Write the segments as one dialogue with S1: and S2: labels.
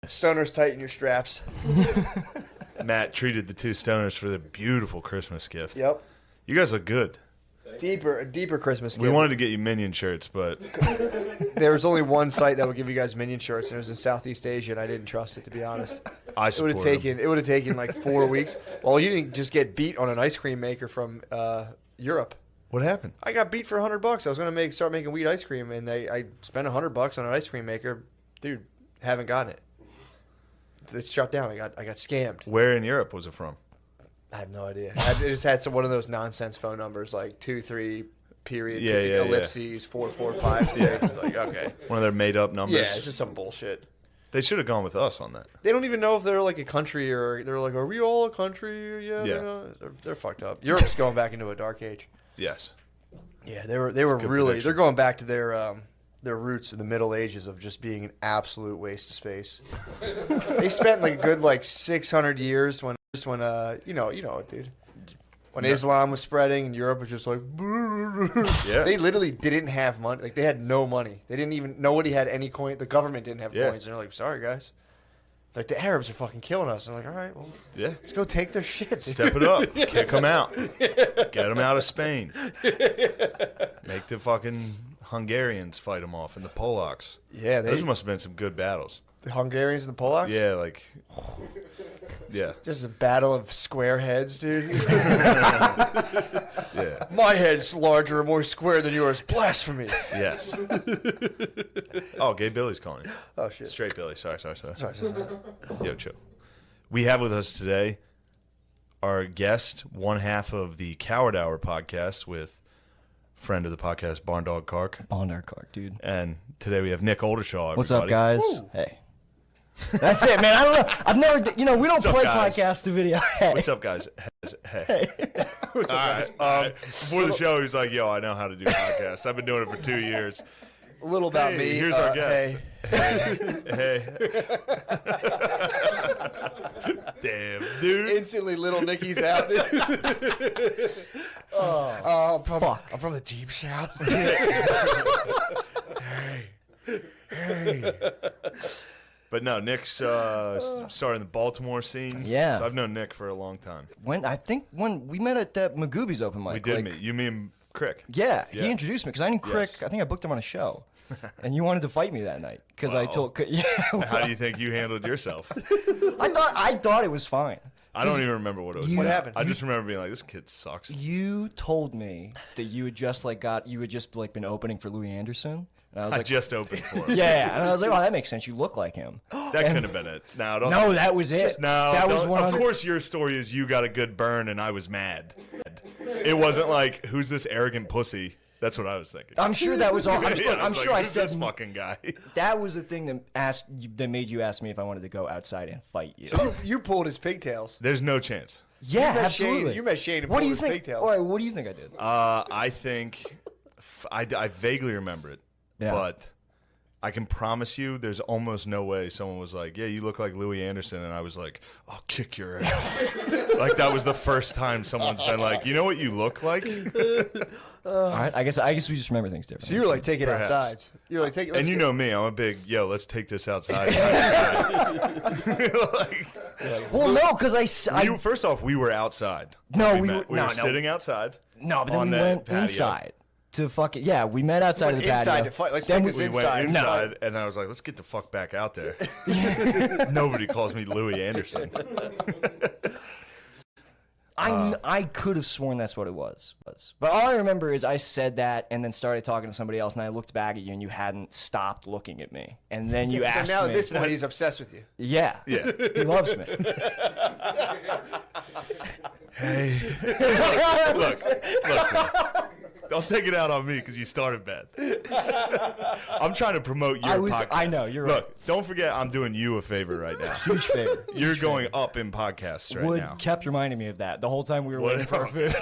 S1: Stoners, tighten your straps.
S2: Matt treated the two stoners for the beautiful Christmas gift.
S1: Yep.
S2: You guys look good.
S1: A deeper Christmas gift.
S2: We wanted to get you Minion shirts, but
S1: There was only one site that would give you guys Minion shirts, and it was in Southeast Asia, and I didn't trust it, to be honest.
S2: I
S1: It would
S2: support
S1: have
S2: them.
S1: taken like 4 weeks. Well, you didn't just get beat on an ice cream maker from Europe.
S2: What happened?
S1: I got beat for $100. I was gonna start making wheat ice cream, and I spent $100 on an ice cream maker. Dude, haven't gotten it. It's shut down. I got scammed.
S2: Where in Europe was it from?
S1: I have no idea. I just had one of those nonsense phone numbers, like 23 period ellipses 445 6. It's like, okay,
S2: One of their made-up numbers?
S1: yeah, it's just some bullshit.
S2: They should have gone with us on that.
S1: They don't even know if they're like a country or they're like, are we all a country? Yeah. They're fucked up. Europe's going back into a dark age.
S2: Yes.
S1: Yeah, they were
S2: good
S1: really.
S2: prediction.
S1: They're going back to their roots in the Middle Ages of just being an absolute waste of space. They spent like a good 600 years when you know it, dude. When Islam was spreading and Europe was just like,
S2: Yeah.
S1: they literally didn't have money. Like they had no money. They didn't even nobody had any coin. The government didn't have coins. And they're like, sorry guys, like the Arabs are fucking killing us. And I'm like, all right, well,
S2: Yeah.
S1: let's go take their shit. Dude.
S2: Step it up. Kick them out. Get them out of Spain. Make the fucking Hungarians fight them off and the Polacks.
S1: Yeah,
S2: Those must have been some good battles.
S1: the Hungarians and the Polacks.
S2: Yeah, yeah.
S1: Just a battle of square heads, dude.
S2: Yeah.
S1: My head's larger and more square than yours. Blasphemy.
S2: Yes. Oh, Gay Billy's calling you.
S1: Oh shit.
S2: Straight Billy. Sorry.
S1: Sorry.
S2: Yo, chill. We have with us today our guest, one half of the Coward Hour podcast with friend of the podcast, Barn Dog Kark.
S3: On our car, dude.
S2: And today we have Nik Oldershaw. Everybody.
S3: What's up, guys?
S1: Woo.
S3: Hey. That's it, man. I don't know. I've never, we don't
S2: up,
S3: play
S2: guys?
S3: podcast to video. Hey.
S2: What's up, guys? Hey.
S1: What's up, guys?
S2: All right. Before the show, he was like, yo, I know how to do podcasts. I've been doing it for 2 years.
S1: A little about
S2: Hey,
S1: me.
S2: here's our guest.
S1: Hey.
S2: Hey. Damn, dude.
S1: Instantly, little Nicky's out there. I'm from the deep south.
S2: Hey. But no, Nick's starting the Baltimore scene.
S3: Yeah.
S2: So I've known Nick for a long time.
S3: When we met at that Magoobies open mic.
S2: We did meet. You, me, and Crick.
S3: Yeah,
S2: Yeah.
S3: he introduced me because I knew Crick.
S2: Yes.
S3: I think I booked him on a show, and you wanted to fight me that night because I
S2: Wow.
S3: told. Yeah,
S2: How do you think you handled yourself?
S3: I thought it was fine.
S2: I don't even remember what it was.
S3: You-
S1: What
S2: about.
S1: happened?
S2: I just remember being like, this kid sucks.
S3: You told me that you had just been opening for Louis Anderson, and I was
S2: I
S3: like,
S2: just opened for him.
S3: yeah, and I was like, oh, that makes sense. You look like him.
S2: That could have been it. No, don't.
S3: No, that was it.
S2: No,
S3: that was
S2: don't-
S3: one
S2: of course your story is you got a good burn and I was mad. It wasn't like, who's this arrogant pussy? That's what I was thinking.
S3: I'm sure that was all. I'm,
S2: Yeah,
S3: I'm
S2: was
S3: sure
S2: like,
S3: I
S2: who's
S3: said
S2: this fucking guy.
S3: that was the thing that made you ask me if I wanted to go outside and fight you.
S1: You pulled his pigtails.
S2: There's no chance.
S3: Yeah,
S1: You met
S3: absolutely.
S1: Shane, you met Shane and
S3: What do
S1: pulled
S3: you
S1: his
S3: think?
S1: pigtails.
S3: All right, what do you think I did?
S2: I think I vaguely remember it,
S3: Yeah.
S2: but I can promise you there's almost no way someone was like, yeah, you look like Louis Anderson, and I was like, I'll kick your ass. Like that was the first time someone's been like, you know what you look like?
S3: All right, I guess we just remember things differently.
S1: So you were like, take it
S2: Perhaps.
S1: outside. You were like, take it.
S2: And you know me, I'm a big, yo, let's take this outside. Like,
S3: well, no, because
S2: first off, we were outside.
S3: No,
S2: when
S3: we
S2: met.
S3: were-
S2: We
S3: no,
S2: were
S3: no.
S2: sitting outside.
S3: no, but then
S2: on
S3: we
S2: that
S3: went
S2: patio.
S3: inside to fucking we met outside of the
S1: inside
S3: patio.
S1: to fight. Let's
S3: Then
S1: take
S3: we-
S1: this
S2: We
S1: inside.
S2: went
S1: No.
S2: inside, and I was like, let's get the fuck back out there. Nobody calls me Louis Anderson.
S3: I could have sworn that's what it was. But all I remember is I said that and then started talking to somebody else, and I looked back at you, and you hadn't stopped looking at me. And then you
S1: So
S3: asked
S1: now
S3: me.
S1: at this point, he's obsessed with you.
S3: Yeah.
S2: Yeah.
S3: He loves me.
S2: Hey. Look, man. Don't take it out on me because you started bad. I'm trying to promote your podcast.
S3: I know, you're right.
S2: Look, don't forget I'm doing you a favor right now.
S3: Huge favor.
S2: You're going up in podcasts right
S3: Wood
S2: now.
S3: kept reminding me of that the whole time we were
S2: What-
S3: waiting for our food.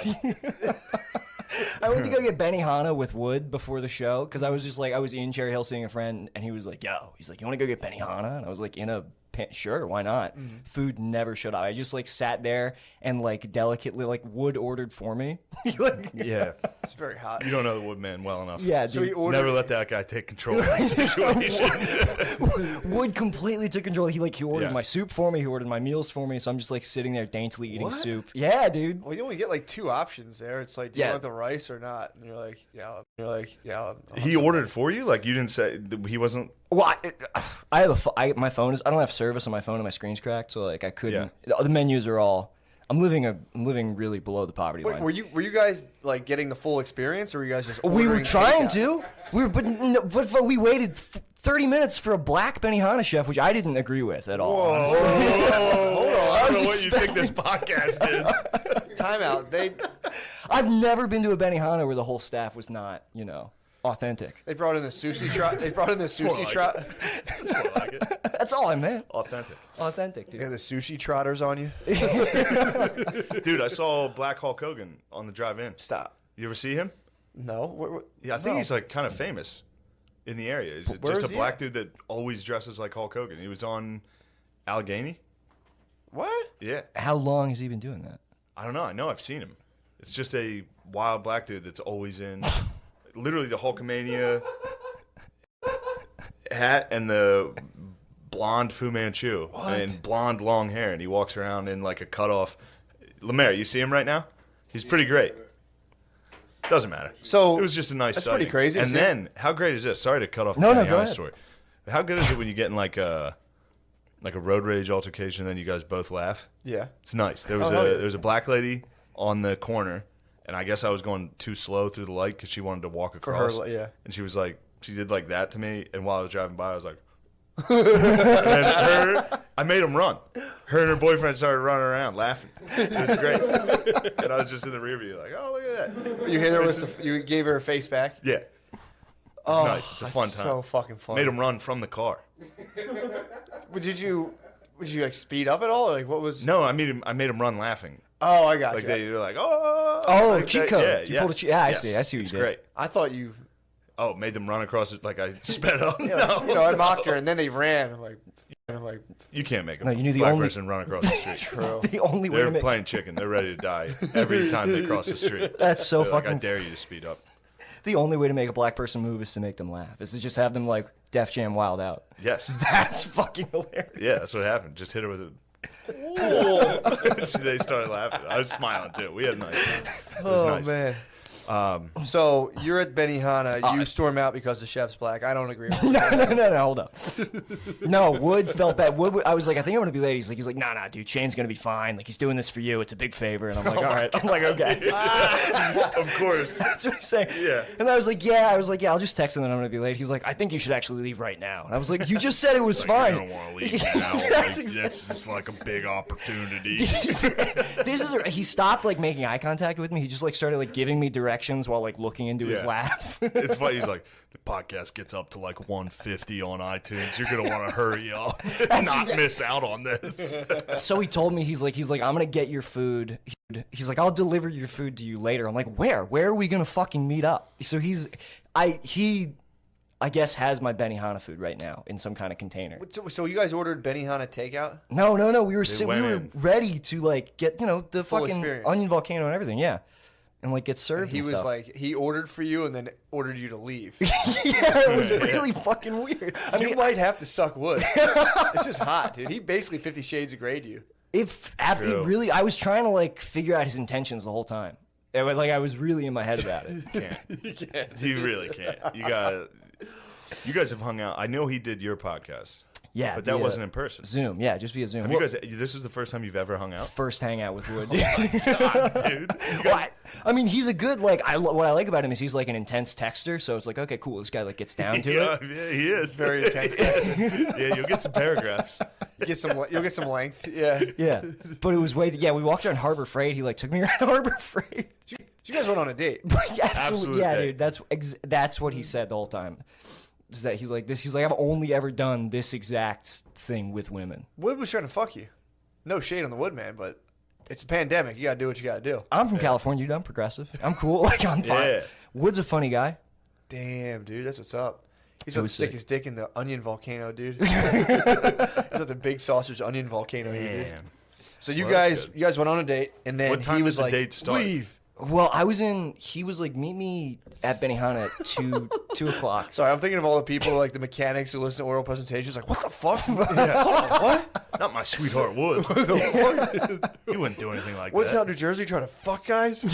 S3: I went to go get Benihana with Wood before the show because I was just like, I was in Cherry Hill seeing a friend, and he was like, yo, he's like, you want to go get Benihana? And I was like, in a Sure, why not? Food never showed up. I just like sat there and like delicately like Wood ordered for me. Like,
S2: Yeah.
S1: It's very hot.
S2: You don't know the Woodman well enough.
S3: yeah,
S1: So
S3: dude.
S1: he ordered.
S2: Never let that guy take control of the situation.
S3: Wood completely took control. He ordered
S2: Yeah.
S3: my soup for me. He ordered my meals for me. So I'm just like sitting there daintily eating
S1: What?
S3: soup. Yeah, dude.
S1: Well, you only get like 2 options there. It's like, do you
S3: Yeah.
S1: want the rice or not? And you're like, yeah. You're like, yeah. I'll have
S2: He
S1: some
S2: ordered
S1: rice.
S2: for you? Like, you didn't say, he wasn't.
S3: Well, I have my phone is. I don't have service on my phone and my screen's cracked, so like I couldn't. The menus are all. I'm living really below the poverty
S1: Wait,
S3: line.
S1: were you guys like getting the full experience, or were you guys just?
S3: We were
S1: ordering
S3: trying
S1: takeout?
S3: to. But we waited 30 minutes for a black Benihana chef, which I didn't agree with at all. honestly.
S2: Hold on. I don't know what you think
S3: expecting-
S2: this podcast is.
S1: Time out. They
S3: I've never been to a Benihana where the whole staff was not, authentic.
S1: brought in the sushi trot. They brought in the
S2: more
S1: sushi
S2: like
S1: trot.
S2: That's more like it.
S3: That's all I meant.
S2: Authentic.
S3: Authentic,
S1: Yeah,
S3: dude.
S1: the sushi trotters on you.
S2: Dude, I saw Black Hulk Hogan on the drive-in.
S1: Stop.
S2: You ever see him?
S1: No. What,
S2: Yeah, I think
S1: no.
S2: he's like kind of famous in the area. Is it
S1: Where
S2: just
S1: is
S2: a
S1: he
S2: black
S1: at?
S2: dude that always dresses like Hulk Hogan? He was on Allegheny.
S1: What?
S2: Yeah.
S3: How long has he been doing that?
S2: I don't know. I know I've seen him. It's just a wild black dude that's always in literally the Hulkamania hat and the blonde Fu Manchu and blonde long hair, and he walks around in like a cutoff. Lemaire, you see him right now? He's pretty great. Doesn't matter.
S1: So
S2: it was just a nice
S1: that's
S2: sighting.
S1: pretty crazy.
S2: And
S1: See?
S2: then, how great is this? Sorry to cut off the
S3: No, go
S2: Benihana
S3: ahead.
S2: story. How good is it when you get in like a road rage altercation and then you guys both laugh?
S1: Yeah.
S2: It's nice. There was
S1: Oh, hell yeah.
S2: there was a black lady on the corner, and I guess I was going too slow through the light because she wanted to walk
S1: For her,
S2: across.
S1: yeah.
S2: And she was like, she did like that to me, and while I was driving by, I was like, and then I made them run. Her and her boyfriend started running around laughing. It was great. And I was just in the rear view like, oh, look at that.
S1: You hit her with you gave her a face back.
S2: Yeah. It's nice. It's a fun time.
S1: So fucking fun.
S2: Made them run from the car.
S1: Did you like speed up at all? Or like what was?
S2: No, I made them run laughing.
S1: Oh, I got
S2: Like
S1: you.
S2: they were like, oh.
S3: Oh,
S2: like
S3: cheat
S2: that.
S3: code.
S2: Yeah,
S3: You pulled a
S2: yes,
S3: cheat- yeah, I
S2: yes.
S3: see. I see what you
S2: It's
S3: did.
S2: great.
S1: I thought you.
S2: Oh, made them run across it like I sped up.
S1: You
S2: No.
S1: know, I mocked her, and then they ran. I'm like,
S2: You can't make a
S3: No, you knew the
S2: black
S3: only-
S2: person run across the street.
S1: bro.
S3: The only way to
S2: They're
S3: make
S2: playing chicken. They're ready to die every time they cross the street.
S3: That's so
S2: They're like, I
S3: fucking.
S2: dare you to speed up.
S3: The only way to make a black person move is to make them laugh. Is to just have them like Def Jam Wild Out.
S2: Yes.
S3: That's fucking hilarious.
S2: Yeah, that's what happened. Just hit her with it. They started laughing. I was smiling too. We had a nice time. It was
S1: Oh
S2: nice.
S1: man. So you're at Benihana. You storm out because the chef's black. I don't agree with that.
S3: No, hold up. No, Wood felt bad. I was like, I think I'm gonna be late. He's like, nah, dude, Shane's gonna be fine. Like, he's doing this for you. It's a big favor. And I'm like, all right. I'm like, okay.
S2: Of course.
S3: That's what he's saying.
S2: Yeah.
S3: And I was like, yeah. I'll just text him that I'm gonna be late. He's like, I think you should actually leave right now. And I was like, you just said it was fine.
S2: I don't want to leave now.
S3: That's
S2: Like, that's just like a big opportunity.
S3: He stopped like making eye contact with me. He just like started like giving me directions while like looking into his
S2: Yeah.
S3: lap.
S2: It's funny. He's like, the podcast gets up to like 150 on iTunes. You're gonna want to hurry up and not miss out on this.
S3: So he told me, he's like, I'm gonna get your food. He's like, I'll deliver your food to you later. I'm like, where? Where are we gonna fucking meet up? So I guess has my Benihana food right now in some kind of container.
S1: So you guys ordered Benihana takeout?
S3: No. We were
S2: went in.
S3: ready to like get the
S1: Full
S3: fucking
S1: experience.
S3: onion volcano and everything. Yeah. And like get served.
S1: He
S3: and
S1: was
S3: stuff.
S1: like, he ordered for you and then ordered you to leave.
S3: yeah, it was really fucking weird. I mean,
S1: You might have to suck wood. It's just hot, dude. He basically 50 Shades of Grey to you.
S3: it
S2: True.
S3: really. I was trying to like figure out his intentions the whole time. It was like I was really in my head about it.
S2: Can't. You really can't. You guys have hung out. I know he did your podcast.
S3: Yeah,
S2: But that
S3: via
S2: wasn't in person.
S3: Zoom. Yeah, just via Zoom.
S2: Have you guys? This is the first time you've ever hung out,
S3: first hangout with Wood.
S2: dude.
S3: Well, I mean, he's a good what I like about him is he's like an intense texter. So it's like, okay, cool. This guy like gets down to
S2: Yeah,
S3: it.
S2: yeah, he is
S1: Very intense.
S2: Yeah, you'll get some paragraphs.
S1: You'll get some length. Yeah.
S3: Yeah, but it was way. Yeah, we walked around Harbor Freight. He like took me around Harbor Freight.
S1: So you guys went on a date.
S3: Absolutely, yeah,
S2: Absolute
S3: dude. That's what he said the whole time. Is that he's like this? He's like, I've only ever done this exact thing with women.
S1: Wood was trying to fuck you. No shade on the Woodman, but it's a pandemic. You gotta do what you gotta do.
S3: I'm from California, dude. I'm progressive. I'm cool. Like I'm fine.
S2: Yeah.
S3: Wood's a funny guy.
S1: Damn, dude, that's what's up. He's about to stick his dick in the onion volcano, dude. He's got the big sausage onion volcano, dude. So you guys went on a date, and then
S2: What time
S1: he was
S2: did the
S1: like,
S2: date start?
S1: leave.
S3: Well, he was like, meet me at Benihana at 2 o'clock.
S1: Sorry, I'm thinking of all the people, like the mechanics who listen to oral presentations, like, what the fuck?
S2: What? Not my sweetheart would. He wouldn't do anything like
S1: What's
S2: that.
S1: out in New Jersey trying to fuck guys?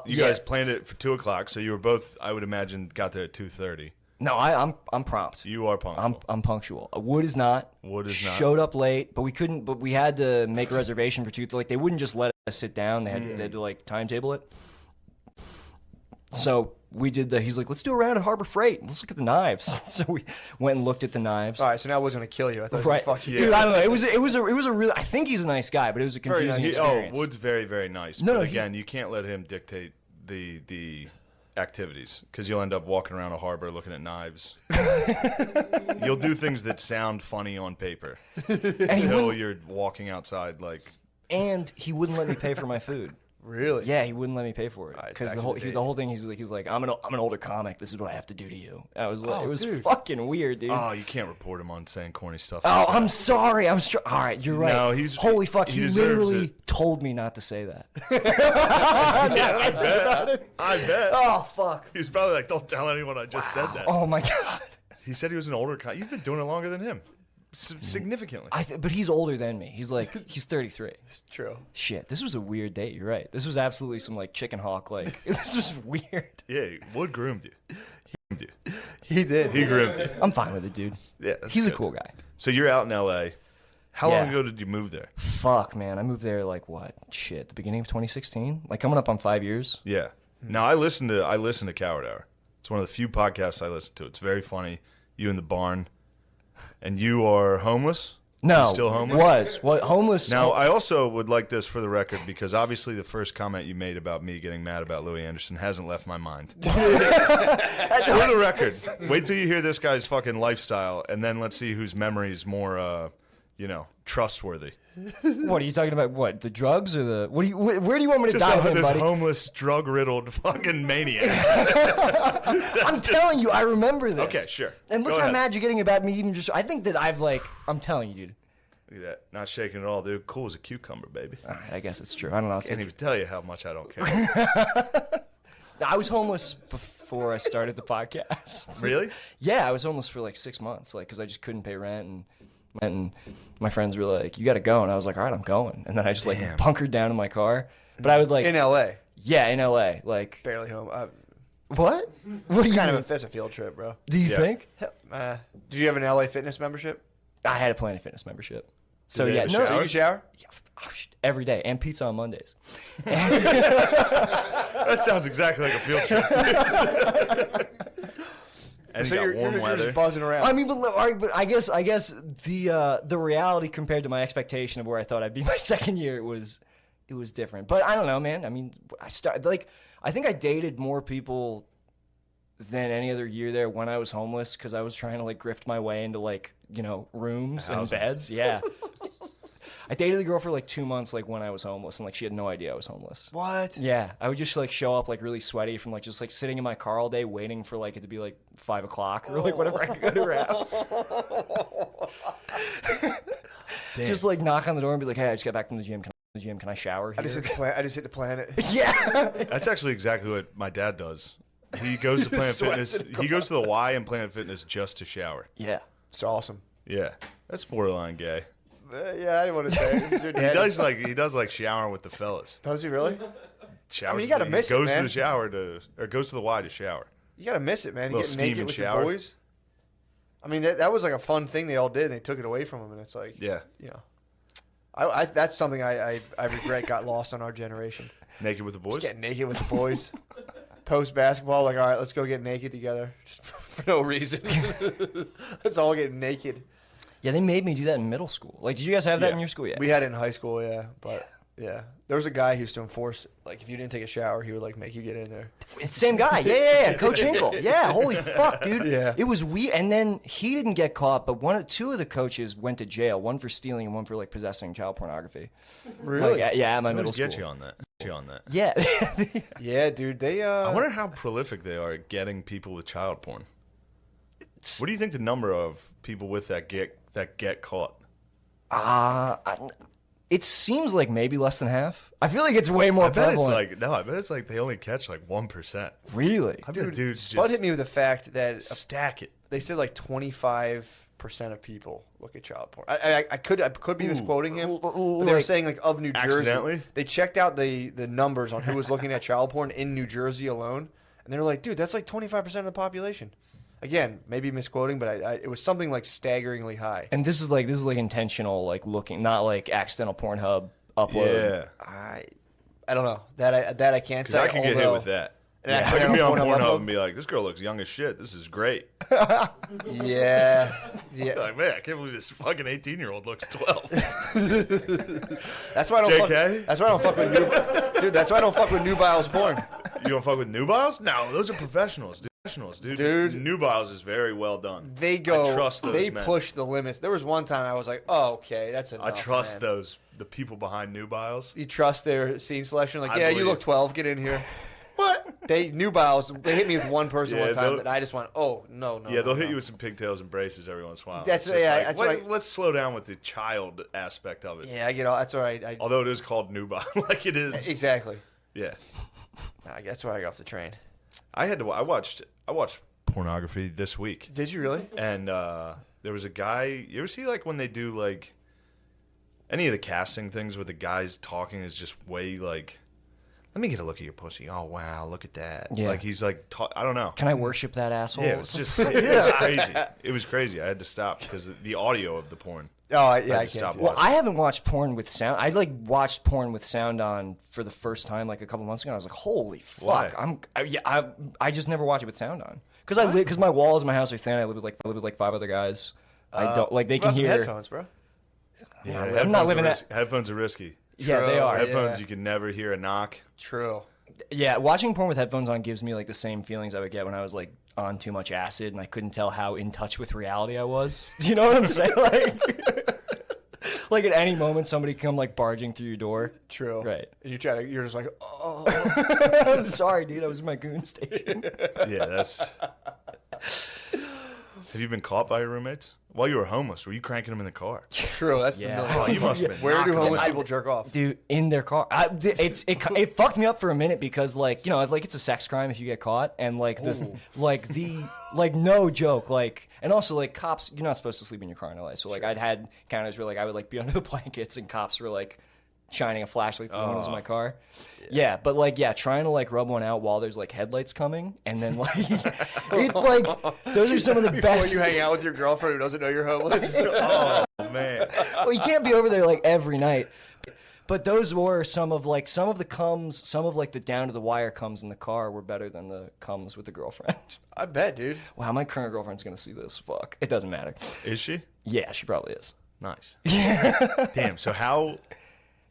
S2: You guys planned it for 2 o'clock, so you were both, I would imagine, got there at 2:30.
S3: No, I'm prompt.
S2: You are punctual.
S3: I'm punctual. Wood is not.
S2: Wood is not.
S3: Showed up late, but we couldn't. But we had to make a reservation for 2. Like they wouldn't just let us sit down. They had to like timetable it. So we did he's like, let's do a round at Harbor Freight. Let's look at the knives. So we went and looked at the knives.
S1: All right, so now I was going to kill you. I thought
S3: Right,
S1: fuck you.
S3: dude. I don't know. It was a real. I think he's a nice guy, but it was a
S1: Very
S3: confusing
S1: nice.
S3: experience.
S2: Wood's very, very nice.
S3: No,
S2: but
S3: no,
S2: again, you can't let him dictate the activities because you'll end up walking around a harbor looking at knives. You'll do things that sound funny on paper until you're walking outside like.
S3: And he wouldn't let me pay for my food.
S1: Really?
S3: Yeah, he wouldn't let me pay for it
S1: All right,
S3: because
S1: back
S3: the
S1: in
S3: whole
S1: the day.
S3: the whole thing. He's like, I'm an older comic. This is what I have to do to you. I was like,
S1: Oh,
S3: it was
S1: dude.
S3: fucking weird, dude.
S2: Oh, you can't report him on saying corny stuff.
S3: Oh,
S2: like that.
S3: I'm sorry. All right, you're right.
S2: No, he's-
S3: holy fuck.
S2: he
S3: He
S2: deserves
S3: literally
S2: it.
S3: told me not to say that.
S2: Yeah, I bet. I bet.
S3: Oh fuck.
S2: He was probably like, "Don't tell anyone I just said that."
S3: Oh my god.
S2: He said he was an older guy. You've been doing it longer than him, significantly.
S3: But he's older than me. He's 33.
S1: It's true.
S3: Shit, this was a weird date. You're right. This was absolutely some like chicken hawk. Like this was weird.
S2: Yeah, Wood groomed you. He groomed you.
S1: He did.
S2: He groomed you.
S3: I'm fine with it, dude.
S2: Yeah, that's
S3: He's a
S2: good.
S3: cool guy.
S2: So you're out in L.A. How
S3: Yeah.
S2: long ago did you move there?
S3: Fuck, man. I moved there like what? Shit, the beginning of 2016. Like coming up on 5 years.
S2: Yeah. Now I listen to Coward Hour. It's one of the few podcasts I listen to. It's very funny. You in the barn, and you are homeless.
S3: No,
S2: You still homeless?
S3: What homeless?
S2: Now, I also would like this for the record because obviously the first comment you made about me getting mad about Louis Anderson hasn't left my mind. For the record, wait till you hear this guy's fucking lifestyle, and then let's see whose memory is more, trustworthy.
S3: What are you talking about? What, the drugs or the? What do you? Where do you want me to
S2: Just
S3: dive in,
S2: this
S3: buddy?
S2: homeless, drug-riddled fucking maniac.
S3: I'm telling you, I remember this.
S2: Okay, sure.
S3: And look
S2: Go
S3: how
S2: ahead.
S3: mad you're getting about me. Even just, I think that I'm telling you, dude.
S2: Look at that. Not shaking at all, dude. Cool as a cucumber, baby.
S3: All right, I guess it's true. I don't know.
S2: Can't even tell you how much I don't care.
S3: I was homeless before I started the podcast.
S2: Really?
S3: Yeah, I was homeless for like 6 months, like because I just couldn't pay rent, and my friends were like, "You got to go," and I was like, "All right, I'm going." And then I just like
S2: Damn.
S3: bunkered down in my car. But I would like,
S1: In L.A.
S3: yeah, in LA, like
S1: Barely home.
S3: what? What do you
S1: That's a field trip, bro.
S3: do? You
S2: Yeah.
S3: think?
S1: Did you have an L.A. Fitness membership?
S3: I had a Planet Fitness membership. So
S2: they
S3: yeah,
S2: have a
S3: no,
S1: So
S2: shower?
S1: you can shower?
S3: every day and pizza on Mondays.
S2: That sounds exactly like a field trip. And
S1: So
S2: you got
S1: you're
S2: warm weather.
S1: just buzzing around.
S3: I mean, but, all right, but I guess the reality compared to my expectation of where I thought I'd be my second year, it was different. But I don't know, man. I mean, I think I dated more people than any other year there when I was homeless because I was trying to like grift my way into like rooms and
S2: Housing.
S3: beds. Yeah. I dated a girl for like 2 months, like when I was homeless, and like she had no idea I was homeless.
S1: What?
S3: Yeah, I would just like show up like really sweaty from like just like sitting in my car all day waiting for like it to be like 5 o'clock or like whatever I could go to her house. Just like knock on the door and be like, "Hey, I just got back from the gym. Can I shower here?"
S1: I just hit the planet.
S3: Yeah.
S2: That's actually exactly what my dad does. He goes to Planet Fitness. He goes to the Y and Planet Fitness just to shower.
S3: Yeah.
S1: It's awesome.
S2: Yeah, that's borderline gay.
S1: Yeah, I didn't want to say it. It's your dad.
S2: He does like showering with the fellas.
S1: Does he really?
S2: Showers,
S1: you gotta miss it,
S2: goes to
S1: man.
S2: the shower or goes to the Y to shower.
S1: You gotta miss it, man.
S2: Little
S1: Getting
S2: steam
S1: naked
S2: and
S1: with
S2: shower.
S1: your boys. I mean, that was like a fun thing they all did, and they took it away from them, and it's like,
S2: Yeah,
S1: I that's something I regret got lost on our generation.
S2: naked with the boys.
S1: Just getting naked with the boys. Post basketball, like, all right, let's go get naked together, just for no reason. Let's all get naked.
S3: Yeah, they made me do that in middle school. Like, did you guys have that
S2: Yeah.
S3: in your school? Yeah.
S1: We had it in high school, yeah, but Yeah. There was a guy who used to enforce, like, if you didn't take a shower, he would, like, make you get in there.
S3: It's the same guy. Yeah. Coach Hinkle. Yeah, holy fuck, dude.
S1: Yeah.
S3: It was weird. And then he didn't get caught, but two of the coaches went to jail, one for stealing and one for, like, possessing child pornography.
S1: Really?
S3: Like, yeah, at my middle school.
S2: Get you on that.
S3: Yeah.
S1: Yeah, dude.
S2: I wonder how prolific they are at getting people with child porn. What do you think the number of people with that get caught?
S3: It seems like maybe less than half. I feel like it's way more prevalent.
S2: I bet it's like they only catch like 1%.
S3: Really?
S2: Dude,
S1: Spud hit me with the fact that
S2: stack it.
S1: they said like 25% of people look at child porn. I could be misquoting him, but they were saying like of New Jersey.
S2: Accidentally?
S1: They checked out the numbers on who was looking at child porn in New Jersey alone, and they were like, dude, that's like 25% of the population. Again, maybe misquoting, but it was something like staggeringly high.
S3: And this is like intentional, like looking, not like accidental Pornhub upload.
S2: Yeah.
S1: I don't know that I can't say.
S2: I could get hit with that.
S1: Yeah.
S2: I can be on Pornhub and be like, this girl looks young as shit. This is great.
S1: Yeah.
S2: Like, man, I can't believe this fucking 18-year-old looks 12.
S1: That's why I don't
S2: JK?
S1: That's why I don't fuck with dude. That's why I don't fuck with nubiles porn.
S2: You don't fuck with nubiles? No, those are professionals, dude. Nubiles is very well done.
S1: They go.
S2: I trust those
S1: they
S2: men.
S1: push the limits. There was one time I was like, "Oh, okay, that's enough."
S2: I trust
S1: man.
S2: the people behind nubiles.
S1: You trust their scene selection? Like,
S2: I
S1: yeah, you
S2: believe.
S1: look 12. Get in here. What? Nubiles. They hit me with one person
S2: Yeah,
S1: one time that I just went, "Oh no."
S2: Yeah, they'll hit you with some pigtails and braces every once in a while.
S1: That's
S2: It's just
S1: that's
S2: like,
S1: right.
S2: Let's slow down with the child aspect of it.
S1: Yeah, I get all. That's all right.
S2: Although it is called nubile, like it is.
S1: Exactly.
S2: Yeah.
S1: That's why I got off the train.
S2: I watched pornography this week.
S1: Did you really?
S2: And there was a guy. You ever see like when they do like any of the casting things where the guys talking is just way like, let me get a look at your pussy. Oh wow, look at that.
S3: Yeah.
S2: Like he's like, I don't know.
S3: Can I worship that asshole?
S2: Yeah, it was just it was crazy. It was crazy. I had to stop because of the audio of the porn.
S1: Oh,
S2: I
S1: yeah, I
S2: just
S1: can't.
S2: stopped
S1: Do
S3: Well,
S1: that.
S3: I haven't watched porn with sound. I like watched porn with sound on for the first time like a couple months ago. And I was like, "Holy fuck!"
S2: Why?
S3: I just never watch it with sound on because my walls in my house are thin. I live with like 5 other guys. I don't like they
S1: What about
S3: can
S1: some
S3: hear.
S1: headphones, bro.
S2: Yeah,
S3: I'm not living that.
S2: Headphones are risky.
S3: Yeah, they
S1: True.
S3: are.
S2: Headphones,
S1: Yeah.
S2: you can never hear a knock.
S1: True.
S3: Yeah, watching porn with headphones on gives me like the same feelings I would get when I was like on too much acid and I couldn't tell how in touch with reality I was. Do you know what I'm saying? Like at any moment somebody come like barging through your door.
S1: True.
S3: Right.
S1: And you're just like, oh.
S3: I'm sorry, dude. I was in my goon station.
S2: Yeah, that's. Have you been caught by your roommates while you were homeless? Were you cranking them in the car?
S1: True. That's
S3: Yeah.
S1: the million.
S2: Oh, you must have been.
S1: Where do
S2: knocking
S1: homeless
S2: them
S1: people
S2: out.
S1: jerk off?
S3: Dude, in their car. It fucked me up for a minute because like, you know, like it's a sex crime if you get caught and like the no joke, like, and also like cops, you're not supposed to sleep in your car in LA. So like I'd had encounters where like I would like be under the blankets and cops were like shining a flashlight through the windows of my car. Yeah, but like trying to like rub one out while there's like headlights coming and then like it's like those are some of the
S1: Before
S3: best.
S1: you hang out with your girlfriend who doesn't know you're homeless.
S2: Oh man.
S3: Well, you can't be over there like every night. But those were some of the comes, some of like the down to the wire comes in the car were better than the comes with the girlfriend.
S1: I bet, dude.
S3: Wow, my current girlfriend's gonna see this. Fuck, it doesn't matter.
S2: Is she?
S3: Yeah, she probably is.
S2: Nice. Yeah. Damn. So how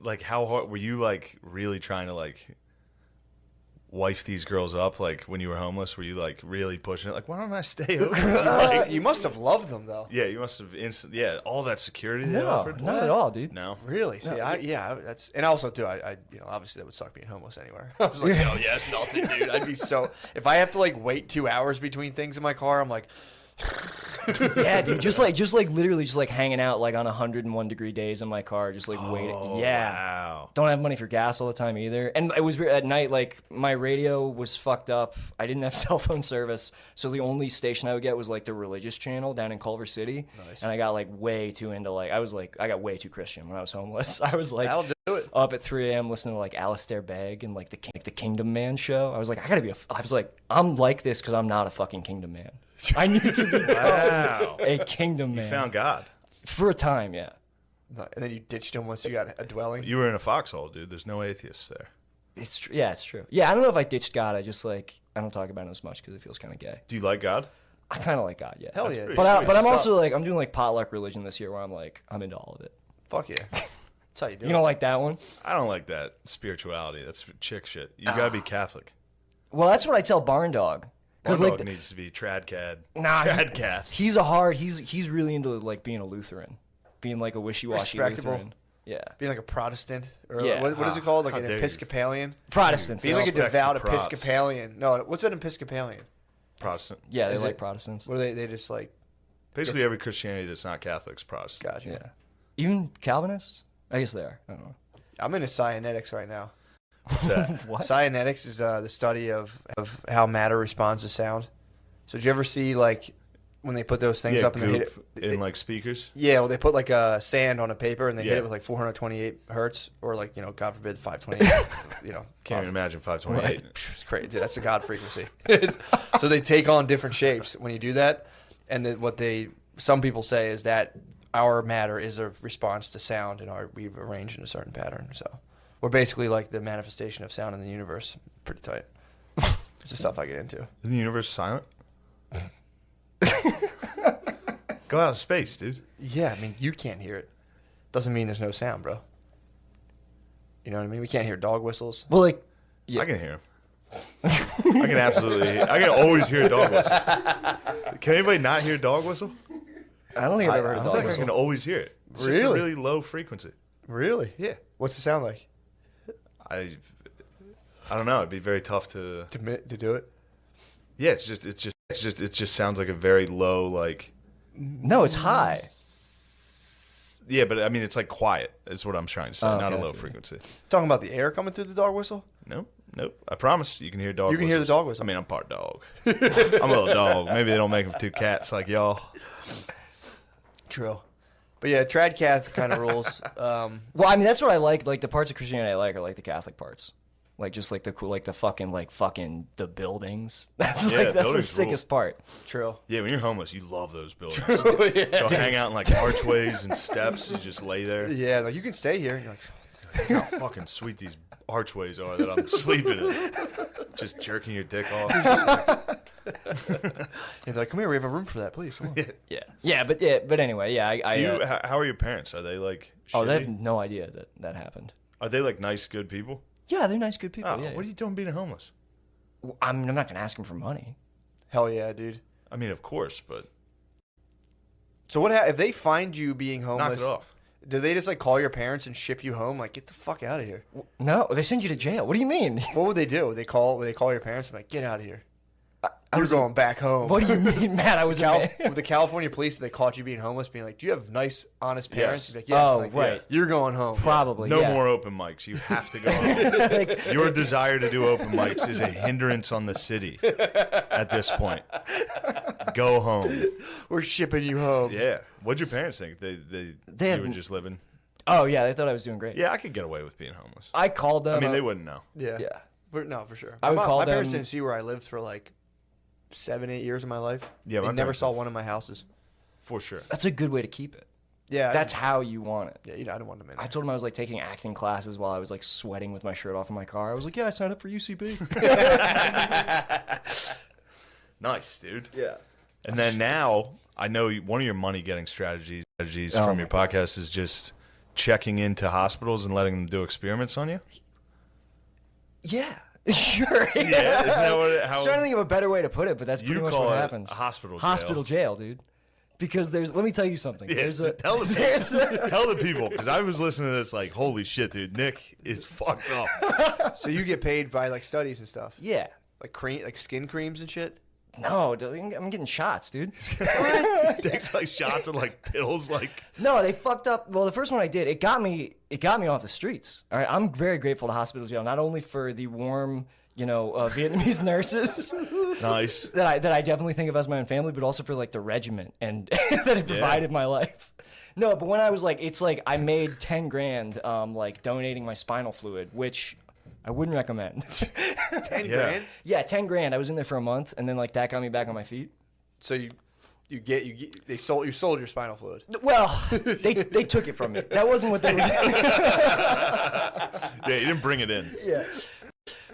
S2: hard were you like really trying to like wife these girls up? Like when you were homeless, were you like really pushing it? Like, why don't I stay over?
S1: You must have loved them, though.
S2: Yeah, you must have all that security they
S3: No,
S2: offered.
S3: not at all, dude.
S2: No.
S1: Really? See, that's, and also too, I obviously that would suck being homeless anywhere. I was like, oh yeah, it's nothing, dude. I'd be so, if I have to like wait 2 hours between things in my car, I'm like,
S3: Yeah, dude, just like literally just like hanging out like on 101-degree days in my car, just like waiting. Yeah.
S2: Wow.
S3: Don't have money for gas all the time either. And it was weird at night, like my radio was fucked up. I didn't have cell phone service. So the only station I would get was like the religious channel down in Culver City.
S1: Nice.
S3: And I got like way too into like, I got way too Christian when I was homeless. I was like
S1: I'll do it.
S3: up at 3 a.m. listening to like Alistair Begg and like the Kingdom Man show. I was like, I'm like this because I'm not a fucking Kingdom Man. I need to become
S2: Wow.
S3: a Kingdom Man.
S2: You found God.
S3: For a time, yeah.
S1: And then you ditched him once you got a dwelling.
S2: You were in a foxhole, dude. There's no atheists there.
S3: It's true. Yeah, it's true. Yeah, I don't know if I ditched God. I just like I don't talk about it as much because it feels kind of gay.
S2: Do you like God?
S3: I kind of like God, yeah.
S1: Hell yeah.
S2: pretty
S3: But
S2: sweet.
S3: but I'm also like I'm doing like potluck religion this year where I'm into all of it.
S1: Fuck yeah. That's how you do
S3: You
S1: it.
S3: don't like that one?
S2: I don't like that spirituality. That's chick shit. You gotta be Catholic.
S3: Well, that's what I tell Barn Dog.
S2: Barn
S3: like
S2: dog needs to be trad-cad.
S3: Nah,
S2: Trad-cat.
S3: he's really into like being a Lutheran, being like a wishy-washy
S1: Respectable.
S3: Lutheran. Yeah,
S1: Being like a Protestant, or
S3: Yeah.
S1: what is it called? Like
S2: How
S1: an
S2: dare you.
S1: Episcopalian.
S3: Protestants.
S1: Being like a
S2: Respect
S1: devout
S2: the Prots.
S1: Episcopalian. No, what's an Episcopalian?
S2: Protestant.
S3: yeah, they
S1: Is
S3: like
S1: it-
S3: Protestants.
S1: What are they just like?
S2: Basically, every Christianity that's not Catholic is Protestant.
S1: Gotcha.
S3: Yeah, even Calvinists. I guess they are. I don't know.
S1: I'm into Cyanetics right now.
S2: What's that?
S3: What?
S1: Cyanetics is the study of how matter responds to sound. So did you ever see like when they put those things
S2: Yeah,
S1: up and they hit
S2: goop
S1: it?
S2: in like speakers.
S1: Yeah, well, they put like sand on a paper and they hit
S2: Yeah.
S1: it with like 428 hertz, or like God forbid 528.
S2: Can't even imagine 528.
S1: It's crazy. Dude, that's a God frequency. So they take on different shapes when you do that, and some people say is that our matter is a response to sound, and we've arranged in a certain pattern. So we're basically like the manifestation of sound in the universe. Pretty tight. It's the stuff I get into.
S2: Isn't the universe silent? Go out of space, dude.
S1: Yeah, I mean you can't hear it. Doesn't mean there's no sound, bro. You know what I mean? We can't hear dog whistles.
S3: Well, like, yeah.
S2: I can hear him. I can always hear a dog whistle. Can anybody not hear a dog whistle?
S3: I don't think I've ever
S1: I
S3: heard a
S1: don't
S3: dog
S2: I think I
S3: whistle.
S2: can always hear it. It's just a
S1: Really?
S2: really low frequency.
S1: Really?
S2: Yeah.
S1: What's it sound like
S2: I don't know. It'd be very tough to.
S1: to do it?
S2: Yeah, it just sounds like a very low like.
S3: No, it's high.
S2: Yeah, but I mean it's like quiet is what I'm trying to say,
S3: Oh,
S2: not a
S3: okay,
S2: low
S3: I see.
S2: frequency.
S1: Talking about the air coming through the dog whistle?
S2: Nope. I promise you can hear dog.
S1: You can hear the
S2: whistles.
S1: dog whistle.
S2: I mean, I'm part dog. I'm a little dog. Maybe they don't make them two cats like y'all.
S1: True. But yeah, Tradcath kind of rules.
S3: Well, I mean, that's what I like. Like, the parts of Christianity I like are like the Catholic parts. Like, just like the cool, like the fucking the buildings. That's
S2: Yeah,
S3: like, that's the
S2: buildings
S3: sickest part.
S1: True.
S2: Yeah, when you're homeless, you love those buildings.
S1: yeah.
S2: Go hang out in like archways and steps. You just lay there.
S1: Yeah, like you can stay here. You're like,
S2: Look how fucking sweet these archways are that I'm sleeping in. Just jerking your dick off.
S1: they're like, come here, we have a room for that, please. Come on.
S3: Yeah, but anyway, yeah.
S2: Do you? How are your parents? Are they like?
S3: Oh, they
S2: shitty?
S3: have no idea that happened.
S2: Are they like nice, good people?
S3: Yeah, they're nice, good people.
S2: Oh,
S3: yeah,
S2: what are you doing being homeless?
S3: I'm not gonna ask them for money.
S1: Hell yeah, dude.
S2: I mean, of course, but
S1: So if they find you being
S2: knock
S1: homeless?
S2: it off.
S1: Do they just like call your parents and ship you home? Like, get the fuck out of here.
S3: No, they send you to jail. What do you mean?
S1: What would they do? Would they call your parents and be like, get out of here? You're going back home.
S3: What do you mean, man? I was
S1: With the California police, if they caught you being homeless, being like, do you have nice, honest parents?
S2: Yes.
S1: You'd be like, yes.
S3: Oh,
S1: Like,
S3: right.
S1: You're going home.
S3: Probably.
S2: No
S3: yeah.
S2: more open mics. You have to go home.
S3: Like,
S2: Your desire to do open mics is a hindrance on the city at this point. Go home.
S1: We're shipping you home.
S2: Yeah. What'd your parents think? They
S3: They
S2: you
S3: had-
S2: were just living.
S3: oh yeah, they thought I was doing great.
S2: Yeah, I could get away with being homeless.
S3: I called them.
S2: I mean, they wouldn't know.
S1: Yeah.
S3: Yeah.
S1: No, for sure.
S3: I would call
S1: my parents
S3: them-
S1: didn't see where I lived for like 7-8 years of my life.
S2: Yeah,
S1: they
S2: my
S1: never
S2: parents
S1: saw
S2: did.
S1: one of my houses.
S2: For sure.
S3: That's a good way to keep it.
S1: Yeah,
S3: That's how you want it.
S1: yeah. I didn't want them in.
S3: I told him I was like taking acting classes while I was like sweating with my shirt off in my car. I was like, yeah, I signed up for UCB.
S2: Nice, dude.
S3: yeah.
S2: And then now, I know one of your money-getting strategies
S3: Oh
S2: from
S3: my
S2: your podcast is just checking into hospitals and letting them do experiments on you.
S3: Yeah. Sure.
S2: Yeah, isn't that what
S3: I was trying to think of a better way how but that's pretty
S2: You
S3: much
S2: call
S3: what
S2: it
S3: happens.
S2: a hospital jail.
S3: Hospital jail, dude. Because let me tell you something.
S2: Yeah,
S3: There's a
S2: tell the people, tell the people, because I was listening to this like, holy shit, dude, Nick is fucked up.
S1: So you get paid by like studies and stuff,
S3: yeah.
S1: like skin creams and shit.
S3: No, dude, I'm getting shots, dude.
S2: Takes like shots and like pills, like
S3: No, they fucked up. Well, the first one I did, it got me off the streets. All right, I'm very grateful to hospital jail, not only for the warm, Vietnamese nurses
S2: nice.
S3: that I definitely think of as my own family, but also for like the regiment and that it provided my life. No, but when I was like, it's like I made 10 grand, like donating my spinal fluid, which I wouldn't recommend.
S1: 10
S2: Yeah.
S1: grand.
S3: Yeah, 10 grand. I was in there for a month, and then like that got me back on my feet.
S1: So you sold your spinal fluid.
S3: Well, they took it from me. That wasn't what they were doing.
S2: Yeah, you didn't bring it in.
S3: Yeah.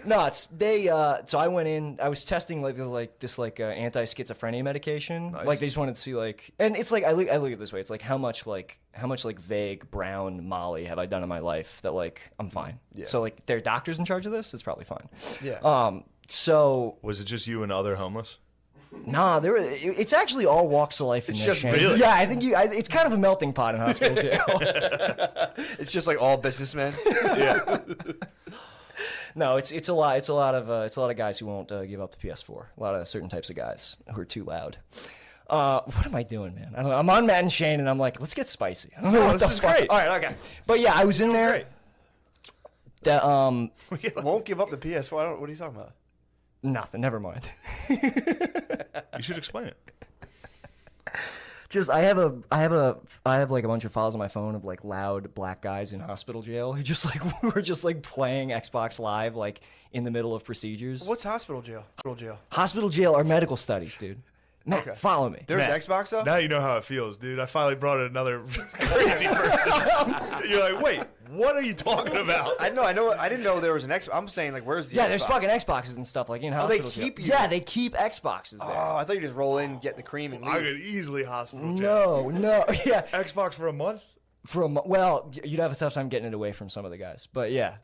S3: No, it's they. So I went in. I was testing like this anti-schizophrenia medication.
S1: Nice.
S3: Like they just wanted to see like, and it's like I look at it this way. It's like how much vague brown Molly have I done in my life that like I'm fine.
S1: Yeah.
S3: So like there are doctors in charge of this. It's probably fine.
S1: Yeah.
S3: So
S2: Was it just you and other homeless?
S3: nah, it's actually all walks of life in
S1: It's
S3: there.
S1: just
S3: Shane.
S2: really?
S3: Yeah, I think it's kind of a melting pot in hospital jail.
S1: It's just like all businessmen.
S2: Yeah.
S3: No, it's a lot of guys who won't give up the PS4. A lot of certain types of guys who are too loud. What am I doing, man? I don't know. I'm on Matt and Shane, and I'm like, let's get spicy. I don't know what
S2: this
S3: the
S2: is
S3: fuck.
S2: great.
S3: All right, okay. But yeah, I was in there.
S2: Great.
S3: That
S1: Won't give up the PS4. What are you talking about?
S3: nothing. Never mind.
S2: You should explain it.
S3: Just I have like a bunch of files on my phone of like loud black guys in hospital jail who just like were just like playing Xbox Live like in the middle of procedures.
S1: What's hospital jail? Hospital jail.
S3: Hospital jail are medical studies, dude. Matt,
S1: Okay.
S3: follow me.
S1: There's
S2: Matt,
S1: Xbox though.
S2: Now you know how it feels, dude. I finally brought in another crazy person. You're like, wait, what are you talking about?
S1: I know. I didn't know there was an Xbox. I'm saying like, where's the?
S3: Yeah,
S1: Xbox?
S3: there's fucking Xboxes and stuff like in
S1: they
S3: hospital jail.
S1: keep you
S3: Yeah,
S1: there?
S3: they keep Xboxes there.
S1: Oh, I thought you just roll in, get the cream, and
S2: I
S1: leave.
S2: could easily hospital jail.
S3: No, yeah.
S2: Xbox for a month?
S3: Well, you'd have a tough time getting it away from some of the guys, but yeah,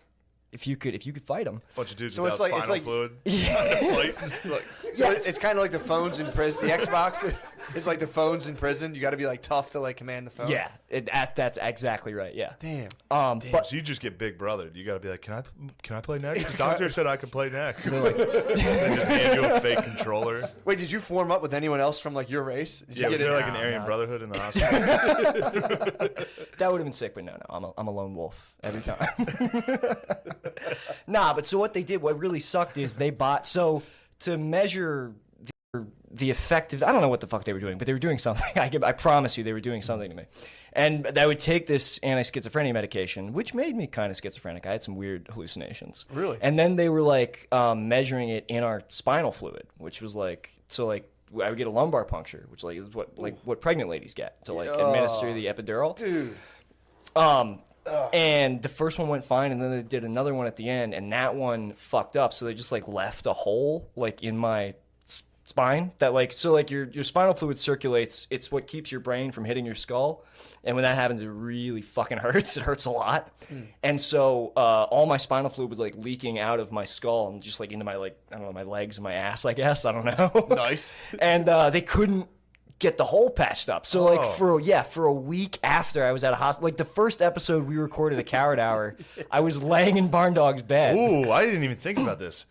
S3: if you could fight them.
S2: Bunch of dudes
S1: So
S2: without
S1: it's
S2: spinal
S1: like-
S2: fluid. Like, just like,
S1: So
S3: Yeah,
S1: it's kind of like the phones in prison. The Xbox is like the phones in prison. You got to be like tough to like command the phone.
S3: Yeah, that's exactly right. Yeah.
S1: Damn.
S2: damn,
S3: But
S2: so you just get big brothered. You got to be like, can I play next? The doctor said I could play next.
S3: they're like,
S2: They just hand you a fake controller.
S1: Wait, did you form up with anyone else from like your race? Did you
S2: Yeah, was
S1: get
S2: there
S1: in-
S2: like an
S3: No,
S2: Aryan
S3: no.
S2: Brotherhood in the hospital?
S3: that would have been sick, but no, I'm a lone wolf every time. Nah, but so what they did, what really sucked is they bought so to measure the effective. I don't know what the fuck they were doing, but they were doing something. I promise you, they were doing something to me. And they would take this anti-schizophrenia medication, which made me kind of schizophrenic. I had some weird hallucinations.
S1: Really?
S3: And then they were like measuring it in our spinal fluid, which was like I would get a lumbar puncture, which like is what pregnant ladies get to like administer the epidural.
S1: Dude.
S3: And the first one went fine, and then they did another one at the end, and that one fucked up. So they just like left a hole like in my spine that like so like your spinal fluid circulates. It's what keeps your brain from hitting your skull, and when that happens, it really fucking hurts. It hurts a lot, and so all my spinal fluid was like leaking out of my skull and just like into my like I don't know my legs and my ass. I guess I don't know.
S1: Nice.
S3: And they couldn't get the hole patched up. So like for a week after I was at a hospital, like the first episode we recorded the Coward Hour, I was laying in Barn Dog's bed.
S2: Ooh, I didn't even think about this.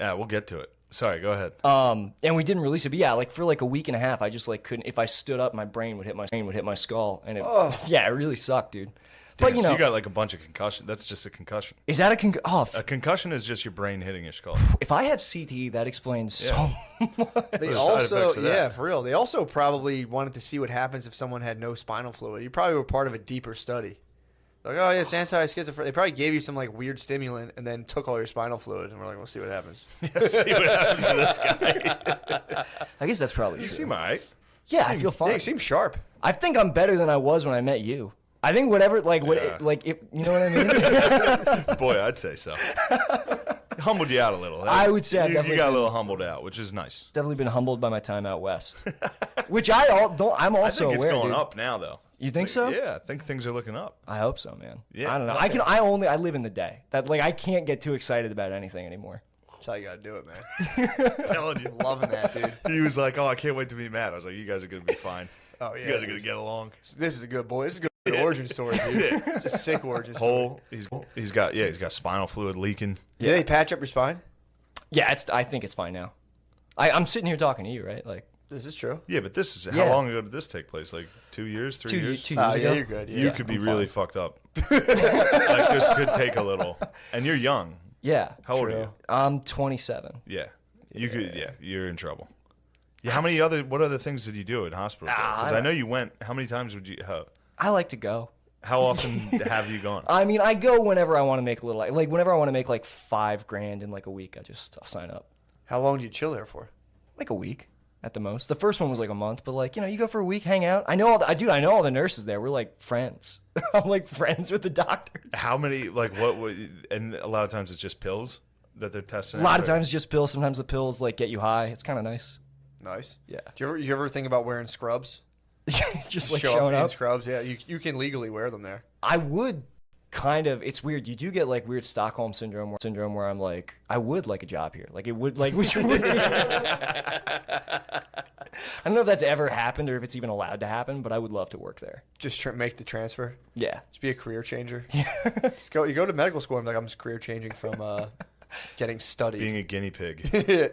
S2: Yeah, we'll get to it. Sorry, go ahead.
S3: And we didn't release it, but yeah, like for like a week and a half, I just like couldn't. If I stood up, my brain would hit my skull, and it yeah, it really sucked, dude. But you
S2: so
S3: know,
S2: you got like a bunch of concussion. That's just a concussion.
S3: is that
S2: A concussion is just your brain hitting your skull.
S3: if I have CTE, that explains so.
S1: They
S2: the side
S1: also,
S2: effects of that?
S1: yeah, for real. They also probably wanted to see what happens if someone had no spinal fluid. You probably were part of a deeper study. Like, oh yeah, it's anti-schizophrenia. They probably gave you some like weird stimulant and then took all your spinal fluid, and we're like, we'll see what happens.
S2: See what happens to this guy.
S3: I guess that's probably
S2: You
S3: true.
S2: seem all right.
S3: Yeah, I feel
S1: Yeah,
S3: fine.
S1: you seem sharp.
S3: I think I'm better than I was when I met you. I think whatever, like,
S2: Yeah.
S3: if you know what I mean.
S2: Boy, I'd say so. Humbled you out a little.
S3: I would say I've
S2: you
S3: definitely
S2: got a
S3: been-
S2: little humbled out, which is nice.
S3: Definitely been humbled by my time out west, which I'm
S2: I
S3: also
S2: think it's
S3: aware.
S2: going
S3: dude.
S2: up now, though.
S3: You think so?
S2: Yeah, I think things are looking up.
S3: I hope so, man.
S2: Yeah,
S3: I don't know.
S2: okay.
S3: I live in the day. That like I can't get too excited about anything anymore.
S1: That's how you gotta do it, man.
S2: I'm telling you.
S1: Loving that, dude.
S2: He was like, "Oh, I can't wait to meet Matt." I was like, "You guys are gonna be fine.
S1: Oh yeah.
S2: You guys are gonna get along."
S1: This is a good boy. This is a good origin story, dude. It's a sick origin story.
S2: He's got spinal fluid leaking.
S1: Yeah, they patch up your spine.
S3: Yeah, I think it's fine now. I'm sitting here talking to you, right? Like
S1: This is true.
S2: Yeah, but this is
S3: Yeah.
S2: how long ago did this take place? Like 2 years, 3 years?
S3: 2 years ago.
S1: Yeah, you're good. Yeah.
S2: You could be
S3: I'm
S2: really
S3: fine.
S2: fucked up. Like this could take a little. And you're young.
S3: Yeah.
S2: How old are
S1: True.
S2: you?
S3: I'm 27.
S2: Yeah. You could. Yeah, you're in trouble. Yeah. What other things did you do in hospital? Because I know you went. How many times would you?
S3: I like to go.
S2: How often have you gone?
S3: I mean, I go whenever I want to make a little, like whenever I want to make like $5,000 in like a week, I'll sign up.
S1: How long do you chill there for?
S3: Like a week at the most. The first one was like a month, but like, you know, you go for a week, hang out. I know all the nurses there. We're like friends. I'm like friends with the doctors.
S2: How many? Like what? And a lot of times it's just pills. that they're testing?
S3: A lot of times just pills. Sometimes the pills like get you high. It's kind of nice.
S1: Nice.
S3: Yeah.
S1: Do you ever think about wearing scrubs?
S3: Just like
S1: Show
S3: showing
S1: in
S3: up.
S1: scrubs. Yeah, you can legally wear them there.
S3: I would kind of. It's weird. You do get like weird Stockholm syndrome where I'm like, I would like a job here. Like it would like we should. I don't know if that's ever happened or if it's even allowed to happen, but I would love to work there.
S1: Just make the transfer.
S3: Yeah.
S1: Just be a career changer. You go to medical school. I'm like, I'm just career changing from getting studied.
S2: being a guinea pig.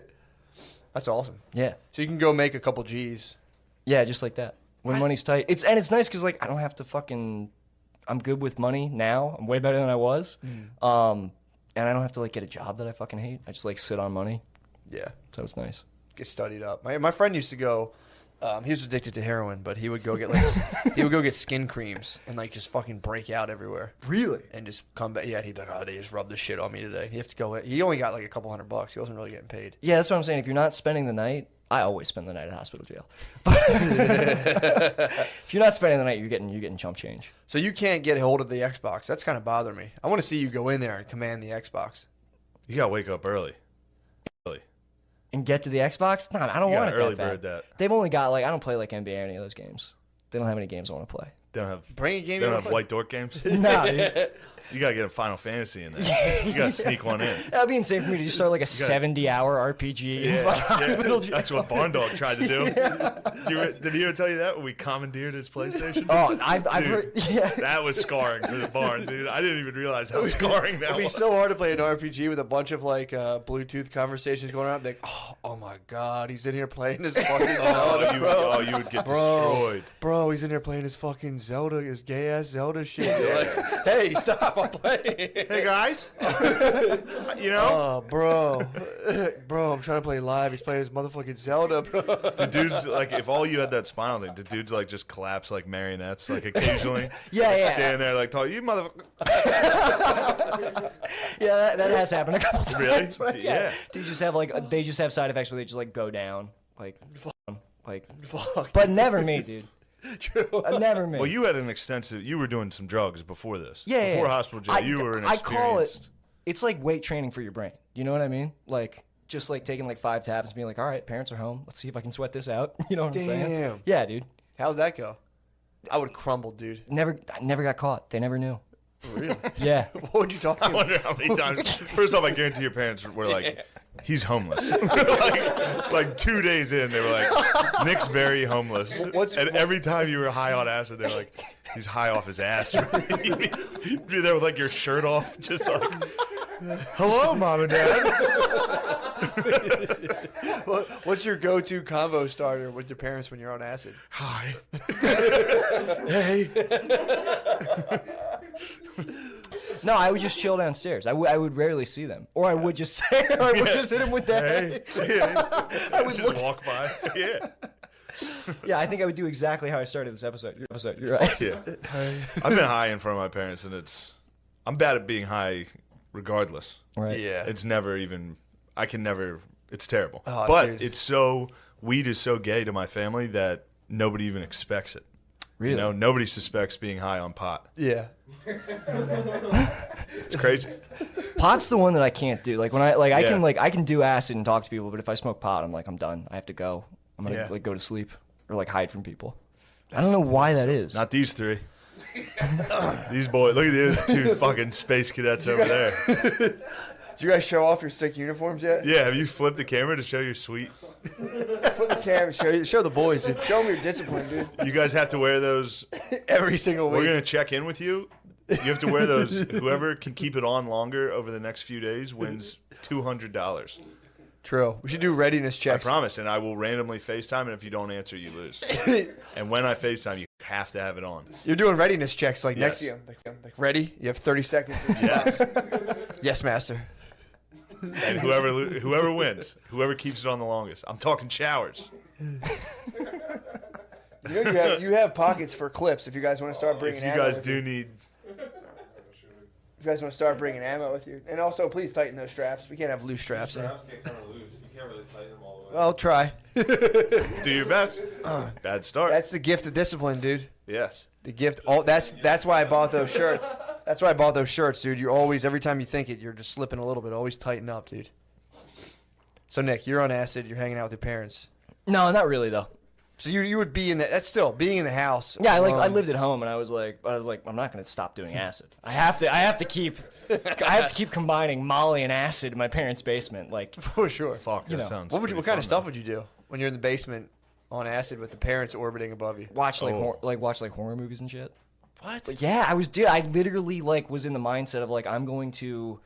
S1: That's awesome.
S3: Yeah.
S1: So you can go make a couple G's.
S3: Yeah, just like that. When money's tight. It's nice because like I don't have to fucking. I'm good with money now. I'm way better than I was. And I don't have to like get a job that I fucking hate. I just like sit on money.
S1: Yeah.
S3: So it's nice.
S1: Get studied up. My friend used to go. He was addicted to heroin, but he would go get get skin creams and like just fucking break out everywhere.
S3: Really?
S1: And just come back. Yeah, he'd be like, oh, they just rubbed this shit on me today. You have to go in. He only got like a couple $100. He wasn't really getting paid.
S3: Yeah, that's what I'm saying. If you're not spending the night, I always spend the night at hospital jail. If you're not spending the night, you're getting chump change.
S1: So you can't get hold of the Xbox. That's kind of bothering me. I want to see you go in there and command the Xbox.
S2: You gotta wake up early.
S3: And get to the Xbox? No, I don't
S2: You
S3: want
S2: gotta
S3: it
S2: early
S3: that bad.
S2: bird that.
S3: They've only got like I don't play like NBA or any of those games. They don't have any games I want to play.
S2: They don't have
S1: Bring a game.
S2: they
S1: you
S2: don't
S1: wanna
S2: have
S1: play.
S2: white dork games.
S3: No, dude.
S2: You gotta get a Final Fantasy in there. You gotta sneak one in.
S3: That'd be insane for me to just start like a 70-hour RPG in fucking hospital jail.
S2: That's what Barn Dog tried to do. Did he ever tell you that when we commandeered his PlayStation?
S3: Oh, I've
S2: Dude,
S3: heard. Yeah.
S2: That was scarring for the barn, dude. I didn't even realize how scarring that
S1: It'd be
S2: was.
S1: so hard to play an RPG with a bunch of like Bluetooth conversations going on. Like, oh my god, he's in here playing his fucking Zelda, bro.
S2: You would get
S1: Bro.
S2: destroyed.
S1: Bro, he's in there playing his fucking Zelda, his gay ass Zelda shit. You're like, hey, stop! I'm playing.
S2: Hey guys, you know
S1: Oh, bro, bro, I'm trying to play live. He's playing his motherfucking Zelda, bro.
S2: the dudes like if all you had that smile thing, the dudes like just collapse like marionettes, like occasionally.
S3: Yeah,
S2: like,
S3: yeah.
S2: Standing there like, talk, you motherfucker.
S3: Yeah, that has happened a couple times.
S2: Really?
S3: Right?
S2: Yeah.
S3: They just have side effects where they just like go down, like,
S1: Fuck.
S3: but never me, dude.
S1: True.
S3: Never me.
S2: Well, you had an extensive. You were doing some drugs before this.
S3: Yeah,
S2: Before
S3: yeah.
S2: hospital jail, you were an
S3: I
S2: experienced.
S3: call it. It's like weight training for your brain. You know what I mean? Like just like taking like 5 tabs and being like, all right, parents are home. Let's see if I can sweat this out. You know what I'm saying?
S1: Damn.
S3: Yeah, dude.
S1: How'd that go? I would crumble, dude.
S3: I never got caught. They never knew.
S1: Really?
S3: Yeah.
S1: What would you talk
S2: I
S1: about?
S2: wonder how many times. First off, I guarantee your parents were like, "He's homeless." like 2 days in, they were like, "Nick's very homeless." And every time you were high on acid, they're like, "He's high off his ass." You'd be there with like your shirt off, just like, "Hello, mom and dad."
S1: What's your go-to combo starter with your parents when you're on acid?
S2: Hi.
S1: Hey.
S3: No, I would just chill downstairs. I would rarely see them, or I would just say, or I would just hit him with that.
S2: Hey. I would just walk by. Yeah.
S3: Yeah, I think I would do exactly how I started this episode. You're right.
S2: Yeah. I've been high in front of my parents, and I'm bad at being high regardless.
S3: Right.
S1: Yeah.
S2: It's never even, I can never, it's terrible.
S1: Oh,
S2: but
S1: dude.
S2: weed is so gay to my family that nobody even expects it.
S3: Really?
S2: You know, nobody suspects being high on pot.
S1: Yeah.
S2: It's crazy.
S3: Pot's the one that I can't do. Like when I
S2: Yeah.
S3: I can do acid and talk to people, but if I smoke pot, I'm like I'm done. I have to go. I'm gonna
S1: Yeah.
S3: like go to sleep or like hide from people. I don't know why that is.
S2: Not these three. These boys, look at these two fucking space cadets over there.
S1: Did you guys show off your sick uniforms yet?
S2: Yeah, have you flipped the camera to show your sweet?
S1: Flip the camera, show the boys, dude. Show them your discipline, dude.
S2: You guys have to wear those.
S1: Every single
S2: We're
S1: week.
S2: going to check in with you. You have to wear those. Whoever can keep it on longer over the next few days wins $200.
S1: True. We should do readiness
S2: I
S1: checks.
S2: promise, and I will randomly FaceTime, and if you don't answer, you lose. And when I FaceTime, you have to have it on.
S1: You're doing readiness checks like next to
S2: Yes.
S1: you. Like ready? You have 30 seconds.
S2: Yes.
S1: Yes, master.
S2: And whoever wins, whoever keeps it on the longest. I'm talking showers.
S1: You know you have pockets for clips if you guys want to start bringing
S2: If you
S1: ammo
S2: guys
S1: with
S2: do
S1: you.
S2: need,
S1: If you guys want to start bringing ammo with you. And also, please tighten those straps. We can't have loose straps. in.
S4: Straps get kind of loose. You can't really tighten them all the way.
S1: I'll try.
S2: do your best. Bad start.
S1: That's the gift of discipline, dude.
S2: Yes.
S1: The gift. That's why I bought those shirts. That's why I bought those shirts, dude. You're always, every time you think it, you're just slipping a little bit. Always tighten up, dude. So, Nick, you're on acid. You're hanging out with your parents.
S3: No, not really though.
S1: So you would be in the, that's still being in the house.
S3: Yeah, I
S1: alone.
S3: lived at home, and I was like, I'm not gonna stop doing acid. I have to keep combining Molly and acid in my parents' basement. Like,
S1: For sure.
S2: Fuck,
S3: You
S2: that
S3: know.
S2: sounds.
S1: What
S2: pretty
S1: kind
S2: fun,
S1: of stuff would you do when you're in the basement on acid with the parents orbiting above you?
S3: watch
S2: Oh.
S3: watch horror movies and shit.
S1: What?
S3: But yeah, I literally like was in the mindset of like I'm going to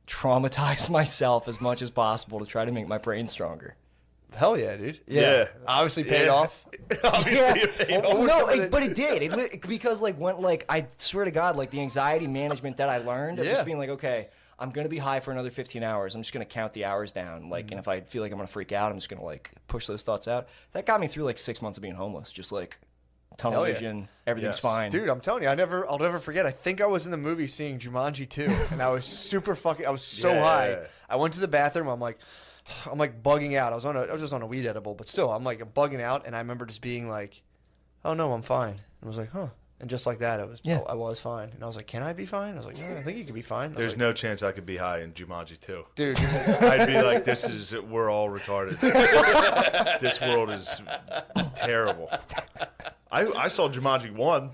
S3: traumatize myself as much as possible to try to make my brain stronger.
S1: Hell yeah, dude.
S2: Yeah.
S1: Obviously paid
S2: Yeah.
S1: off.
S2: Obviously, it paid
S1: Well,
S2: off.
S3: No,
S1: some of the-
S3: but it did. Because like when I swear to God, like the anxiety management that I learned of
S1: Yeah.
S3: just being like, okay, I'm gonna be high for another 15 hours. I'm just gonna count the hours down. Like,
S1: Mm-hmm.
S3: and if I feel like I'm gonna freak out, I'm just gonna like push those thoughts out. That got me through like 6 months of being homeless. Just like tunnel
S1: Hell yeah.
S3: vision, everything's
S2: Yes.
S3: fine.
S1: Dude, I'm telling you, I'll never forget. I think I was in the movie seeing Jumanji 2, and I was I was so
S2: Yeah.
S1: high. I went to the bathroom. I'm like bugging out. I was just on a weed edible, but still, I'm bugging out. And I remember just being like, "Oh no, I'm fine." And I was like, "Huh." And just like that, I was fine. And I was like, "Can I be fine?" I was like, "No, I think you can be fine." I was
S2: There's
S1: like,
S2: no chance I could be high in Jumanji 2.
S1: dude.
S2: I'd be like, we're all retarded. This world is terrible. I saw Jumanji 1,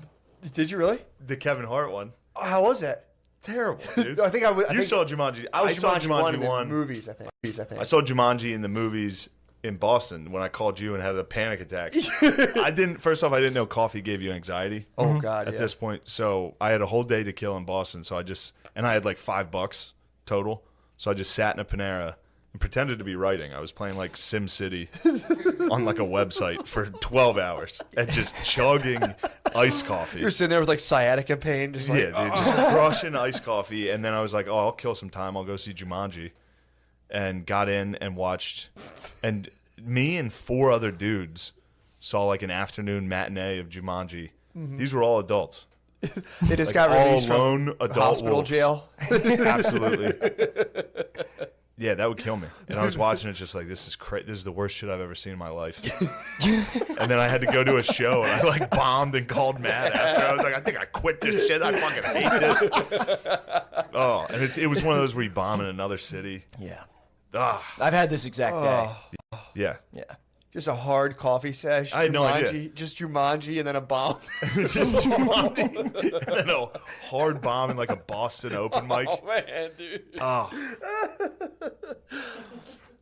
S1: Did you really?
S2: the Kevin Hart one.
S1: Oh, how was that?
S2: Terrible, dude.
S1: I think I
S2: You saw Jumanji. I saw Jumanji
S1: in the
S2: 1.
S1: movies. I think.
S2: I saw Jumanji in the movies in Boston when I called you and had a panic attack. First off, I didn't know coffee gave you anxiety
S1: Oh God!
S2: at
S1: Yeah.
S2: this point. So I had a whole day to kill in Boston. So I had like $5 total. So I just sat in a Panera and pretended to be writing. I was playing like Sim City on like a website for 12 hours and just chugging iced coffee.
S1: You're sitting there with like sciatica pain, just like,
S2: Yeah, dude, just crushing iced coffee. And then I was like, oh, I'll kill some time. I'll go see Jumanji. And got in and watched. And me and 4 other dudes saw like an afternoon matinee of Jumanji. These were all adults.
S1: they just
S2: Like
S1: got
S2: all
S1: released
S2: lone
S1: from
S2: adult
S1: hospital
S2: wolves.
S1: jail.
S2: Absolutely. Yeah, that would kill me. And I was watching it just like, this is This is the worst shit I've ever seen in my life. And then I had to go to a show, and I like bombed and called mad after. I was like, I think I quit this shit. I fucking hate this. Oh, and it was one of those where you bomb in another city.
S3: Yeah,
S2: Ah,
S3: I've had this exact day.
S2: yeah.
S3: Yeah.
S1: Just a hard coffee sesh.
S2: I had no
S1: Jumanji,
S2: idea.
S1: Just Jumanji and then a bomb.
S2: Just Jumanji. And then a hard bomb in like a Boston open mic.
S1: man, dude.
S2: Oh,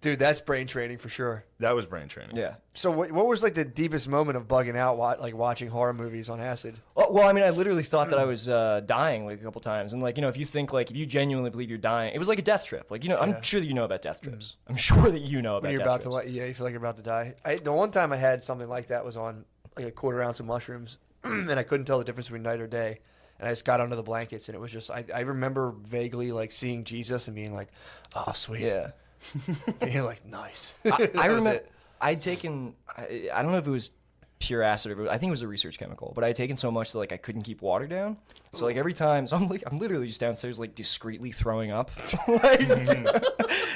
S1: Dude, that's brain training for sure.
S2: that was brain training.
S3: Yeah.
S1: So what was like the deepest moment of bugging out, like watching horror movies on acid?
S3: Oh, well, I mean, I literally thought that I was dying like a couple times, and like if you think like if you genuinely believe you're dying, it was like a death trip. Like I'm sure that you know about death trips. I'm sure that you know about
S1: When you're
S3: death
S1: about
S3: trips.
S1: to, you feel like you're about to die. The one time I had something like that was on like a quarter ounce of mushrooms, and I couldn't tell the difference between night or day. And I just got under the blankets, and it was just I remember vaguely like seeing Jesus and being like, oh sweet,
S3: Yeah.
S1: being like nice.
S3: I
S1: That was
S3: remember
S1: it.
S3: I'd taken I don't know if it was pure acid or I think it was a research chemical, but I had taken so much that like I couldn't keep water down. So like every time, so I'm literally just downstairs like discreetly throwing up, like,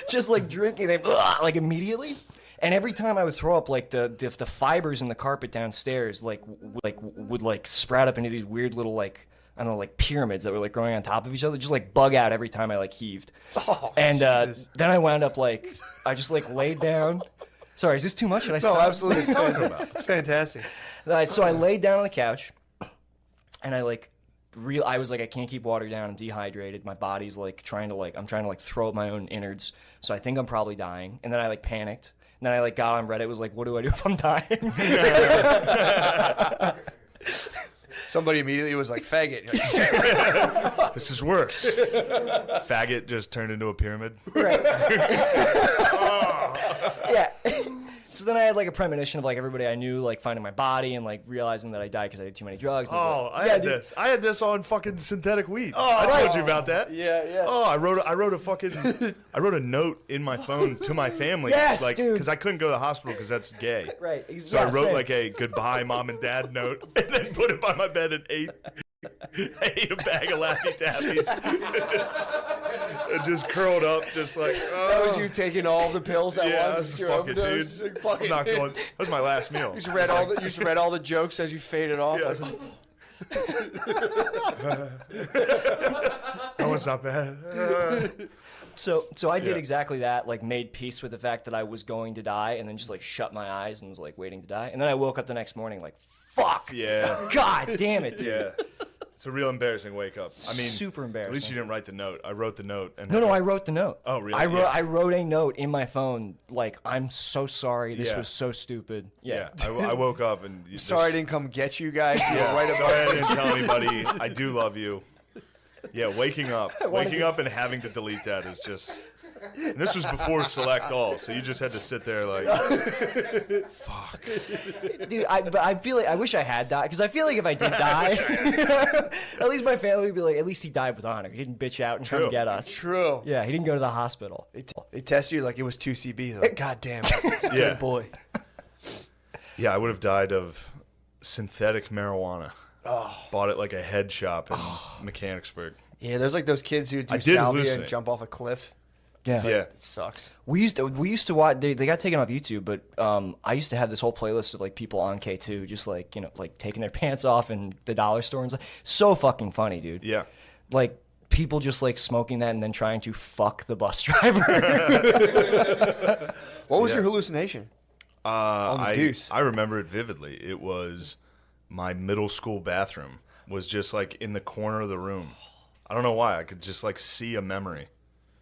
S3: just like drinking it like immediately. And every time I would throw up, like the fibers in the carpet downstairs would like sprout up into these weird little like I don't know, like pyramids that were like growing on top of each other, just like bug out every time I like heaved. And
S1: Jesus.
S3: then I wound up like I just like laid down. Sorry, is this too much? Should I
S1: No,
S3: stop?
S1: absolutely, it's fantastic.
S3: So I laid down on the couch, and I was like I can't keep water down. I'm dehydrated. My body's like I'm trying to like throw up my own innards. So I think I'm probably dying. And then I like panicked. And then I like got on Reddit. Was like, what do I do if I'm dying?
S1: Somebody immediately was like, faggot. You're like,
S2: This is worse. Faggot just turned into a pyramid.
S3: Yeah. So then I had like a premonition of like everybody I knew like finding my body and like realizing that I died because I did too many drugs. And
S2: Oh,
S3: like,
S2: I had this. I had this on fucking synthetic weed.
S1: Oh,
S2: I
S1: right.
S2: told you about that.
S1: yeah.
S2: Oh, I wrote a note in my phone to my family.
S3: Yes,
S2: like,
S3: dude.
S2: Because I couldn't go to the hospital because that's gay.
S3: Right.
S2: So I wrote
S3: same.
S2: like a goodbye mom and dad note and then put it by my bed and ate a bag of Laffy Taffies. It just curled up, just like,
S1: That was you taking all the pills at
S2: yeah,
S1: once. Your
S2: fuck it,
S1: overdose.
S2: dude.
S1: Fuck
S2: I'm
S1: it,
S2: not
S1: dude.
S2: going. That was my last meal.
S1: You just read all the jokes as you faded off.
S2: Yeah.
S1: Like,
S2: That was not bad.
S3: So I did
S2: Yeah.
S3: exactly that, like made peace with the fact that I was going to die and then just like shut my eyes and was like waiting to die. And then I woke up the next morning like, fuck.
S2: Yeah.
S3: God damn it, dude.
S2: Yeah. It's a real embarrassing wake up. I mean,
S3: Super embarrassing.
S2: At least you didn't write the note. I wrote the note. And
S3: No, I wrote the note.
S2: Oh, really?
S3: I wrote a note in my phone like, I'm so sorry. This
S2: Yeah.
S3: was so stupid.
S2: Yeah. I woke up and
S1: Sorry I didn't come get you guys. You were
S2: Yeah.
S1: right
S2: Sorry I
S1: about
S2: didn't tell anybody. I do love you. Yeah, waking up and having to delete that is just. And this was before Select All, so you just had to sit there like, fuck.
S3: Dude, but I feel like I wish I had died because I feel like if I did die, at least my family would be like, at least he died with honor. He didn't bitch out and try to
S2: True.
S3: get us.
S1: True.
S3: Yeah, he didn't go to the hospital.
S1: They test you like it was 2CB. They're like, God damn it.
S2: Yeah.
S1: Good boy.
S2: Yeah, I would have died of synthetic marijuana.
S1: Oh.
S2: Bought it like a head shop in Mechanicsburg.
S1: Yeah, there's like those kids who do
S2: I did
S1: salvia and
S2: hallucinate.
S1: jump off a cliff.
S3: Yeah.
S2: Yeah.
S1: It sucks.
S3: We used to watch. They got taken off YouTube, but I used to have this whole playlist of like people on K2 just like like taking their pants off in the dollar store and stuff. So fucking funny, dude.
S2: Yeah.
S3: Like people just like smoking that and then trying to fuck the bus driver.
S1: What was
S2: Yeah.
S1: your hallucination? On the deuce.
S2: I remember it vividly. It was my middle school bathroom was just like in the corner of the room. I don't know why. I could just like see a memory.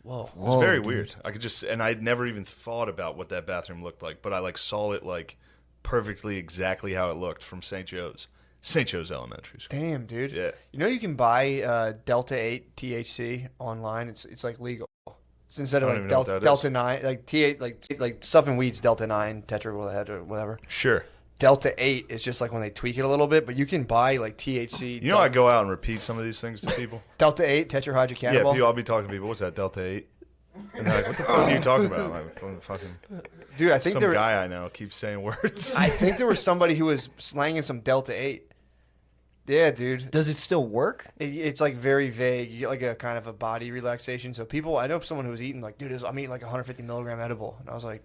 S1: Whoa.
S2: It was very weird. I could just, and I'd never even thought about what that bathroom looked like, but I like saw it like perfectly exactly how it looked from St. Joe's Elementary School.
S1: Damn, dude.
S2: Yeah.
S1: You know you can buy Delta 8 THC online. It's like legal. It's instead of
S2: I
S1: like
S2: don't even know what that
S1: Delta
S2: is.
S1: 9, like T8, like stuff in weeds, Delta 9, tetra, whatever.
S2: Sure.
S1: Delta 8 is just like when they tweak it a little bit, but you can buy like THC.
S2: You know, I go out and repeat some of these things to people.
S1: Delta 8 tetrahydrocannabinol.
S2: Yeah, people, I'll be talking to people. What's that, Delta 8? And they're like, what the fuck are you talking about? I'm like, what the fucking
S1: Dude, I think
S2: some guy I know keeps saying words.
S1: I think there was somebody who was slanging some Delta 8. Yeah, dude.
S3: Does it still work?
S1: It's like very vague. You get like a kind of a body relaxation. So people, I know someone who was eating like, dude, I'm eating like 150 milligram edible, and I was like,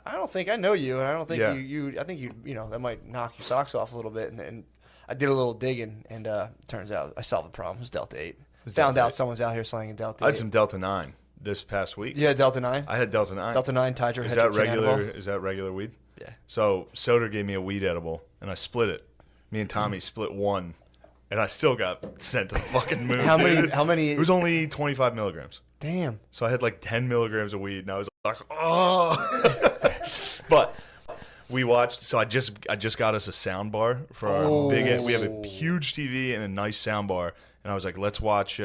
S1: I don't think I know you, and I don't think
S2: Yeah.
S1: I think you know that might knock your socks off a little bit. And I did a little digging, and turns out I solved the problem. It was Delta 8. Found
S2: Delta
S1: out
S2: 8.
S1: someone's out here slanging Delta 8.
S2: I had some Delta 9 this past week.
S1: Yeah, Delta 9.
S2: I had Delta 9.
S1: Delta 9 tetrahydrocannabinol.
S2: Is that regular weed?
S1: Yeah.
S2: So Soder gave me a weed edible, and I split it. Me and Tommy split one, and I still got sent to the fucking moon.
S1: How many-
S2: dude.
S1: how many-
S2: It was only 25 milligrams.
S1: Damn.
S2: So I had like 10 milligrams of weed, and I was like, oh. But we watched. So I just got us a sound bar for our big. We have a huge TV and a nice sound bar, and I was like, let's watch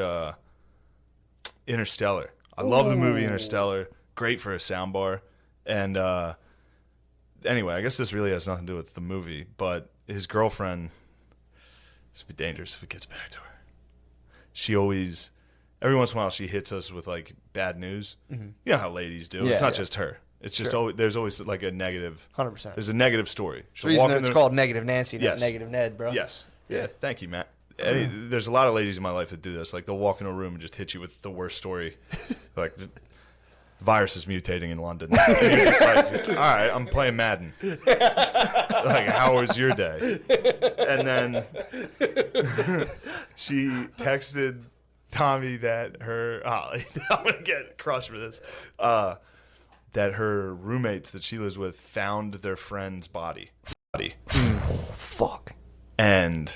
S2: Interstellar. I love the movie Interstellar. Great for a sound bar. And anyway, I guess this really has nothing to do with the movie, but his girlfriend. This would be dangerous if it gets back to her. She always, every once in a while, she hits us with like bad news. Mm-hmm. You know how ladies do. It's
S3: Yeah,
S2: not
S3: yeah.
S2: just her. It's just always, there's always like a negative.
S1: 100%.
S2: There's a negative story. She'll
S1: The reason
S2: walk
S1: that
S2: in
S1: it's
S2: the-
S1: called Negative Nancy, not
S2: Yes.
S1: Negative Ned, bro.
S2: Yes.
S1: Yeah.
S2: Yeah. Thank you, Matt. There's a lot of ladies in my life that do this. Like they'll walk in a room and just hit you with the worst story. Like the virus is mutating in London. And you're just like, all right, I'm playing Madden. Like, how was your day? And then she texted Tommy that her I'm gonna get crushed for this. That her roommates that she lives with found their friend's body.
S3: Fuck.
S2: And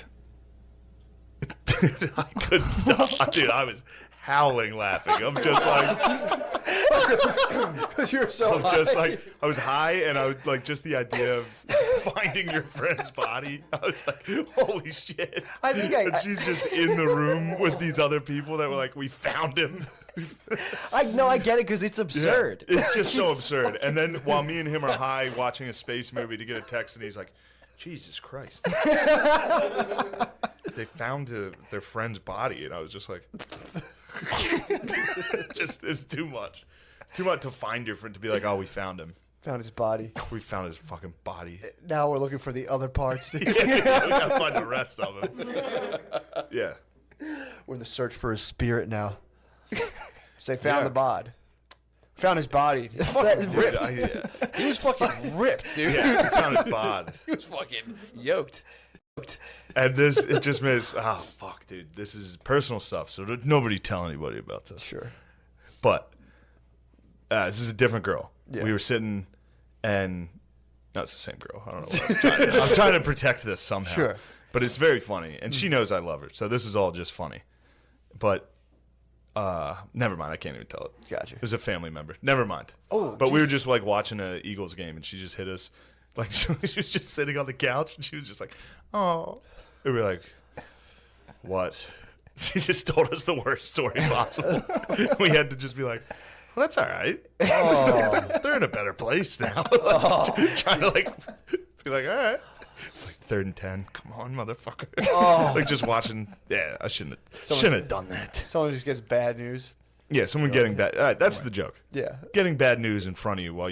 S2: dude, I couldn't stop. Dude, I was howling laughing. I'm just like,
S1: Because you're so
S2: I'm just like, I was high, and I was like, just the idea of finding your friend's body. I was like, holy shit.
S3: I think
S2: and she's just in the room with these other people that were like, we found him.
S3: I get it because it's absurd.
S2: Yeah, it's just so absurd. And then while me and him are high watching a space movie to get a text, and he's like, Jesus Christ. They found their friend's body, and I was just like, it's too much. It's too much to find your friend, to be like, oh, we found him.
S1: found his body.
S2: We found his fucking body.
S1: Now we're looking for the other parts.
S2: We gotta find the rest of him. Yeah.
S1: We're in the search for his spirit now. So they found
S2: Yeah.
S1: the bod. Found his body.
S2: Dude,
S1: He was fucking ripped, dude.
S2: yeah, we found his bod.
S1: He was fucking yoked.
S2: And this, it just makes, fuck, dude. This is personal stuff, so nobody tell anybody about this.
S1: Sure.
S2: But this is a different girl.
S1: Yeah.
S2: We were sitting, and no, it's the same girl. I don't know. I'm trying to protect this somehow.
S1: Sure.
S2: But it's very funny, and she knows I love her, so this is all just funny. But never mind. I can't even tell it.
S1: Gotcha.
S2: It was a family member. Never mind.
S1: Oh,
S2: but we were just like watching an Eagles game, and she just hit us. Like she was just sitting on the couch, and she was just like, "Oh," and we were like, "What?" She just told us the worst story possible. We had to just be like, "Well, that's all right.
S1: Oh.
S2: They're in a better place now." Trying to like be like, "All right." It's like 3rd and 10. Come on, motherfucker. Like just watching. Yeah, I shouldn't have done that.
S1: Someone just gets bad news.
S2: Yeah, someone getting bad. That's the joke.
S1: Yeah.
S2: Getting bad news in front of you while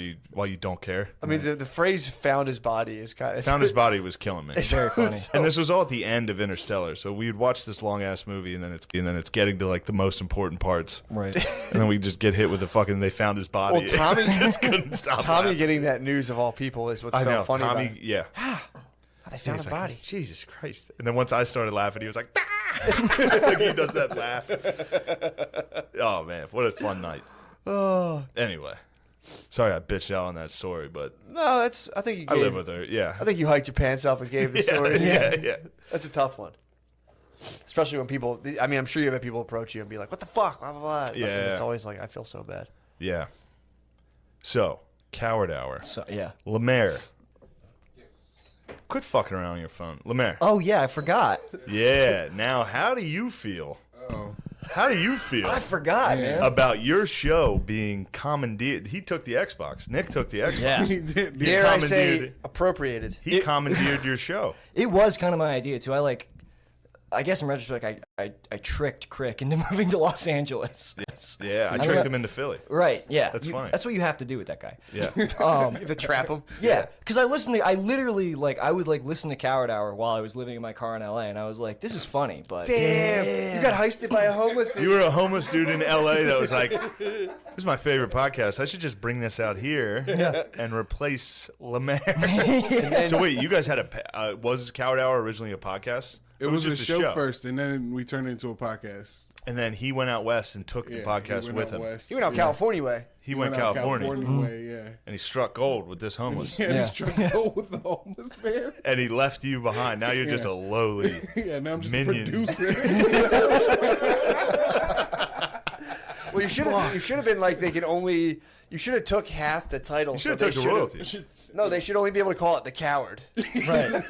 S2: you don't care.
S1: I mean, the phrase "found his body" is kind of
S2: Found his body was killing me.
S1: It's very funny.
S2: And this was all at the end of Interstellar, so we'd watch this long ass movie, and then it's getting to like the most important parts,
S3: Right.
S2: and then we just get hit with the fucking they found his body.
S1: Well, Tommy
S2: just couldn't stop.
S1: Tommy
S2: laughing.
S1: getting that news of all people is what's
S2: I
S1: so
S2: know
S1: funny
S2: Tommy.
S1: about it.
S2: Yeah,
S1: Oh, they found
S2: He's
S1: a
S2: like,
S1: body.
S2: Jesus Christ! And then once I started laughing, he was like, "Ah!" Like he does that laugh. Oh man, what a fun night.
S1: Oh
S2: Anyway, sorry I bitched out on that story, but
S1: no, that's. I think you.
S2: I
S1: Gave,
S2: live with her. Yeah.
S1: I think you hiked your pants up and gave the story.
S2: Yeah.
S1: That's a tough one. Especially when people. I mean, I'm sure you have people approach you and be like, "What the fuck?" Blah blah blah.
S2: Yeah.
S1: And it's always like, I feel so bad.
S2: Yeah. So, Coward Hour.
S3: So yeah.
S2: Lemaire. Quit fucking around on your phone. Lemaire.
S3: Oh yeah, I forgot.
S2: Yeah. Now, how do you feel? How do you feel
S3: I forgot, man.
S2: about your show being commandeered? He took the Xbox. Nick took the Xbox.
S3: Yeah.
S5: He did.
S2: He
S1: Dare I say
S2: commandeered-
S1: appropriated?
S2: He commandeered your show.
S3: It was kind of my idea too. I guess in retrospect, I tricked Crick into moving to Los Angeles.
S2: Yeah, I
S3: don't
S2: tricked
S3: know.
S2: him into Philly.
S3: Right. Yeah.
S2: That's funny.
S3: That's what you have to do with that guy.
S2: Yeah.
S1: You have to trap him.
S3: Yeah, because I literally I would listen to Coward Hour while I was living in my car in LA, and I was like, this is funny, but
S1: Damn. You got heisted by a homeless dude.
S2: You were a homeless dude in LA that was like, this is my favorite podcast. I should just bring this out here and replace Lemaire. So wait, you guys had was Coward Hour originally a podcast?
S5: It was a
S2: just
S5: show first, and then we turned it into a podcast.
S2: And then he went out west and took the podcast with him.
S1: He went out California way.
S2: He went
S5: out
S2: California,
S5: way, yeah.
S2: and he struck gold with this homeless.
S5: Yeah,
S3: Yeah.
S5: he's trying to go with the homeless man.
S2: And he left you behind. Now you're just a lowly
S5: Yeah, now I'm just a
S2: minion.
S5: producer.
S1: Well, you should have been like they can only. You should have took half the title.
S2: You should have
S1: they
S2: took the
S1: should've-
S2: royalties.
S1: No, they should only be able to call it the Coward.
S3: right.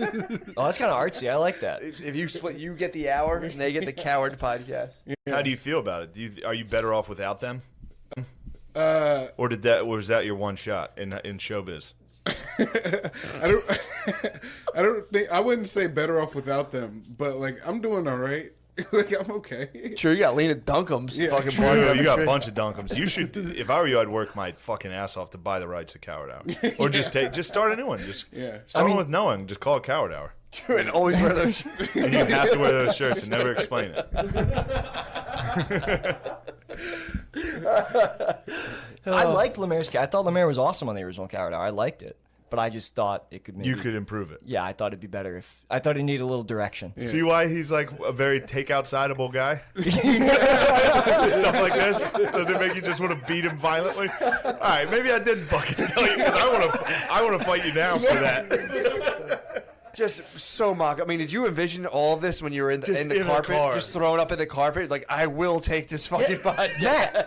S3: Oh, that's kind of artsy. I like that.
S1: If you split, you get the hour and they get the Coward podcast.
S2: How do you feel about it? Are you better off without them,
S5: I
S2: or was that your one shot in showbiz?
S5: I don't think I wouldn't say better off without them, but like I'm doing all right. Like I'm okay.
S1: Sure, you got Lena Dunkums.
S5: Yeah,
S1: Fucking
S5: true.
S1: blood
S2: You got a
S1: up
S2: bunch of dunkums. You should. If I were you, I'd work my fucking ass off to buy the rights to Coward Hour, or just start a new one. Just
S5: Yeah.
S2: start one with no one. Just call it Coward Hour,
S1: and always wear those.
S2: and you have to wear those shirts and never explain it.
S3: I liked Lemaire's. I thought Lemaire was awesome on the original Coward Hour. I liked it, but I just thought it could maybe.
S2: You could improve it.
S3: Yeah, I thought it'd be better if I thought it needed a little direction.
S2: See why he's like a very take outsideable guy? Stuff like this? Does it make you just want to beat him violently? All right, maybe I didn't fucking tell you because I want to fight you now for that.
S1: Just so mock. I mean, did you envision all of this when you were in
S2: Just
S1: the
S2: in the
S1: carpet,
S2: car.
S1: just thrown up in the carpet? Like, I will take this fucking podcast.
S3: Yeah.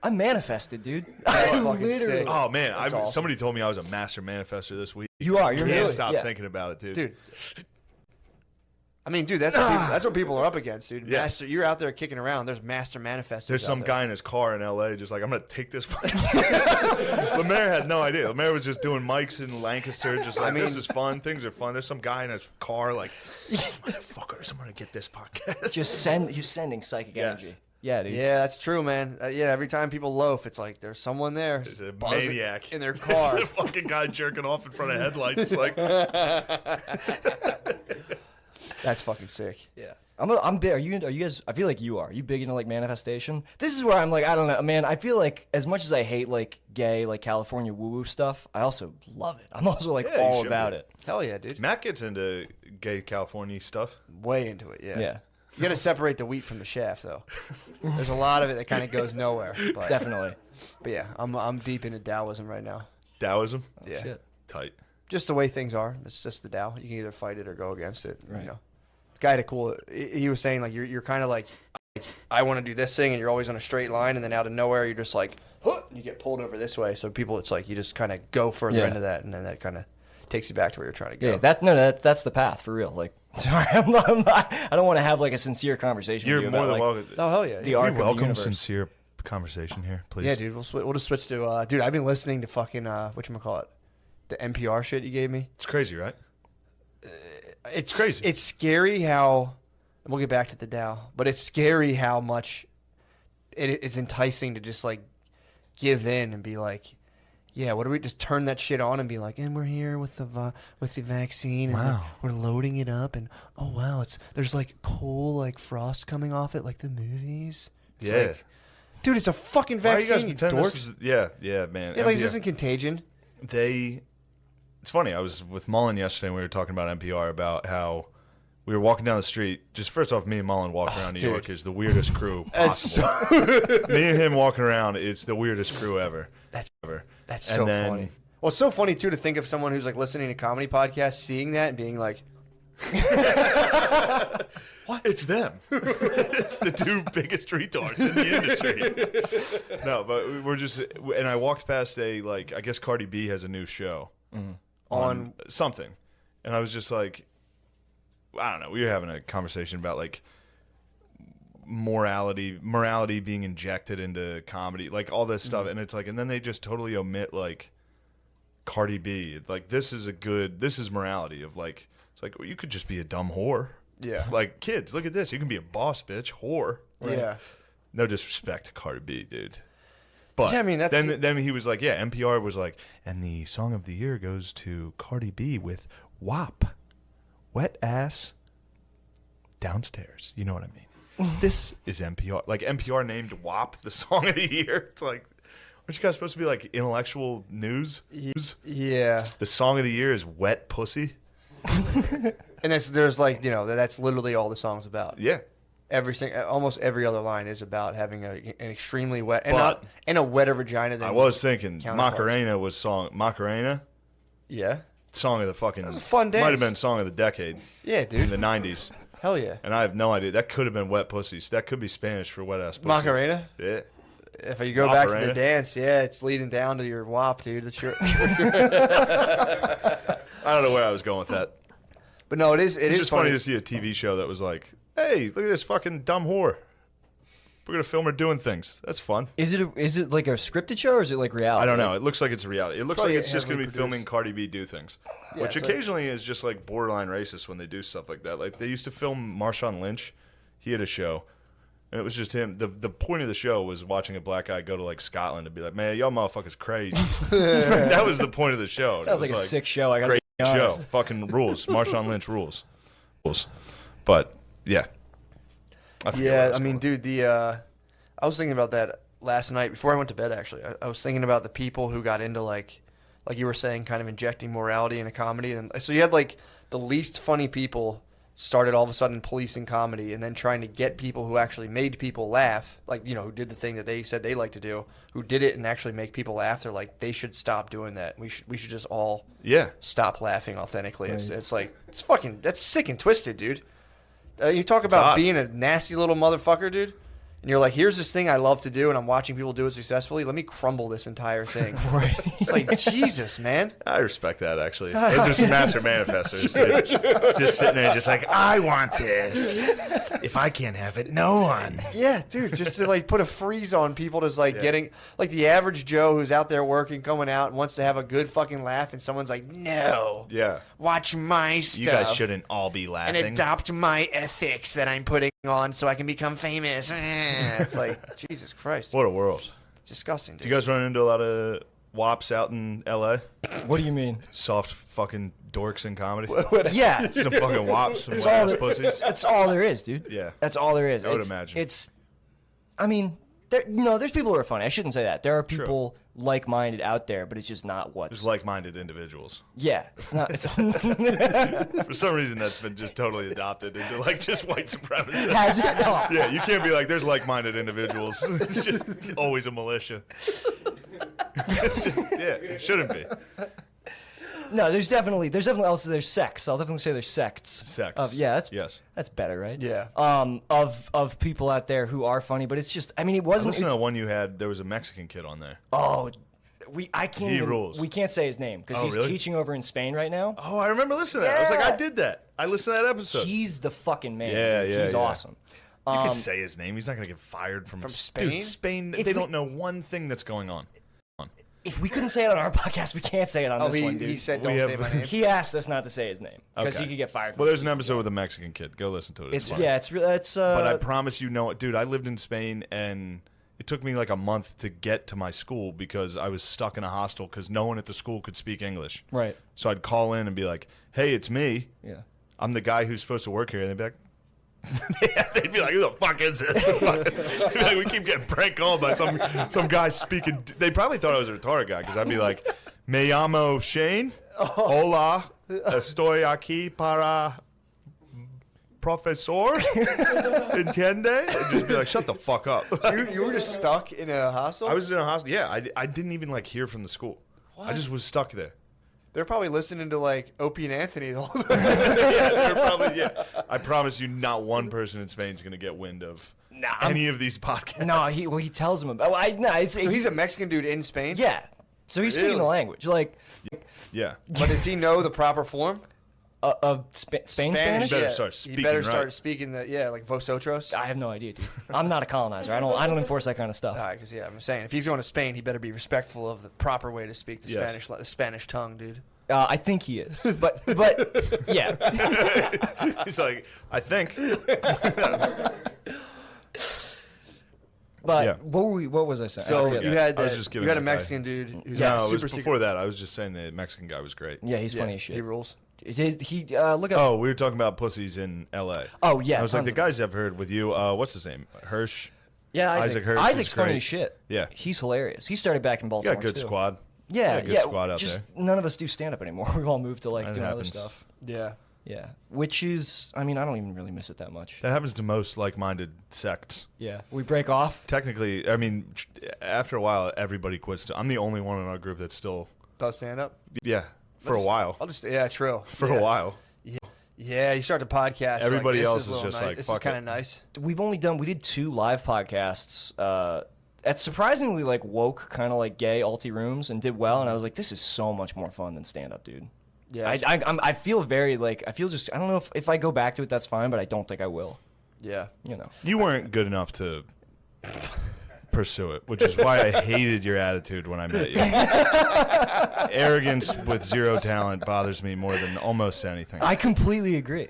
S3: I manifested, dude.
S1: That's
S3: I
S1: fucking
S3: literally.
S1: sick.
S2: Oh man,
S1: awesome.
S2: somebody told me I was a master manifester this week.
S3: You are. You're
S2: Can't
S3: really.
S2: stop
S3: yeah.
S2: thinking about it, dude.
S1: Dude. I mean, dude, that's what people are up against, dude.
S2: Yeah.
S1: Master, you're out there kicking around. There's master manifestors.
S2: There's some
S1: out
S2: guy in his car in LA just like, I'm going to take this fucking... Lemaire had no idea. Lemaire was just doing mics in Lancaster, just like, this is fun. Things are fun. There's some guy in his car like, motherfuckers, I'm going to get this podcast.
S3: Just sending psychic
S2: Yes.
S3: energy. Yeah, dude.
S1: Yeah, that's true, man. Yeah, every time people loaf, it's like there's someone there.
S2: There's a
S1: buzzing
S2: maniac
S1: in their car.
S2: There's a fucking guy jerking off in front of headlights. Like,
S1: That's fucking sick.
S3: Yeah. I'm big. Are you guys? I feel like you are. Are you big into like manifestation? This is where I'm like, I don't know, man. I feel like as much as I hate like gay, like California woo woo stuff, I also love it. I'm also like
S2: Yeah, you
S3: all
S2: should
S3: about
S2: be.
S3: it.
S1: Hell yeah, dude.
S2: Matt gets into gay California stuff.
S1: Way into it, yeah.
S3: Yeah,
S1: You got to separate the wheat from the chaff, though. There's a lot of it that kind of goes nowhere. But,
S3: definitely.
S1: But yeah, I'm deep into Taoism right now.
S2: Taoism.
S1: Yeah.
S3: Shit.
S2: Tight.
S1: Just the way things are. It's just the Tao. You can either fight it or go against it.
S3: Right.
S1: You know, the guy had a cool. He was saying like you're kind of like I want to do this thing, and you're always on a straight line, and then out of nowhere you're just like, huh, and you get pulled over this way. So people, it's like you just kind of go further
S3: Yeah.
S1: into that, and then that kind of takes you back to where you're trying to go.
S3: Yeah, that's the path for real. Like, sorry, I don't want to have like a sincere conversation.
S2: You're
S3: with you
S2: more
S3: about,
S2: than
S3: like,
S2: welcome.
S1: Oh hell yeah.
S3: The
S1: yeah.
S3: arc
S2: You're
S3: of the
S2: welcome.
S3: universe.
S2: Sincere conversation here, please.
S1: Yeah, dude. We'll just switch to dude. I've been listening to fucking whatchamacallit, the NPR shit you gave me.
S2: It's crazy, right?
S1: It's
S2: crazy.
S1: It's scary how. And we'll get back to the Dow, but it's scary how much it's enticing to just like give in and be like, yeah, what do we just turn that shit on and be like, and we're here with the vaccine, and
S2: Wow.
S1: we're loading it up, and oh wow, there's like cool like frost coming off it like the movies. It's
S2: Yeah.
S1: like, dude, it's a fucking
S2: Why are you
S1: vaccine,
S2: guys
S1: you
S2: pretending
S1: dorks.
S2: this is? Yeah, man.
S1: Yeah, like this
S2: NPR.
S1: isn't contagion.
S2: It's funny. I was with Mullen yesterday, and we were talking about NPR about how we were walking down the street. Just first off, me and Mullen walking around New
S1: dude.
S2: York is the weirdest crew
S1: That's
S2: possible. Me and him walking around, it's the weirdest crew ever.
S1: That's
S2: Ever.
S1: That's
S2: And
S1: so
S2: then-
S1: funny. Well, it's so funny too to think of someone who's like listening to comedy podcasts, seeing that and being like,
S2: It's them. It's the two biggest retards in the industry. No, but we're just, and I walked past I guess Cardi B has a new show on something. And I was just like, I don't know. We were having a conversation about like morality being injected into comedy, like all this stuff. And it's like, and then they just totally omit like Cardi B. Like, this is morality of like, it's like, well, you could just be a dumb whore.
S1: yeah,
S2: Like, kids, look at this. You can be a boss bitch, whore.
S1: yeah.
S2: No disrespect to Cardi B, dude. But
S1: Yeah, I mean, that's-
S2: then he was like, yeah, NPR was like, and the song of the year goes to Cardi B with WAP. Wet ass downstairs. You know what I mean? This is NPR. Like, NPR named WAP the song of the year. It's like, aren't you guys supposed to be like intellectual news?
S1: Yeah,
S2: The song of the year is Wet Pussy.
S1: and there's like that's literally all the song's about.
S2: Yeah.
S1: Almost every other line is about having an extremely wet
S2: But-
S1: and a wetter vagina than
S2: I was thinking
S1: counterparts.
S2: Macarena was Macarena,
S1: Yeah,
S2: song of the fucking.
S1: was a fun
S2: Might have
S1: dance.
S2: been song of the decade
S1: yeah,
S2: in the
S1: dude.
S2: 90s.
S1: Hell yeah,
S2: And I have no idea. That could have been Wet Pussies. That could be Spanish for wet ass pussy.
S1: Macarena.
S2: Yeah.
S1: If you go back to the
S2: Macarena.
S1: dance, yeah, it's leading down to your WAP, dude. That's your.
S2: I don't know where I was going with that.
S1: But no, it is.
S2: It's just funny to see a TV show that was like, hey, look at this fucking dumb whore. We're going to film her doing things. That's fun.
S3: Is it like a scripted show or is it like reality?
S2: I don't know. It looks like it's reality. It looks
S1: Probably
S2: like it's just going to be
S1: heavily
S2: filming
S1: produced.
S2: Cardi B do things.
S1: Yeah,
S2: Which
S1: it's like-
S2: occasionally is just like borderline racist when they do stuff like that. Like they used to film Marshawn Lynch. He had a show. And it was just him. The point of the show was watching a black guy go to like Scotland and be like, man, y'all motherfuckers crazy. That was the point of the show.
S3: Sounds
S2: It
S3: like
S2: was
S3: a sick show. I got
S2: great
S3: to be
S2: show.
S3: honest.
S2: Fucking rules. Marshawn Lynch rules. But yeah. I forget where
S1: Yeah,
S2: was
S1: I mean,
S2: going.
S1: dude, I was thinking about that last night before I went to bed. Actually, I was thinking about the people who got into like you were saying, kind of injecting morality into comedy, and so you had like the least funny people started all of a sudden policing comedy, and then trying to get people who actually made people laugh, like who did the thing that they said they like to do, who did it and actually make people laugh. They're like, they should stop doing that. We should just all
S2: Yeah.
S1: stop laughing authentically.
S3: Right.
S1: It's like that's sick and twisted, dude. You talk about
S2: odd.
S1: being a nasty little motherfucker, dude. And you're like, here's this thing I love to do, and I'm watching people do it successfully. Let me crumble this entire thing.
S3: Right.
S1: It's like, Jesus, man.
S2: I respect that, actually. Those are some master manifestors. Just sitting there, just like, I want this. If I can't have it, no one.
S1: Yeah, dude, just to like put a freeze on people just like
S2: Yeah.
S1: getting like the average Joe who's out there working, coming out, and wants to have a good fucking laugh, and someone's like, no,
S2: Yeah.
S1: watch my stuff.
S2: You guys shouldn't all be
S1: and
S2: laughing.
S1: adopt my ethics that I'm putting on so I can become famous. It's like, Jesus Christ.
S2: What a world.
S1: Disgusting, dude.
S2: Do you guys run into a lot of wops out in L.A.?
S3: What do you mean?
S2: Soft fucking dorks in comedy.
S3: Yeah.
S2: Some fucking wops, some
S3: That's
S2: wet
S3: all,
S2: ass pussies.
S3: that's all there is, dude.
S2: Yeah.
S3: That's all there is.
S2: I would imagine.
S3: I mean, there's people who are funny. I shouldn't say that. There are people like-minded out there, but it's just not what's...
S2: Just like-minded individuals.
S3: Yeah, it's not... It's
S2: For some reason, that's been just totally adopted into like just white supremacy.
S3: Has it? No.
S2: Yeah, you can't be like, there's like-minded individuals. It's just always a militia. It's just, it shouldn't be.
S3: No, there's definitely also there's sects. I'll definitely say there's sects.
S2: Sects.
S3: That's better, right?
S1: Yeah.
S3: Of people out there who are funny, but it's just I mean it wasn't.
S2: Listen to the one you had. There was a Mexican kid on there.
S3: He
S2: rules.
S3: We can't say his name because he's
S2: really?
S3: teaching over in Spain right now.
S2: Oh, I remember listening to that. I was like,
S3: Yeah.
S2: I did that. I listened to that episode.
S3: He's the fucking man.
S2: Yeah,
S3: dude.
S2: yeah,
S3: He's
S2: yeah.
S3: awesome.
S2: You can say his name. He's not gonna get fired from
S1: Spain?
S2: Dude, Spain.
S3: If
S2: They
S3: we-
S2: don't know one thing that's going on.
S3: If we couldn't say it on our podcast, we can't say it on this one, dude.
S1: he said,
S2: We
S1: "Don't
S2: have-
S1: say my name."
S3: He asked us not to say his name because
S2: Okay.
S3: he could get fired.
S2: Well, there's an episode with a Mexican kid. Go listen to it.
S3: It's
S2: funny.
S3: yeah, it's really it's.
S2: But I promise you, dude. I lived in Spain, and it took me like a month to get to my school because I was stuck in a hostel because no one at the school could speak English.
S3: right.
S2: So I'd call in and be like, "Hey, it's me.
S3: Yeah.
S2: I'm the guy who's supposed to work here." And they'd be like, they'd be like, "Who the fuck is this?" They'd be like, we keep getting prank called by some guy speaking. They probably thought I was a retarded guy because I'd be like, "Me llamo Shane. Hola, estoy aquí para profesor. Entiende?" And just be like, "Shut the fuck up."
S1: You were just stuck in a hostel?
S2: I was in a hospital. Yeah, I didn't even like hear from the school. I just was stuck there.
S1: They're probably listening to like Opie and Anthony the whole time.
S2: Yeah, they're probably, yeah. I promise you, not one person in Spain is going to get wind of any of these podcasts.
S3: No, he tells him about.
S1: So he's a Mexican dude in Spain?
S3: yeah. So he's speaking the
S1: Really?
S3: language like
S2: Yeah.
S1: But does he know the proper form?
S3: of Spain Spanish.
S2: You better
S1: Yeah.
S2: start
S1: He
S2: speaking
S1: better
S2: right.
S1: start speaking like vosotros.
S3: I have no idea, dude. I'm not a colonizer. I don't enforce that kind of stuff.
S1: All right, because I'm saying if he's going to Spain, he better be respectful of the proper way to speak the
S2: Yes.
S1: Spanish tongue, dude.
S3: I think he is, but yeah.
S2: He's like, I think.
S3: But
S2: Yeah.
S3: what was I saying? I
S1: So
S3: forget
S1: you
S3: that.
S1: had
S2: I was
S1: that,
S2: just
S1: you
S2: giving
S1: had a
S2: that guy-
S1: Mexican dude who's
S3: Yeah,
S2: No, it
S1: super
S2: was
S1: secret.
S2: before that. I was just saying the Mexican guy was great.
S3: Yeah, he's
S1: Yeah,
S3: funny as shit.
S1: He rules.
S3: He look up.
S2: Oh, we were talking about pussies in L.A.
S3: Oh, yeah,
S2: I was like,
S3: tons
S2: the
S3: of
S2: guys I've heard with you, what's his name? Hirsch?
S3: Yeah,
S2: Isaac Hirsch
S3: Isaac's
S2: is
S3: funny
S2: great.
S3: as shit.
S2: Yeah.
S3: He's hilarious. He started back in
S2: You
S3: Baltimore
S2: got a good
S3: too.
S2: squad.
S3: Yeah,
S2: You got a good
S3: yeah.
S2: squad out
S3: just
S2: there.
S3: none of us do stand up anymore. We've all moved to like
S2: That
S3: doing
S2: happens.
S3: other stuff.
S1: Yeah.
S3: Yeah, which is, I mean, I don't even really miss it that much.
S2: That happens to most like-minded sects.
S3: Yeah, we break off.
S2: Technically, I mean, after a while, everybody quits. I'm the only one in our group that's still,
S1: Does stand up?
S2: yeah, for a while.
S1: Yeah, true.
S2: For
S1: Yeah.
S2: a while.
S1: Yeah, you start the podcast. you're
S2: Everybody
S1: like, this
S2: else is
S1: a little
S2: just like,
S1: this
S2: fuck
S1: is kind
S2: it.
S1: of nice.
S3: We did 2 live podcasts at surprisingly like woke, kind of like gay alti rooms, and did well. And I was like, this is so much more fun than stand up, dude.
S1: Yeah,
S3: I feel very like I feel just I don't know if I go back to it that's fine, but I don't think I will.
S1: yeah.
S3: You know.
S2: You weren't good enough to pursue it, which is why I hated your attitude when I met you. Arrogance with zero talent bothers me more than almost anything.
S3: I completely agree.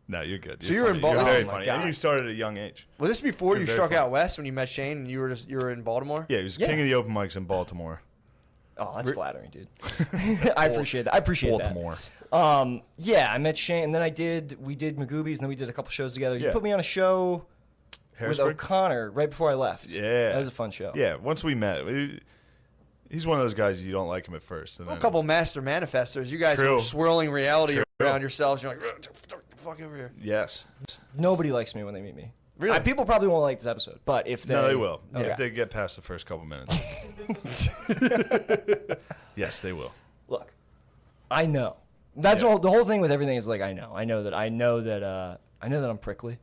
S2: No, you're good.
S1: So you were in
S2: funny. You're
S1: Baltimore.
S2: very
S1: Oh my
S2: funny.
S3: God.
S2: And you started at a young age.
S1: Was this before
S2: You're
S1: you
S2: very
S1: struck
S2: funny.
S1: out west when you met Shane and you were in Baltimore?
S2: Yeah, he was
S3: Yeah.
S2: king of the open mics in Baltimore.
S3: Oh, that's flattering, dude. I appreciate that. I appreciate
S2: Baltimore.
S3: that. Yeah, I met Shane, and then we did Magoobies, and then we did a couple shows together. You
S2: Yeah.
S3: put me on a show with
S2: Harrisburg?
S3: O'Connor right before I left.
S2: Yeah.
S3: That was a fun show.
S2: Yeah, once we met, he's one of those guys you don't like him at first. And
S1: A
S2: then,
S1: couple master manifestors. You guys
S2: True.
S1: are swirling reality
S2: True.
S1: around yourselves. You're like, fuck over here.
S2: Yes.
S3: Nobody likes me when they meet me.
S1: Really?
S3: People probably won't like this episode, but if they...
S2: No, they will.
S3: Okay.
S2: If they get past the first couple minutes. Yes, they will.
S3: Look, I know. That's
S2: Yeah.
S3: all. The whole thing with everything is like I know that I'm prickly.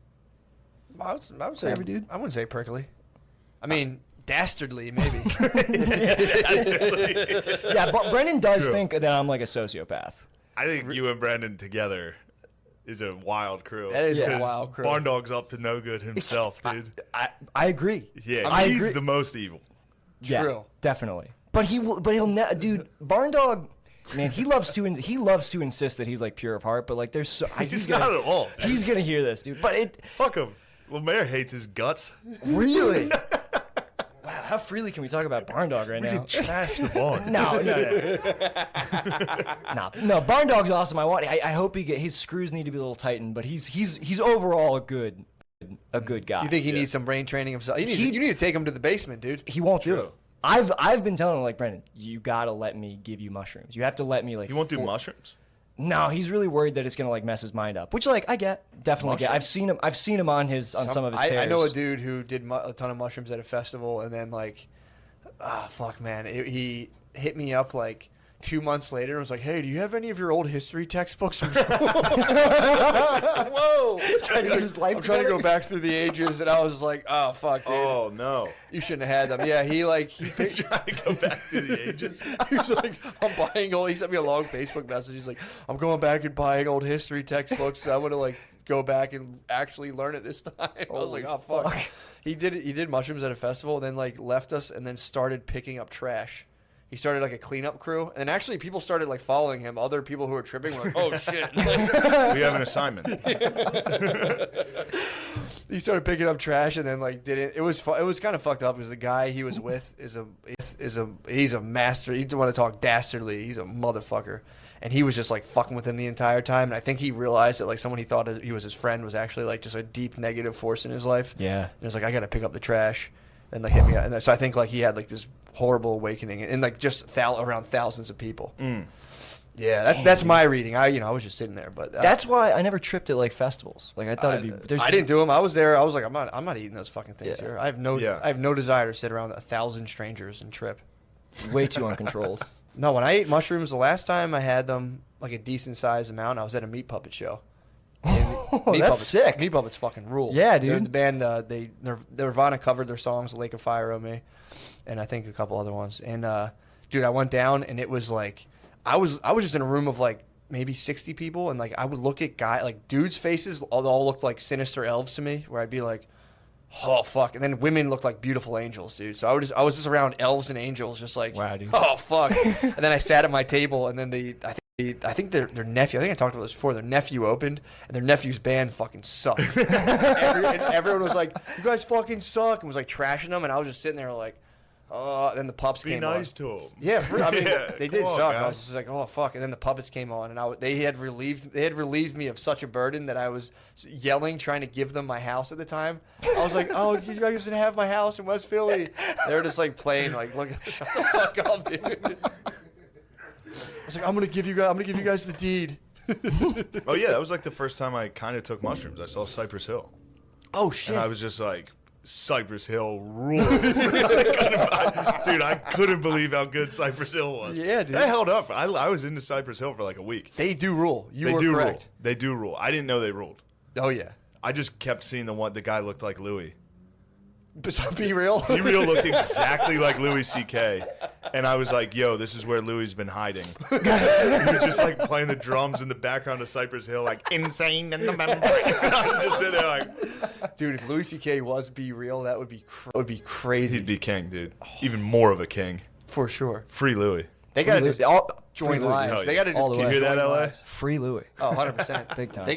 S1: I would say,
S3: Whatever, dude.
S1: I wouldn't say prickly. I mean, dastardly, maybe.
S3: Yeah, but Brendan does
S2: True.
S3: think that I'm like a sociopath.
S2: I think you and Brandon together is a wild crew.
S1: That is
S3: a
S1: wild crew.
S2: Barn Dog's up to no good himself, dude.
S3: I agree.
S2: Yeah,
S3: I
S2: he's
S3: agree.
S2: the most evil.
S3: Yeah,
S1: True.
S3: definitely. But he'll dude. Barn Dog, man, he loves to insist that he's like pure of heart. But like, there's so
S2: He's not at all, dude.
S3: He's gonna hear this, dude. But it
S2: Fuck him. Lemaire hates his guts.
S3: really. Wow, How freely can we talk about Barn Dog right now?
S2: Trash the barn.
S3: No. No, Barn Dog's awesome. I hope his screws need to be a little tightened, but he's overall a good guy.
S1: You think he needs some brain training himself? You need to take him to the basement, dude.
S3: He won't do it. I've been telling him, like, Brendan, you gotta let me give you mushrooms. You have to let me, like.
S2: You won't do mushrooms?
S3: No, he's really worried that it's gonna, like, mess his mind up. Which, like, I definitely get. I've seen him on some of his tears.
S1: I know a dude who did a ton of mushrooms at a festival, and then like, fuck, man, he hit me up like 2 months later and was like, "Hey, do you have any of your old history textbooks?" Whoa!
S3: Trying to get his life
S1: I'm trying to
S3: together?
S1: go back through the ages, and I was like, "Oh fuck, dude,
S2: Oh, no.
S1: you shouldn't have had them." Yeah, he
S2: He's trying to go back to the ages.
S1: he was like, "I'm buying old." He sent me a long Facebook message. He's like, "I'm going back and buying old history textbooks. I want to like go back and actually learn it this time." I was like, "Oh fuck." He did mushrooms at a festival, and then like left us, and then started picking up trash. He started like a cleanup crew, and actually people started like following him. Other people who were tripping were like, "Oh shit!"
S2: We have an assignment.
S1: He started picking up trash, and then like did it. It was kind of fucked up because the guy he was with he's a master. You want to talk dastardly? He's a motherfucker, and he was just like fucking with him the entire time. And I think he realized that like someone he thought he was his friend was actually like just a deep negative force in his life.
S3: Yeah.
S1: And it was like, I got to pick up the trash, and like hit me out. And so I think like he had like this horrible awakening, and like just around thousands of people. Yeah, that's my reading. I was just sitting there, but
S3: That's why I never tripped at, like, festivals. Like, I thought it'd be.
S1: I didn't do them. I was there. I was like, I'm not eating those fucking things
S3: Yeah.
S1: here. I have no desire to sit around 1,000 strangers and trip.
S3: way too uncontrolled.
S1: No, when I ate mushrooms the last time I had them like a decent sized amount, I was at a Meat Puppet show.
S3: That's sick.
S1: Meat Puppets fucking rule.
S3: Yeah, dude.
S1: They're the band, Nirvana covered their songs, Lake of Fire on Me, and I think a couple other ones. And dude, I went down and it was like I was just in a room of like maybe 60 people, and like I would look at dudes' faces all looked like sinister elves to me, where I'd be like, oh fuck, and then women looked like beautiful angels, dude. So I was just around elves and angels, just like,
S3: wow, dude.
S1: Oh fuck. And then I sat at my table, and then I think their nephew, I think I talked about this before, their nephew opened, and their nephew's band fucking sucked. And everyone was like, you guys fucking suck, and was like trashing them, and I was just sitting there like, oh, then the pups
S2: Be
S1: came
S2: nice
S1: on.
S2: to them.
S1: Yeah, I mean,
S2: Yeah,
S1: they did
S2: come on,
S1: suck. I
S2: guys.
S1: was just like, oh fuck, and then the puppets came on, and they had relieved me of such a burden that I was yelling, trying to give them my house at the time. I was like, oh, you guys didn't have my house in West Philly. They were just like playing, like, look, shut the fuck up, dude. I was like, I'm gonna give you guys the deed.
S2: Oh yeah, that was like the first time I kind of took mushrooms. I saw Cypress Hill,
S1: Oh shit.
S2: and I was just like, Cypress Hill rules. I couldn't believe how good Cypress Hill was.
S1: Yeah, dude.
S2: That held up. I was into Cypress Hill for like a week.
S1: They do rule.
S2: They
S1: were
S2: do
S1: correct.
S2: rule. They do rule. I didn't know they ruled.
S1: Oh yeah.
S2: I just kept seeing the guy looked like Louis.
S1: But be real.
S2: Be Real looked exactly like Louis C.K. And I was like, yo, this is where Louis been hiding. He was just like playing the drums in the background of Cypress Hill, like insane in the membrane. I was just sitting there like,
S1: Dude, if Louis C.K. was Be Real, that would be crazy.
S2: he'd be king, dude. Even more of a king.
S1: For sure.
S2: Free Louis.
S1: They got to
S3: Free
S1: just
S3: Louis.
S1: join
S3: Free Louis.
S1: lives.
S2: Hell
S1: They
S2: yeah.
S1: got to
S3: All
S1: just
S3: the
S1: keep
S3: way.
S2: You hear that,
S1: joining
S2: LA?
S1: lives.
S3: Free Louis.
S1: Oh, 100%.
S3: Big time.
S1: They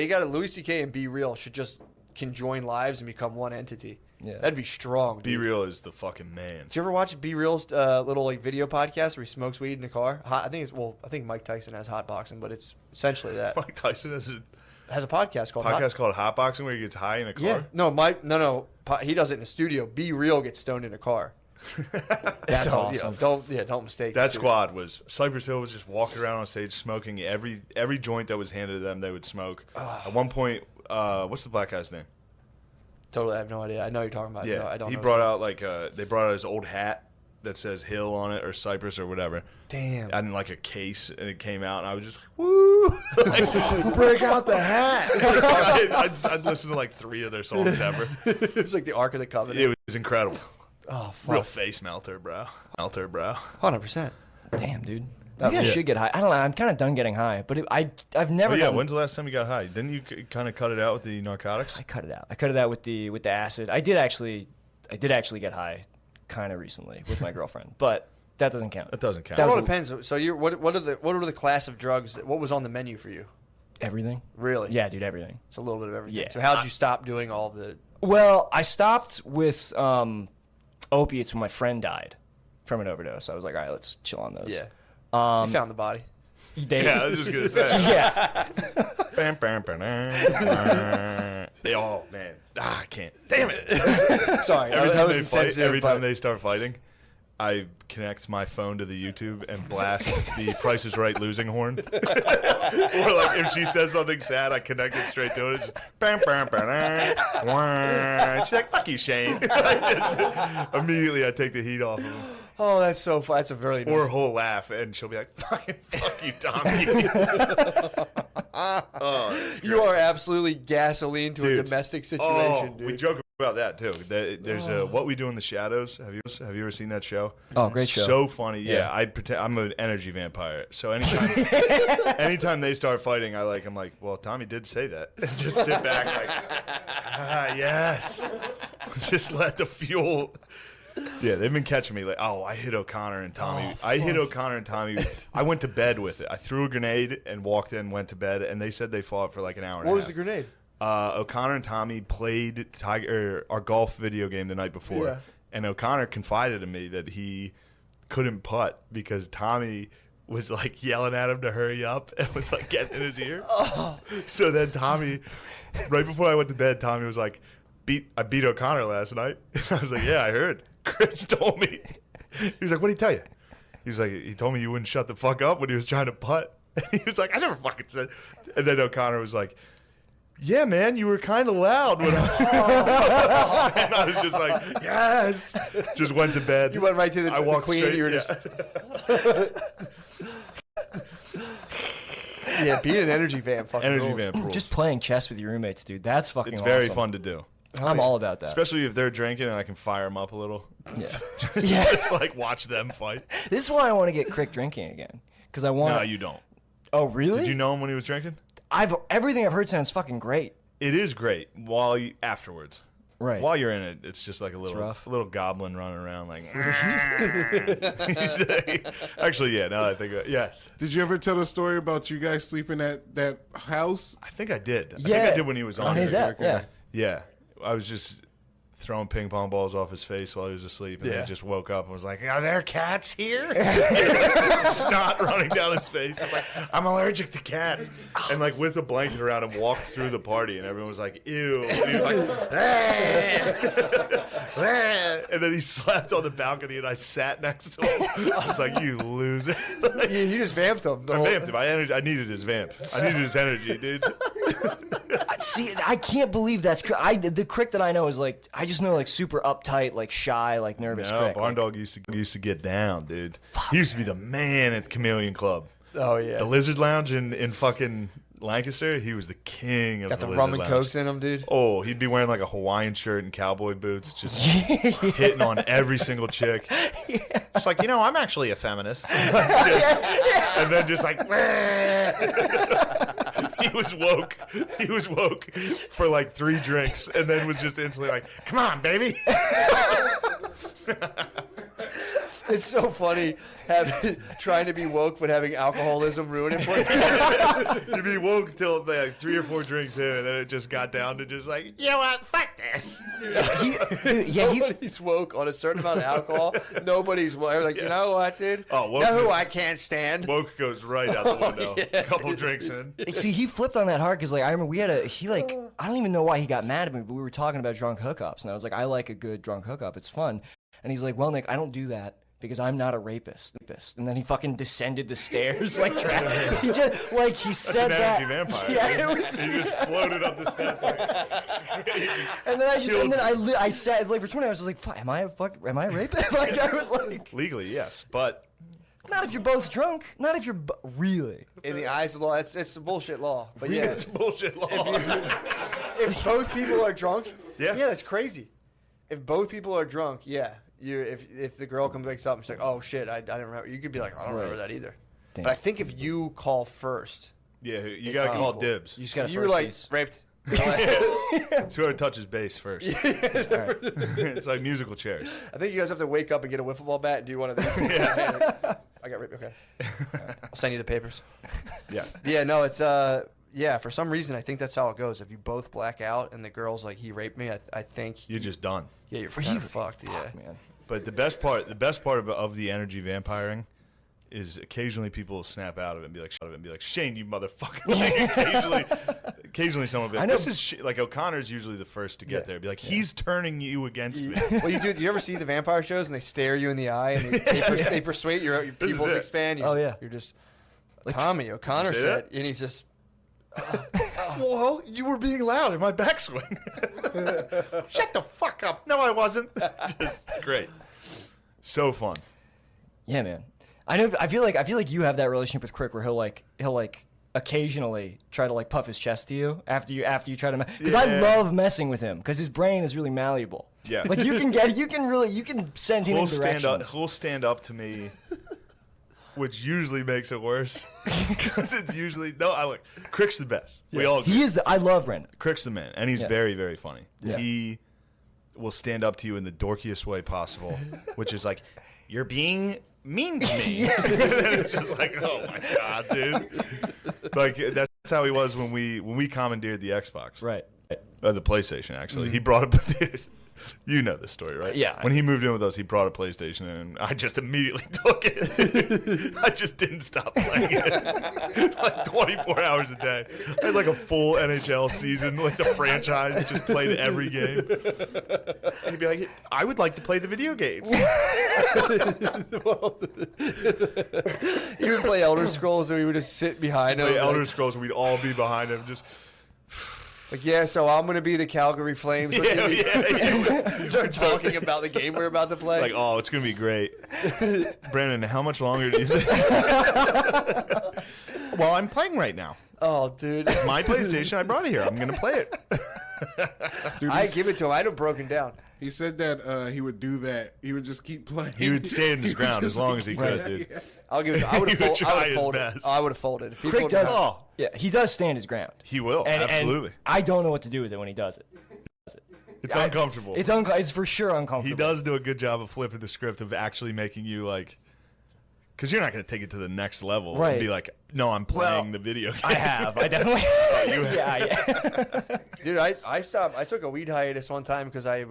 S1: got to Louis C.K. and Be Real should just can join lives and become one entity.
S3: Yeah.
S1: That'd be strong.
S2: Be
S1: dude.
S2: Real is the fucking man.
S1: Did you ever watch Be Real's little like video podcast where he smokes weed in the car? I think Mike Tyson has hot boxing, but it's essentially that.
S2: Mike Tyson has a
S1: Has a podcast called
S2: podcast called Hot Boxing where he gets high in a car.
S1: Yeah. No. He does it in the studio. Be Real gets stoned in a car.
S3: That's
S1: So,
S3: awesome.
S1: Don't mistake
S2: That
S1: the two.
S2: squad was Cypress Hill was just walking around on stage smoking every joint that was handed to them. They would smoke. At one point, what's the black guy's name?
S1: Totally, I have no idea. I know you're talking about.
S2: Yeah,
S1: No, I don't.
S2: he
S1: know
S2: brought
S1: his
S2: out like they brought out his old hat that says Hill on it or Cypress or whatever.
S1: name. Damn.
S2: And like a case, and it came out, and I was just like, woo!
S1: Break out the hat.
S2: I'd listen to like 3 of their songs ever.
S1: It's like the Ark of the Covenant.
S2: It was incredible.
S1: Oh
S2: Real
S1: fuck.
S2: face melter, bro.
S1: 100%.
S3: Damn, dude. Maybe I
S2: Yeah.
S3: should get high. I don't know. I'm kind of done getting high, but I've never.
S2: Oh, yeah,
S3: gotten-
S2: when's the last time you got high? Didn't you kind of cut it out with the narcotics?
S3: I cut it out. I cut it out with the acid. I did actually get high, kind of recently with my girlfriend, but that doesn't count.
S2: That doesn't count.
S3: That
S1: It all
S3: was-
S1: depends. So what are the class of drugs? What was on the menu for you?
S3: Everything.
S1: Really?
S3: Yeah, dude, everything.
S1: It's a little bit of everything.
S3: Yeah.
S1: So how'd you stop doing all the?
S3: Well, I stopped with opiates when my friend died from an overdose. I was like, all right, let's chill on those.
S1: Yeah. You found the body.
S3: They,
S2: Yeah, I was just gonna say.
S3: yeah.
S2: Bam, bam, bam, bam. Oh man, I can't. Damn it!
S1: Sorry,
S2: Every
S1: that
S2: time
S1: was
S2: they fight,
S1: insensitive,
S2: every
S1: but-
S2: time they start fighting, I connect my phone to the YouTube and blast the Price is Right losing horn. Or like if she says something sad, I connect it straight to it. It's just bam, bam, bam, bam. She's like, "Fuck you, Shane." Immediately, I take the heat off of him.
S1: Oh, that's so fun. That's a very
S2: Or
S1: nice.
S2: he'll laugh and she'll be like, "Fucking fuck you, Tommy."
S1: You are absolutely gasoline to a
S2: Dude.
S1: domestic situation, dude.
S2: We joke about that too. There's What We Do in the Shadows. Have you ever seen that show?
S3: Oh, great show.
S2: So funny. Yeah,
S3: Yeah.
S2: I'm an energy vampire. So anytime they start fighting, I'm like, well, Tommy did say that. Just sit back like, yes. Just let the fuel. Yeah, they've been catching me like, oh, I hit O'Connor and Tommy. I hit O'Connor and Tommy. I went to bed with it. I threw a grenade and walked in, went to bed, and they said they fought for like an hour and a
S1: What
S2: half.
S1: was the grenade?
S2: O'Connor and Tommy played our golf video game the night before,
S1: Yeah.
S2: and O'Connor confided in me that he couldn't putt because Tommy was like yelling at him to hurry up and was like getting in his ear. So then Tommy, right before I went to bed, Tommy was like, I beat O'Connor last night. And I was like, yeah, I heard. Chris told me. He was like, what did he tell you? He was like, he told me you wouldn't shut the fuck up when he was trying to putt. And he was like, I never fucking said. And then O'Connor was like, yeah, man, you were kind of loud when I. And I was just like, yes. Just went to bed.
S1: You went right to the,
S2: I
S1: the
S2: walked
S1: queen.
S2: straight.
S1: You were
S2: Yeah.
S1: just. Yeah, being an energy vamp. Fucking
S2: Energy
S1: rules.
S2: vamp rules.
S3: Just playing chess with your roommates, dude. That's fucking
S2: It's
S3: awesome.
S2: very fun to do,
S3: I'm all about that.
S2: especially if they're drinking and I can fire them up a little.
S3: Yeah.
S2: Just like watch them fight.
S3: This is why I want to get Crick drinking again. Because I want.
S2: No, you don't.
S3: Oh, really?
S2: Did you know him when he was drinking?
S3: Everything I've heard sounds fucking great.
S2: It is great afterwards.
S3: Right.
S2: While you're in it, it's just like a
S3: rough.
S2: little goblin running around like. Actually, yeah. Now that I think of it, yes.
S5: Did you ever tell the story about you guys sleeping at that house?
S2: I think I did. I think
S3: Yeah.
S2: I did when he was on
S3: his
S2: here.
S3: app. Yeah.
S2: Yeah, I was just throwing ping pong balls off his face while he was asleep, and
S1: Yeah.
S2: then just woke up and was like, "Are there cats here?" Snot running down his face. I was like, "I'm allergic to cats," and like with a blanket around him, walked through the party, and everyone was like, "Ew!" And he was like, and then he slept on the balcony, and I sat next to him. I was like, "You loser!"
S1: You just vamped him.
S2: I vamped him. I needed his vamp. I needed his energy, dude.
S3: See, I can't believe that's the Crick that I know is like I just know like super uptight, like shy, like nervous
S2: No,
S3: Crick.
S2: Barn Dog used to get down, dude. He used to be the man at the Chameleon Club.
S1: Oh yeah.
S2: The Lizard Lounge in fucking Lancaster, he was the king of
S1: Got the
S2: Lizard
S1: rum and
S2: Lounge.
S1: cokes in him, dude.
S2: Oh, he'd be wearing like a Hawaiian shirt and cowboy boots, just hitting on every single chick. It's like, I'm actually a feminist. And then just like, he was woke. He was woke for like 3 drinks, and then was just instantly like, "Come on, baby."
S1: It's so funny trying to be woke but having alcoholism ruin it for you.
S2: You'd be woke till like 3 or 4 drinks in, and then it just got down to just like, you know what, fuck this.
S1: Nobody's woke on a certain amount of alcohol. Nobody's woke. Like, you know what, dude?
S2: Oh, woke
S1: know who
S2: is-
S1: I can't stand?
S2: Woke goes right out the window. A couple drinks in.
S3: See, he flipped on that hard because like I remember we had I don't even know why he got mad at me, but we were talking about drunk hookups, and I was like, I like a good drunk hookup. It's fun. And he's like, well, Nick, I don't do that because I'm not a rapist. And then he fucking descended the stairs like he just like he said
S2: That's
S3: that.
S2: an energy vampire.
S3: Yeah,
S2: dude.
S3: it was.
S2: He just floated up the steps. Like,
S3: And then
S2: killed
S3: I sat like for 20 hours. I was like, fuck, am I a rapist? Like I was like,
S2: legally, yes, but
S3: not if you're both drunk. Not if you're really.
S1: In the eyes of the law, it's a bullshit law. But yeah,
S2: it's bullshit law.
S1: if both people are drunk,
S2: Yeah.
S1: that's crazy. If both people are drunk, yeah. If the girl comes wakes up and she's like, oh shit, I didn't remember. You could be like, I don't remember that either.
S3: Damn.
S1: But I think if you call first,
S2: Yeah, you gotta call
S1: equal.
S2: dibs.
S3: You just got
S1: if
S3: to
S1: you were like raped.
S2: It's whoever touches base first. It's like musical chairs.
S1: I think you guys have to wake up and get a wiffle ball bat and do one of these. I got raped. Okay, I'll send you the papers.
S2: Yeah.
S1: Yeah, no, it's yeah. For some reason, I think that's how it goes. If you both black out and the girl's like, he raped me, I think
S2: You're just done.
S1: yeah, you're kind of fucked. Yeah.
S3: Man.
S2: But the best part of the energy vampiring is occasionally people will snap out of it and be like, Shane, you motherfucker. Like, occasionally someone will be like, this is like O'Connor's usually the first to get there. Be like, he's turning you against me.
S1: Well, you ever see the vampire shows and they stare you in the eye and they persuade your pupils to expand? You're just Tommy O'Connor said, and he's just.
S2: Well, you were being loud in my backswing. Shut the fuck up. No, I wasn't. Just great. So fun.
S3: Yeah, man. I feel like you have that relationship with Crick where he'll like occasionally try to like puff his chest to you after you try to because I love messing with him because his brain is really malleable.
S2: Yeah.
S3: Like you can send him in directions.
S2: He'll stand up to me, which usually makes it worse because it's usually Crick's the best.
S3: Yeah.
S2: We all agree.
S3: He is. I love Brendan.
S2: Crick's the man, and he's very, very funny.
S3: Yeah.
S2: He will stand up to you in the dorkiest way possible, which is like, you're being mean to me. It's just like, oh my god, dude. Like that's how he was when we commandeered the Xbox,
S3: right?
S2: The PlayStation, actually. He brought up, dude. You know this story, right?
S3: Yeah.
S2: When he moved in with us, he brought a PlayStation, and I just immediately took it. I just didn't stop playing it. Like 24 hours a day. I had like a full NHL season, like the franchise, just played every game. And he'd be like, I would like to play the video games.
S1: He would play Elder Scrolls, and we would just sit behind him.
S2: Play Elder Scrolls, and we'd all be behind him, just...
S1: Like, yeah, so I'm going to be the Calgary Flames. Start talking about the game we're about to play.
S2: Like, oh, it's going to be great. Brandon, how much longer do you think? Well, I'm playing right now.
S1: Oh, dude.
S2: It's my PlayStation. I brought it here. I'm going to play it.
S1: Dude, I give it to him. I had it broken down.
S5: He said that he would do that. He would just keep playing.
S2: He would stand his ground as long as he could, dude.
S5: Yeah.
S1: I'll give it. I would have folded.
S2: best.
S1: I would have folded.
S3: Crick does. Yeah, he does stand his ground.
S2: He will, absolutely.
S3: And I don't know what to do with it when he does it.
S2: It's uncomfortable.
S3: It's for sure uncomfortable.
S2: He does do a good job of flipping the script of actually making you like, because you're not going to take it to the next level
S3: right.
S2: and be like, no, I'm playing the video game.
S3: I have. I definitely.
S2: You have.
S3: Yeah.
S1: Dude, I stopped. I took a weed hiatus one time because I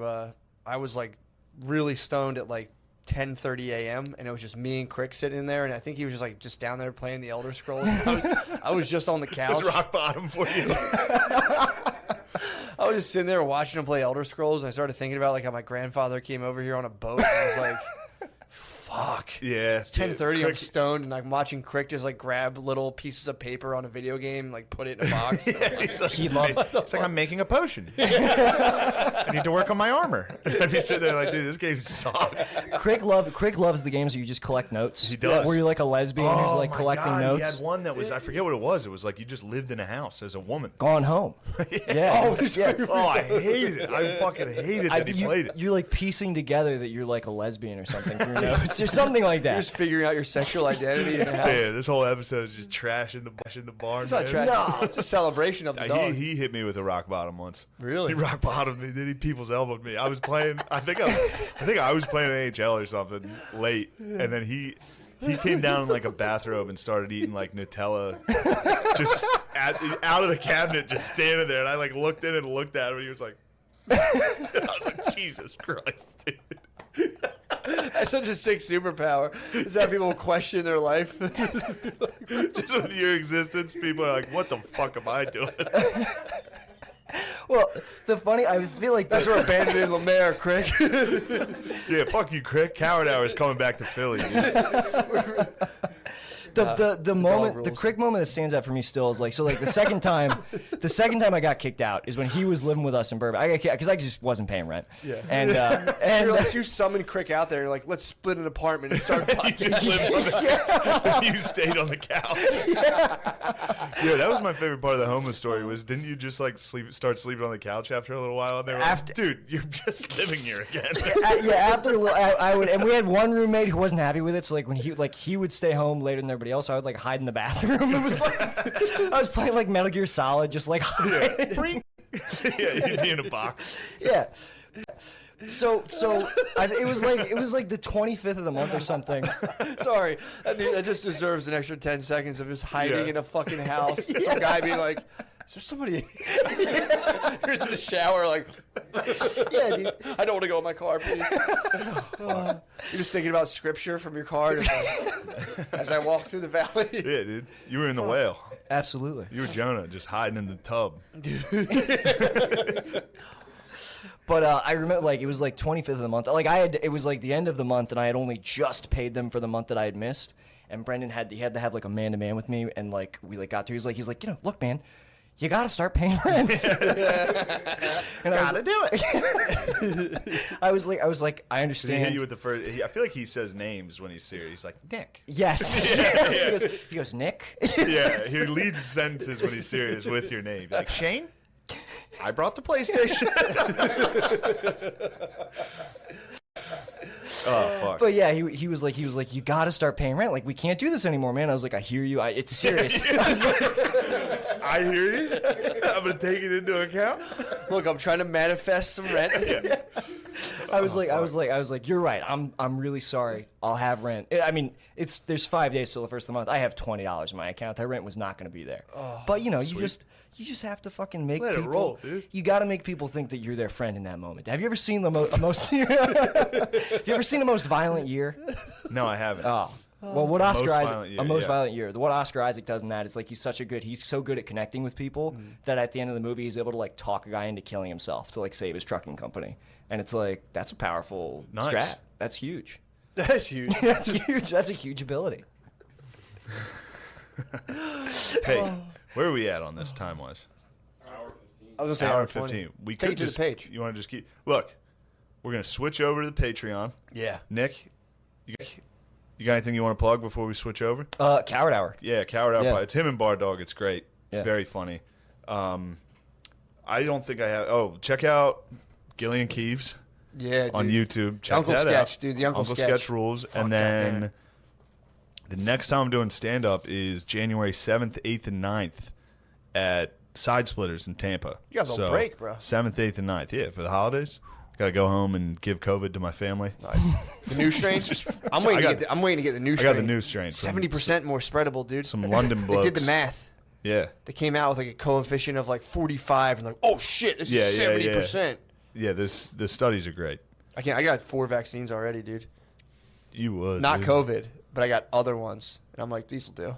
S1: was like really stoned at like 10:30 a.m. and it was just me and Crick sitting in there, and I think he was just down there playing the Elder Scrolls. I was just on the couch.
S2: It was rock bottom for you.
S1: I was just sitting there watching him play Elder Scrolls, and I started thinking about like how my grandfather came over here on a boat. And I was like, fuck.
S2: Yeah.
S1: It's 10:30. I'm stoned, and I'm watching Crick just like grab little pieces of paper on a video game, like put it in a box.
S3: He loves.
S2: It's like I'm making a potion. I need to work on my armor. I'd be sitting there like, dude, this game sucks.
S3: Crick loves the games where you just collect notes.
S2: He does.
S3: Where you're like a lesbian who's like
S2: my
S3: collecting
S2: God,
S3: notes.
S2: He had one that was, I forget what it was. It was like you just lived in a house as a woman.
S3: Gone home. Yeah.
S2: Oh, I hated it. I fucking hated that he played it.
S3: You're like piecing together that you're like a lesbian or something through notes or something like that.
S1: You're just figuring out your sexual identity in the house.
S2: Yeah, this whole episode is just trash in the barn.
S1: It's not trash. No, it's a celebration of the dog.
S2: He hit me with a rock bottom once.
S1: Really?
S2: He rock bottomed me. Then he people's elbowed me. I was playing. I think I was playing AHL or something late, and then he came down in like a bathrobe and started eating like Nutella, just out of the cabinet, just standing there. And I like looked in and looked at him, and he was like, and I was like, Jesus Christ, dude.
S1: That's such a sick superpower. Is that people question their life?
S2: Just with your existence, people are like, what the fuck am I doing?
S3: Well, I feel like
S1: That's where abandoned in Lemaire, Crick.
S2: Yeah, fuck you, Crick. Coward Hour is coming back to Philly, dude.
S3: the moment, the
S1: rules.
S3: Crick moment that stands out for me still is like, so like the second time I got kicked out is when he was living with us in Burbank. I got kicked because I just wasn't paying rent.
S1: Yeah.
S3: And
S1: You're like, you summoned Crick out there. You're like, let's split an apartment and start
S2: You
S1: podcasting.
S2: just lived on the you stayed on the couch. Yeah, that was my favorite part of the homeless story. Was didn't you just like start sleeping on the couch after a little while? And they were like, dude, you're just living here again.
S3: after I would, and we had one roommate who wasn't happy with it. So like when he would stay home later than everybody else, so I would like hide in the bathroom. It was like I was playing like Metal Gear Solid, just like hiding.
S2: Yeah, you'd be in a box.
S3: Yeah. So it was like the 25th of the month or something.
S1: Sorry, that just deserves an extra 10 seconds of just hiding in a fucking house. Some guy being like, Is there somebody? Here's in the shower, like,
S3: Yeah, dude.
S1: I don't want to go in my car, please. You're just thinking about scripture from your car as I walk through the valley.
S2: Yeah, dude. You were in the whale.
S3: Absolutely.
S2: You were Jonah, just hiding in the tub.
S3: But I remember, like, it was like 25th of the month. Like, it was like the end of the month, and I had only just paid them for the month that I had missed. And Brendan had to have like a man-to-man with me, and like we like got to. He's like, look, man, you got to start paying rent. And
S2: Gotta do it.
S3: I was like, I
S2: Did he hit
S3: understand.
S2: you with the first? I feel like he says names when he's serious. He's like, Nick.
S3: Yes. He goes, Nick.
S2: Yeah, he leads sentences when he's serious with your name. Like, Shane, I brought the PlayStation. Oh, fuck.
S3: But yeah, he was like, you got to start paying rent. Like, we can't do this anymore, man. I was like, I hear you. It's serious.
S2: I hear you. I'm going to take it into account.
S1: Look, I'm trying to manifest some rent.
S3: I was like, you're right. I'm really sorry. I'll have rent. I mean, there's 5 days till the first of the month. I have $20 in my account. That rent was not going to be there. But you know, you just have to fucking make
S2: Let it
S3: people.
S2: roll, dude.
S3: You got to make people think that you're their friend in that moment. Have you ever seen the most? Have you ever seen the Most Violent Year?
S2: No, I haven't.
S3: Oh. Well, what Oscar
S2: Violent Year,
S3: Most
S2: yeah.
S3: Violent Year. What Oscar Isaac does in that is like he's so good at connecting with people that at the end of the movie he's able to like talk a guy into killing himself to like save his trucking company. And it's like that's a powerful
S2: Nice.
S3: strat. That's huge.
S1: That's huge.
S3: That's huge. That's a huge ability.
S2: Hey, where are we at on this time-wise?
S4: Hour 15.
S1: I was gonna say
S2: Hour
S1: hour 20.
S2: 15. We
S1: Take
S2: could
S1: it to
S2: just
S1: the page.
S2: You want to just keep? Look, we're gonna switch over to the Patreon.
S1: Yeah.
S2: Nick, you got anything you want to plug before we switch over?
S3: Coward Hour.
S2: Yeah, Coward Out.
S3: Yeah.
S2: It's him and Bar Dog. It's great. It's
S3: Yeah.
S2: very funny. I don't think I have. Oh, check out Gillian Keeves
S1: Yeah, dude.
S2: on YouTube. Check
S1: Uncle
S2: that
S1: Sketch,
S2: out.
S1: dude, the Uncle Sketch.
S2: rules.
S1: Fuck
S2: And
S1: that,
S2: then
S1: yeah.
S2: the next time I'm doing stand up is January 7th, 8th, and 9th at Side Splitters in Tampa.
S1: You got a little break, bro.
S2: 7th, 8th, and 9th. Yeah, for the holidays. Got to go home and give COVID to my family.
S1: Nice. The new strain. I'm waiting to get the new
S2: I
S1: strain.
S2: got the new strain.
S1: 70% more spreadable, dude.
S2: Some London
S1: They
S2: blokes.
S1: did the math.
S2: Yeah.
S1: They came out with like a coefficient of like 45, and like, oh shit, this is 70%.
S2: Yeah, the studies are great.
S1: I got 4 vaccines already, dude.
S2: You would.
S1: Not
S2: dude.
S1: COVID, but I got other ones, and I'm like, these will do.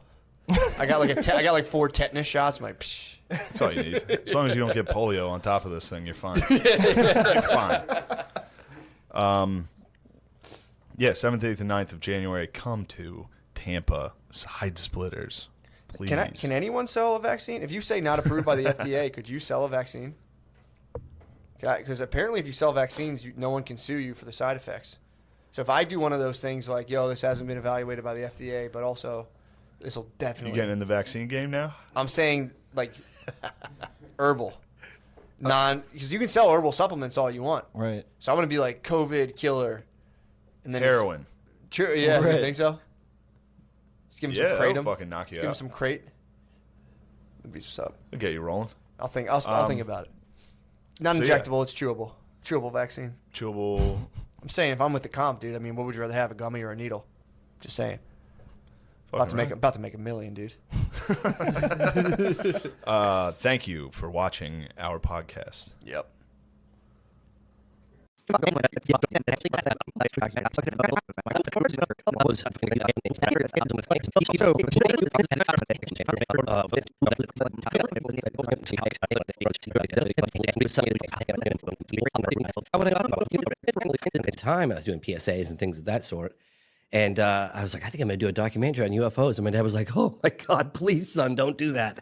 S1: I got like 4 tetanus shots. I'm like, psh.
S2: That's all you need. As long as you don't get polio on top of this thing, you're fine. You're fine. Yeah, 7th, 8th, and 9th of January. Come to Tampa Side Splitters, please.
S1: Can anyone sell a vaccine? If you say not approved by the FDA, could you sell a vaccine? Because apparently, if you sell vaccines, no one can sue you for the side effects. So if I do one of those things like, yo, this hasn't been evaluated by the FDA, but also this will
S2: You
S1: definitely.
S2: getting in the vaccine game now?
S1: I'm saying like herbal, because you can sell herbal supplements all you want.
S3: Right.
S1: So I'm gonna be like COVID killer, and then
S2: Heroin.
S1: True. Yeah,
S3: Right.
S1: you think so? Just give him
S2: Yeah,
S1: some
S2: that'll
S1: kratom.
S2: fucking knock you
S1: Give him
S2: out.
S1: some crate. That'd be what's up.
S2: I'll get you rolling.
S1: I'll think about it. Not
S2: so yeah.
S1: injectable. It's chewable. Chewable vaccine.
S2: Chewable.
S1: I'm saying if I'm with the comp, dude. I mean, what would you rather have, a gummy or a needle? Just saying. About to make $1 million, dude.
S2: Thank you for watching our podcast.
S1: Yep.
S6: At the time, I was doing PSAs and things of that sort. And I was like, I think I'm going to do a documentary on UFOs. And my dad was like, oh my God, please, son, don't do that.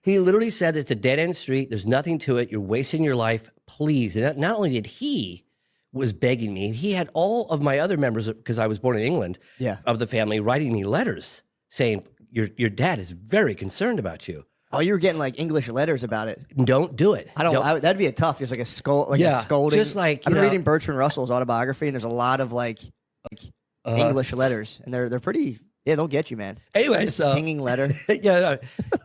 S6: He literally said it's a dead end street. There's nothing to it. You're wasting your life. Please. And not only did he was begging me, he had all of my other members, because I was born in England, of the family, writing me letters saying, your dad is very concerned about you.
S7: Oh, you were getting like English letters about it.
S6: Don't do it.
S7: That'd be a tough, just like a a scolding.
S6: Just like,
S7: I've been reading Bertrand Russell's autobiography, and there's a lot of like English letters, and they're pretty. Yeah, they'll get you, man.
S6: Anyway,
S7: a stinging letter.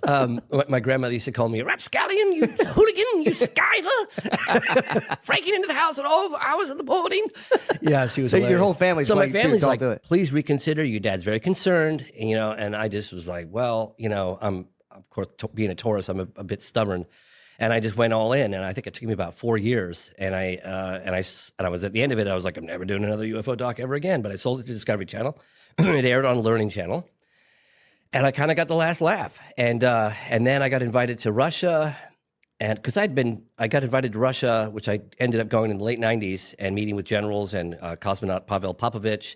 S6: My grandmother used to call me a rapscallion, you hooligan, you skiver, breaking into the house at all hours of the morning. Yeah, she was.
S7: So
S6: hilarious.
S7: your whole family's
S6: so
S7: like,
S6: my
S7: dude,
S6: family's
S7: don't
S6: like,
S7: do it.
S6: please reconsider. Your dad's very concerned, and I just was like, well, I'm course, being a tourist, I'm a bit stubborn. And I just went all in, and I think it took me about 4 years. And I was at the end of it. I was like, I'm never doing another UFO doc ever again. But I sold it to Discovery Channel. It aired on Learning Channel, and I kind of got the last laugh. And then I got invited to Russia, and because I got invited to Russia, which I ended up going in the late '90s and meeting with generals and cosmonaut Pavel Popovich.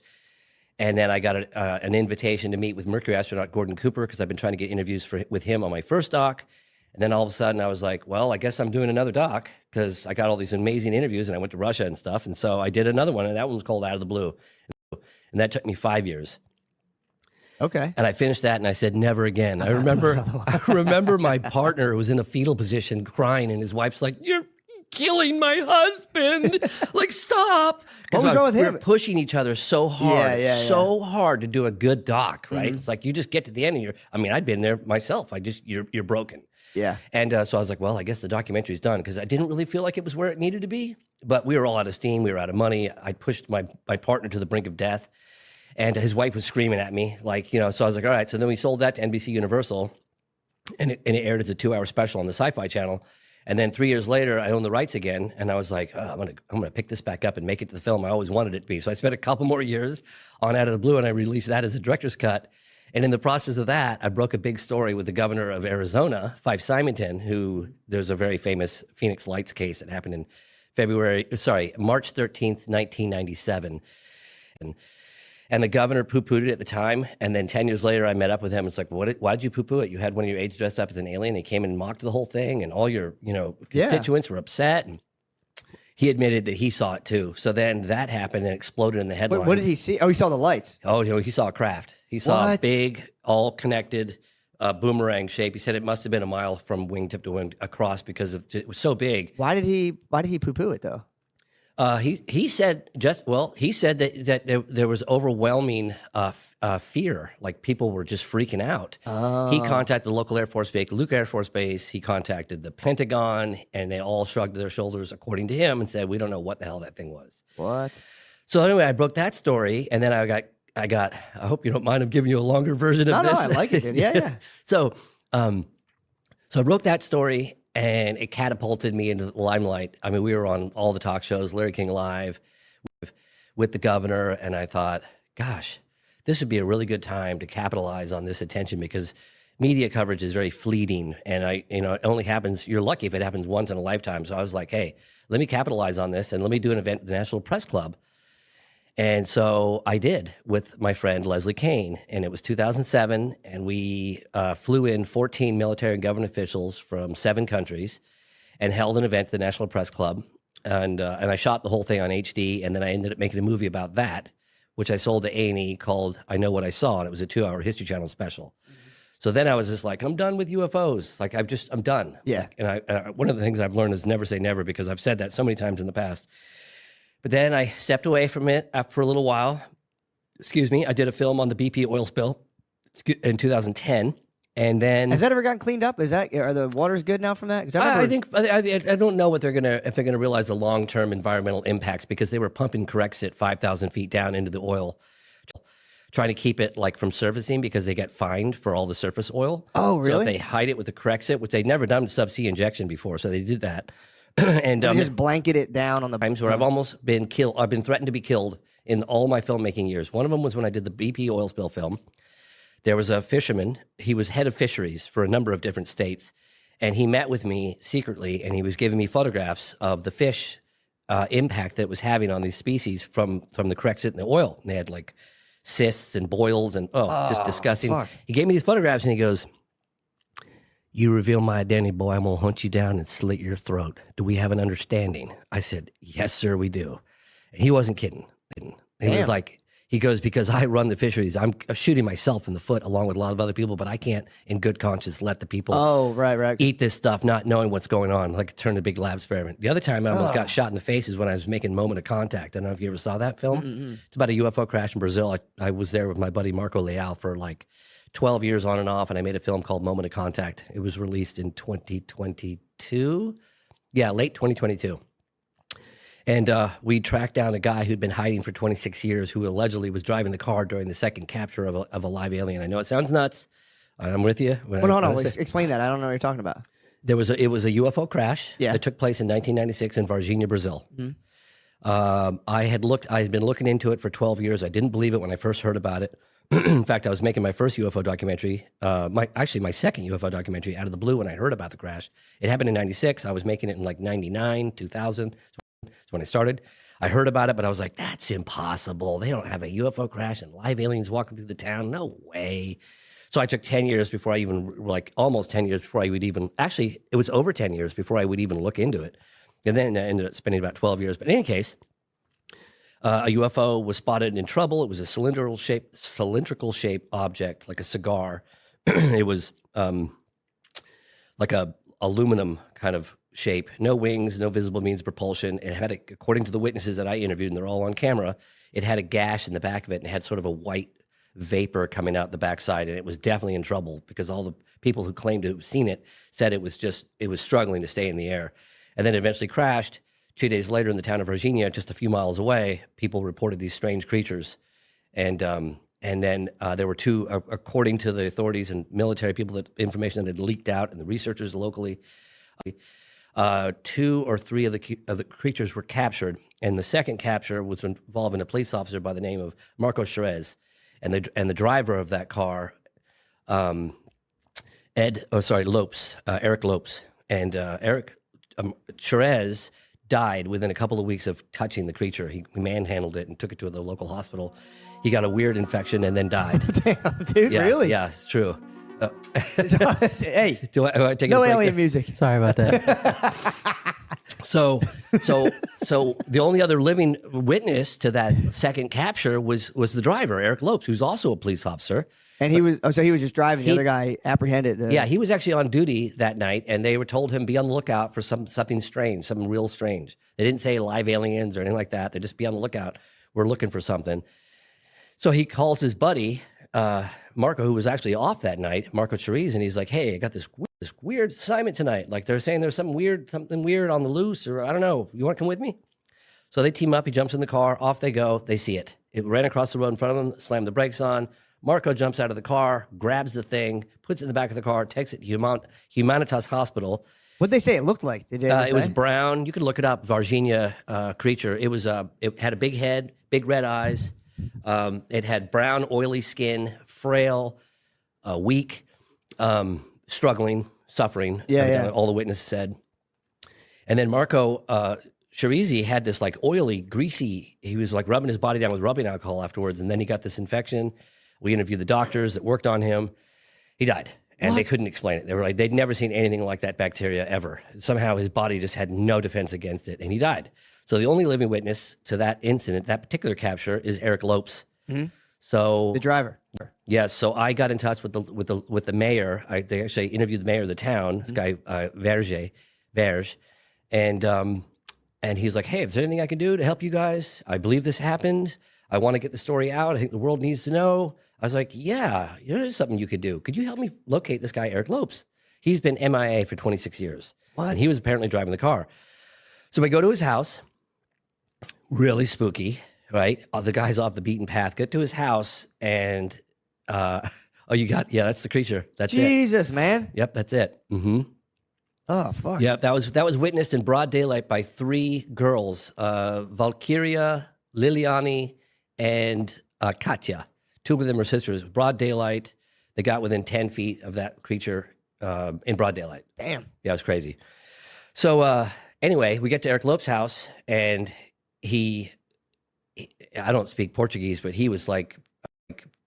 S6: And then I got an invitation to meet with Mercury astronaut Gordon Cooper because I've been trying to get interviews with him on my first doc. And then all of a sudden I was like, well, I guess I'm doing another doc because I got all these amazing interviews and I went to Russia and stuff. And so I did another one, and that one was called Out of the Blue. And that took me 5 years.
S7: Okay.
S6: And I finished that and I said, never again. I remember my partner was in a fetal position crying, and his wife's like, you're killing my husband. Like, stop.
S7: What was wrong with
S6: we
S7: him?
S6: were pushing each other so hard, so hard to do a good doc, right? It's like you just get to the end and I'd been there myself. You're broken.
S7: Yeah.
S6: And so I was like, well, I guess the documentary's done, because I didn't really feel like it was where it needed to be. But we were all out of steam. We were out of money. I pushed my partner to the brink of death. And his wife was screaming at me, like, so I was like, all right. So then we sold that to NBC Universal, and it aired as a 2-hour special on the Sci-Fi Channel. And then 3 years later, I owned the rights again, and I was like, I'm gonna pick this back up and make it to the film I always wanted it to be. So I spent a couple more years on Out of the Blue, and I released that as a director's cut. And in the process of that, I broke a big story with the governor of Arizona, Fife Symington, who there's a very famous Phoenix Lights case that happened in March 13th, 1997. And the governor poo-pooed it at the time. And then 10 years later, I met up with him. It's like, why did you poo-poo it? You had one of your aides dressed up as an alien. They came and mocked the whole thing, and all your constituents were upset. And he admitted that he saw it too. So then that happened and exploded in the headlines.
S7: What did he see? Oh, he saw the lights.
S6: Oh, he saw a craft. He saw a
S7: What?
S6: big, all connected boomerang shape. He said it must have been a mile from wingtip to wing across because it was so big.
S7: Why did he poo-poo it though?
S6: He said that there was overwhelming fear, like people were just freaking out. He contacted the local Air Force Base, Luke Air Force Base. He contacted the Pentagon, and they all shrugged their shoulders, according to him, and said, "We don't know what the hell that thing was."
S7: What?
S6: So anyway, I broke that story, and then I got. I hope you don't mind. I'm giving you a longer version of this.
S7: No, I like it, dude. Yeah.
S6: So I broke that story, and it catapulted me into the limelight. I mean, we were on all the talk shows, Larry King Live, with the governor, and I thought, gosh, this would be a really good time to capitalize on this attention, because media coverage is very fleeting, and it only happens. You're lucky if it happens once in a lifetime. So I was like, hey, let me capitalize on this, and let me do an event at the National Press Club. And so I did with my friend Leslie Kane, and it was 2007, and we flew in 14 military and government officials from 7 countries and held an event at the National Press Club, and I shot the whole thing on HD, and then I ended up making a movie about that, which I sold to A&E called I Know What I Saw, and it was a 2-hour History Channel special. So then I was just like, I'm done with UFOs. Like, I'm done.
S7: Yeah.
S6: Like, and one of the things I've learned is never say never, because I've said that so many times in the past. But then I stepped away from it for a little while. I did a film on the BP oil spill in 2010, and then
S7: Has that ever gotten cleaned up? Are the waters good now from that? 'Cause
S6: I don't know if they're gonna realize the long-term environmental impacts, because they were pumping Corexit 5,000 feet down into the oil, trying to keep it like from surfacing, because they get fined for all the surface oil.
S7: Oh, really?
S6: So if they hide it with the Corexit, which they'd never done subsea injection before, so they did that. And
S7: you just blanket it down on the
S6: times where I've almost been killed. I've been threatened to be killed in all my filmmaking years. One of them was when I did the BP oil spill film. There was a fisherman. He was head of fisheries for a number of different states, and he met with me secretly, and he was giving me photographs of the fish impact that it was having on these species from the Corexit and the oil. And they had like cysts and boils and just disgusting.
S7: Fuck.
S6: He gave me these photographs, and he goes, "You reveal my identity, boy, I'm going to hunt you down and slit your throat. Do we have an understanding?" I said, "Yes, sir, we do." And he wasn't kidding. He was like, he goes, "Because I run the fisheries, I'm shooting myself in the foot along with a lot of other people, but I can't in good conscience let the people
S7: right.
S6: eat this stuff not knowing what's going on, like turn a big lab experiment." The other time I almost got shot in the face is when I was making Moment of Contact. I don't know if you ever saw that film. It's about a UFO crash in Brazil. I was there with my buddy Marco Leal for like 12 years on and off, and I made a film called Moment of Contact. It was released in 2022. Yeah, late 2022. And we tracked down a guy who'd been hiding for 26 years, who allegedly was driving the car during the second capture of a live alien. I know it sounds nuts. I'm with you.
S7: Well, hold on. Explain that. I don't know what you're talking about.
S6: It was a UFO crash
S7: Yeah.
S6: that took place in 1996 in Varginha, Brazil. I had been looking into it for 12 years. I didn't believe it when I first heard about it. In fact, I was making my first UFO documentary, my second UFO documentary out of the blue when I heard about the crash. It happened in 96. I was making it in like 99, 2000. That's when I started. I heard about it, but I was like, that's impossible. They don't have a UFO crash and live aliens walking through the town. No way. So I took 10 years before I even, like almost 10 years before I would even, actually, it was over 10 years before I would even look into it. And then I ended up spending about 12 years. But in any case, a UFO was spotted in trouble. It was a cylindrical shape object, like a cigar. It was like a aluminum kind of shape, no wings, no visible means of propulsion. It had, according to the witnesses that I interviewed, and they're all on camera, it had a gash in the back of it and it had sort of a white vapor coming out the backside, and it was definitely in trouble because all the people who claimed to have seen it said it was struggling to stay in the air. And then it eventually crashed. 2 days later in the town of Virginia, just a few miles away, people reported these strange creatures. And then there were two, according to the authorities and military people, that information that had leaked out, and the researchers locally, 2 or 3 of the creatures were captured. And the second capture was involving a police officer by the name of Marco Cherez. And the driver of that car, Eric Lopes. And Eric Cherez died within a couple of weeks of touching the creature. He manhandled it and took it to the local hospital. He got a weird infection and then died.
S7: Damn, dude,
S6: Yeah,
S7: really?
S6: Yeah, it's true.
S7: Hey,
S6: Do I take
S7: no
S6: a break
S7: alien
S6: there?
S7: music.
S3: Sorry about that.
S6: So the only other living witness to that second capture was the driver, Eric Lopes, who's also a police officer.
S7: And he was just driving. The other guy apprehended.
S6: Yeah, he was actually on duty that night, and they were told him be on the lookout for something strange, something real strange. They didn't say live aliens or anything like that. They just be on the lookout. We're looking for something. So he calls his buddy, Marco, who was actually off that night, Marco Cherez, and he's like, "Hey, I got this weird assignment tonight. Like they're saying there's something weird on the loose, or I don't know. You want to come with me?" So they team up. He jumps in the car. Off they go. They see it. It ran across the road in front of them. Slammed the brakes on. Marco jumps out of the car, grabs the thing, puts it in the back of the car, takes it to Humanitas Hospital.
S7: What'd they say it looked like? Did they ever
S6: It was
S7: say?
S6: brown. You could look it up. Varginha creature. It was. It had a big head, big red eyes. It had brown, oily skin, frail, weak, struggling, suffering.
S7: Yeah.
S6: All the witnesses said. And then Marco Cherez had this like oily, greasy. He was like rubbing his body down with rubbing alcohol afterwards, and then he got this infection. We interviewed the doctors that worked on him. He died, and they couldn't explain it. They were like, they'd never seen anything like that bacteria ever. Somehow his body just had no defense against it, and he died. So the only living witness to that incident, that particular capture, is Eric Lopes.
S7: Mm-hmm.
S6: So
S7: The driver.
S6: yeah, so I got in touch with the mayor. They actually interviewed the mayor of the town, this guy Verge, and he was like, "Hey, if there's anything I can do to help you guys, I believe this happened. I want to get the story out. I think the world needs to know." I was like, "Yeah, there's something you could do. Could you help me locate this guy, Eric Lopes? He's been MIA for 26 years, and he was apparently driving the car." So we go to his house. Really spooky, right? The guy's off the beaten path. Get to his house, and that's the creature. That's it.
S7: Jesus, man.
S6: Yep, that's it. Mm-hmm.
S7: Oh, fuck.
S6: Yeah, that was witnessed in broad daylight by 3 girls, Valkyria, Liliani, and Katya. 2 of them were sisters. Broad daylight. They got within 10 feet of that creature in broad daylight.
S7: Damn.
S6: Yeah, it was crazy. So anyway, we get to Eric Lopes' house, and he I don't speak Portuguese, but he was like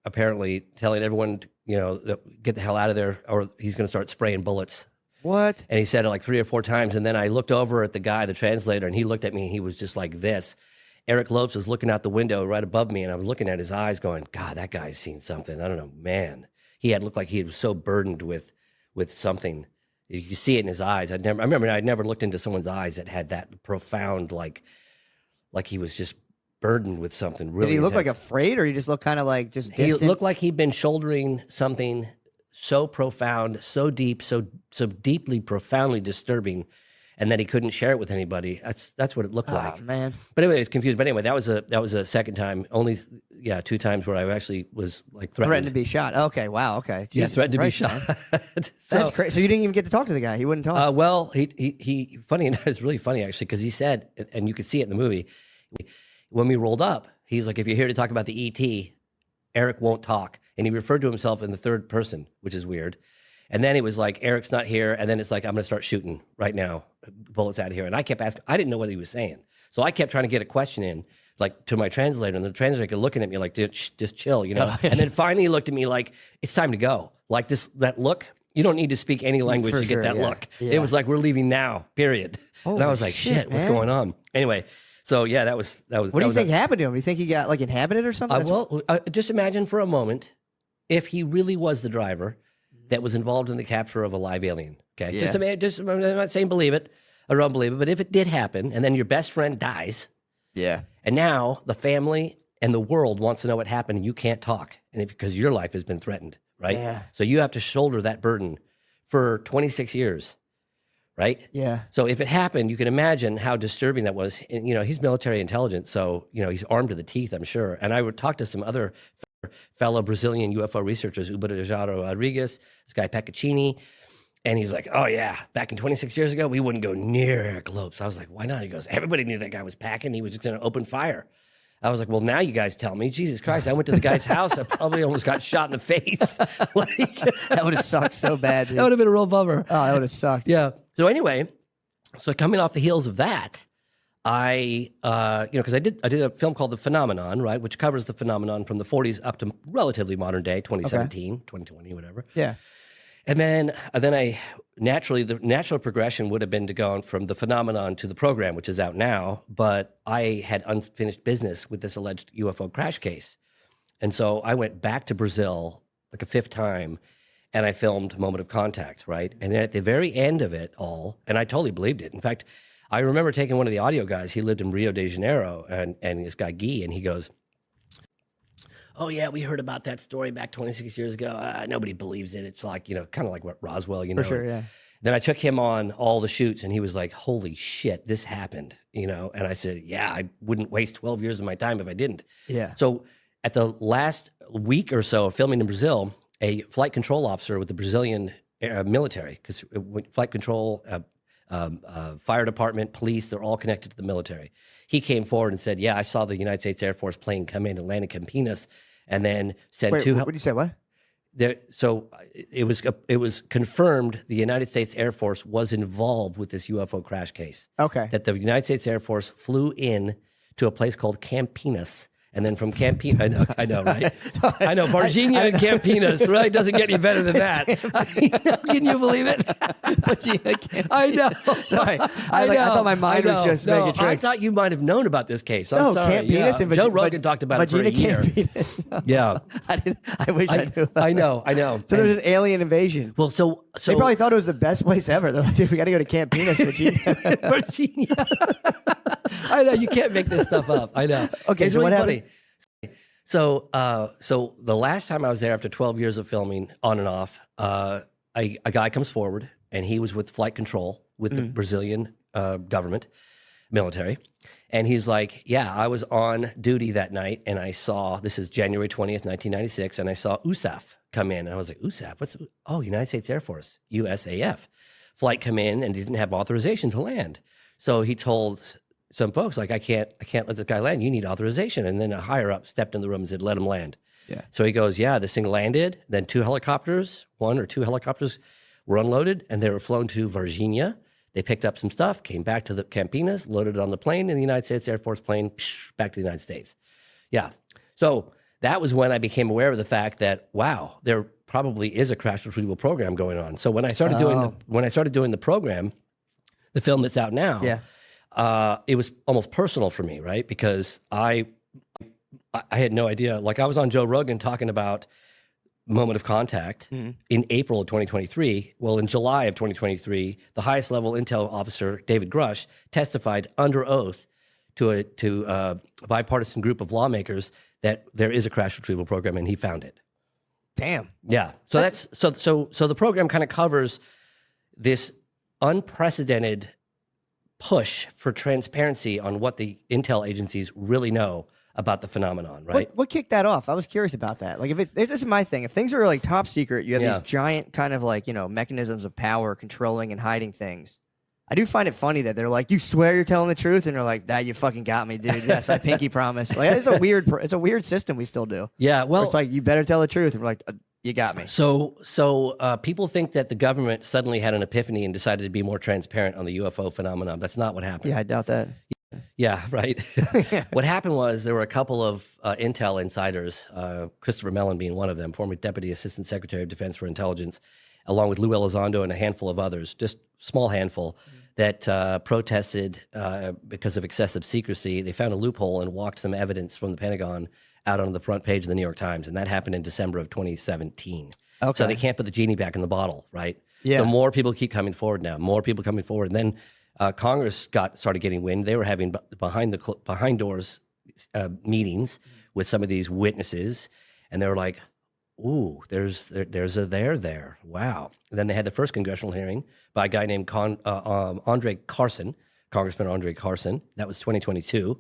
S6: apparently telling everyone, get the hell out of there, or he's going to start spraying bullets.
S7: What?
S6: And he said it like 3 or 4 times. And then I looked over at the guy, the translator, and he looked at me and he was just like this. Eric Lopes was looking out the window right above me, and I was looking at his eyes going, God, that guy's seen something. I don't know, man. He had looked like he was so burdened with something. You could see it in his eyes. I remember I'd never looked into someone's eyes that had that profound, like he was just burdened with something really
S7: Did he look like
S6: intense.
S7: afraid, or he just looked kind of like just
S6: He
S7: distant?
S6: looked like he'd been shouldering something so profound, so deep, so deeply, profoundly disturbing. and that he couldn't share it with anybody. That's what it looked like.
S7: Man.
S6: But anyway, it's confused. But anyway, that was a second time. Only 2 times where I actually was like
S7: Threatened to be shot. Okay, wow, okay.
S6: Yeah,
S7: Jesus
S6: threatened to be
S7: Christ,
S6: shot.
S7: man. That's crazy. So you didn't even get to talk to the guy. He wouldn't talk.
S6: Well, he funny enough, it's really funny actually, because he said, and you could see it in the movie, when we rolled up, he's like, if you're here to talk about the ET, Eric won't talk. And he referred to himself in the third person, which is weird. And then it was like, Eric's not here. And then it's like, I'm going to start shooting right now, bullets out of here. And I kept asking, I didn't know what he was saying. So I kept trying to get a question in, like to my translator. And the translator looking at me like, just chill, you know? And then finally he looked at me like, it's time to go. Like that look, you don't need to speak any language
S7: For
S6: to
S7: sure,
S6: get that
S7: yeah.
S6: look.
S7: Yeah.
S6: It was like, we're leaving now, period. And I
S7: Holy
S6: was like, shit, what's
S7: man.
S6: going on? Anyway, so yeah, that was.
S7: What do you think happened to him? Do you think he got like inhabited or something?
S6: Just imagine for a moment if he really was the driver that was involved in the capture of a live alien. Okay,
S7: Yeah.
S6: I'm not saying believe it or don't believe it, but if it did happen, and then your best friend dies,
S7: Yeah.
S6: and now the family and the world wants to know what happened, and you can't talk, and because your life has been threatened, right?
S7: Yeah.
S6: So you have to shoulder that burden for 26 years, right?
S7: Yeah.
S6: So if it happened, you can imagine how disturbing that was. And, he's military intelligence, so he's armed to the teeth, I'm sure. And I would talk to some other fellow Brazilian UFO researchers, Uberajaro Rodrigues, this guy Peccaccini, and he was like, "Oh yeah, back in 26 years ago, we wouldn't go near Globe." So I was like, "Why not?" He goes, "Everybody knew that guy was packing. He was just going to open fire." I was like, "Well, now you guys tell me." Jesus Christ! I went to the guy's house. I probably almost got shot in the face. Like
S7: That would have sucked so bad, dude.
S6: that would have been a real bummer.
S7: Oh, that would have sucked.
S6: Yeah. So anyway, coming off the heels of that, I, because I did a film called The Phenomenon, right, which covers the phenomenon from the 40s up to relatively modern day, 2017, 2020, whatever.
S7: Yeah.
S6: And then I the natural progression would have been to go from the phenomenon to the program, which is out now. But I had unfinished business with this alleged UFO crash case, and so I went back to Brazil like a 5th time. And I filmed Moment of Contact, right? And then at the very end of it all, and I totally believed it. In fact, I remember taking one of the audio guys. He lived in Rio de Janeiro, and this guy Guy, and he goes, "Oh yeah, we heard about that story back 26 years ago. Nobody believes it. It's like kind of like what Roswell,
S7: For sure, yeah.
S6: Then I took him on all the shoots, and he was like, "Holy shit, this happened," And I said, "Yeah, I wouldn't waste 12 years of my time if I didn't."
S7: Yeah.
S6: So at the last week or so of filming in Brazil, a flight control officer with the Brazilian military, because flight control, fire department, police, they're all connected to the military. He came forward and said, "Yeah, I saw the United States Air Force plane come in and land in Campinas, and then send
S7: Wait,
S6: two."
S7: what did you say? What?
S6: So it was confirmed the United States Air Force was involved with this UFO crash case.
S7: Okay.
S6: That the United States Air Force flew in to a place called Campinas. And then from Campinas, I know, right? I know, Varginha and Campinas, right? Doesn't get any better than that. Can you believe it? I know.
S7: Sorry. I thought my mind was just making
S6: I
S7: tricks.
S6: thought you might have known about this case. I'm
S7: No,
S6: sorry.
S7: Campinas and
S6: Joe
S7: Vag-
S6: Rogan talked about it for a
S7: Vagina
S6: year.
S7: Campinas. No.
S6: Yeah.
S7: I wish I knew. About
S6: I know.
S7: So there was an alien invasion.
S6: Well, so
S7: They probably thought it was the best place ever. They're like, "Dude, we got to go to Campinas, Virginia."
S6: Virginia. I know, you can't make this stuff up. I know.
S7: Okay,
S6: It's
S7: so
S6: really
S7: what
S6: funny.
S7: happened?
S6: So the last time I was there after 12 years of filming on and off, a guy comes forward, and he was with flight control with the Brazilian government military. And he's like, "Yeah, I was on duty that night, and I saw," this is January 20th, 1996, "and I saw USAF come in." And I was like, "USAF? United States Air Force, USAF. Flight come in and didn't have authorization to land." So he told some folks, like, I can't let this guy land. You need authorization. And then a higher up stepped in the room and said, "Let him land."
S7: Yeah.
S6: So he goes, "Yeah, this thing landed. Then one or two helicopters were unloaded, and they were flown to Virginia. They picked up some stuff, came back to the Campinas, loaded it on the plane, and the United States Air Force plane, back to the United States." Yeah. So that was when I became aware of the fact that, wow, there probably is a crash retrieval program going on. So when I started doing the program, the film that's out now, it was almost personal for me, right? Because I had no idea. Like, I was on Joe Rogan talking about Moment of Contact in April of 2023. Well, in July of 2023, the highest level intel officer, David Grush, testified under oath to a bipartisan group of lawmakers that there is a crash retrieval program, and he found it.
S7: Damn.
S6: Yeah. So that's so the program kind of covers this unprecedented push for transparency on what the intel agencies really know about the phenomenon, right?
S7: What kicked that off? I was curious about that. Like, if it's this is my thing. If things are like top secret, you have
S6: Yeah.
S7: these giant kind of like mechanisms of power controlling and hiding things. I do find it funny that they're like, "You swear you're telling the truth," and they're like, "Nah, you fucking got me, dude. Yes, I pinky promise." Like, it's a weird system we still do.
S6: Yeah,
S7: Where
S6: well,
S7: it's like, you better tell the truth, and we're like, "You got me."
S6: So people think that the government suddenly had an epiphany and decided to be more transparent on the UFO phenomenon. That's not what happened.
S7: Yeah, I doubt that.
S6: Yeah, right. What happened was there were a couple of intel insiders, Christopher Mellon being one of them, former Deputy Assistant Secretary of Defense for Intelligence, along with Lou Elizondo and a handful of others, just small handful, that protested because of excessive secrecy. They found a loophole and walked some evidence from the Pentagon out on the front page of the New York Times, and that happened in December of 2017.
S7: Okay.
S6: So they can't put the genie back in the bottle, right?
S7: Yeah.
S6: So more people keep coming forward now, more people coming forward. And then Congress started getting wind. They were having behind doors meetings with some of these witnesses, and they were like, "Ooh, there's a there. Wow!" And then they had the first congressional hearing by a guy named Andre Carson, Congressman Andre Carson. That was 2022.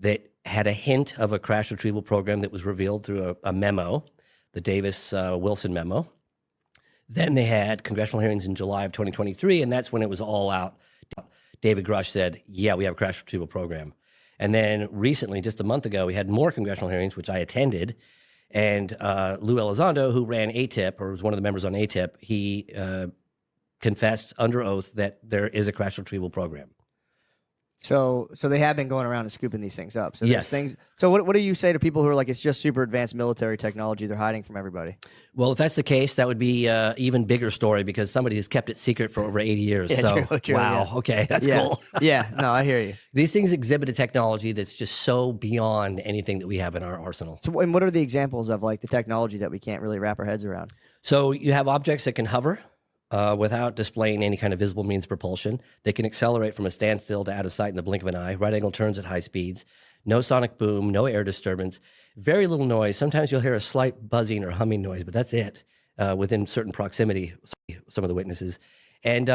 S6: That had a hint of a crash retrieval program that was revealed through a memo, the Davis Wilson memo. Then they had congressional hearings in July of 2023, and that's when it was all out. David Grush said, "Yeah, we have a crash retrieval program." And then recently, just a month ago, we had more congressional hearings, which I attended. And Lou Elizondo, who ran ATIP, or was one of the members on ATIP, he confessed under oath that there is a crash retrieval program.
S7: So they have been going around and scooping these things up. So there's
S6: Yes.
S7: things. So what do you say to people who are like, it's just super advanced military technology they're hiding from everybody?
S6: Well, if that's the case, that would be an even bigger story because somebody has kept it secret for over 80 years.
S7: Yeah,
S6: So,
S7: true,
S6: wow,
S7: yeah.
S6: okay, that's
S7: Yeah.
S6: cool.
S7: Yeah, no, I hear you.
S6: These things exhibit a technology that's just so beyond anything that we have in our arsenal.
S7: So, and what are the examples of like the technology that we can't really wrap our heads around?
S6: So you have objects that can hover without displaying any kind of visible means of propulsion. They can accelerate from a standstill to out of sight in the blink of an eye, right angle turns at high speeds, no sonic boom, no air disturbance, very little noise. Sometimes you'll hear a slight buzzing or humming noise, but that's it within certain proximity, some of the witnesses. And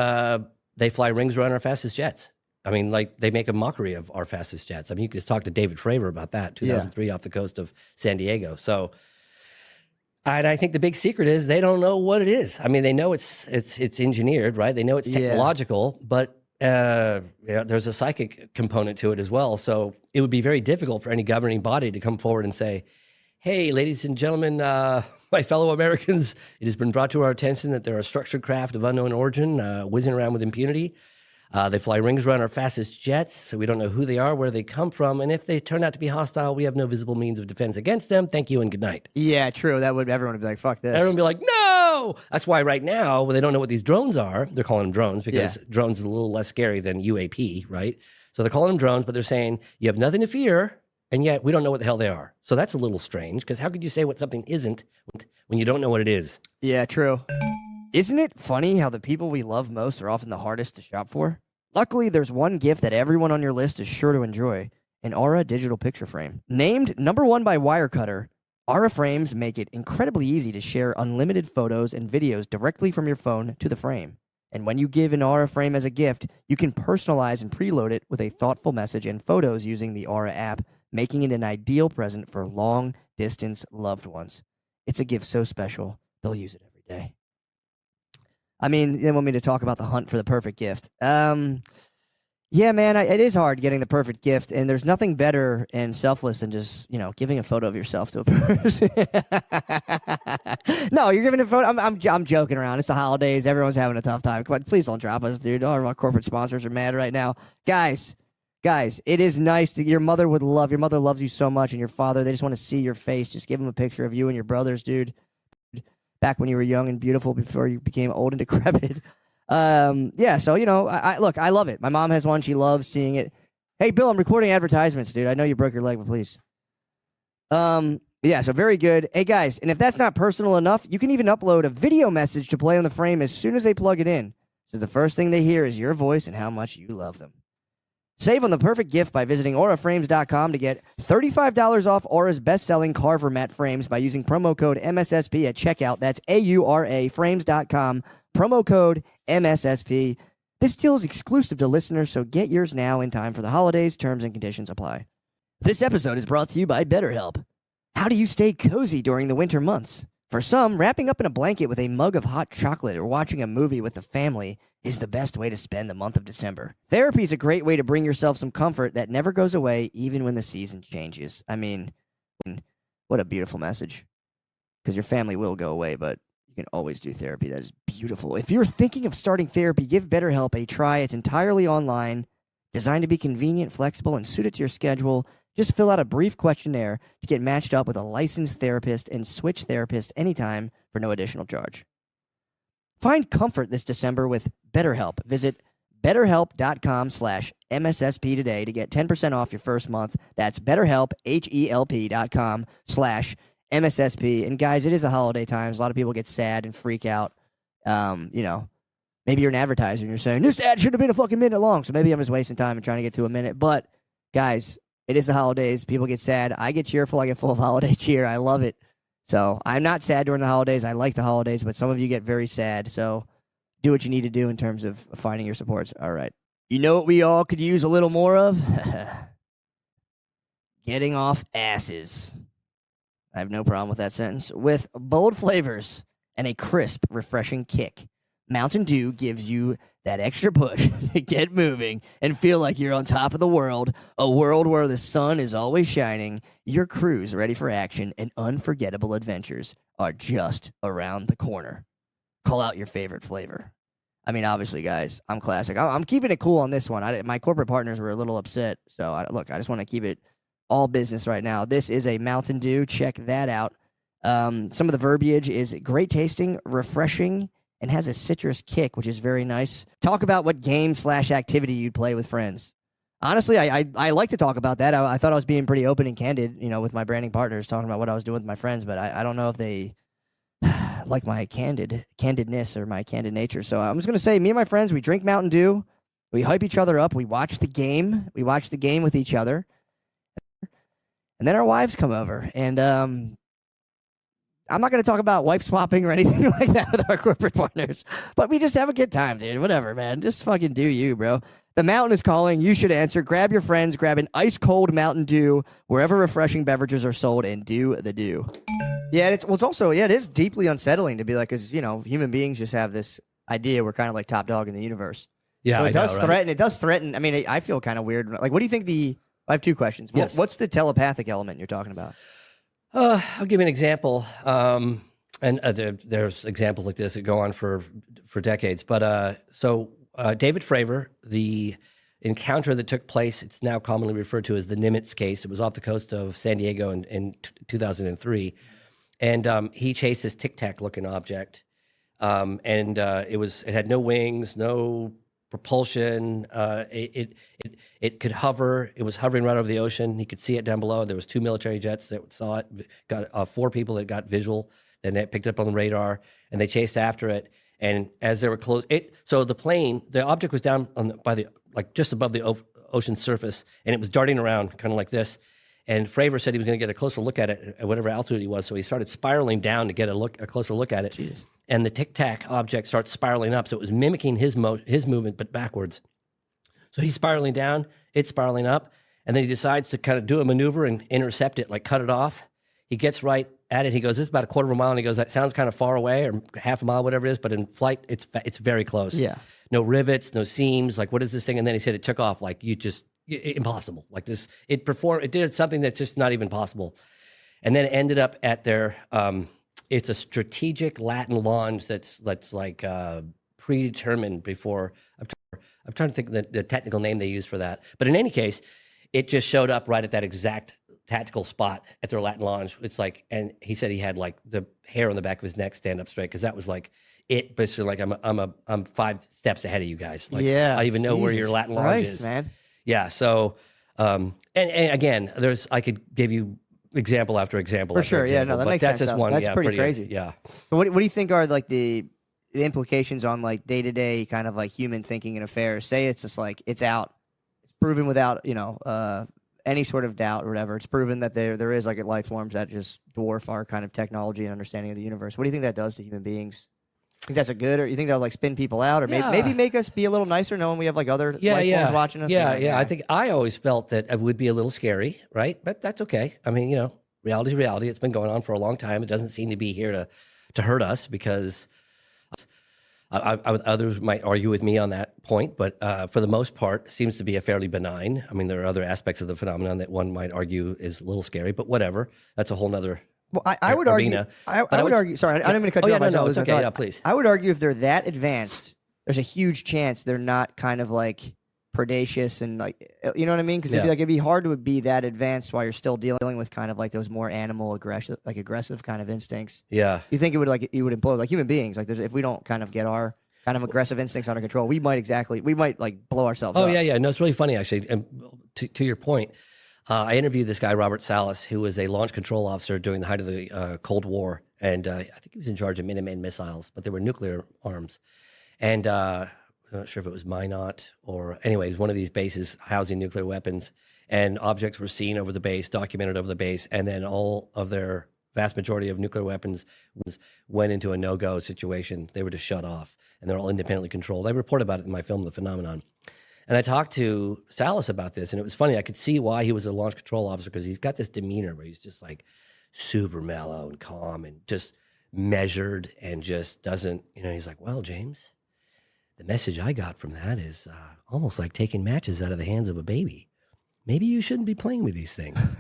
S6: they fly rings around our fastest jets. I mean, like they make a mockery of our fastest jets. I mean, you can just talk to David Fravor about that, 2003 off the coast of San Diego. So, and I think the big secret is they don't know what it is. I mean, they know it's engineered, right? They know it's technological, but there's a psychic component to it as well. So it would be very difficult for any governing body to come forward and say, "Hey, ladies and gentlemen, my fellow Americans, it has been brought to our attention that there are structured craft of unknown origin whizzing around with impunity. They fly rings around our fastest jets, so we don't know who they are, where they come from, and if they turn out to be hostile, we have no visible means of defense against them. Thank you and good night."
S7: Yeah, true. Everyone would be like, "Fuck this."
S6: Everyone would be like, "No!" That's why right now, when they don't know what these drones are, they're calling them drones because drones is a little less scary than UAP, right? So they're calling them drones, but they're saying, you have nothing to fear, and yet we don't know what the hell they are. So that's a little strange, because how could you say what something isn't when you don't know what it is?
S7: Yeah, true. Isn't it funny how the people we love most are often the hardest to shop for? Luckily, there's one gift that everyone on your list is sure to enjoy, an Aura digital picture frame. Named #1 by Wirecutter, Aura frames make it incredibly easy to share unlimited photos and videos directly from your phone to the frame. And when you give an Aura frame as a gift, you can personalize and preload it with a thoughtful message and photos using the Aura app, making it an ideal present for long-distance loved ones. It's a gift so special, they'll use it every day. I mean, they want me to talk about the hunt for the perfect gift. Yeah, man, it is hard getting the perfect gift, and there's nothing better and selfless than just, giving a photo of yourself to a person. No, you're giving a photo. I'm joking around. It's the holidays. Everyone's having a tough time. Come on, please don't drop us, dude. All our corporate sponsors are mad right now. Guys, it is nice your mother loves you so much, and your father, they just want to see your face. Just give them a picture of you and your brothers, dude. Back when you were young and beautiful before you became old and decrepit. Yeah, so, I love it. My mom has one. She loves seeing it. Hey, Bill, I'm recording advertisements, dude. I know you broke your leg, but please. Yeah, so very good. Hey, guys, and if that's not personal enough, you can even upload a video message to play on the frame as soon as they plug it in. So the first thing they hear is your voice and how much you love them. Save on the perfect gift by visiting auraframes.com to get $35 off Aura's best-selling Carver mat frames by using promo code MSSP at checkout. That's AURA frames.com, promo code MSSP. This deal is exclusive to listeners, so get yours now in time for the holidays. Terms and conditions apply. This episode is brought to you by BetterHelp. How do you stay cozy during the winter months? For some, wrapping up in a blanket with a mug of hot chocolate or watching a movie with the family is the best way to spend the month of December. Therapy is a great way to bring yourself some comfort that never goes away even when the season changes. I mean, what a beautiful message. Because your family will go away, but you can always do therapy. That is beautiful. If you're thinking of starting therapy, give BetterHelp a try. It's entirely online, designed to be convenient, flexible, and suited to your schedule. Just fill out a brief questionnaire to get matched up with a licensed therapist and switch therapist anytime for no additional charge. Find comfort this December with BetterHelp. Visit BetterHelp.com/MSSP today to get 10% off your first month. That's BetterHelp, HELP.com/MSSP. And guys, it is the holiday times. A lot of people get sad and freak out. Maybe you're an advertiser and you're saying, this ad should have been a fucking minute long. So maybe I'm just wasting time and trying to get to a minute. But guys, it is the holidays. People get sad. I get cheerful. I get full of holiday cheer. I love it. So I'm not sad during the holidays. I like the holidays, but some of you get very sad. So do what you need to do in terms of finding your supports. All right. You know what we all could use a little more of? Getting off asses. I have no problem with that sentence. With bold flavors and a crisp, refreshing kick, Mountain Dew gives you that extra push to get moving and feel like you're on top of the world, a world where the sun is always shining, your crew's ready for action, and unforgettable adventures are just around the corner. Call out your favorite flavor. I mean, obviously, guys, I'm classic. I'm keeping it cool on this one. My corporate partners were a little upset, so I just want to keep it all business right now. This is a Mountain Dew. Check that out. Some of the verbiage is great tasting, refreshing, and has a citrus kick, which is very nice. Talk about what game/activity you'd play with friends. Honestly, I like to talk about that. I thought I was being pretty open and candid, with my branding partners, talking about what I was doing with my friends, but I don't know if they like my candidness or my candid nature. So I'm just going to say, me and my friends, we drink Mountain Dew. We hype each other up. We watch the game. We watch the game with each other. And then our wives come over. And I'm not going to talk about wife swapping or anything like that with our corporate partners, but we just have a good time, dude. Whatever, man. Just fucking do you, bro. The mountain is calling. You should answer. Grab your friends. Grab an ice-cold Mountain Dew wherever refreshing beverages are sold, and do the do. Yeah, it is deeply unsettling to be like, because, human beings just have this idea we're kind of like top dog in the universe.
S6: Yeah,
S7: So
S6: I
S7: it
S6: know,
S7: does
S6: right?
S7: threaten. It does threaten. I mean, I feel kind of weird. Like, what do you think I have two questions.
S6: Yes.
S7: What's the telepathic element you're talking about?
S6: I'll give you an example. There's examples like this that go on for decades. But David Fravor, the encounter that took place, it's now commonly referred to as the Nimitz case. It was off the coast of San Diego in 2003. And he chased this tic-tac looking object. It had no wings, no propulsion. It could hover. It was hovering right over the ocean. He could see it down below. There was 2 military jets that saw it. Got 4 people that got visual. Then it picked it up on the radar, and they chased after it. And as they were close, the object was down just above the ocean surface, and it was darting around kind of like this. And Fravor said he was going to get a closer look at it at whatever altitude he was. So he started spiraling down to get a closer look at it. Jesus. And the Tic Tac object starts spiraling up. So it was mimicking his movement, but backwards. So he's spiraling down, it's spiraling up. And then he decides to kind of do a maneuver and intercept it, like cut it off. He gets right at it. He goes, this is about a quarter of a mile. And he goes, that sounds kind of far away, or half a mile, whatever it is. But in flight, it's very close.
S7: Yeah.
S6: No rivets, no seams. Like, what is this thing? And then he said it took off. Like, impossible. Like this, it did something that's just not even possible. And then it ended up at their, it's a strategic Latin launch that's like predetermined before. I'm trying to think of the technical name they use for that. But in any case, it just showed up right at that exact tactical spot at their Latin launch. It's like, and he said he had like the hair on the back of his neck stand up straight, because that was like it. Basically, like I'm 5 steps ahead of you guys. Like,
S7: Yeah,
S6: I even know where your Latin launch is,
S7: man.
S6: Yeah. So, and again, I could give you example after example.
S7: For
S6: after
S7: sure.
S6: example,
S7: Yeah, no, that
S6: but
S7: makes
S6: that's
S7: sense.
S6: just
S7: Though.
S6: one.
S7: That's
S6: Yeah,
S7: pretty crazy.
S6: Yeah.
S7: So what do you think are like the implications on like day-to-day kind of like human thinking and affairs? Say it's just like it's proven without, any sort of doubt or whatever. It's proven that there is like life forms that just dwarf our kind of technology and understanding of the universe. What do you think that does to human beings? Think that's a good, or you think that'll like spin people out, or
S6: Yeah.
S7: maybe make us be a little nicer knowing we have like other
S6: Yeah,
S7: life
S6: yeah,
S7: forms watching us?
S6: yeah, yeah. I think I always felt that it would be a little scary, right? But that's okay. I mean, reality's reality. It's been going on for a long time. It doesn't seem to be here to hurt us because others might argue with me on that point, but for the most part, seems to be a fairly benign. I mean, there are other aspects of the phenomenon that one might argue is a little scary, but whatever. That's a whole nother.
S7: Well, I would argue.
S6: arena.
S7: I
S6: But I
S7: would
S6: would-
S7: argue. Sorry, I didn't mean to cut
S6: Oh,
S7: you
S6: yeah,
S7: off.
S6: no,
S7: I saw
S6: no,
S7: this,
S6: it's
S7: I
S6: okay.
S7: thought-
S6: Yeah, please.
S7: I would argue if they're that advanced, there's a huge chance they're not kind of like predacious and like, you know what I mean? Because
S6: Yeah.
S7: it'd be hard to be that advanced while you're still dealing with kind of like those more animal aggressive kind of instincts.
S6: Yeah.
S7: You think it would implode like human beings? Like if we don't kind of get our kind of aggressive instincts under control, we might like blow ourselves
S6: Oh,
S7: up.
S6: yeah, yeah. No, it's really funny, actually. And to your point, I interviewed this guy, Robert Salas, who was a launch control officer during the height of the Cold War. And I think he was in charge of Minuteman missiles, but they were nuclear arms. And I'm not sure if it was Minot or, anyways, one of these bases housing nuclear weapons. And objects were seen over the base, documented over the base. And then all of their vast majority of nuclear weapons went into a no-go situation. They were just shut off. And they're all independently controlled. I report about it in my film, The Phenomenon. And I talked to Salas about this, and it was funny. I could see why he was a launch control officer because he's got this demeanor where he's just like super mellow and calm and just measured and just doesn't, he's like, well, James, the message I got from that is almost like taking matches out of the hands of a baby. Maybe you shouldn't be playing with these things.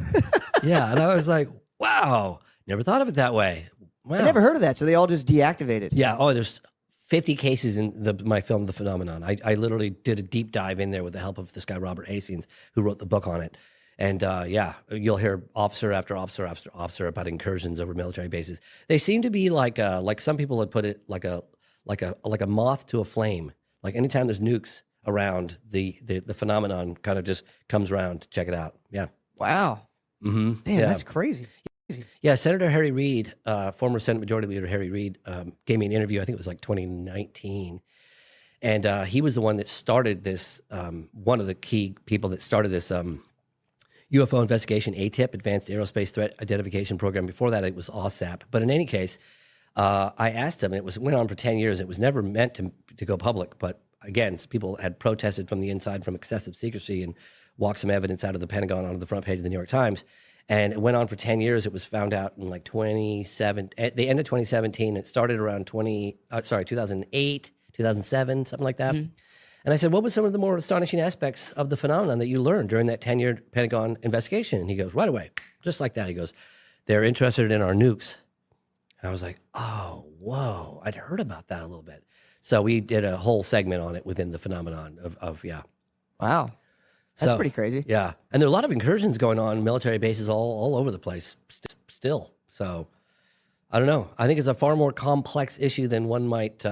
S6: Yeah. And I was like, wow, never thought of it that way. Wow.
S7: I never heard of that. So they all just deactivated.
S6: Yeah. Oh, there's 50 cases in my film, The Phenomenon. I literally did a deep dive in there with the help of this guy, Robert Hastings, who wrote the book on it. And you'll hear officer after officer after officer about incursions over military bases. They seem to be like some people had put it, like a moth to a flame. Like anytime there's nukes around, the phenomenon kind of just comes around to check it out. Yeah.
S7: Wow.
S6: Mm-hmm.
S7: Damn,
S6: yeah.
S7: that's crazy.
S6: Yeah, Senator Harry Reid, former Senate Majority Leader Harry Reid, gave me an interview. I think it was like 2019, and he was the one that started this. One of the key people that started this UFO investigation ATIP, Advanced Aerospace Threat Identification Program. Before that, it was OSAP. But in any case, I asked him. It went on for 10 years. It was never meant to go public. But again, people had protested from the inside from excessive secrecy and walked some evidence out of the Pentagon onto the front page of the New York Times. And it went on for 10 years. It was found out in like at the end of 2017. It started around 2008, 2007, something like that. Mm-hmm. And I said, what were some of the more astonishing aspects of the phenomenon that you learned during that 10-year Pentagon investigation? And he goes, right away, just like that. He goes, they're interested in our nukes. And I was like, oh, whoa. I'd heard about that a little bit. So we did a whole segment on it within the phenomenon of
S7: Wow. That's pretty crazy.
S6: Yeah. And there are a lot of incursions going on, military bases all over the place still. So I don't know. I think it's a far more complex issue than one might,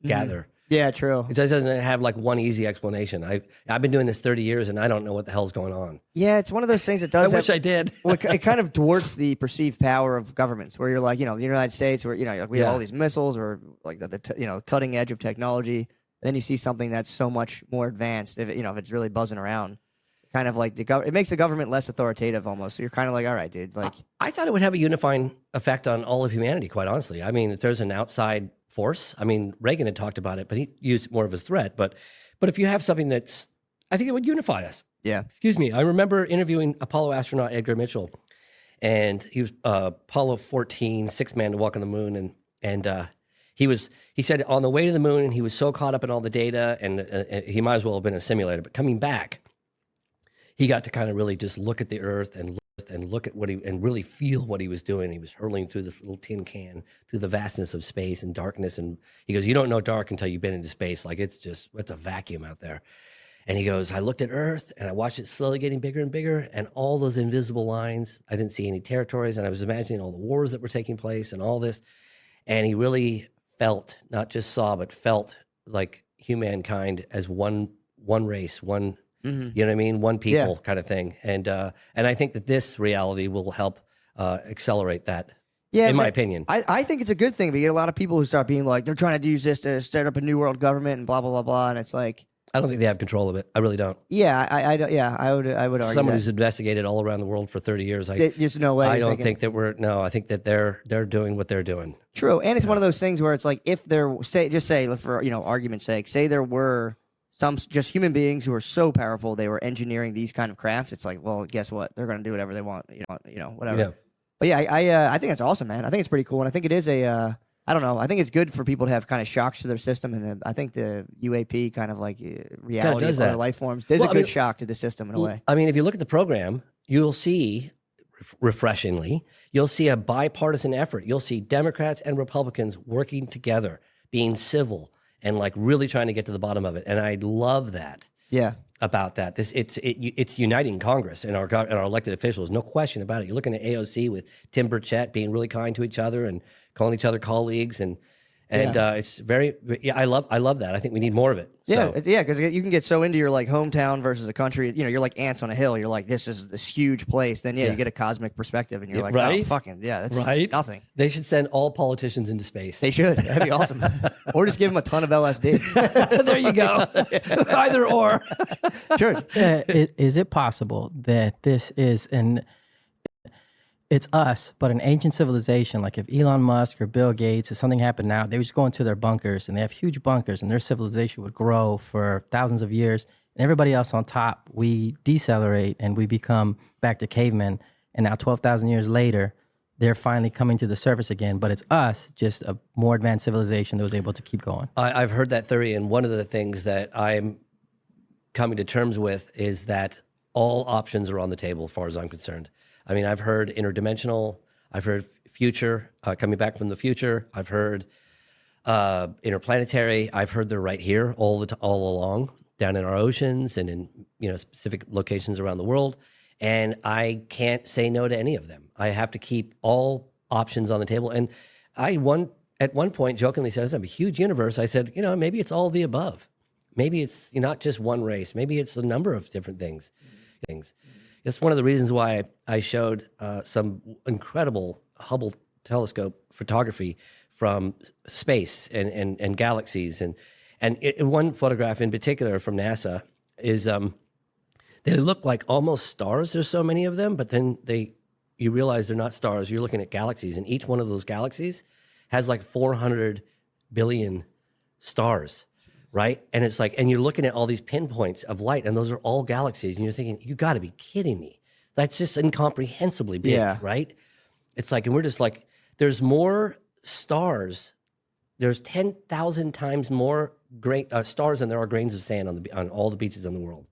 S6: gather.
S7: Yeah, true.
S6: It doesn't have like one easy explanation. I've been doing this 30 years and I don't know what the hell's going on.
S7: Yeah, it's one of those things that does.
S6: I wish I did.
S7: Well, it kind of dwarfs the perceived power of governments, where you're like, the United States, where like we have all these missiles, or like the cutting edge of technology. Then you see something that's so much more advanced. If it's really buzzing around, kind of like it makes the government less authoritative almost. So you're kind of like, all right, dude. Like
S6: I thought it would have a unifying effect on all of humanity. Quite honestly, I mean, if there's an outside force, I mean, Reagan had talked about it, but he used it more of a threat. But if you have something I think it would unify us.
S7: Yeah.
S6: Excuse me. I remember interviewing Apollo astronaut Edgar Mitchell, and he was Apollo 14, sixth man to walk on the moon, and he said on the way to the moon, he was so caught up in all the data, and he might as well have been a simulator. But coming back, he got to kind of really just look at the Earth and look at and really feel what he was doing. He was hurling through this little tin can through the vastness of space and darkness. And he goes, you don't know dark until you've been into space. Like it's a vacuum out there. And he goes, I looked at Earth and I watched it slowly getting bigger and bigger, and all those invisible lines, I didn't see any territories, and I was imagining all the wars that were taking place and all this. And he really felt, not just saw, but felt like humankind as one race, one, you know what I mean? One people kind of thing. And I think that this reality will help accelerate that, in my opinion.
S7: I think it's a good thing. We get a lot of people who start being like, they're trying to use this to start up a new world government and blah, blah, blah, blah. And it's like,
S6: I don't think they have control of it. I really don't.
S7: Yeah, I would argue
S6: Someone
S7: that.
S6: who's investigated all around the world for 30 years.
S7: There's no way.
S6: I
S7: you're
S6: don't
S7: thinking-
S6: think that we're. No, I think that they're doing what they're doing.
S7: True, and it's one of those things where it's like if there, say for argument's sake, say there were some just human beings who are so powerful they were engineering these kind of crafts. It's like, well, guess what? They're going to do whatever they want. Whatever.
S6: Yeah.
S7: But yeah, I think that's awesome, man. I think it's pretty cool, and I think it is a. I don't know. I think it's good for people to have kind of shocks to their system, and I think the UAP kind of like reality
S6: does
S7: of other
S6: that.
S7: life forms is
S6: Well,
S7: a good shock to the system in a way.
S6: I mean, if you look at the program, you'll see, refreshingly, you'll see a bipartisan effort. You'll see Democrats and Republicans working together, being civil, and like really trying to get to the bottom of it. And I love that.
S7: Yeah.
S6: About that, it's uniting Congress and our elected officials, no question about it. You're looking at AOC with Tim Burchett being really kind to each other and calling each other colleagues, and it's very. Yeah, I love that. I think we need more of it.
S7: Yeah,
S6: So,
S7: because you can get so into your like hometown versus the country. You're like ants on a hill. You're like, this is this huge place. Then you get a cosmic perspective, and you're like,
S6: right?
S7: oh, fucking that's
S6: right?
S7: nothing.
S6: They should send all politicians into space.
S7: They should. That'd be awesome. Or just give them a ton of LSD.
S6: There you go. Either or.
S7: Sure.
S8: Is it possible that this is it's us, but an ancient civilization? Like if Elon Musk or Bill Gates, if something happened now, they would just go into their bunkers, and they have huge bunkers, and their civilization would grow for thousands of years. And everybody else on top, we decelerate and we become back to cavemen. And now 12,000 years later, they're finally coming to the surface again. But it's us, just a more advanced civilization that was able to keep going.
S6: I've heard that theory, and one of the things that I'm coming to terms with is that all options are on the table as far as I'm concerned. I mean, I've heard interdimensional, I've heard future, coming back from the future. I've heard interplanetary. I've heard they're right here all along, down in our oceans and in specific locations around the world. And I can't say no to any of them. I have to keep all options on the table. And at one point jokingly said, "I'm a huge universe." I said, maybe it's all the above. Maybe it's not just one race. Maybe it's a number of different things. It's one of the reasons why I showed some incredible Hubble telescope photography from space and galaxies. And one photograph in particular from NASA is they look like almost stars. There's so many of them, but then you realize they're not stars. You're looking at galaxies, and each one of those galaxies has like 400 billion stars. Right? And it's like, and you're looking at all these pinpoints of light, and those are all galaxies. And you're thinking, you got to be kidding me. That's just incomprehensibly big, right? It's like, and we're just like, there's more stars. There's 10,000 times more stars than there are grains of sand on all the beaches in the world.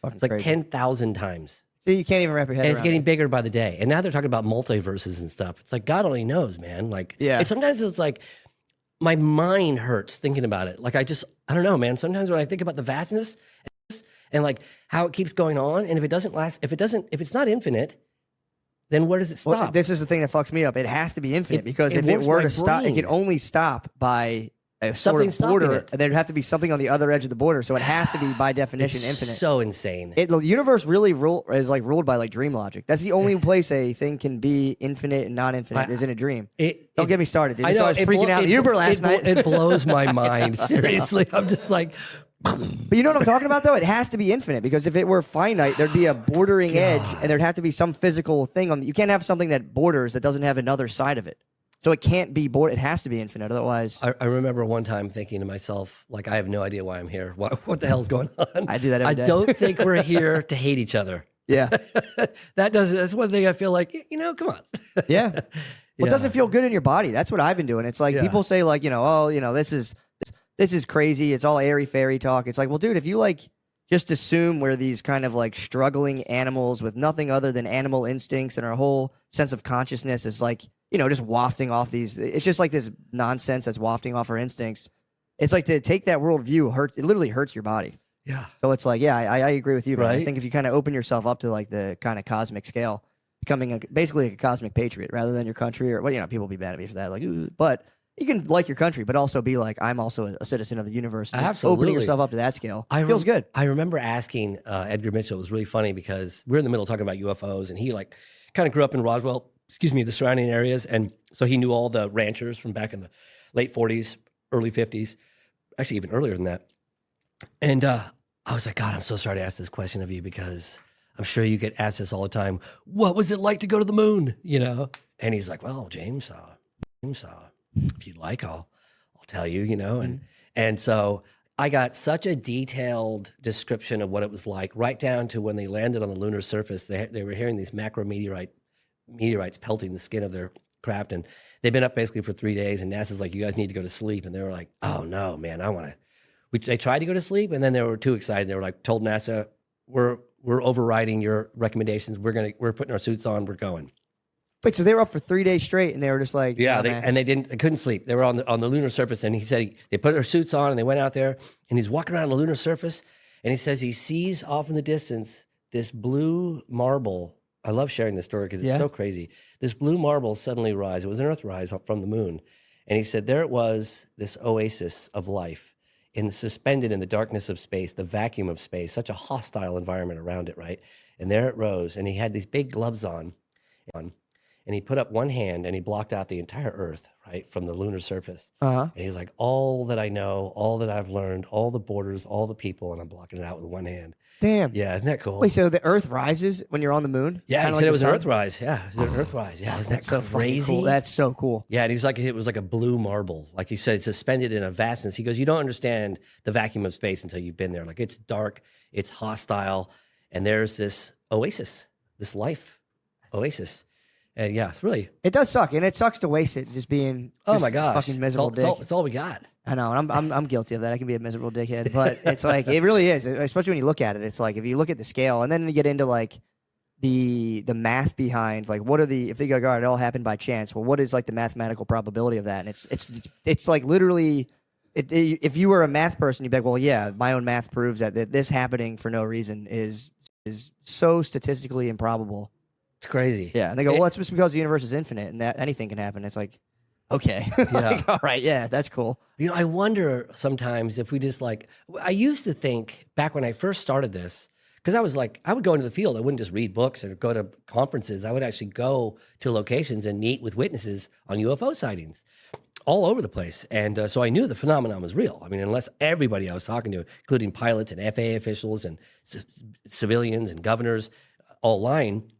S6: It's like 10,000 times.
S7: So you can't even wrap your head
S6: And
S7: around
S6: it's getting
S7: it.
S6: bigger by the day. And now they're talking about multiverses and stuff. It's like, God only knows, man. Like, and sometimes it's like, my mind hurts thinking about it. Like I don't know, man. Sometimes when I think about the vastness and like how it keeps going on, and if it's not infinite, then where does it stop?
S7: Well, this is the thing that fucks me up. It has to be infinite because
S6: it
S7: if it
S6: warps
S7: were
S6: my
S7: to stop, it
S6: brain.
S7: can only stop by a sort
S6: Something
S7: of
S6: stopping
S7: border,
S6: it.
S7: and there'd have to be something on the other edge of the border. So it has to be by definition
S6: It's
S7: infinite.
S6: so insane.
S7: The universe really is like ruled by like dream logic. That's the only place a thing can be infinite and not infinite is in a dream. Don't get me started, dude. So I was freaking out in the Uber last night.
S6: It blows my mind. Seriously, I'm just like,
S7: But you know what I'm talking about, though? It has to be infinite because if it were finite, there'd be a bordering edge, and there'd have to be some physical thing on. You can't have something that borders that doesn't have another side of it. So it can't be It has to be infinite, otherwise.
S6: I remember one time thinking to myself, like, I have no idea why I'm here. What the hell's going on?
S7: I do that every day.
S6: I don't think we're here to hate each other.
S7: Yeah,
S6: That's one thing I feel like, come on.
S7: yeah. Well, it doesn't feel good in your body. That's what I've been doing. It's like people say, like, this is crazy. It's all airy fairy talk. It's like, well, dude, if you like just assume we're these kind of like struggling animals with nothing other than animal instincts, and our whole sense of consciousness is like, just wafting off these. It's just like this nonsense that's wafting off our instincts. It's like to take that worldview it literally hurts your body.
S6: Yeah.
S7: So it's like, I agree with you, man. I
S6: Right?
S7: think if you kind of open yourself up to like the kind of cosmic scale, becoming basically like a cosmic patriot rather than your country, or people be mad at me for that. Like, ooh, but you can like your country, but also be like, I'm also a citizen of the universe. Just
S6: Absolutely.
S7: Opening yourself up to that scale feels good.
S6: I remember asking Edgar Mitchell. It was really funny because we were in the middle talking about UFOs, and he like kind of grew up in Roswell, the surrounding areas, and so he knew all the ranchers from back in the late 40s, early 50s, actually even earlier than that. And I was like, God, I'm so sorry to ask this question of you because I'm sure you get asked this all the time. What was it like to go to the moon? You know? And he's like, well, James, if you'd like, I'll tell you, you know? And so I got such a detailed description of what it was like, right down to when they landed on the lunar surface. They were hearing these meteorites pelting the skin of their craft. And they've been up basically for 3 days. And NASA's like, you guys need to go to sleep. And they were like, oh no, man, they tried to go to sleep, and then they were too excited. They were like, told NASA, we're overriding your recommendations. We're putting our suits on. We're going.
S7: Wait, so they were up for 3 days straight, and they were just like,
S6: Yeah,
S7: man.
S6: they couldn't sleep. They were on the lunar surface, and he said they put their suits on, and they went out there, and he's walking around the lunar surface, and he says he sees off in the distance this blue marble. I love sharing this story because it's so crazy. This blue marble suddenly rise. It was an Earthrise from the moon, and he said there it was, this oasis of life. Suspended in the darkness of space, the vacuum of space, such a hostile environment around it, right? And there it rose, and he had these big gloves on, and he put up one hand and he blocked out the entire Earth, right, from the lunar surface. And he's like, all that I know, all that I've learned, all the borders, all the people, and I'm blocking it out with one hand.
S7: Damn.
S6: Yeah, isn't that cool?
S7: Wait, so the Earth rises when you're on the moon?
S6: Yeah,
S7: Kinda
S6: he
S7: like
S6: said it
S7: the
S6: was an
S7: sun?
S6: Earth rise. Yeah, it was an Earth rise. Yeah, isn't that
S7: That's so fucking
S6: crazy?
S7: cool. That's so cool.
S6: Yeah, and he was like, it was like a blue marble. Like you said, suspended in a vastness. He goes, you don't understand the vacuum of space until you've been there. Like it's dark, it's hostile, and there's this oasis, this life oasis. And yeah, it's really.
S7: It does suck, and it sucks to waste it just being
S6: Oh
S7: just
S6: my
S7: a
S6: gosh,
S7: fucking miserable dick.
S6: It's all we got.
S7: I know, and I'm guilty of that. I can be a miserable dickhead, but it's like it really is, especially when you look at it. It's like if you look at the scale, and then you get into like the math behind like what are the if they go, all right, it all happened by chance. Well, what is like the mathematical probability of that? And it's like literally, if you were a math person, you'd be like, well, yeah, my own math proves that this happening for no reason is so statistically improbable.
S6: It's crazy.
S7: Yeah, and they go, well, it's just because the universe is infinite and that anything can happen. It's like, okay, like, all right, yeah, that's cool.
S6: You know, I wonder sometimes if we just like, I used to think back when I first started this, because I was like, I would go into the field. I wouldn't just read books or go to conferences. I would actually go to locations and meet with witnesses on UFO sightings all over the place. And so I knew the phenomenon was real. I mean, unless everybody I was talking to, including pilots and FAA officials and civilians and governors, all lying,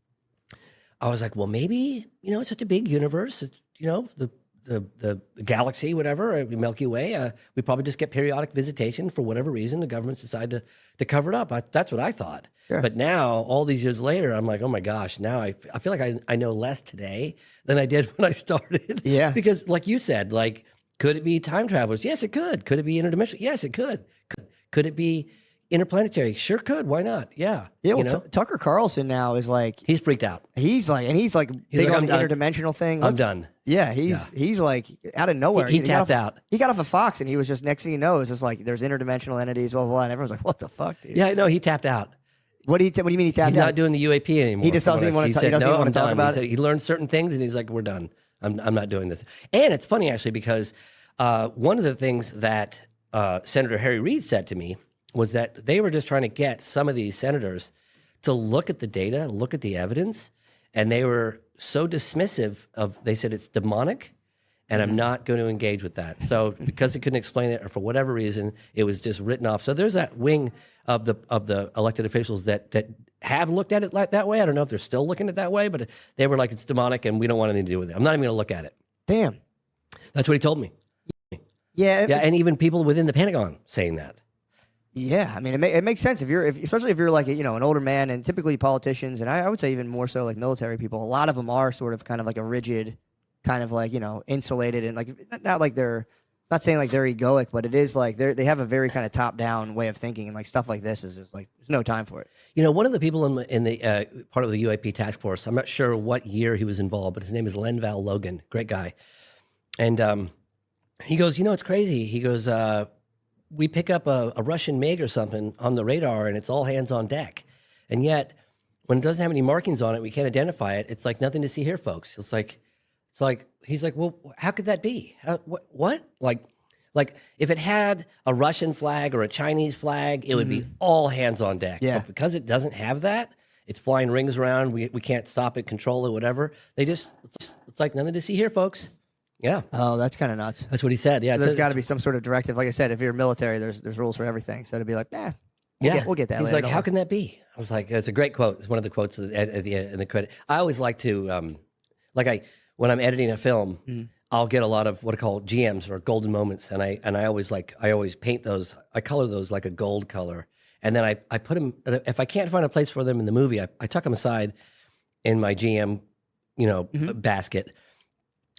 S6: I was like, well, maybe, you know, it's such a big universe. It's, you know, the galaxy, whatever, Milky Way, we probably just get periodic visitation for whatever reason. The governments decide to cover it up. That's what I thought.
S7: Sure.
S6: But now, all these years later, I'm like, oh my gosh, now I feel like I know less today than I did when I started.
S7: Yeah.
S6: Because like you said, like, could it be time travelers? Yes, it could. Could it be interdimensional? Yes, it could. Could it be interplanetary? Sure could. Why not? Yeah.
S7: Yeah, well,
S6: you know?
S7: Tucker Carlson now is like
S6: He's freaked out.
S7: he's like big
S6: like,
S7: on
S6: I'm
S7: the
S6: done.
S7: interdimensional thing.
S6: I'm done.
S7: Yeah, he's like out of nowhere.
S6: He
S7: got
S6: tapped
S7: off-
S6: out.
S7: He got off of Fox, and he was just next thing you know, it's just like there's interdimensional entities, blah blah blah, and everyone's like, "What the fuck, dude?"
S6: Yeah, no, he tapped out.
S7: What do you mean he tapped
S6: He's
S7: out?
S6: not doing the UAP anymore.
S7: He just
S6: from
S7: doesn't
S6: what
S7: even wanna
S6: I've
S7: ta-
S6: seen.
S7: he doesn't even
S6: "No,
S7: wanna
S6: I'm
S7: talk
S6: done."
S7: about
S6: He said he learned certain things, and he's like, "We're done. I'm not doing this." And it's funny actually because one of the things that Senator Harry Reid said to me was that they were just trying to get some of these senators to look at the data, look at the evidence, and they were so dismissive of. They said it's demonic. And I'm not going to engage with that. So because they couldn't explain it, or for whatever reason, it was just written off. So there's that wing of the elected officials that have looked at it like that way. I don't know if they're still looking at it that way, but they were like, it's demonic, and we don't want anything to do with it. I'm not even going to look at it.
S7: Damn.
S6: That's what he told me.
S7: Yeah.
S6: Yeah, and even people within the Pentagon saying that.
S7: Yeah, I mean, it makes sense especially if you're like an older man, and typically politicians, and I would say even more so like military people. A lot of them are sort of kind of like a rigid, kind of like insulated, and like not like they're not saying like they're egoic, but it is like they have a very kind of top down way of thinking, and like stuff like this is just like there's no time for it.
S6: You know, one of the people in the part of the UAP task force, I'm not sure what year he was involved, but his name is Lenval Logan, great guy, and he goes, you know, it's crazy. He goes, we pick up a Russian MiG or something on the radar, and it's all hands on deck, and yet when it doesn't have any markings on it, we can't identify it. It's like nothing to see here, folks. It's like he's like, well, how could that be? What? Like if it had a Russian flag or a Chinese flag, it would be all hands on deck.
S7: Yeah.
S6: But because it doesn't have that, it's flying rings around. We can't stop it, control it, whatever. It's like nothing to see here, folks. Yeah.
S7: Oh, that's kind of nuts.
S6: That's what he said. Yeah.
S7: There's got to be some sort of directive. Like I said, if you're military, there's rules for everything. So to be like, We'll get that
S6: He's
S7: later,
S6: like,
S7: don't
S6: how
S7: worry.
S6: can that be? I was like, it's a great quote. It's one of the quotes at the end in the credit. I always like to, when I'm editing a film, I'll get a lot of what I call GMs or golden moments, and I always paint those. I color those like a gold color, and then I put them. If I can't find a place for them in the movie, I tuck them aside in my GM, basket.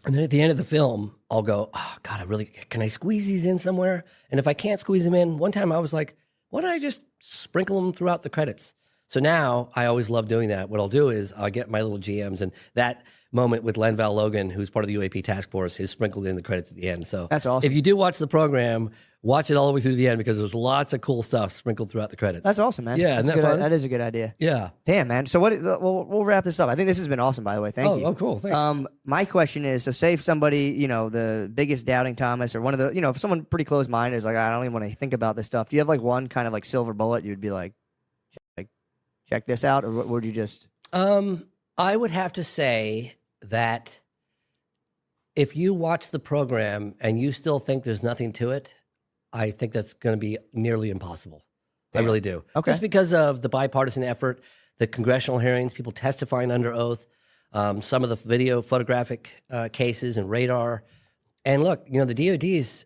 S6: And then at the end of the film, I'll go, oh God, can I squeeze these in somewhere? And if I can't squeeze them in, one time I was like, why don't I just sprinkle them throughout the credits? So now I always love doing that. What I'll do is I'll get my little GMs, and that moment with Lenval Logan, who's part of the UAP task force, is sprinkled in the credits at the end. So
S7: That's awesome.
S6: If you do watch the program, watch it all the way through the end because there's lots of cool stuff sprinkled throughout the credits.
S7: That's awesome, man.
S6: Yeah,
S7: That's
S6: isn't that
S7: good.
S6: fun?
S7: That is a good idea.
S6: Yeah.
S7: Damn, man. So we'll wrap this up. I think this has been awesome, by the way. Thank you.
S6: Oh, cool. Thanks.
S7: My question is, so say if somebody, the biggest doubting Thomas or one of the, if someone pretty close-minded is like, I don't even want to think about this stuff. Do you have like one kind of like silver bullet you'd be like check this out, or would you just?
S6: I would have to say that if you watch the program and you still think there's nothing to it, I think that's going to be nearly impossible.
S7: Damn.
S6: I really do.
S7: Okay.
S6: Just because of the bipartisan effort, the congressional hearings, people testifying under oath, some of the video photographic cases and radar. And look, the DOD is,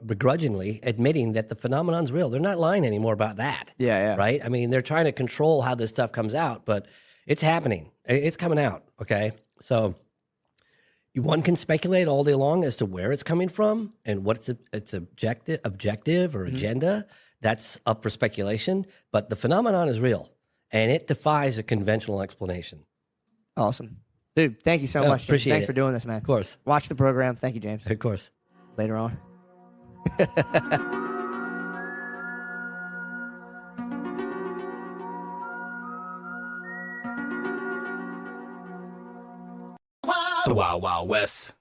S6: begrudgingly admitting that the phenomenon's real. They're not lying anymore about that.
S7: Yeah.
S6: Right? I mean, they're trying to control how this stuff comes out, but it's happening. It's coming out, okay? So one can speculate all day long as to where it's coming from and what's its objective or agenda. That's up for speculation, but the phenomenon is real, and it defies a conventional explanation.
S7: Awesome. Dude, thank you so much, James.
S6: appreciate
S7: Thanks
S6: it.
S7: for doing this, man.
S6: Of course.
S7: Watch the program. Thank you, James.
S6: Of course.
S7: Later on.
S9: The Wild Wild West.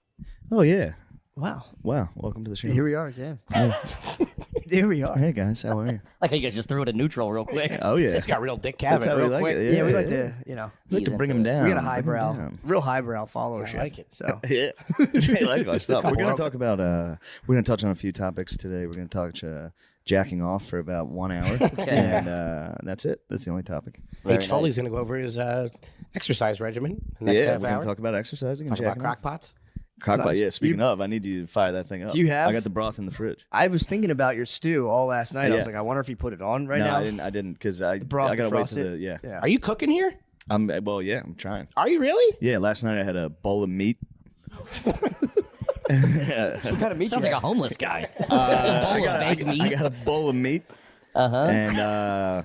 S10: Oh yeah!
S7: Wow.
S10: Wow! Welcome to the show.
S7: Here we are again. Here we are.
S10: Hey guys, how are you?
S9: Like how you guys just threw it in neutral real quick.
S10: Oh yeah,
S9: It's got real Dick
S10: that's
S9: Cavett
S10: how we
S9: real
S10: like
S9: quick.
S10: it.
S7: Yeah, we like to,
S10: we like
S9: Ease
S10: to bring
S9: into
S10: them
S9: it.
S10: down.
S7: we got a
S10: Bring 'em
S7: highbrow,
S10: down.
S7: real highbrow followership.
S9: I like it.
S7: So
S10: Yeah, they like our stuff. We're
S9: Couple
S10: gonna
S9: of-
S10: talk about. We're gonna touch on a few topics today. We're gonna touch jacking off for about 1 hour, and that's it. That's the only topic.
S9: H. Foley's going to go over his exercise regimen the next
S10: Yeah,
S9: half
S10: we're
S9: hour.
S10: gonna talk about exercising and
S9: Talk about
S10: jacking off.
S9: crock pots.
S10: Crockpot.
S7: Nice.
S10: Yeah. Speaking of, I need you to fire that thing up.
S7: Do you have-
S10: I got the broth in the fridge.
S7: I was thinking about your stew all last night. I
S10: Yeah.
S7: was like, I wonder if you put it on right
S10: no,
S7: now.
S10: I didn't because I
S7: broth
S10: gotta wait till
S7: defrosted?
S10: the yeah.
S7: Yeah.
S9: Are you cooking here?
S10: I'm trying.
S9: Are you really?
S10: Yeah, last night I had a bowl of meat.
S7: What kind of meat
S9: Sounds
S7: you
S9: like a
S7: have?
S9: homeless guy.
S10: I got a bowl of meat and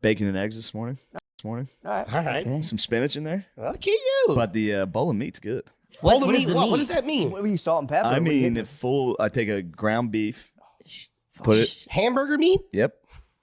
S10: bacon and eggs this morning.
S9: All right.
S10: Some spinach in there,
S9: Look at you.
S10: but the bowl of meat's good.
S9: what,
S11: What is the meat?
S9: what does that mean?
S7: What were you, salt and pepper?
S10: I
S7: What do you
S10: mean,
S7: hit
S10: I take a ground beef, put it,
S9: Hamburger meat?
S10: yep,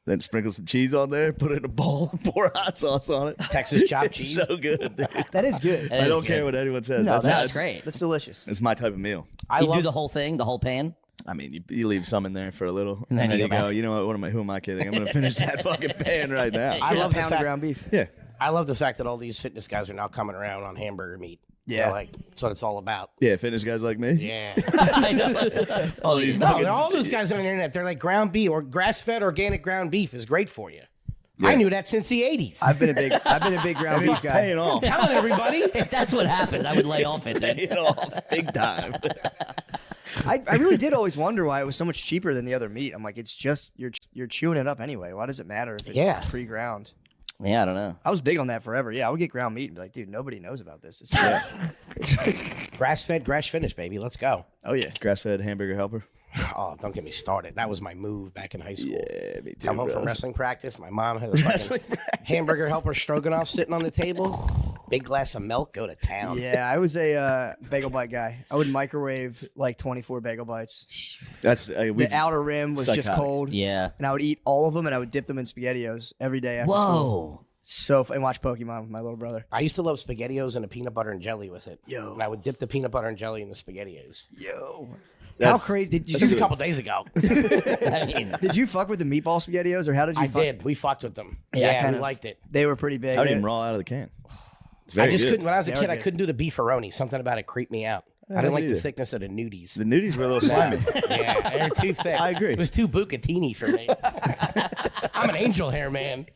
S10: then sprinkle some cheese on there, put it in a bowl, pour hot sauce on it.
S9: Texas chopped
S10: It's
S9: cheese?
S10: so good. Dude.
S7: with? That is good.
S11: That
S10: I
S11: is
S10: don't
S11: good.
S10: care what anyone says.
S7: No,
S11: That's great.
S7: That's delicious.
S10: It's my type of meal.
S9: I
S11: You
S9: love
S11: do the whole thing, the whole pan.
S10: I mean, you leave some in there for a little,
S11: And then you
S10: you
S11: go
S10: go. You know what? Who am I kidding? I'm gonna finish that fucking pan right now.
S9: I
S7: Just
S9: love
S7: a
S9: the
S7: pound of
S9: fact-
S7: ground beef.
S10: Yeah.
S9: I love the fact that all these fitness guys are now coming around on hamburger meat.
S7: Yeah.
S9: Like, that's what it's all about.
S10: Yeah, fitness guys like me.
S9: Yeah.
S11: I know.
S10: All these
S9: No,
S10: fucking-
S9: they're all those guys on the internet. They're like ground beef or grass-fed organic ground beef is great for you. I knew that since the 80s.
S7: I've been a big ground beef guy.
S10: paying off.
S9: telling everybody.
S11: If that's what happens, I would lay off it. Dude.
S10: Paying off big time.
S7: I really did always wonder why it was so much cheaper than the other meat. I'm like, it's just you're chewing it up anyway. Why does it matter if it's pre-ground?
S11: Yeah, I don't know.
S7: I was big on that forever. Yeah, I would get ground meat and be like, dude, nobody knows about this. It's
S9: Grass-fed, grass-finished, baby. Let's go.
S7: oh yeah.
S10: Grass-fed hamburger helper.
S9: Oh, don't get me started. That was my move back in high school.
S10: Yeah, me too.
S9: Come home
S10: bro.
S9: from wrestling practice. My mom had a fucking hamburger helper stroganoff sitting on the table. Big glass of milk. Go to town.
S7: Yeah, I was a bagel bite guy. I would microwave like 24 bagel bites.
S10: That's
S7: The outer rim was just
S10: psychotic.
S7: cold.
S11: Yeah.
S7: And I would eat all of them and I would dip them in SpaghettiOs every day after school.
S11: Whoa.
S7: And watch Pokemon with my little brother.
S9: I used to love SpaghettiOs and a peanut butter and jelly with it.
S7: Yo.
S9: And I would dip the peanut butter and jelly in the SpaghettiOs.
S7: Yo. How
S10: That's-
S7: crazy did
S9: Just a
S7: you
S9: couple days ago.
S11: I mean,
S7: did you fuck with the meatball SpaghettiOs or how did you
S9: I
S7: fuck?
S9: did. We fucked with them.
S7: Yeah,
S9: Yeah,
S7: kind
S9: we
S7: of.
S9: liked it.
S7: They were pretty big.
S10: I would
S7: They-
S10: eat them raw out of the can. It's
S9: I
S10: very
S9: just
S10: good.
S9: couldn't. When I was a
S7: They
S9: kid,
S7: are
S9: I
S7: good.
S9: couldn't do the beefaroni. Something about it creeped me out. I
S10: I
S9: didn't like
S10: either.
S9: the thickness of the nudies.
S10: The nudies were a little slimy.
S9: Yeah, they're too thick.
S10: I agree.
S9: It was too bucatini for me. I'm I'm an angel hair man.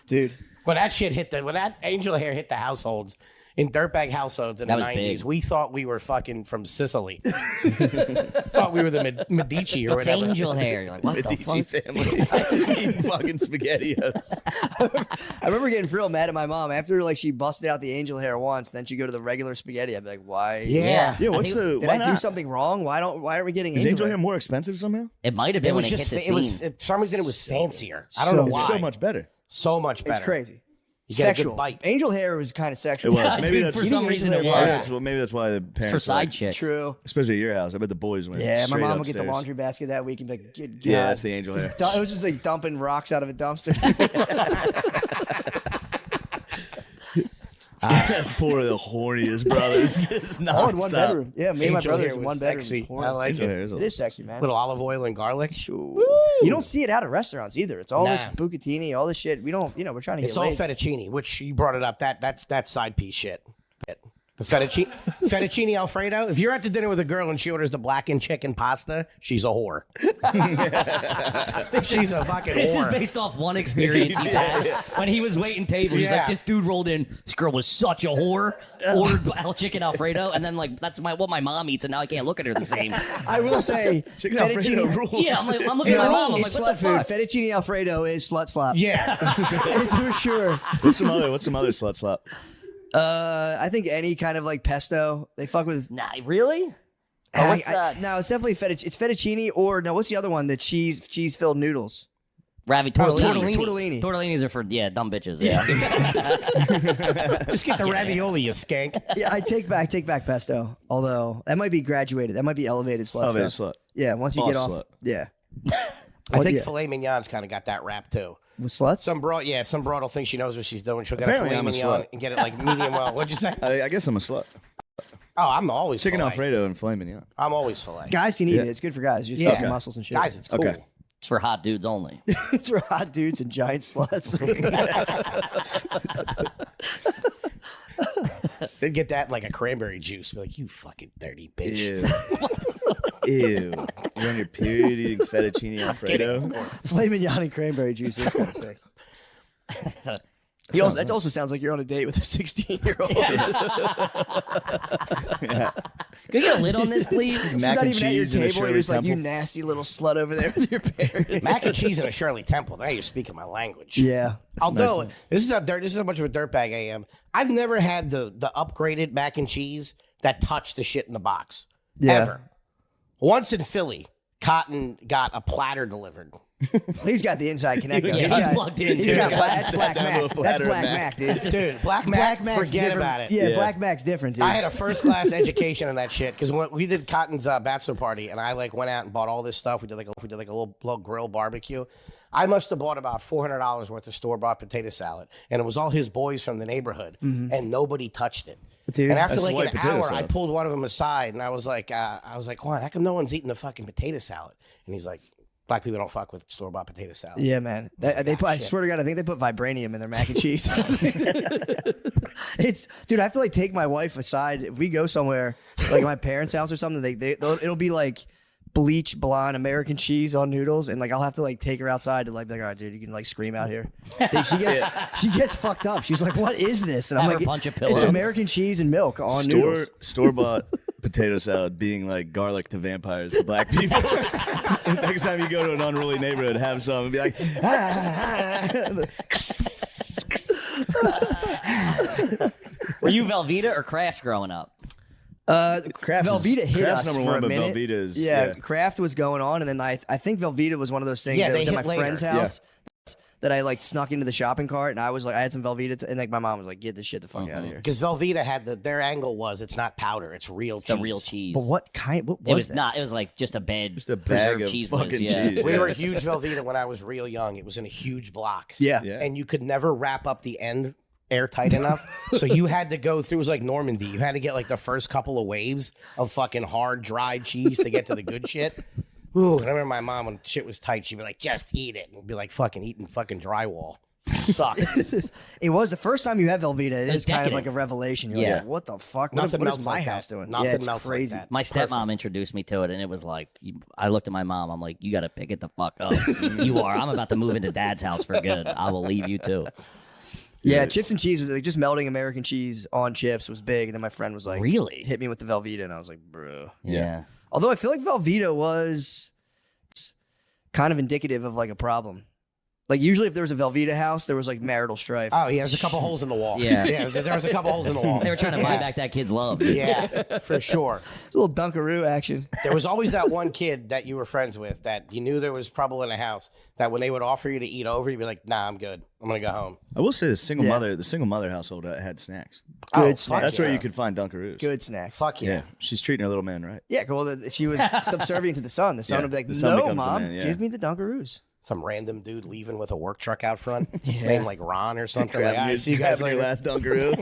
S7: Dude.
S9: When that angel hair hit the households, in dirtbag households in the 90s,
S11: big.
S9: we thought we were fucking from Sicily. Thought we were the Medici or
S11: It's
S9: whatever.
S11: angel hair. You're like, what the
S10: Medici
S11: fuck?
S10: family eating fucking SpaghettiOs.
S7: I remember getting real mad at my mom after like she busted out the angel hair once, then she'd go to the regular spaghetti. I'd be like, why?
S9: Yeah.
S10: Yeah, what's the?
S7: Did
S10: Why
S7: I do
S10: not?
S7: something wrong? Why aren't we getting
S10: Is angel
S7: hair?
S10: hair more expensive somehow?
S11: It might have been
S9: It
S11: when
S9: was
S11: it
S9: just,
S11: hit the
S9: it was,
S11: scene.
S9: for some reason, it was fancier. I don't know
S10: It's
S9: why.
S10: so much better.
S9: So much better.
S7: It's crazy.
S9: You get a good
S7: Sexual.
S9: bite.
S7: Angel hair was kind of sexual.
S10: It was. Maybe
S11: Dude,
S10: that's
S11: for some reason it
S10: Yeah.
S11: was.
S10: Well, maybe that's why the parents
S11: It's for
S10: were
S11: side
S10: like,
S11: chicks.
S7: True.
S10: especially at your house. I bet the boys went.
S7: Yeah, my
S10: straight
S7: mom would get the
S10: upstairs.
S7: laundry basket that week and be like, "Good God."
S10: Yeah, that's the angel hair.
S7: It was just like dumping rocks out of a dumpster.
S10: That's four of the horniest brothers. Just not
S7: All in one bedroom. Yeah, me and my
S9: Angel
S7: brothers
S9: hair
S7: in
S9: was
S7: one bedroom.
S9: sexy.
S7: Horny.
S9: I like
S10: Angel hair
S9: it.
S10: is a-
S7: It is sexy, man.
S9: Little olive oil and garlic.
S7: You don't see it out at restaurants either. It's all this
S9: Nah.
S7: bucatini, all this shit. We don't, we're trying to
S9: It's
S7: get
S9: all
S7: laid.
S9: fettuccine, which you brought it up. That's side piece shit. The fettuccine Alfredo. If you're at the dinner with a girl and she orders the blackened chicken pasta, she's a whore. She's a fucking
S11: This is
S9: whore.
S11: based off one experience he's had. When he was waiting tables, he's
S9: Yeah.
S11: like, this dude rolled in. This girl was such a whore. Ordered chicken Alfredo, and then like that's what my mom eats, and now I can't look at her the same.
S7: I will say,
S10: Chicken Alfredo
S7: fettuccine.
S10: rules.
S11: Yeah, I'm looking at my mom. I'm like,
S7: It's
S11: what
S7: slut
S11: the fuck?
S7: food. Fettuccine Alfredo is slut slap.
S9: Yeah.
S7: It's for sure.
S10: What's some other slut slap?
S7: I think any kind of like pesto. They fuck with.
S11: Nah, really? Oh, what's that?
S7: No, it's definitely fettuccine. It's fettuccine or no. What's the other one? The cheese filled noodles.
S11: Tortellini.
S7: Tortellini.
S11: Tortellinis are for dumb bitches. Yeah.
S9: Just get the ravioli, you skank.
S7: Yeah, I take back pesto. Although that might be graduated. That might be elevated slut.
S10: Elevated
S7: stuff.
S10: slut.
S7: Yeah, once you
S10: Boss
S7: get off.
S10: slut.
S7: Yeah.
S9: I think
S7: yeah.
S9: filet mignon's kind of got that rap too.
S7: With sluts?
S9: Some broad will think she knows what she's doing. She'll get
S10: Apparently
S9: a
S10: I'm a
S9: filet mignon
S10: slut.
S9: and get it like medium well. What'd you say?
S10: I guess I'm a slut.
S9: Oh, I'm always
S10: Chicken
S9: filet.
S10: Alfredo and filet mignon.
S9: I'm always filet.
S7: Guys can eat
S10: Yeah.
S7: it. It's good for guys. You just
S9: Yeah.
S7: got the muscles and shit.
S9: Guys, it's cool.
S10: Okay.
S11: It's for hot dudes only.
S7: It's for hot dudes and giant sluts.
S9: They'd get that in like a cranberry juice. Be like, you fucking dirty bitch.
S10: Ew. Ew. You're on your period eating fettuccine Alfredo.
S7: Filet mignon and cranberry juice is kind of sick. That also sounds like you're on a date with a 16-year-old.
S11: Can we get a lid on this, please?
S7: She's
S10: Mac
S7: not
S10: and
S7: even at your
S10: cheese and a
S7: table. You're
S10: Shirley
S7: just like, you
S10: Temple.
S7: nasty little slut over there with your parents.
S9: Mac and cheese and a Shirley Temple. Now you're speaking my language.
S7: Yeah.
S9: Although this is how much of a dirtbag I am. I've never had the upgraded mac and cheese that touched the shit in the box.
S7: Yeah.
S9: Ever. Once in Philly, Cotton got a platter delivered.
S7: He's got the inside connect. though.
S11: Yeah, he's plugged in,
S7: He's
S11: dude.
S7: got
S10: Guys
S7: that's Black
S10: sat down to a
S7: Mac. That's
S10: platter of
S7: Black
S10: Mac.
S7: Mac, dude.
S9: Dude, Black Mac,
S7: Mac's
S9: forget
S7: different.
S9: about it.
S7: Yeah,
S10: Yeah.
S7: Black Mac's different, dude.
S9: I had a first class education on that shit because we did Cotton's bachelor party, and I like went out and bought all this stuff. We did like a little grill barbecue. I must have bought about $400 worth of store bought potato salad, and it was all his boys from the neighborhood, and nobody touched it.
S7: Dude,
S9: And after
S10: that's
S9: like
S10: white
S9: an
S10: potato
S9: hour, I
S10: salad.
S9: pulled one of them aside, and I was like, Juan, how come no one's eating the fucking potato salad? And he's like, black people don't fuck with store bought potato salad.
S7: Yeah, man. I swear to God, I think they put vibranium in their mac and cheese. Dude, I have to like take my wife aside if we go somewhere, like my parents' house or something. It'll be like bleach blonde American cheese on noodles, and like I'll have to like take her outside to like be like, all right, dude, you can like scream out here. Dude, she gets fucked up. She's like, what is this? And I'm
S11: Have her
S7: like,
S11: punch a
S7: it's
S11: pillow.
S7: American cheese and milk on noodles.
S10: Store bought potato salad being like garlic to vampires to black people. And next time you go to an unruly neighborhood, have some and be like,
S11: Were you Velveeta or Kraft growing up?
S7: Velveeta hit
S10: Kraft's
S7: us
S10: number
S7: for
S10: one,
S7: a
S10: but
S7: minute.
S10: Velveeta is
S7: yeah, Kraft was going on, and then I think Velveeta was one of those things
S9: Yeah,
S7: that
S9: they
S7: was at my
S9: hit later.
S7: friend's house that I like snuck into the shopping cart, and I was like, I had some Velveeta, and like my mom was like, get this shit the fuck out of here.
S9: Because Velveeta had their angle was it's not powder, it's real cheese.
S11: The real cheese.
S7: But what
S11: It
S7: was
S11: was
S7: that?
S11: not. It was like just a bag
S10: bag of
S11: cheese
S10: fucking
S11: whiz, yeah.
S10: cheese.
S9: We were huge Velveeta when I was real young. It was in a huge block.
S7: Yeah.
S10: Yeah.
S9: And you could never wrap up the end airtight enough. So you had to go through, it was like Normandy. You had to get like the first couple of waves of fucking hard, dried cheese to get to the good shit. Ooh, and I remember my mom, when shit was tight, she'd be like, just eat it. And it'd be like fucking eating fucking drywall. sucked.
S7: It was the first time you had Velveeta. It
S11: was
S7: is kind of
S11: decadent.
S7: like a revelation. You're
S11: Yeah.
S7: like, what the fuck?
S9: Nothing
S7: What is
S9: melts
S7: my
S9: like
S7: house
S9: that.
S7: doing?
S9: Nothing
S7: yeah, it's
S9: melts like
S7: crazy.
S9: that.
S11: My stepmom introduced me to it, and it was like, I looked at my mom. I'm like, you got to pick it the fuck up. You are. I'm about to move into Dad's house for good. I will leave you too.
S7: Yeah, chips and cheese was like just melting American cheese on chips was big. And then my friend was like,
S11: Really?
S7: hit me with the Velveeta, and I was like, bro.
S11: Yeah.
S7: Although I feel like Velveeta was kind of indicative of like a problem. Like usually if there was a Velveeta house, there was like marital strife.
S9: Oh, yeah, there's a couple holes in the wall.
S11: Yeah.
S9: There was a couple holes in the wall.
S11: They were trying to buy back that kid's love.
S9: Yeah, for sure.
S7: A little Dunkaroo action.
S9: There was always that one kid that you were friends with that you knew there was trouble in the house. That when they would offer you to eat over, you'd be like, "Nah, I'm good. I'm gonna go home."
S10: I will say the single
S7: Yeah.
S10: mother household had snacks.
S7: Good
S9: fuck
S7: snack.
S10: That's where
S9: yeah.
S10: you could find Dunkaroos.
S7: Good snack.
S9: Fuck yeah.
S10: Yeah, she's treating her little man right.
S7: Yeah, well, she was subservient to the son. The son
S10: Yeah,
S7: would be like,
S10: the son
S7: no,
S10: becomes the
S7: mom,
S10: man, yeah.
S7: give me the Dunkaroos.
S9: Some random dude leaving with a work truck out front, named like Ron or something. Like,
S10: Grabbing
S9: I see you guys
S10: your
S9: later.
S10: last Dunkaroo.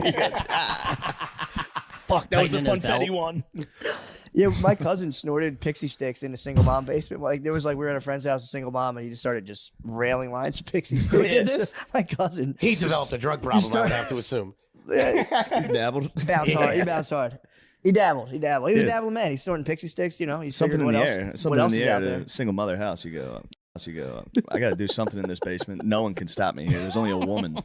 S11: Fuck,
S10: That was the
S11: tightening his
S10: funfetti
S11: belt.
S10: one.
S7: Yeah, my cousin snorted pixie sticks in a single mom basement. Like there was like we were at a friend's house, a single mom, and he just started just railing lines of pixie sticks.
S9: did this?
S7: My cousin.
S9: He developed a drug problem. I
S7: started-
S9: would have to assume.
S10: Dabbled.
S7: Bounced hard. He bounced hard. He dabbled. He was a
S10: Yeah.
S7: dabbling man. He's snorting pixie sticks. You know, he's
S10: Something in
S7: what
S10: the
S7: else,
S10: air.
S7: what
S10: Something in
S7: else
S10: the
S7: is
S10: air
S7: out
S10: to
S7: there?
S10: a single mother house. You go. I got to do something in this basement. No one can stop me here. There's only a woman.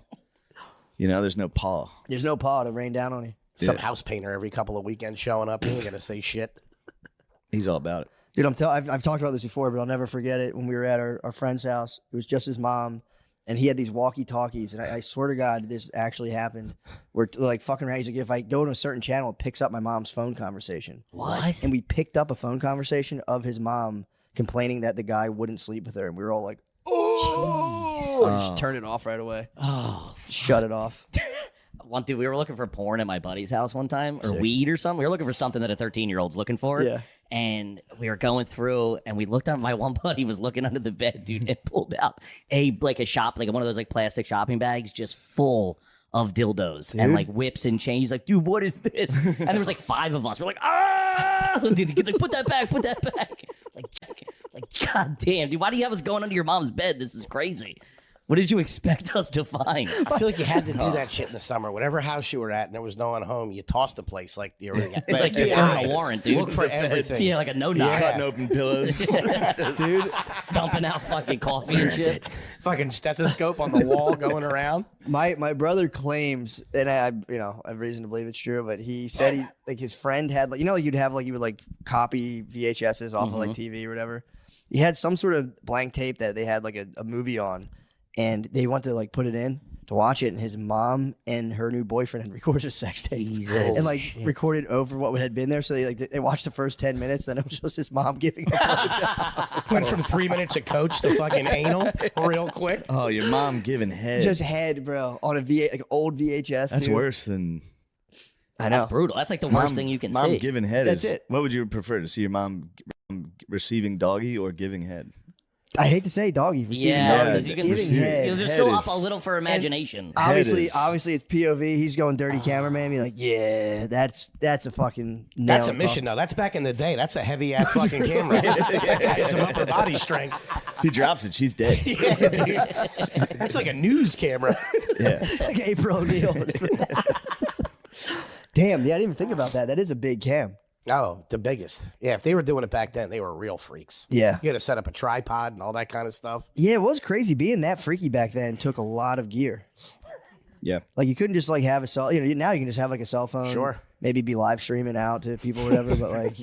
S10: You know, there's no paw.
S7: There's no paw to rain down on you.
S9: Some
S10: Yeah.
S9: house painter every couple of weekends showing up. He ain't gonna say shit.
S10: He's all about it.
S7: Dude, I've talked about this before, but I'll never forget it. When we were at our friend's house, it was just his mom, and he had these walkie-talkies, and I swear to God, this actually happened. We're like fucking around. He's like, if I go to a certain channel, it picks up my mom's phone conversation.
S11: What?
S7: And we picked up a phone conversation of his mom complaining that the guy wouldn't sleep with her, and we were all like, oh, just turn it off right away.
S11: Oh,
S7: Shut it off.
S11: one dude, we were looking for porn at my buddy's house one time, or weed or something. We were looking for something that a 13-year-old's looking for.
S7: Yeah.
S11: And we were going through, and we looked on. My one buddy was looking under the bed, dude, and pulled out a one of those like plastic shopping bags, just full of dildos and like whips and chains. He's like, dude, what is this? And there was like 5 of us. We're like, ah! Dude, the kid's like, put that back. Like, god damn, dude, why do you have us going under your mom's bed? This is crazy. What did you expect us to find?
S9: I feel like you had to do that shit in the summer. Whatever house you were at and there was no one home, you tossed the place like you were
S11: like you're on a warrant, dude.
S9: Look for everything.
S11: Yeah, like a no-knock.
S10: Cutting open pillows.
S7: Dude,
S11: Dumping out fucking coffee and shit.
S9: Fucking stethoscope on the wall going around.
S7: my brother claims, and I have reason to believe it's true, but he said he like his friend had like you would like copy VHSs off of like TV or whatever. He had some sort of blank tape that they had like a movie on, and they went to like put it in to watch it, and his mom and her new boyfriend had recorded a sex tape and like recorded over what had been there. So they watched the first 10 minutes, then it was just his mom giving a blowjob.
S9: Went from 3 minutes of coach to fucking anal real quick.
S10: Oh, your mom giving head.
S7: Just head, bro, on a like old VHS.
S10: That's
S7: dude.
S10: worse than
S7: I know.
S11: That's brutal. That's like the worst thing you can
S10: mom
S11: see.
S10: giving head.
S7: That's
S10: is,
S7: it.
S10: What would you prefer to see your mom receiving doggy or giving head?
S7: I hate to say doggy. Receiving
S11: Yeah,
S7: doggy.
S11: because you can
S7: Giving head.
S11: They're
S10: Head
S11: still
S10: is-
S11: up a little for imagination.
S7: Obviously,
S10: is-
S7: it's POV. He's going dirty cameraman. Be like, yeah, that's a fucking.
S9: That's a
S7: nail.
S9: mission, though. That's back in the day. That's a heavy ass fucking camera. Had some upper body strength.
S10: If he drops it, she's dead.
S9: Yeah, dude. That's like a news camera.
S10: Yeah.
S7: Like April O'Neil. Damn, yeah, I didn't even think about that. That is a big cam.
S9: Oh, the biggest. Yeah, if they were doing it back then, they were real freaks.
S7: Yeah.
S9: You had to set up a tripod and all that kind of stuff.
S7: Yeah, it was crazy. Being that freaky back then took a lot of gear.
S10: Yeah.
S7: Like you couldn't just like have a cell. Now you can just have like a cell phone.
S9: Sure.
S7: Maybe be live streaming out to people or whatever. But like,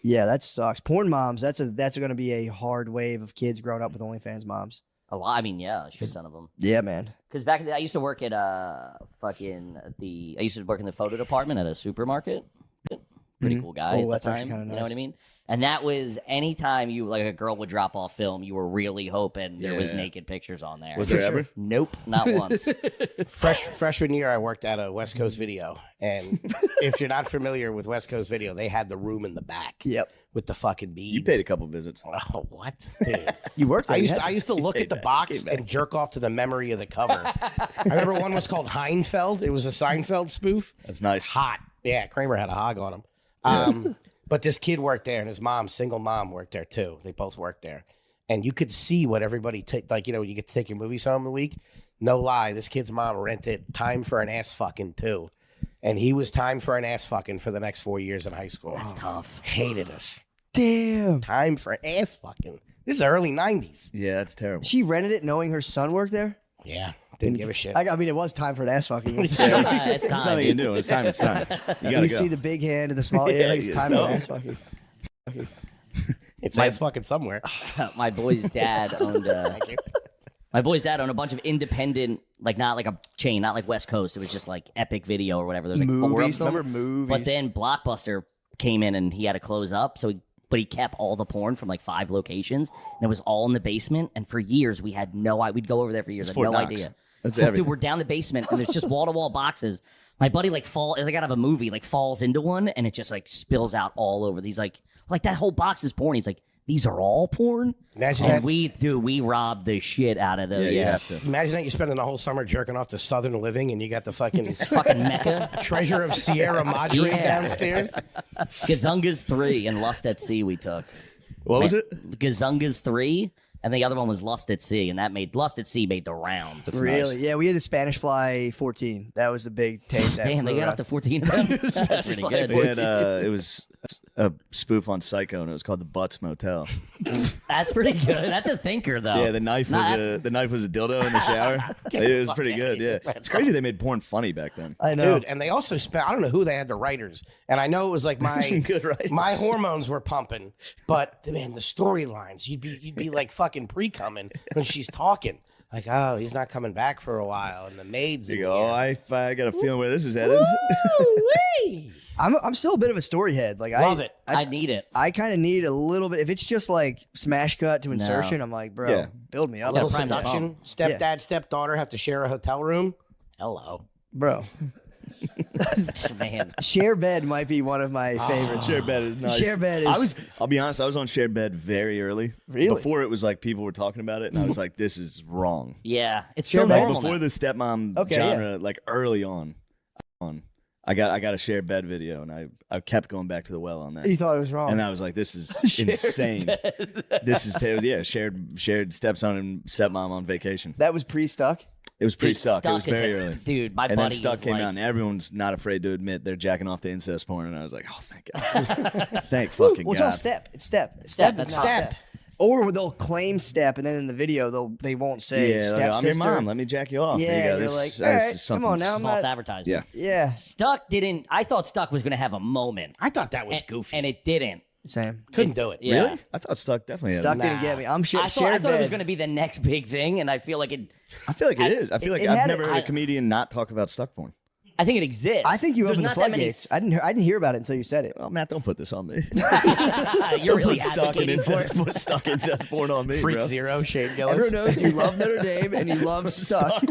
S7: yeah, that sucks. Porn moms. That's going to be a hard wave of kids growing up with OnlyFans moms.
S11: A lot. I mean, yeah, a shit ton of them.
S7: Yeah, man.
S11: Because back in the, I used to work at I used to work in the photo department at a supermarket. Pretty cool guy.
S7: Oh,
S11: at
S7: that's
S11: the
S7: actually
S11: time,
S7: kinda
S11: You know what I
S7: nice.
S11: mean? And that was anytime you like a girl would drop off film, you were really hoping there was
S10: Yeah.
S11: naked pictures on there.
S10: Was there ever?
S11: Nope, not once.
S9: Freshman year, I worked at a West Coast Video. And if you're not familiar with West Coast Video, they had the room in the back.
S7: Yep.
S9: With the fucking beads.
S10: You paid a couple visits.
S9: Oh, what? Dude.
S7: You worked there.
S9: I used to look at the box and jerk off to the memory of the cover. I remember one was called Heinfeld. It was a Seinfeld spoof.
S10: That's nice.
S9: Hot. Yeah, Kramer had a hog on him. But this kid worked there, and his mom, single mom, worked there too. They both worked there, and you could see what everybody take. Like you get to take your movies home the week. No lie, this kid's mom rented Time for an Ass Fucking too. And he was Time for an Ass Fucking for the next 4 years in high school.
S11: That's tough.
S9: Hated us.
S7: Damn.
S9: Time for an Ass Fucking. This is early 90s.
S10: Yeah, that's terrible.
S7: She rented it knowing her son worked there?
S9: Yeah. Didn't give a shit.
S7: I mean, it was time for an ass fucking.
S11: It's
S10: There's
S11: time.
S10: nothing you can do. It's time. It's time. You gotta
S7: You
S10: go.
S7: see the big hand and the small. Yeah, like it's time for an ass fucking.
S9: It's ass fucking somewhere.
S11: My boy's dad owned. My boy's dad owned a bunch of independent, like not like a chain, not like West Coast. It was just like Epic Video or whatever. There's like 4 of
S7: Movies,
S11: them.
S7: remember movies?
S11: But then Blockbuster came in and he had to close up. But he kept all the porn from like 5 locations, and it was all in the basement. And for years, we had we'd go over there for years,
S10: It's
S11: had no
S10: Fort Knox.
S11: idea.
S10: That's
S11: Dude,
S10: everything.
S11: we're down the basement, and there's just wall to wall boxes. My buddy like out of a movie, like falls into one, and it just like spills out all over. He's like that whole box is porn. He's like, these are all porn.
S9: Imagine
S11: and
S9: that.
S11: we robbed the shit out of those.
S10: Yeah, you have to.
S9: Imagine that you're spending the whole summer jerking off to Southern Living and you got the fucking
S11: fucking Mecca.
S9: treasure of Sierra Madre
S11: Yeah.
S9: downstairs.
S11: Gazungas 3 and Lust at Sea we took.
S10: What was it?
S11: Gazungas 3, and the other one was Lust at Sea, and Lust at Sea made the rounds.
S7: Really? Yeah, we had the Spanish Fly 14. That was the big tape. That
S11: Damn, they
S7: flew
S11: got
S7: around.
S11: up to 14 of them. That's pretty good.
S10: We had, it was a spoof on Psycho, and it was called the Butts Motel.
S11: That's pretty good. That's a thinker, though.
S10: Yeah, the knife was a dildo in the shower. It was pretty good. Yeah, it's crazy they made porn funny back then.
S7: I know.
S9: Dude, and they also spent, I don't know who they had the writers. And I know it was like
S10: Some good writers.
S9: my hormones were pumping. But man, the storylines, you'd be like fucking pre-coming when she's talking. Like, oh, he's not coming back for a while. And the maid's in
S10: You go,
S9: here.
S10: I got a feeling where this is headed.
S9: Woo-wee.
S7: I'm still a bit of a story head. Like
S9: Love it.
S11: I need it.
S7: I kind of need a little bit. If it's just like smash cut to insertion, I'm like, bro,
S10: Yeah.
S7: build me up,
S9: Little
S11: prime that
S9: seduction. Stepdad, stepdaughter have to share a hotel room. Hello.
S7: bro.
S11: Man.
S7: Share bed might be one of my favorites.
S10: Shared bed is nice.
S7: Share bed is.
S10: I'll be honest, I was on shared bed very early.
S7: Really?
S10: Before it was like people were talking about it, and I was like, this is wrong.
S11: Yeah, it's
S7: Sure,
S11: so
S7: man.
S11: normal.
S10: Before
S11: now.
S10: the stepmom
S7: Okay,
S10: genre, like early on, I got a shared bed video, and I kept going back to the well on that.
S7: You thought it was wrong.
S10: And I was like, this is insane. This is terrible. Yeah, shared stepson and stepmom on vacation.
S7: That was pre-stuck.
S10: It was pretty
S11: Dude,
S10: stuck. It was
S11: Stuck is
S10: very
S11: a-
S10: early.
S11: Dude, my
S10: And
S11: buddy
S10: then Stuck
S11: was
S10: came
S11: like,
S10: out, and everyone's not afraid to admit they're jacking off the incest porn. And I was like, oh, thank God. Thank fucking
S7: Well, it's all
S10: God.
S7: step. It's step.
S11: Step,
S7: is
S11: that's
S7: not
S9: step.
S7: Or they'll claim step, and then in the video they won't say
S10: Yeah,
S7: step
S10: like, I'm your
S7: sister.
S10: mom. Let me jack you off.
S7: Yeah,
S10: There you go.
S7: you're
S10: This-
S7: like,
S10: this
S7: all
S10: is
S7: right, come
S10: something-
S7: on now, I'm
S11: false
S7: not.
S11: advertisement.
S10: Yeah.
S7: Yeah,
S11: Stuck didn't. I thought Stuck was going to have a moment.
S9: I thought that was goofy.
S11: And it didn't.
S7: same.
S9: Couldn't do it.
S11: Yeah.
S10: Really? I thought Stuck definitely had
S7: Stuck
S10: it.
S7: didn't get me. I'm
S11: I
S7: shared
S11: thought it was
S7: bed.
S11: going to be the next big thing, and I feel like it.
S10: I feel like it is. I feel like
S7: it
S10: I've
S7: had
S10: never
S7: it-
S10: heard a comedian not talk about Stuck porn.
S11: I think it exists.
S7: I think you
S11: There's
S7: opened the
S11: not that many
S7: floodgates. I didn't hear about it until you said it.
S10: Well, Matt, don't put this on me.
S11: You're really
S10: Put Stuck and
S11: advocating for
S10: incest,
S11: it.
S10: put Stuck incest porn on me,
S9: Freak
S10: bro.
S9: Zero, Shane Gillis.
S7: Everyone knows you love Notre Dame and you love Stuck.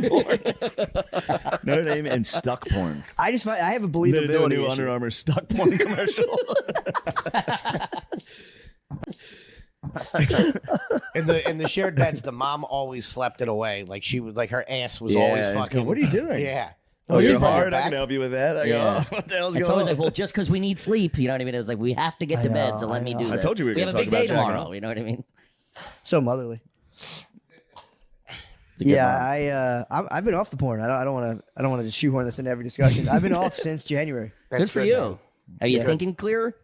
S10: Notre Dame and Stuck porn.
S7: I have a
S10: They're doing a
S7: believability
S10: new
S7: issue.
S10: Under Armour Stuck porn commercial.
S9: In the shared beds, the mom always slept it away. Like she would, like her ass was always
S10: and go,
S9: fucking.
S10: what are you doing?
S9: Yeah.
S10: Oh,
S9: She's
S10: you're
S9: on her
S10: hard. I
S9: back.
S10: can help you with that. I go,
S11: Yeah.
S10: oh, what the hell's
S11: It's
S10: going
S11: always
S10: on?
S11: like, well, just because we need sleep, you know what I mean? It's like we have to get to bed, so let me do
S10: I
S11: that.
S10: told you we were
S11: have
S10: gonna
S11: a big
S10: talk
S11: day
S10: about jacking
S11: tomorrow.
S10: off.
S11: You know what I mean?
S7: So motherly.
S11: It's a good
S7: Yeah,
S11: mom.
S7: I've been off the porn. I don't want to shoehorn this into every discussion. I've been off since January.
S11: Good for you. Are you thinking clearer?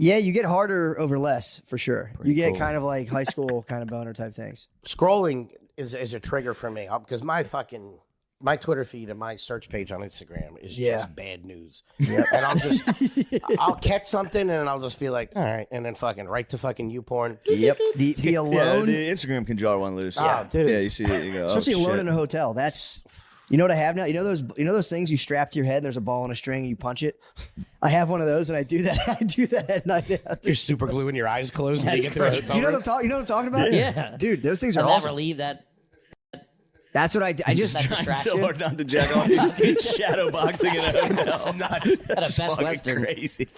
S7: Yeah, you get harder over less for sure. You get
S11: cool.
S7: kind of like high school kind of boner type things.
S9: Scrolling is a trigger for me because my Twitter feed and my search page on Instagram is
S7: Yeah.
S9: just bad news. And I'll catch something and I'll just be like, all right, and then fucking right to fucking YouPorn.
S7: Yep. The
S10: Yeah,
S7: alone,
S10: the Instagram can jar one loose.
S9: Oh, dude.
S10: Yeah, you see it, you go,
S7: especially
S10: oh,
S7: alone
S10: shit.
S7: in a hotel. That's you know what I have now. You know those things you strap to your head. And there's a ball and a string and you punch it. I have one of those and I do that. I do that at night.
S9: You're super gluing your eyes closed when you get to the
S11: crazy.
S9: hotel
S7: You know
S9: room.
S7: what I'm talking about?
S11: Yeah.
S7: Dude, those things are
S11: I'll never
S7: awesome.
S11: leave that.
S7: That's what I just
S11: That
S10: Trying
S11: distraction.
S10: so hard not to jack off. Shadow boxing in a hotel. Nuts.
S11: At a
S10: That's
S11: Best
S10: fucking
S11: Western.
S10: crazy.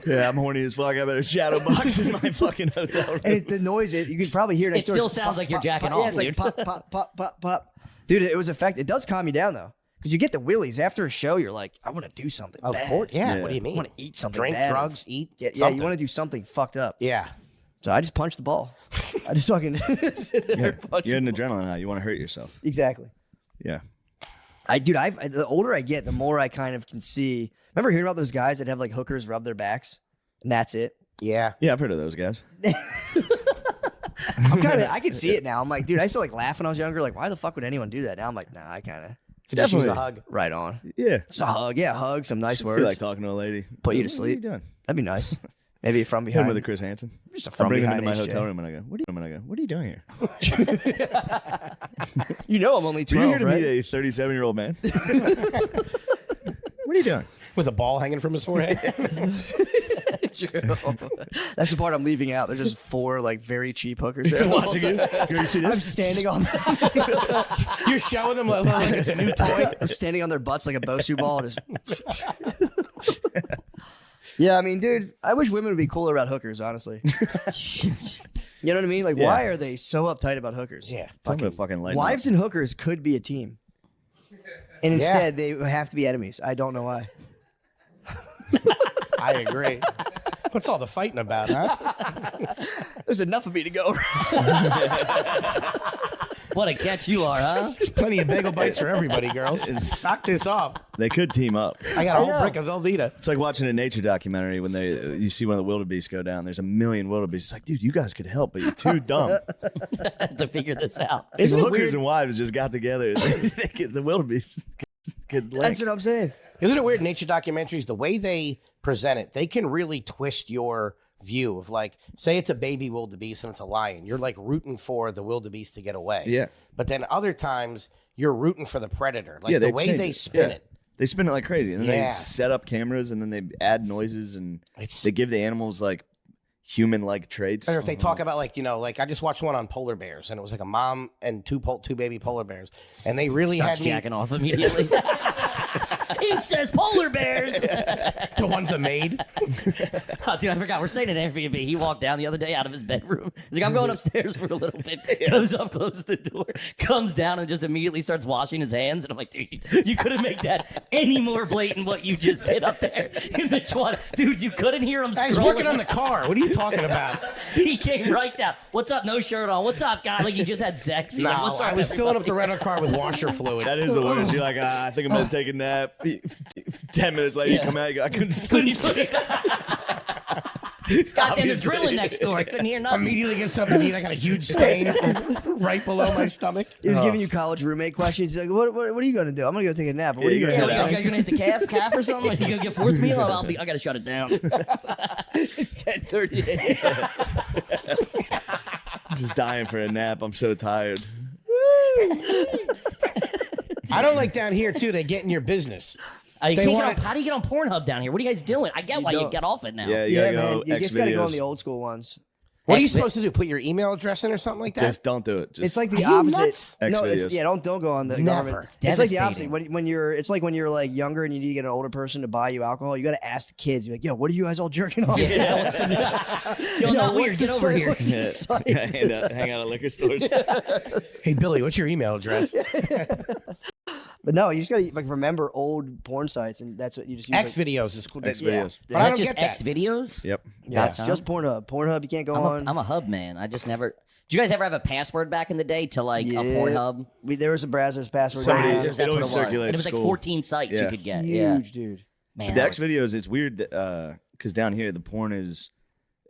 S10: Yeah, I'm horny as fuck. I better shadow box in my fucking hotel room.
S7: and the noise you can probably hear it.
S11: It
S7: next door.
S11: still
S7: It's
S11: sounds like you're
S7: pop,
S11: jacking
S7: pop.
S11: off,
S7: Yeah, it's like
S11: dude.
S7: pop, pop, pop, pop, pop. Dude, it was effective. It does calm you down though, because you get the willies after a show. You're like, I want to do something.
S9: Of
S7: bad.
S9: course. Yeah.
S10: Yeah.
S9: What do you
S7: I
S9: mean?
S7: want to eat something.
S9: Drink,
S7: bad.
S9: drugs, eat.
S7: Yeah,
S9: something.
S7: you want to do something fucked up.
S9: Yeah.
S7: So I just punched the ball. I just fucking sit there and punch
S10: You're
S7: the
S10: an
S7: ball.
S10: adrenaline high. You want to hurt yourself.
S7: Exactly.
S10: Yeah.
S7: The older I get, the more I kind of can see. Remember hearing about those guys that have like hookers rub their backs, and that's it.
S9: Yeah.
S10: Yeah, I've heard of those guys.
S7: I can see it now. I'm like, dude, I used to like laugh when I was younger. Like, why the fuck would anyone do that? Now I'm like, nah, I kind of
S9: Just use a hug.
S7: right on.
S10: Yeah.
S7: Just a hug, yeah, hug, some nice
S10: I
S7: words.
S10: feel like talking to a lady.
S7: Put you to
S10: What
S7: sleep.
S10: are you doing?
S7: That'd be nice. Maybe from
S10: Hit him
S7: behind.
S10: with a Chris Hansen.
S7: Just a
S10: I
S7: from
S10: bring him into
S7: behind
S10: my
S7: HJ.
S10: hotel room and I go, what are you doing here?
S7: You know I'm only
S10: Are you
S7: 12,
S10: here to
S7: right?
S10: meet a 37-year-old man? What are you doing?
S9: With a ball hanging from his forehead.
S7: True. That's the part I'm leaving out. There's just 4 like very cheap hookers there.
S10: Watching you. You see this?
S7: I'm standing on.
S9: You're showing them like it's a new toy.
S7: I'm standing on their butts like a Bosu ball. Just... Yeah, I mean, dude, I wish women would be cooler about hookers. Honestly, you know what I mean? Like,
S10: Yeah.
S7: why are they so uptight about hookers?
S9: Yeah.
S10: I'm gonna fucking light
S7: Wives and hookers could be a team, and instead they have to be enemies. I don't know why.
S9: I agree. What's all the fighting about, huh?
S7: There's enough of me to go.
S11: What a catch you are, huh?
S9: Plenty of bagel bites for everybody, girls. Knock this off.
S10: They could team up.
S9: I got a whole brick of Velveeta.
S10: It's like watching a nature documentary when you see one of the wildebeest go down. There's a million wildebeest. It's like, dude, you guys could help, but you're too dumb.
S11: To figure this out.
S9: Isn't it
S10: Hookers
S9: weird?
S10: and wives just got together. The wildebeest could link.
S7: That's what I'm saying.
S9: Isn't it weird? Nature documentaries, the way they present it, they can really twist your view of like, say it's a baby wildebeest and it's a lion. You're like rooting for the wildebeest to get away.
S10: Yeah.
S9: But then other times you're rooting for the predator. Like
S10: Yeah,
S9: the
S10: they
S9: way
S10: change
S9: they
S10: it.
S9: spin
S10: Yeah.
S9: it.
S10: They spin it like crazy, and then
S9: Yeah.
S10: they set up cameras, and then they add noises, and
S9: It's-
S10: they give the animals like human-like traits.
S9: Or if they talk about like, like I just watched one on polar bears and it was like a mom and two baby polar bears. And they really
S11: Starts
S9: had me
S11: jacking off immediately. It says polar bears.
S9: the one's a maid.
S11: Oh, dude, I forgot. We're staying at Airbnb. He walked down the other day out of his bedroom. He's like, I'm going upstairs for a little bit. Goes up, closes the door, comes down, and just immediately starts washing his hands. And I'm like, dude, you couldn't make that any more blatant what you just did up there in the twat. Dude, you couldn't hear him
S9: Guy's
S11: scrolling.
S9: working on the car. What are you talking about?
S11: He came right down. What's up? No shirt on. What's up, guy? Like you just had sex. He's
S9: No,
S11: like, what's up,
S9: I was filling up the
S11: everybody?"
S9: rental car with washer fluid.
S10: That is the worst. You're like, I think I'm gonna take a nap. 10 minutes later, you come out. You go, I couldn't sleep.
S11: Goddamn, there's drilling next door. I couldn't hear nothing.
S9: Immediately get something to eat. I got a huge stain right below my stomach.
S7: He was giving you college roommate questions. He's like, what are you going to do? I'm going to go take a nap. What are you
S10: Yeah,
S7: going
S11: Yeah,
S7: to
S11: what,
S7: do?
S11: you gonna hit the calf or something? Like, you gonna get fourth meal? I gotta shut it down.
S7: It's 10:30 a.m.
S10: I'm just dying for a nap. I'm so tired.
S9: I don't like down here too. They get in your business.
S11: You
S9: They
S11: can't
S9: wanna-
S11: get on, how do you get on Pornhub down here? What are you guys doing? I get why you
S7: don't.
S11: get off it now.
S10: Yeah, you
S7: Yeah,
S10: gotta
S7: man.
S10: go.
S7: You just got to go on
S10: Xvideos.
S7: the old school ones.
S9: What are you
S11: X-
S9: supposed to do? Put your email address in or something like that?
S10: Just don't do it. Just,
S7: It's like the
S9: Are you
S7: opposite.
S9: nuts?
S7: No, it's,
S10: Xvideos.
S7: yeah, don't go on the
S9: Never.
S7: government.
S11: It's
S7: It's like the opposite.
S11: devastating.
S7: When you're, it's like when you're like younger and you need to get an older person to buy you alcohol. You got to ask the kids. You're like, yo, what are you guys all jerking off? to?
S11: Yo, not weird.
S7: what's
S11: Get
S7: the
S11: over
S7: site?
S11: here.
S7: What's the
S10: Yeah.
S7: site?
S10: hang out at liquor stores.
S9: Hey Billy, what's your email address?
S7: But no, you just got to like remember old porn sites, and that's what you just use.
S9: X videos is cool.
S10: X
S7: Yeah.
S10: videos.
S9: But I
S11: That's
S9: don't
S11: just
S9: get that.
S11: X videos.
S10: Yep.
S7: Yeah,
S11: Gotcha.
S7: it's just Pornhub. Pornhub, you can't go on.
S11: I'm a hub man. I just never. Did you guys ever have a password back in the day to like a Pornhub?
S7: There was a Brazzers password.
S10: Somebody-
S11: Brazzers,
S10: it
S11: that's what it
S10: always
S11: was.
S10: circulates
S11: And it was like
S10: school.
S11: 14 sites you
S10: Yeah.
S11: could get.
S7: Huge,
S11: Yeah,
S7: dude.
S11: man.
S10: The
S11: that
S10: X
S11: was-
S10: videos, it's weird because down here the porn is,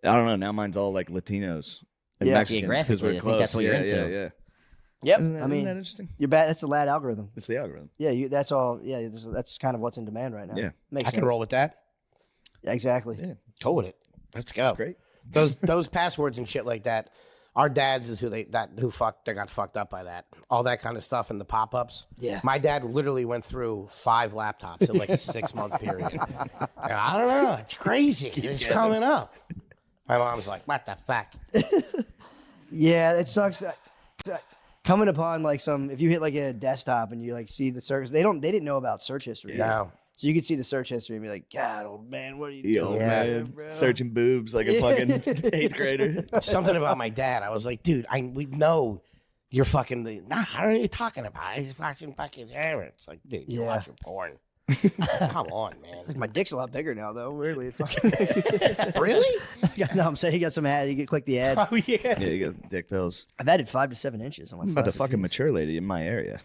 S10: I don't know. Now mine's all like Latinos and
S7: Yeah.
S10: Mexicans because
S11: Geographically,
S10: we're
S11: I think
S10: close.
S11: that's what you're
S10: yeah,
S11: into.
S10: Yeah, yeah.
S7: Yep.
S10: Isn't
S7: I mean,
S10: that interesting?
S7: you're bad. That's the lad algorithm.
S10: It's the algorithm.
S7: Yeah, that's all. Yeah, that's kind of what's in demand right now.
S10: Yeah.
S7: Makes
S9: I can
S7: sense.
S9: roll with that.
S7: Yeah, exactly.
S10: Yeah.
S9: Go with it. Let's go.
S10: Great.
S9: Those passwords and shit like that. Our dads is they got fucked up by that. All that kind of stuff and the pop-ups.
S7: Yeah.
S9: My dad literally went through 5 laptops in like a 6-month period. And I don't know. It's crazy. It's coming up. My mom's like, what the fuck?
S7: Yeah, it sucks. Coming upon like if you hit like a desktop and you like see the search, they didn't know about search history.
S9: No.
S7: So you could see the search history and be like, God, old man, what are you
S10: Yo,
S7: doing?
S10: man,
S7: bro?"
S10: searching boobs like a fucking 8th grader.
S9: Something about my dad. I was like, dude, we know you're fucking. Nah, I don't know what you're talking about. He's fucking hair. It's like, dude, you're
S7: Yeah.
S9: watching porn. Come on, man.
S7: Like my dick's a lot bigger now, though. Weirdly,
S9: Really?
S7: no, I'm saying you got some ad. You can click the ad.
S9: Oh, yeah.
S10: Yeah, you got dick pills.
S7: I've added 5 to 7 inches on my.
S10: I'm about to fuck a mature lady in my area.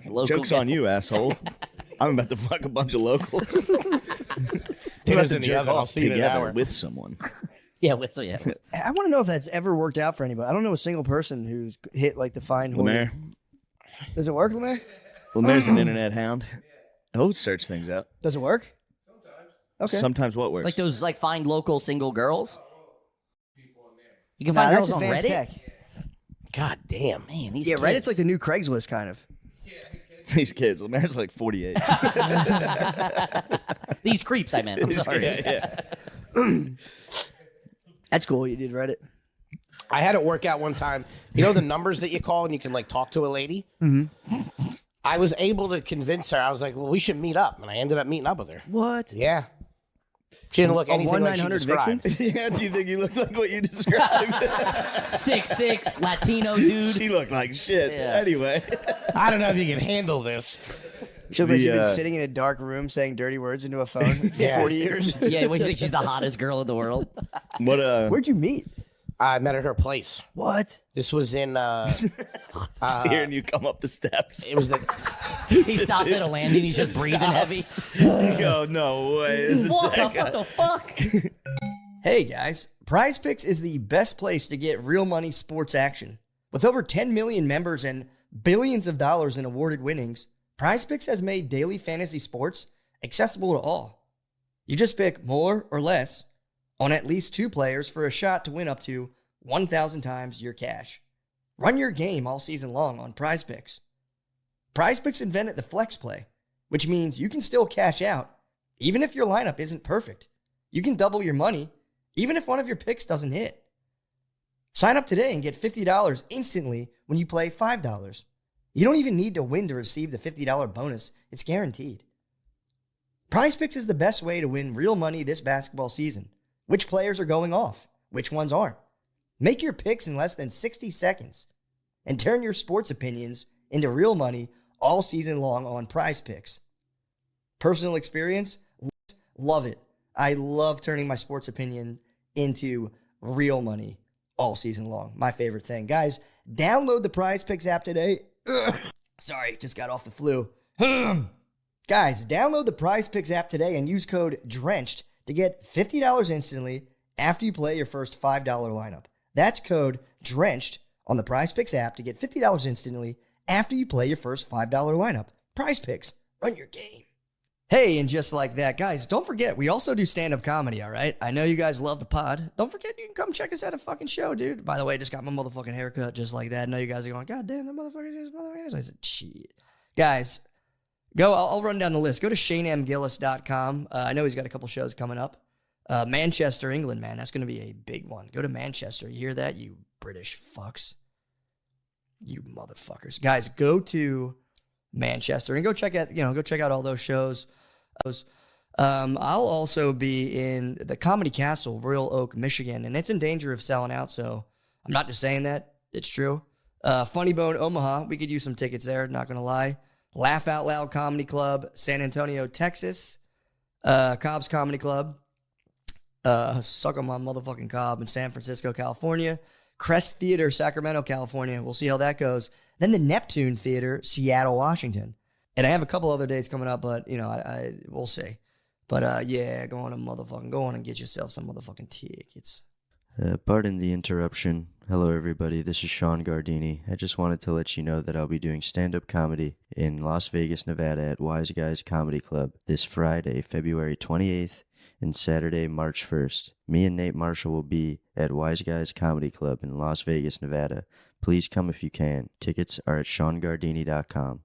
S11: Local
S10: Joke's on you, asshole. I'm about to fuck a bunch of locals.
S9: Dinner's
S10: to
S9: in the
S10: jerk
S9: oven. I'll
S10: off
S9: see you in an
S10: together
S9: hour.
S10: with someone.
S11: Yeah, with so yeah.
S7: I want to know if that's ever worked out for anybody. I don't know a single person who's hit like the fine horn.
S10: Lemaire.
S7: Does it work, Lemaire?
S10: Lemaire's an internet hound. He'll search things out.
S7: Does it work? Okay.
S10: Sometimes what works?
S11: Like those like find local single girls. You can
S7: Nah,
S11: find
S7: that's
S11: girls on
S7: advanced
S11: Reddit.
S7: tech.
S9: God damn.
S11: Man, these
S7: Yeah,
S11: kids.
S7: Reddit's like the new Craigslist kind of.
S10: These kids. Lemaire's like 48.
S11: These creeps. I meant. I'm sorry.
S10: Yeah.
S7: That's cool. You did Reddit.
S9: I had it work out one time. You know the numbers that you call and you can like talk to a lady? Mm-hmm. I was able to convince her. I was like, well, we should meet up. And I ended up meeting up with her.
S7: What?
S9: Yeah. She didn't look
S7: A
S9: anything like she
S7: 1-900
S9: described.
S7: Vixen?
S10: Yeah, do you think you look like what you described?
S11: 6'6" Latino dude.
S10: She looked like shit.
S11: Yeah.
S10: Anyway.
S9: I don't know if you can handle this.
S7: She looks like she's been
S10: The,
S7: sitting in a dark room saying dirty words into a phone for
S9: Yeah.
S7: 40 years.
S11: Yeah, what do you think? She's the hottest girl in the world.
S10: What
S7: Where'd you meet?
S9: I met at her place.
S7: What?
S9: This was in,
S10: hearing you come up the steps.
S9: it was the,
S11: He stopped at a landing. He's just breathing heavy.
S10: Oh, no way. Is this
S11: What
S10: that
S11: the, what the fuck?
S7: Hey guys, Prize Picks is the best place to get real money sports action. With over 10 million members and billions of dollars in awarded winnings, Prize Picks has made daily fantasy sports accessible to all. You just pick more or less on at least 2 players for a shot to win up to 1,000 times your cash. Run your game all season long on Prize Picks. Prize Picks invented the flex play, which means you can still cash out even if your lineup isn't perfect. You can double your money even if one of your picks doesn't hit. Sign up today and get $50 instantly when you play $5. You don't even need to win to receive the $50 bonus. It's guaranteed. Prize Picks is the best way to win real money this basketball season. Which players are going off? Which ones aren't? Make your picks in less than 60 seconds and turn your sports opinions into real money all season long on Prize Picks. Personal experience? Love it. I love turning my sports opinion into real money all season long. My favorite thing. Guys, download the Prize Picks app today. Sorry, just got off the flu. Guys, download the Prize Picks app today and use code DRENCHED to get $50 instantly after you play your first $5 lineup. That's code DRENCHED on the Prize Picks app to get $50 instantly after you play your first $5 lineup. Prize Picks, run your game. Hey, and just like that, guys, don't forget, we also do stand-up comedy, all right? I know you guys love the pod. Don't forget, you can come check us at a fucking show, dude. By the way, just got my motherfucking haircut just like that. I know you guys are going, God damn, that motherfucker just motherfucker. I said, shit. Guys, I'll run down the list. Go to ShaneMGillis.com. I know he's got a couple shows coming up. Manchester, England, man. That's going to be a big one. Go to Manchester. You hear that, you British fucks? You motherfuckers. Guys, go to Manchester and go check out all those shows. I'll also be in the Comedy Castle, Royal Oak, Michigan, and it's in danger of selling out, so I'm not just saying that. It's true. Funny Bone, Omaha. We could use some tickets there, not going to lie. Laugh Out Loud Comedy Club, San Antonio, Texas. Cobb's Comedy Club. Suck on my motherfucking Cobb in San Francisco, California. Crest Theater, Sacramento, California. We'll see how that goes. Then the Neptune Theater, Seattle, Washington. And I have a couple other dates coming up, but, we'll see. But, yeah, go on and get yourself some motherfucking tickets.
S12: Pardon the interruption. Hello, everybody. This is Sean Gardini. I just wanted to let you know that I'll be doing stand-up comedy in Las Vegas, Nevada at Wise Guys Comedy Club this Friday, February 28th, and Saturday, March 1st. Me and Nate Marshall will be at Wise Guys Comedy Club in Las Vegas, Nevada. Please come if you can. Tickets are at SeanGardini.com.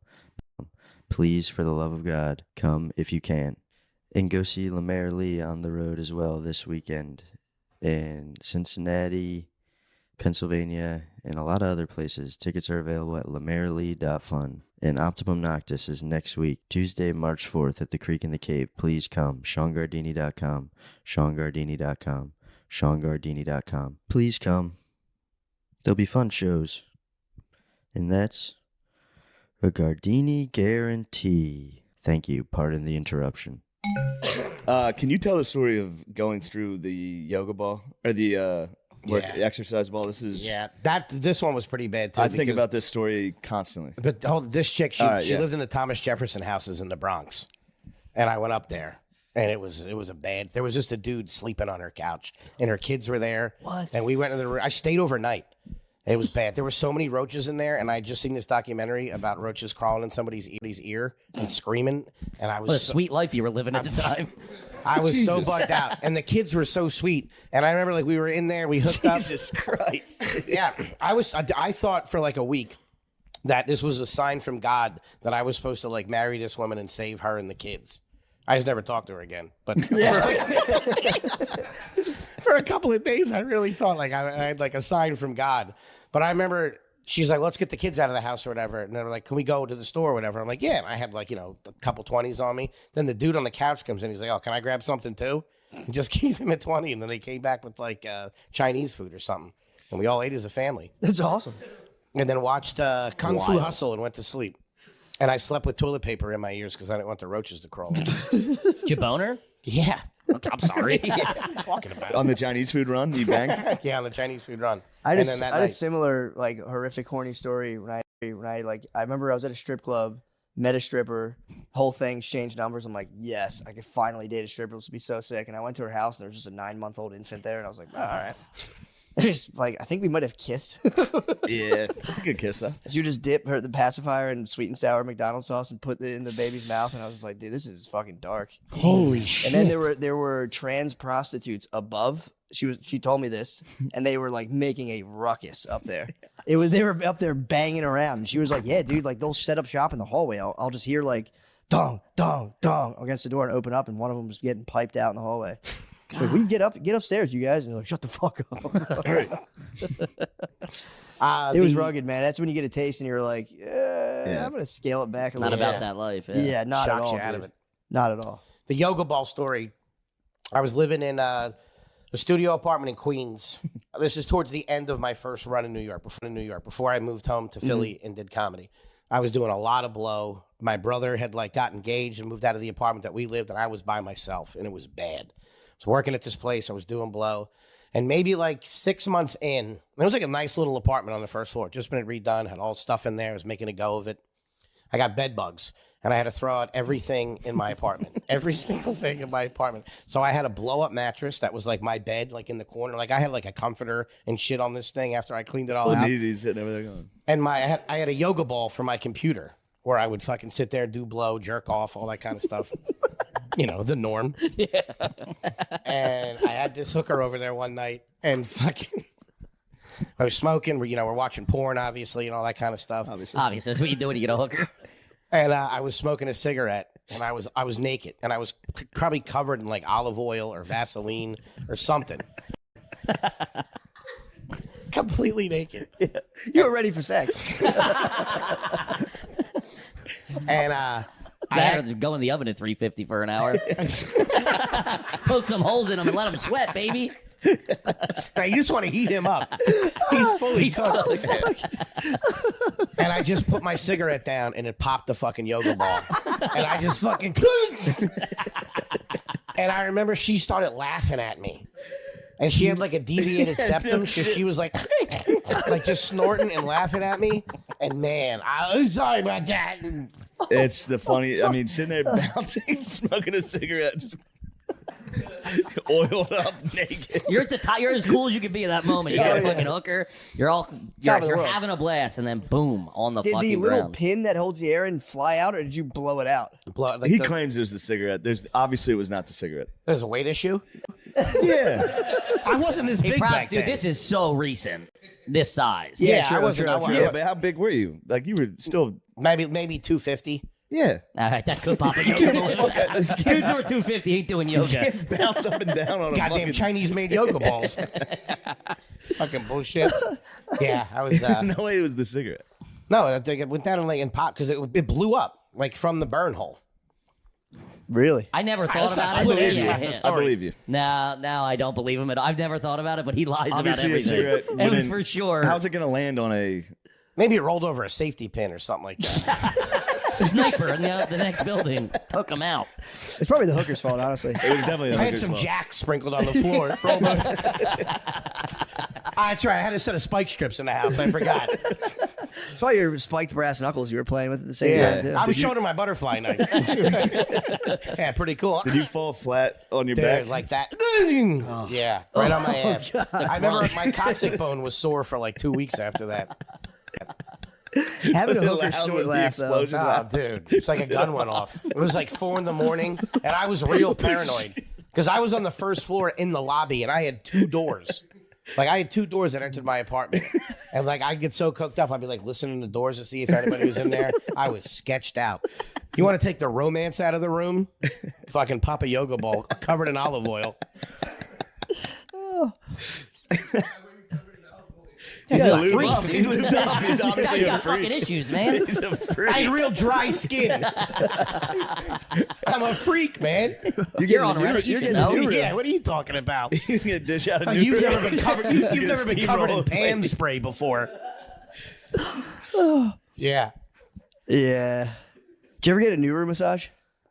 S12: Please, for the love of God, come if you can. And go see Lemaire Lee on the road as well this weekend in Cincinnati, Pennsylvania, and a lot of other places. Tickets are available at LemaireLee.fun. And Optimum Noctis is next week, Tuesday, March 4th at the Creek in the Cave. Please come. SeanGardini.com. SeanGardini.com. SeanGardini.com. Please come. There'll be fun shows. And that's a Gardini guarantee. Thank you. Pardon the interruption.
S10: Can you tell the story of going through the yoga ball or the exercise ball?
S9: This one was pretty bad too.
S10: I think about this story constantly.
S9: But this chick, she
S10: yeah.
S9: lived in the Thomas Jefferson houses in the Bronx, and I went up there, and it was a bad. There was just a dude sleeping on her couch, and her kids were there.
S7: What?
S9: And we went in the room. I stayed overnight. It was bad. There were so many roaches in there, and I just seen this documentary about roaches crawling in somebody's ear and screaming, and I was
S11: What a sweet life you were living at the time.
S9: I was so bugged out, and the kids were so sweet. And I remember, like, we were in there, we hooked up.
S10: Jesus Christ!
S9: Yeah, I thought for like a week that this was a sign from God that I was supposed to like marry this woman and save her and the kids. I just never talked to her again. But for a couple of days, I really thought like I had like a sign from God. But I remember she's like, let's get the kids out of the house or whatever. And they're like, can we go to the store or whatever? I'm like, yeah. And I had like, a couple 20s on me. Then the dude on the couch comes in. He's like, oh, can I grab something too? And just gave him a 20. And then they came back with like Chinese food or something. And we all ate as a family.
S7: That's awesome.
S9: And then watched Kung Fu Hustle and went to sleep. And I slept with toilet paper in my ears because I didn't want the roaches to crawl.
S11: Did you boner?
S9: Yeah.
S11: Okay, I'm sorry.
S9: What are you talking about?
S10: On the Chinese food run, you banged?
S9: Yeah, on the Chinese food run.
S7: I
S9: And
S7: had
S9: then that
S7: a
S9: night-
S7: similar like horrific horny story when I remember I was at a strip club, met a stripper, whole thing, exchanged numbers. I'm like, yes, I could finally date a stripper. This would be so sick. And I went to her house and there was just a 9-month-old infant there, and I was like, all right. Just like I think we might have kissed.
S10: Yeah, it's a good kiss though.
S7: She would just dip the pacifier in sweet and sour McDonald's sauce and put it in the baby's mouth, and I was just like, dude, this is fucking dark.
S9: Holy shit.
S7: And then there were trans prostitutes above. She told me this, and they were like making a ruckus up there. They were up there banging around, and she was like, yeah, dude, like they'll set up shop in the hallway. I'll just hear like dong dong dong against the door and open up, and one of them was getting piped out in the hallway. Like, we get upstairs, you guys, and they're like, shut the fuck up. It was rugged, man. That's when you get a taste, and you're like, I'm gonna scale it back a
S11: Not
S7: little.
S11: about that life.
S7: Yeah, not at
S9: Shocks
S7: all.
S9: you out
S7: Dude.
S9: of it.
S7: Not at all.
S9: The yoga ball story. I was living in a studio apartment in Queens. This is towards the end of my first run in New York. Before I moved home to Philly and did comedy. I was doing a lot of blow. My brother had like got engaged and moved out of the apartment that we lived, and I was by myself, and it was bad. I was working at this place. I was doing blow. And maybe like 6 months in, it was like a nice little apartment on the first floor. Just been redone, had all stuff in there. I was making a go of it. I got bed bugs, and I had to throw out everything in my apartment. Every single thing in my apartment. So I had a blow-up mattress that was like my bed, like in the corner. Like I had like a comforter and shit on this thing after I cleaned it all out.
S10: Easy sitting over there going.
S9: And I had a yoga ball for my computer where I would fucking sit there, do blow, jerk off, all that kind of stuff. The norm. Yeah. And I had this hooker over there one night, and fucking, I was smoking. We're watching porn, obviously, and all that kind of stuff.
S11: Obviously, that's what you do when you get a hooker.
S9: And I was smoking a cigarette, and I was naked, and I was probably covered in like olive oil or Vaseline or something. Completely naked.
S7: Yeah. You were ready for sex.
S9: And
S11: I had to go in the oven at 350 for an hour. Poke some holes in them and let them sweat, baby.
S9: Now, you just want to heat him up. He's fully cooked. And I just put my cigarette down, and it popped the fucking yoga ball. And I just fucking... And I remember she started laughing at me. And she had like a deviated septum, so she was like just snorting and laughing at me. And man, I'm sorry about that.
S10: It's the funny. I mean, sitting there bouncing, smoking a cigarette, just oiled up, naked.
S11: You're as cool as you can be at that moment. You got a fucking hooker. You're having a blast, and then boom, on the
S7: Did
S11: fucking
S7: the little
S11: ground.
S7: pin that holds the air in fly out, or did you blow it out?
S10: He claims it was the cigarette. Obviously it was not the cigarette.
S9: There's a weight issue.
S10: Yeah,
S9: I wasn't as big back
S11: dude,
S9: then.
S11: this is so recent. This size.
S9: Yeah,
S7: true,
S9: I wasn't.
S7: true,
S9: I
S7: true.
S9: wasn't
S10: Yeah, but how big were you? Like you were still.
S9: maybe 250.
S10: Yeah.
S11: All right, that could pop a yoga. Dudes who are 250 ain't doing yoga.
S10: Bounce up and down on a
S9: Goddamn
S10: fucking...
S9: Chinese-made yoga balls. Fucking bullshit. Yeah, I was.
S10: No way it was the cigarette.
S9: No, I think it went down and popped because it blew up like from the burn hole.
S7: Really?
S11: I never thought
S9: Let's
S11: about
S9: not
S11: it.
S9: split
S11: Yeah,
S9: hairs
S11: yeah,
S9: with the
S11: yeah.
S10: I believe you.
S11: Now I don't believe him at all. I've never thought about it, but he lies
S10: Obviously,
S11: about
S10: a
S11: everything.
S10: cigarette
S11: It was
S10: wouldn't-
S11: for sure.
S10: How's it going to land on a
S9: Maybe it rolled over a safety pin or something like that.
S11: Sniper in the next building took him out.
S7: It's probably the hooker's fault, honestly.
S10: It was definitely the
S9: I had
S10: hooker's
S9: some
S10: fault.
S9: jack sprinkled on the floor. That's right. I had a set of spike strips in the house. I forgot.
S7: It's probably your spiked brass knuckles you were playing with at the same time, too.
S9: I was showing her my butterfly knife. Yeah, pretty cool.
S10: Did you fall flat on your
S9: Dude,
S10: back?
S9: like that. Yeah, right on my ass. I remember my coccyx bone was sore for like 2 weeks after that.
S7: Having a
S10: Was it
S7: hooker
S10: loud?
S7: snort
S10: Was the
S7: laugh, though.
S10: explosion
S9: Oh,
S10: loud?
S9: dude. It's like a gun went off. It was like 4 in the morning, and I was real paranoid because I was on the first floor in the lobby, and I had 2 doors. Like, I had 2 doors that entered my apartment. And, like, I'd get so cooked up, I'd be, like, listening to the doors to see if anybody was in there. I was sketched out. You want to take the romance out of the room? Fucking Papa Yoga ball covered in olive oil.
S11: He's
S9: Yeah,
S11: a freak,
S9: rough.
S11: dude.
S9: He was
S11: He's
S9: he's obviously a
S11: got
S9: freak.
S11: fucking issues, man.
S10: He's a freak.
S9: I had real dry skin. I'm a freak, man.
S11: You're on Reddit. You should know.
S9: Yeah, what are you talking about?
S10: He's gonna dish out a
S9: Oh,
S10: new
S9: you've
S10: room.
S9: never been covered.
S10: He's
S9: You've
S10: gonna
S9: never been covered in
S10: steamroll
S9: Pam
S10: plate.
S9: spray before. Yeah.
S7: Yeah. Did you ever get a Nuru massage?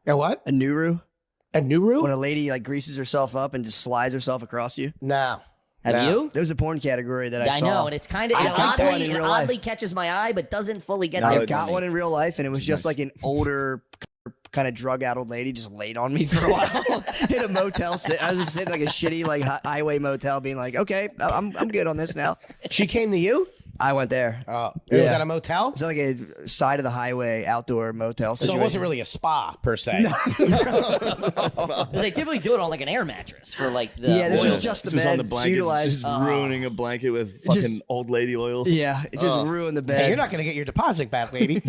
S9: A what?
S7: A Nuru?
S9: A Nuru?
S7: When a lady like greases herself up and just slides herself across you?
S9: No.
S11: Have
S9: No.
S11: you?
S7: There was a porn category that I
S11: Yeah, I
S7: saw.
S11: know, and it's kind of
S7: I got one
S11: oddly,
S7: in
S11: it
S7: real
S11: oddly
S7: life.
S11: catches my eye, but doesn't fully get
S10: No,
S11: there.
S7: I
S10: it's
S7: got
S10: nice.
S7: one in real life, and it was just like an older, kind of drug-addled lady just laid on me for a while in a motel. I was just sitting like a shitty like highway motel, being like, "Okay, I'm good on this now."
S9: She came to you?
S7: I went there.
S9: It was at a motel?
S7: It was like a side of the highway outdoor motel.
S9: So it wasn't really a spa, per se.
S11: They typically do it on like an air mattress for like the.
S7: Yeah, this was
S11: oil.
S7: just the
S10: This was on
S7: bed.
S10: the blankets,
S7: utilized.
S10: just ruining a blanket with fucking
S7: Just-
S10: old lady oil.
S7: Yeah, it just ruined the bed.
S9: Hey, you're not going to get your deposit back, lady.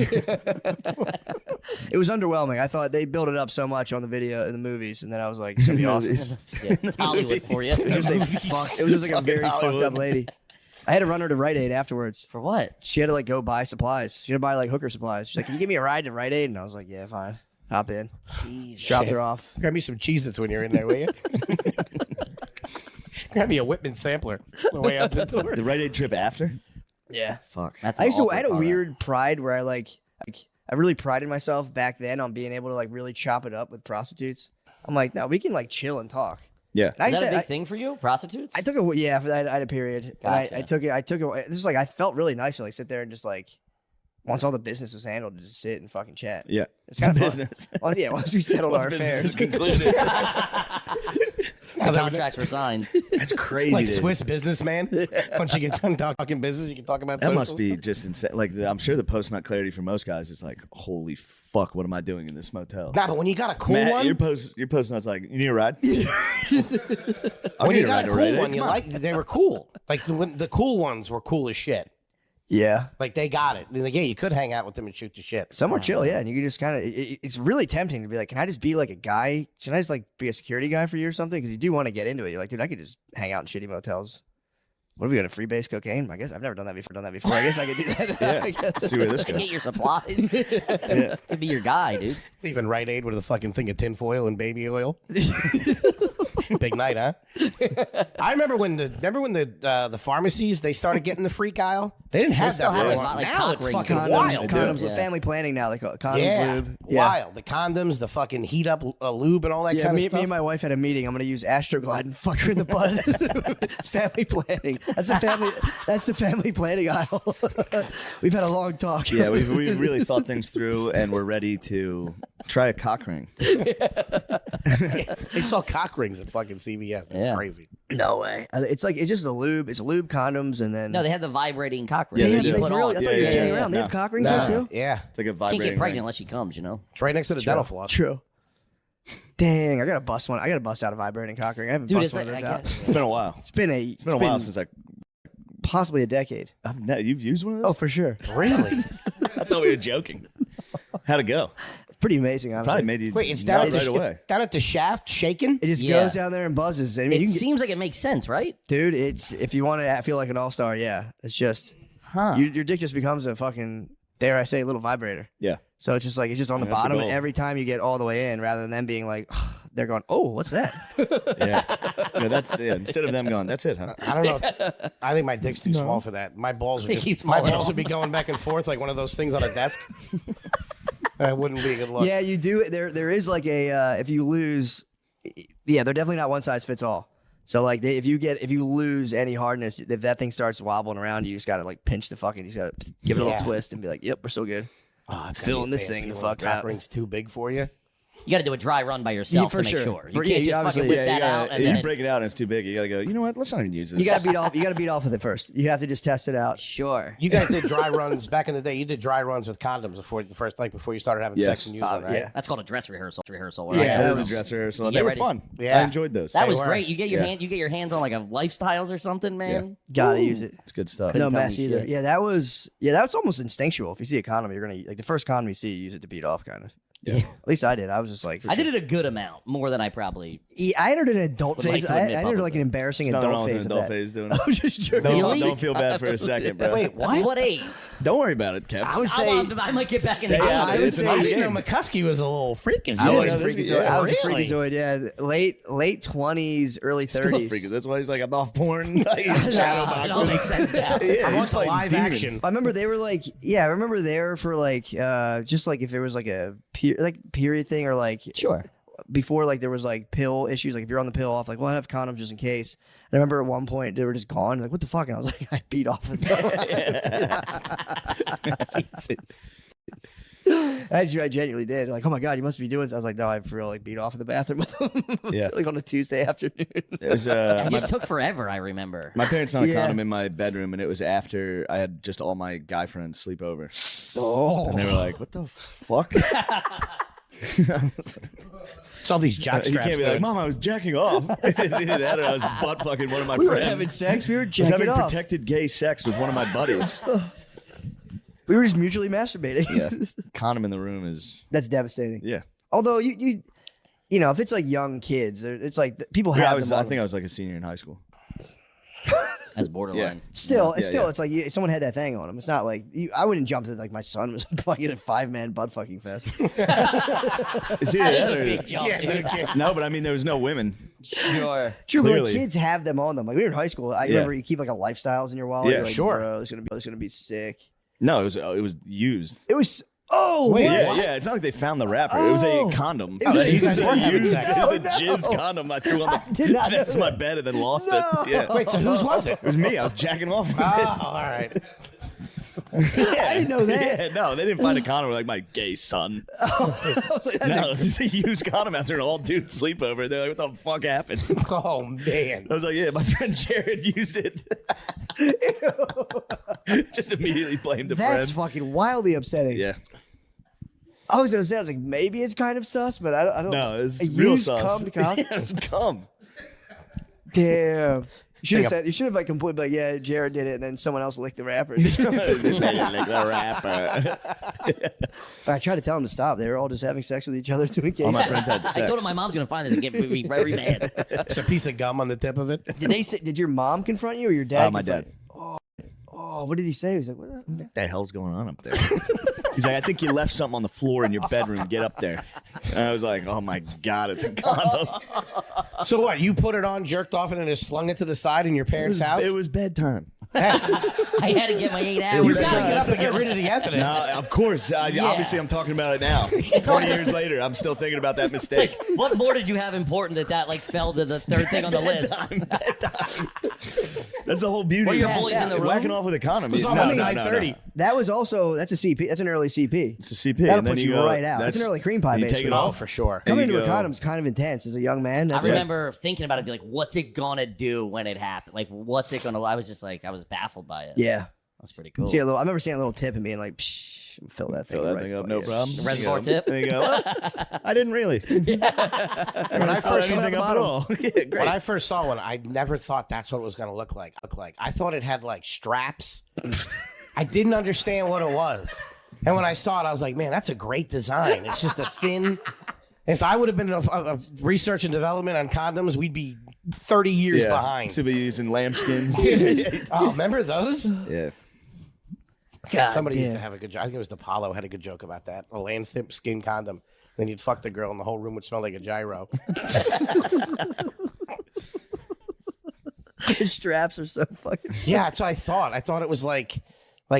S7: It was underwhelming. I thought they built it up so much on the video in the movies, and then I was like, "It's gonna be awesome."
S11: Yeah, it's Hollywood for you.
S7: It was just like a very fucked
S10: Hollywood.
S7: up lady. I had to run her to Rite Aid afterwards.
S11: For what?
S7: She had to like go buy supplies. She had to buy like hooker supplies. She's like, "Can you give me a ride to Rite Aid?" And I was like, "Yeah, fine." Hop in. Dropped her off.
S9: Grab me some Cheez-Its when you're in there, will you? Grab me a Whitman sampler on the way out the door.
S10: The Rite Aid trip after?
S7: Yeah.
S10: Fuck.
S11: That's
S7: I
S11: an
S7: used to. I
S11: awkward
S7: had a
S11: part.
S7: weird pride where I really prided myself back then on being able to like really chop it up with prostitutes. I'm like, no, we can like chill and talk.
S10: Yeah.
S7: And I
S11: Is
S7: used
S11: that a
S7: to-
S11: big thing for you? Prostitutes?
S7: I took a yeah. For that, I had a period.
S11: Gotcha.
S7: And I took it. This is like I felt really nice to like sit there and just like once all the business was handled, to just sit and fucking chat.
S10: Yeah.
S7: It's kind of
S10: business.
S7: Fun. Well, yeah, once we settled our
S10: Business
S7: affairs.
S10: is concluded.
S11: The contracts were signed.
S10: That's crazy.
S9: Like
S10: dude.
S9: Swiss businessman. Once you get done talking business, you can talk about
S10: That must
S9: socials.
S10: be just insane. Like, I'm sure the post-nut clarity for most guys is like, holy fuck, what am I doing in this motel?
S9: Nah, but when you got a cool
S10: Matt,
S9: one,
S10: your post-nut's like, you need a ride?
S9: when you got a cool one, you like they were cool. Like the cool ones were cool as shit.
S7: Yeah.
S9: Like they got it. Like, yeah, you could hang out with them and shoot the shit.
S7: Some were chill, yeah, and you could just kind of. It's really tempting to be like, can I just be like a guy? Should I just like be a security guy for you or something? Because you do want to get into it. You're like, dude, I could just hang out in shitty motels. What are we gonna freebase cocaine? I guess I've never done that before. I guess I could do that.
S10: Yeah.
S7: I guess.
S10: See where this
S11: Get
S10: goes.
S11: your supplies. Could be your guy, dude.
S9: Even Rite Aid with a fucking thing of tinfoil and baby oil. Big night, huh? I remember when the pharmacies they started getting the freak aisle. They didn't have
S11: still
S9: that
S11: have
S9: for a
S11: it,
S9: while.
S11: like,
S9: Now
S11: cock
S9: it's
S11: rings
S9: fucking
S11: and
S9: wild.
S7: Condoms,
S11: Yeah.
S7: family planning now. They call it condoms,
S9: Yeah,
S7: lube.
S9: wild. The condoms, the fucking heat up lube and all that
S7: Yeah,
S9: kind of
S7: me
S9: stuff.
S7: and my wife had a meeting. I'm gonna use Astroglide and fuck her in the butt. It's family planning. That's the family planning aisle. We've had a long talk.
S10: Yeah, we've really thought things through, and we're ready to try a cock ring.
S9: They sell cock rings at fucking CVS. That's
S11: Yeah.
S9: crazy.
S7: No way. It's just a lube. It's lube, condoms, and then
S11: No, they have the vibrating cock ring.
S10: Yeah,
S7: They
S11: that
S10: they
S7: have,
S11: you
S10: do.
S11: put
S7: really, I
S11: on.
S7: thought you were
S10: Yeah,
S7: kidding
S10: yeah,
S7: around. They
S10: yeah.
S7: have cock rings there too.
S9: Yeah,
S10: It's like a
S11: Can't
S10: vibrating
S11: get pregnant
S10: ring.
S11: unless she comes, you know.
S9: it's right next to the dental floss.
S7: True. Dang, I gotta bust one. I gotta bust out a vibrating cock ring. I haven't
S11: Dude,
S7: busted
S11: it's
S7: one
S11: like,
S7: of those out.
S10: It's been a while.
S7: It's been
S10: It's been a while since I.
S7: possibly a decade.
S10: You've used one of
S7: Oh,
S10: those?
S7: for sure.
S9: Really?
S10: I thought we were joking. How'd it go?
S7: It's pretty amazing. Honestly.
S10: Probably made you
S9: Wait, it's
S10: nut
S9: down,
S10: right away.
S9: down at the shaft, shaking?
S7: It just
S11: Yeah.
S7: goes down there and buzzes. I mean,
S11: It
S7: you can
S11: seems like it makes sense, right?
S7: dude, it's if you want to feel like an all-star, yeah. It's just
S11: Huh.
S7: your dick just becomes a fucking, dare I say, little vibrator.
S10: Yeah.
S7: So it's just on the
S10: That's the
S7: bottom, and
S10: goal.
S7: every time you get all the way in, rather than them being like, they're going, oh, what's that?
S10: Instead of them going, that's it, huh?
S9: I don't know. I think my dick's too small for that. My balls would would be going back and forth like one of those things on a desk. That wouldn't be a good look.
S7: Yeah, you do. There is like a if you lose, they're definitely not one size fits all. So like if you lose any hardness, if that thing starts wobbling around, you just gotta like pinch the fucking, you just gotta give it a little twist and be like, yep, we're still good.
S9: Oh, it's
S7: filling this thing the fuck out.
S9: Ring's too big for you.
S11: You got to do a dry run by yourself to make sure. You can't just fucking whip that out. And
S10: you
S11: then
S10: break it out and it's too big. You gotta go. You know what? Let's not even use this.
S7: You gotta beat off. You gotta beat off with it first. You have to just test it out.
S11: Sure.
S9: You guys did dry runs back in the day. You did dry runs with condoms before you started having sex and using them, right?
S7: Yeah.
S11: That's called a dress rehearsal.
S10: Yeah, that was a dress rehearsal. They were fun.
S9: Yeah.
S10: I enjoyed those.
S11: That was great. You get your hands on like a lifestyles or something, man.
S7: Gotta use it.
S10: It's good stuff.
S7: No mess either. Yeah, that was almost instinctual. If you see a condom, you're gonna like the first condom you see, you use it to beat off, kind of.
S11: Yeah.
S7: At least I did. I was just like,
S11: I did it a good amount, more than I probably.
S7: I entered an adult
S11: would like
S7: phase.
S11: to
S7: I
S11: admit
S7: entered like
S11: publicly.
S7: an embarrassing
S10: Nothing
S7: adult
S10: wrong with
S7: phase.
S10: an
S7: of
S10: adult
S7: that.
S10: phase doing
S7: I
S10: it.
S7: was just joking.
S10: Don't feel bad for a second, bro.
S9: Wait, what?
S11: What age?
S10: Don't worry about it, Kev.
S7: I would say
S11: I might get back in the
S10: Stay
S11: game.
S10: out.
S7: I would
S10: It's a
S7: say
S10: nice
S9: I didn't
S10: game.
S9: know McCuskey was a little freaking.
S7: I was a
S10: this-
S7: freakazoid.
S10: yeah,
S7: I was a
S9: really?
S7: freakazoid. Yeah, late 20s, early 30s.
S10: Still freaking. That's why he's like, I'm off porn. Like, shadow
S11: It all
S10: boxing.
S11: makes sense now.
S10: Yeah,
S9: I
S10: he's
S9: want the
S10: fighting
S9: live
S10: demons.
S9: action.
S7: I remember they were like, I remember there for like, just like if there was like a period thing or like
S11: Sure.
S7: before like there was like pill issues, like if you're on the pill off, like, well, I have condoms just in case. And I remember at one point they were just gone. Like, what the fuck? And I was like, I beat off with them. I genuinely did. Like, oh my god, you must be doing this. I was like, no, I for real like beat off in the bathroom with them.
S10: Yeah.
S7: Like on a Tuesday afternoon.
S10: It was,
S11: It just took forever, I remember.
S10: my parents found a
S7: Yeah.
S10: condom in my bedroom, and it was after I had just all my guy friends sleep over.
S7: Oh.
S10: And they were like, what the fuck?
S9: It's all these jock
S10: You
S9: straps.
S10: can't be like,
S9: dude.
S10: Mom, I was jacking off. It's either that or I was butt fucking one of my
S7: We were
S10: friends.
S7: having sex. We were
S10: I was
S7: jacking
S10: having
S7: off.
S10: protected gay sex with one of my buddies.
S7: We were just mutually masturbating.
S10: Yeah. Condom in the room is,
S7: That's devastating.
S10: yeah.
S7: Although you know, if it's like young kids, it's like people have.
S10: Yeah,
S7: them
S10: I
S7: on
S10: think
S7: them.
S10: I was like a senior in high school.
S11: That's borderline.
S7: Still, it's
S10: Yeah, yeah.
S7: it's like someone had that thing on them. It's not like I wouldn't jump to like my son was fucking a 5-man butt fucking fest.
S10: It's either
S11: That is
S10: that
S11: a
S10: or-
S11: big jump, dude.
S10: No, but I mean, there was no women.
S11: Sure.
S7: True, but like
S10: Clearly.
S7: kids have them on them. Like we were in high school. I remember you keep like a lifestyles in your wallet.
S10: Yeah,
S7: You're like,
S9: sure.
S7: Bro, it's gonna be sick.
S10: No, it was used.
S7: It was. Oh
S9: Wait,
S7: what?
S10: Yeah, it's not like they found the wrapper. It was
S7: Oh.
S10: a condom.
S7: It was-
S9: so you guys weren't having
S10: used,
S9: sex.
S10: It was a
S7: Oh, no.
S10: jizzed condom I threw on
S7: I did not know
S10: next to my
S7: that.
S10: bed and then lost
S7: No.
S10: it. Yeah.
S9: Wait, so whose was it?
S10: It was me. I was jacking off. with
S9: Oh, all right.
S7: I didn't know that.
S10: Yeah, no, they didn't find a condom with like my gay son.
S7: I was like, that's
S10: No, it was just a used condom after an all dude sleepover. They're like, what the fuck happened?
S9: Oh man.
S10: I was like, yeah, my friend Jared used it. Just immediately blamed the
S7: that's
S10: friend.
S7: fucking wildly upsetting.
S10: Yeah.
S7: I was gonna say, I was like, maybe it's kind of sus, but I don't.
S10: No, it was
S7: a
S10: real
S7: used
S10: sus.
S7: cum to cum?
S10: Yeah, it was cum.
S7: Damn. You should have
S9: Like a-
S7: said. You should have like completely like, yeah, Jared did it, and then someone else licked the wrapper.
S10: Like the rapper.
S7: I tried to tell them to stop. They were all just having sex with each other, doing gay
S10: All my
S7: stuff.
S10: friends had
S11: I
S10: sex.
S11: told him my mom's gonna find this and get me very mad.
S9: It's a piece of gum on the tip of it.
S7: Did they say? Did your mom confront you or your dad?
S10: My
S7: confront
S10: dad.
S7: you? Oh, what did he say? He was like, what?
S10: What the hell's going on up there? He's like, I think you left something on the floor in your bedroom. Get up there. And I was like, oh my God, it's a condom.
S9: So what? You put it on, jerked off, and then just slung it to the side in your parents' house?
S10: It was bedtime.
S9: That's,
S11: I had to get my 8 hours.
S9: you gotta get up and get rid of the evidence.
S10: No, of course. Obviously, I'm talking about it now. 20 years later, I'm still thinking about that mistake.
S11: What more did you have important that like fell to the third thing on the list?
S10: Bedtime. That's the whole beauty.
S11: Were
S10: of
S11: your
S10: passed
S11: boys in
S10: out.
S11: the room?
S10: Whacking off with a condom.
S9: It's
S10: No,
S9: almost
S10: no,
S9: 9:30.
S10: no.
S7: That was also that's a CP. That's an early CP.
S10: It's a CP.
S7: That'll
S10: and then
S7: put you
S10: go,
S7: right out. That's an early cream pie,
S10: you take
S7: basically.
S10: it
S9: Oh,
S10: off.
S9: for sure.
S7: Coming
S10: And
S7: into
S10: you
S7: a
S10: go-
S7: condom is kind of intense as a young man.
S11: I
S7: That's
S11: remember thinking about it, be like, what's it gonna do when it happened? Like, what's it gonna? I was just like, I was baffled by it.
S7: Yeah.
S11: That's pretty cool.
S7: See a little. I remember seeing a little tip and being like, Psh, fill that thing.
S10: Fill that
S7: right
S10: thing
S7: the
S10: up,
S7: fuck
S10: no
S7: in.
S10: problem.
S11: Reservoir
S10: There you go.
S11: tip?
S10: There you go. Well, I didn't really.
S9: When I first saw
S10: anything up at all. Yeah, great.
S9: When I first saw one, I never thought that's what it was going to look like. I thought it had like straps. I didn't understand what it was. And when I saw it, I was like, man, that's a great design. It's just a thin. If I would have been a research and development on condoms, we'd be 30 years
S10: Yeah.
S9: behind.
S10: To be using lambskins.
S9: Oh, remember those?
S10: Yeah.
S7: God
S9: Somebody used
S7: damn.
S9: to have a good joke. I think it was DePaulo had a good joke about that. A lambskin condom. Then you'd fuck the girl, and the whole room would smell like a gyro.
S7: The straps are so fucking.
S9: Yeah, that's what I thought. I thought it was like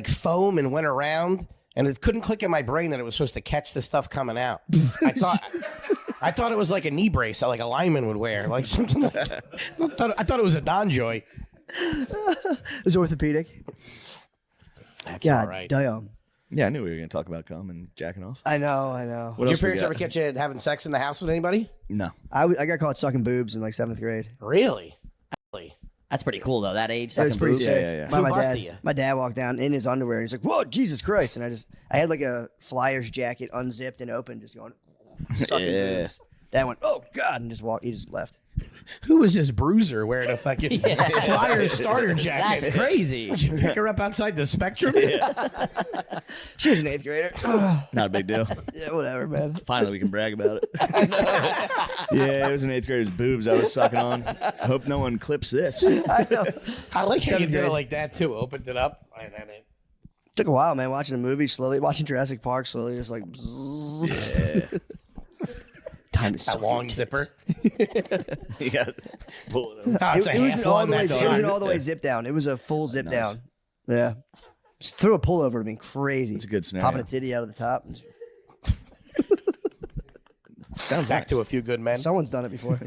S9: foam and went around, and it couldn't click in my brain that it was supposed to catch the stuff coming out. I thought it was like a knee brace that like a lineman would wear, like something like that. I thought it was a Donjoy.
S7: It was orthopedic.
S9: That's
S7: God
S9: all right.
S7: damn.
S10: Yeah, I knew we were going to talk about cum and jacking off.
S7: I know.
S10: What
S9: Did your
S10: else we
S9: parents
S10: got?
S9: ever catch you having sex in the house with anybody?
S10: No.
S7: I got caught sucking boobs in like 7th grade.
S9: Really?
S11: That's pretty cool though. That age,
S7: It was
S11: sucking
S7: pretty
S11: boobs.
S7: sick.
S10: Yeah.
S7: My
S9: Who busted
S7: dad,
S9: you?
S7: my dad walked down in his underwear and he's like, "Whoa, Jesus Christ!" And I had like a Flyers jacket unzipped and open, just going sucking boobs. Dad went, "Oh God," and he just left.
S9: Who was this bruiser wearing a fucking Flyers starter jacket?
S11: That's crazy.
S9: Did you pick her up outside the Spectrum?
S7: She was an 8th grader.
S10: Not a big deal.
S7: Yeah, whatever, man.
S10: Finally, we can brag about it. Yeah, it was an 8th grader's boobs I was sucking on. I hope no one clips this.
S9: I like how you
S7: 7th
S9: did it
S7: grade.
S9: like that too. Opened it up. And then it.
S7: Took a while, man. Watching the movie slowly, watching Jurassic Park slowly, just like.
S10: Yeah.
S7: Time to
S9: That
S7: suck
S9: long
S7: your
S9: zipper.
S10: You got pull it up.
S9: Oh, it's
S7: It
S9: a
S7: was
S9: half
S7: an all
S9: one
S7: the way.
S9: that
S7: It was
S9: time.
S7: an all the way zip down. It was a full zip
S10: Nice.
S7: down. Yeah. Just threw a pullover. It'd been crazy.
S10: It's a good scenario.
S7: Popping a titty out of the top.
S9: Sounds back to a few good men.
S7: Someone's done it before.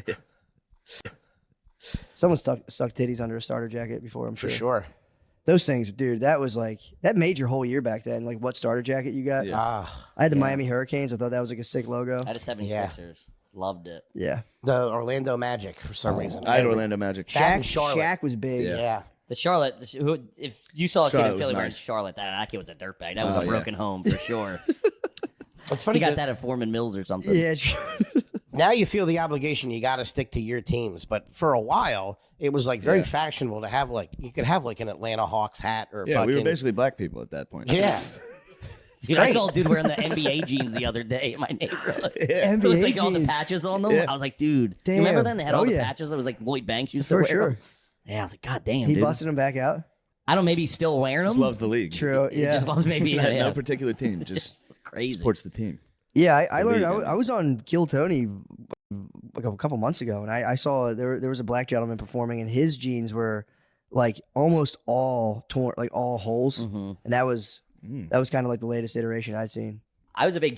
S7: Someone sucked titties under a starter jacket before, I'm
S9: For
S7: sure.
S9: sure.
S7: Those things, dude, that was like, that made your whole year back then. Like, what starter jacket you got?
S9: Ah,
S7: I had the Miami Hurricanes. I thought that was like a sick logo.
S11: I had a 76ers. Loved it.
S7: Yeah.
S9: the Orlando Magic for some reason.
S10: I had Orlando Magic.
S9: That and Charlotte.
S7: Shaq was big.
S9: Yeah.
S11: The Charlotte, if you saw a kid
S10: Charlotte
S11: in
S10: was
S11: Philly wearing
S10: nice.
S11: Charlotte, that kid was a dirtbag. That was
S10: Oh,
S11: a
S10: yeah.
S11: broken home for sure.
S9: It's
S11: He
S9: funny
S11: got
S9: 'cause
S11: that at Foreman Mills or something.
S7: Yeah.
S9: now you feel the obligation. You got to stick to your teams. But for a while, it was like very fashionable to have like, you could have like an Atlanta Hawks hat or
S10: Yeah,
S9: fucking.
S10: we were basically black people at that point.
S9: Yeah.
S11: Dude, I saw a dude wearing the NBA jeans the other day in my neighborhood.
S7: NBA
S11: It was like all the
S7: jeans.
S11: patches on them.
S10: Yeah.
S11: I was like, dude, you remember
S7: Damn.
S11: them? They had
S7: Oh,
S11: all the
S7: yeah.
S11: patches. It was like Lloyd Banks used to
S7: For
S11: wear
S7: sure.
S11: them. Yeah, I was like, God damn,
S7: He
S11: dude.
S7: busted him back out.
S11: I don't know, maybe he's still wearing them.
S10: Just loves the league.
S7: True.
S11: He
S7: Yeah.
S11: just loves maybe yeah,
S10: No particular team. Just
S11: crazy.
S10: supports the team.
S7: Yeah, I learned.
S10: league,
S7: I was on Kill Tony like a couple months ago, and I saw there was a black gentleman performing, and his jeans were like almost all torn, like all holes,
S11: Mhm.
S7: and that was kind of like the latest iteration I'd seen.
S11: I was a big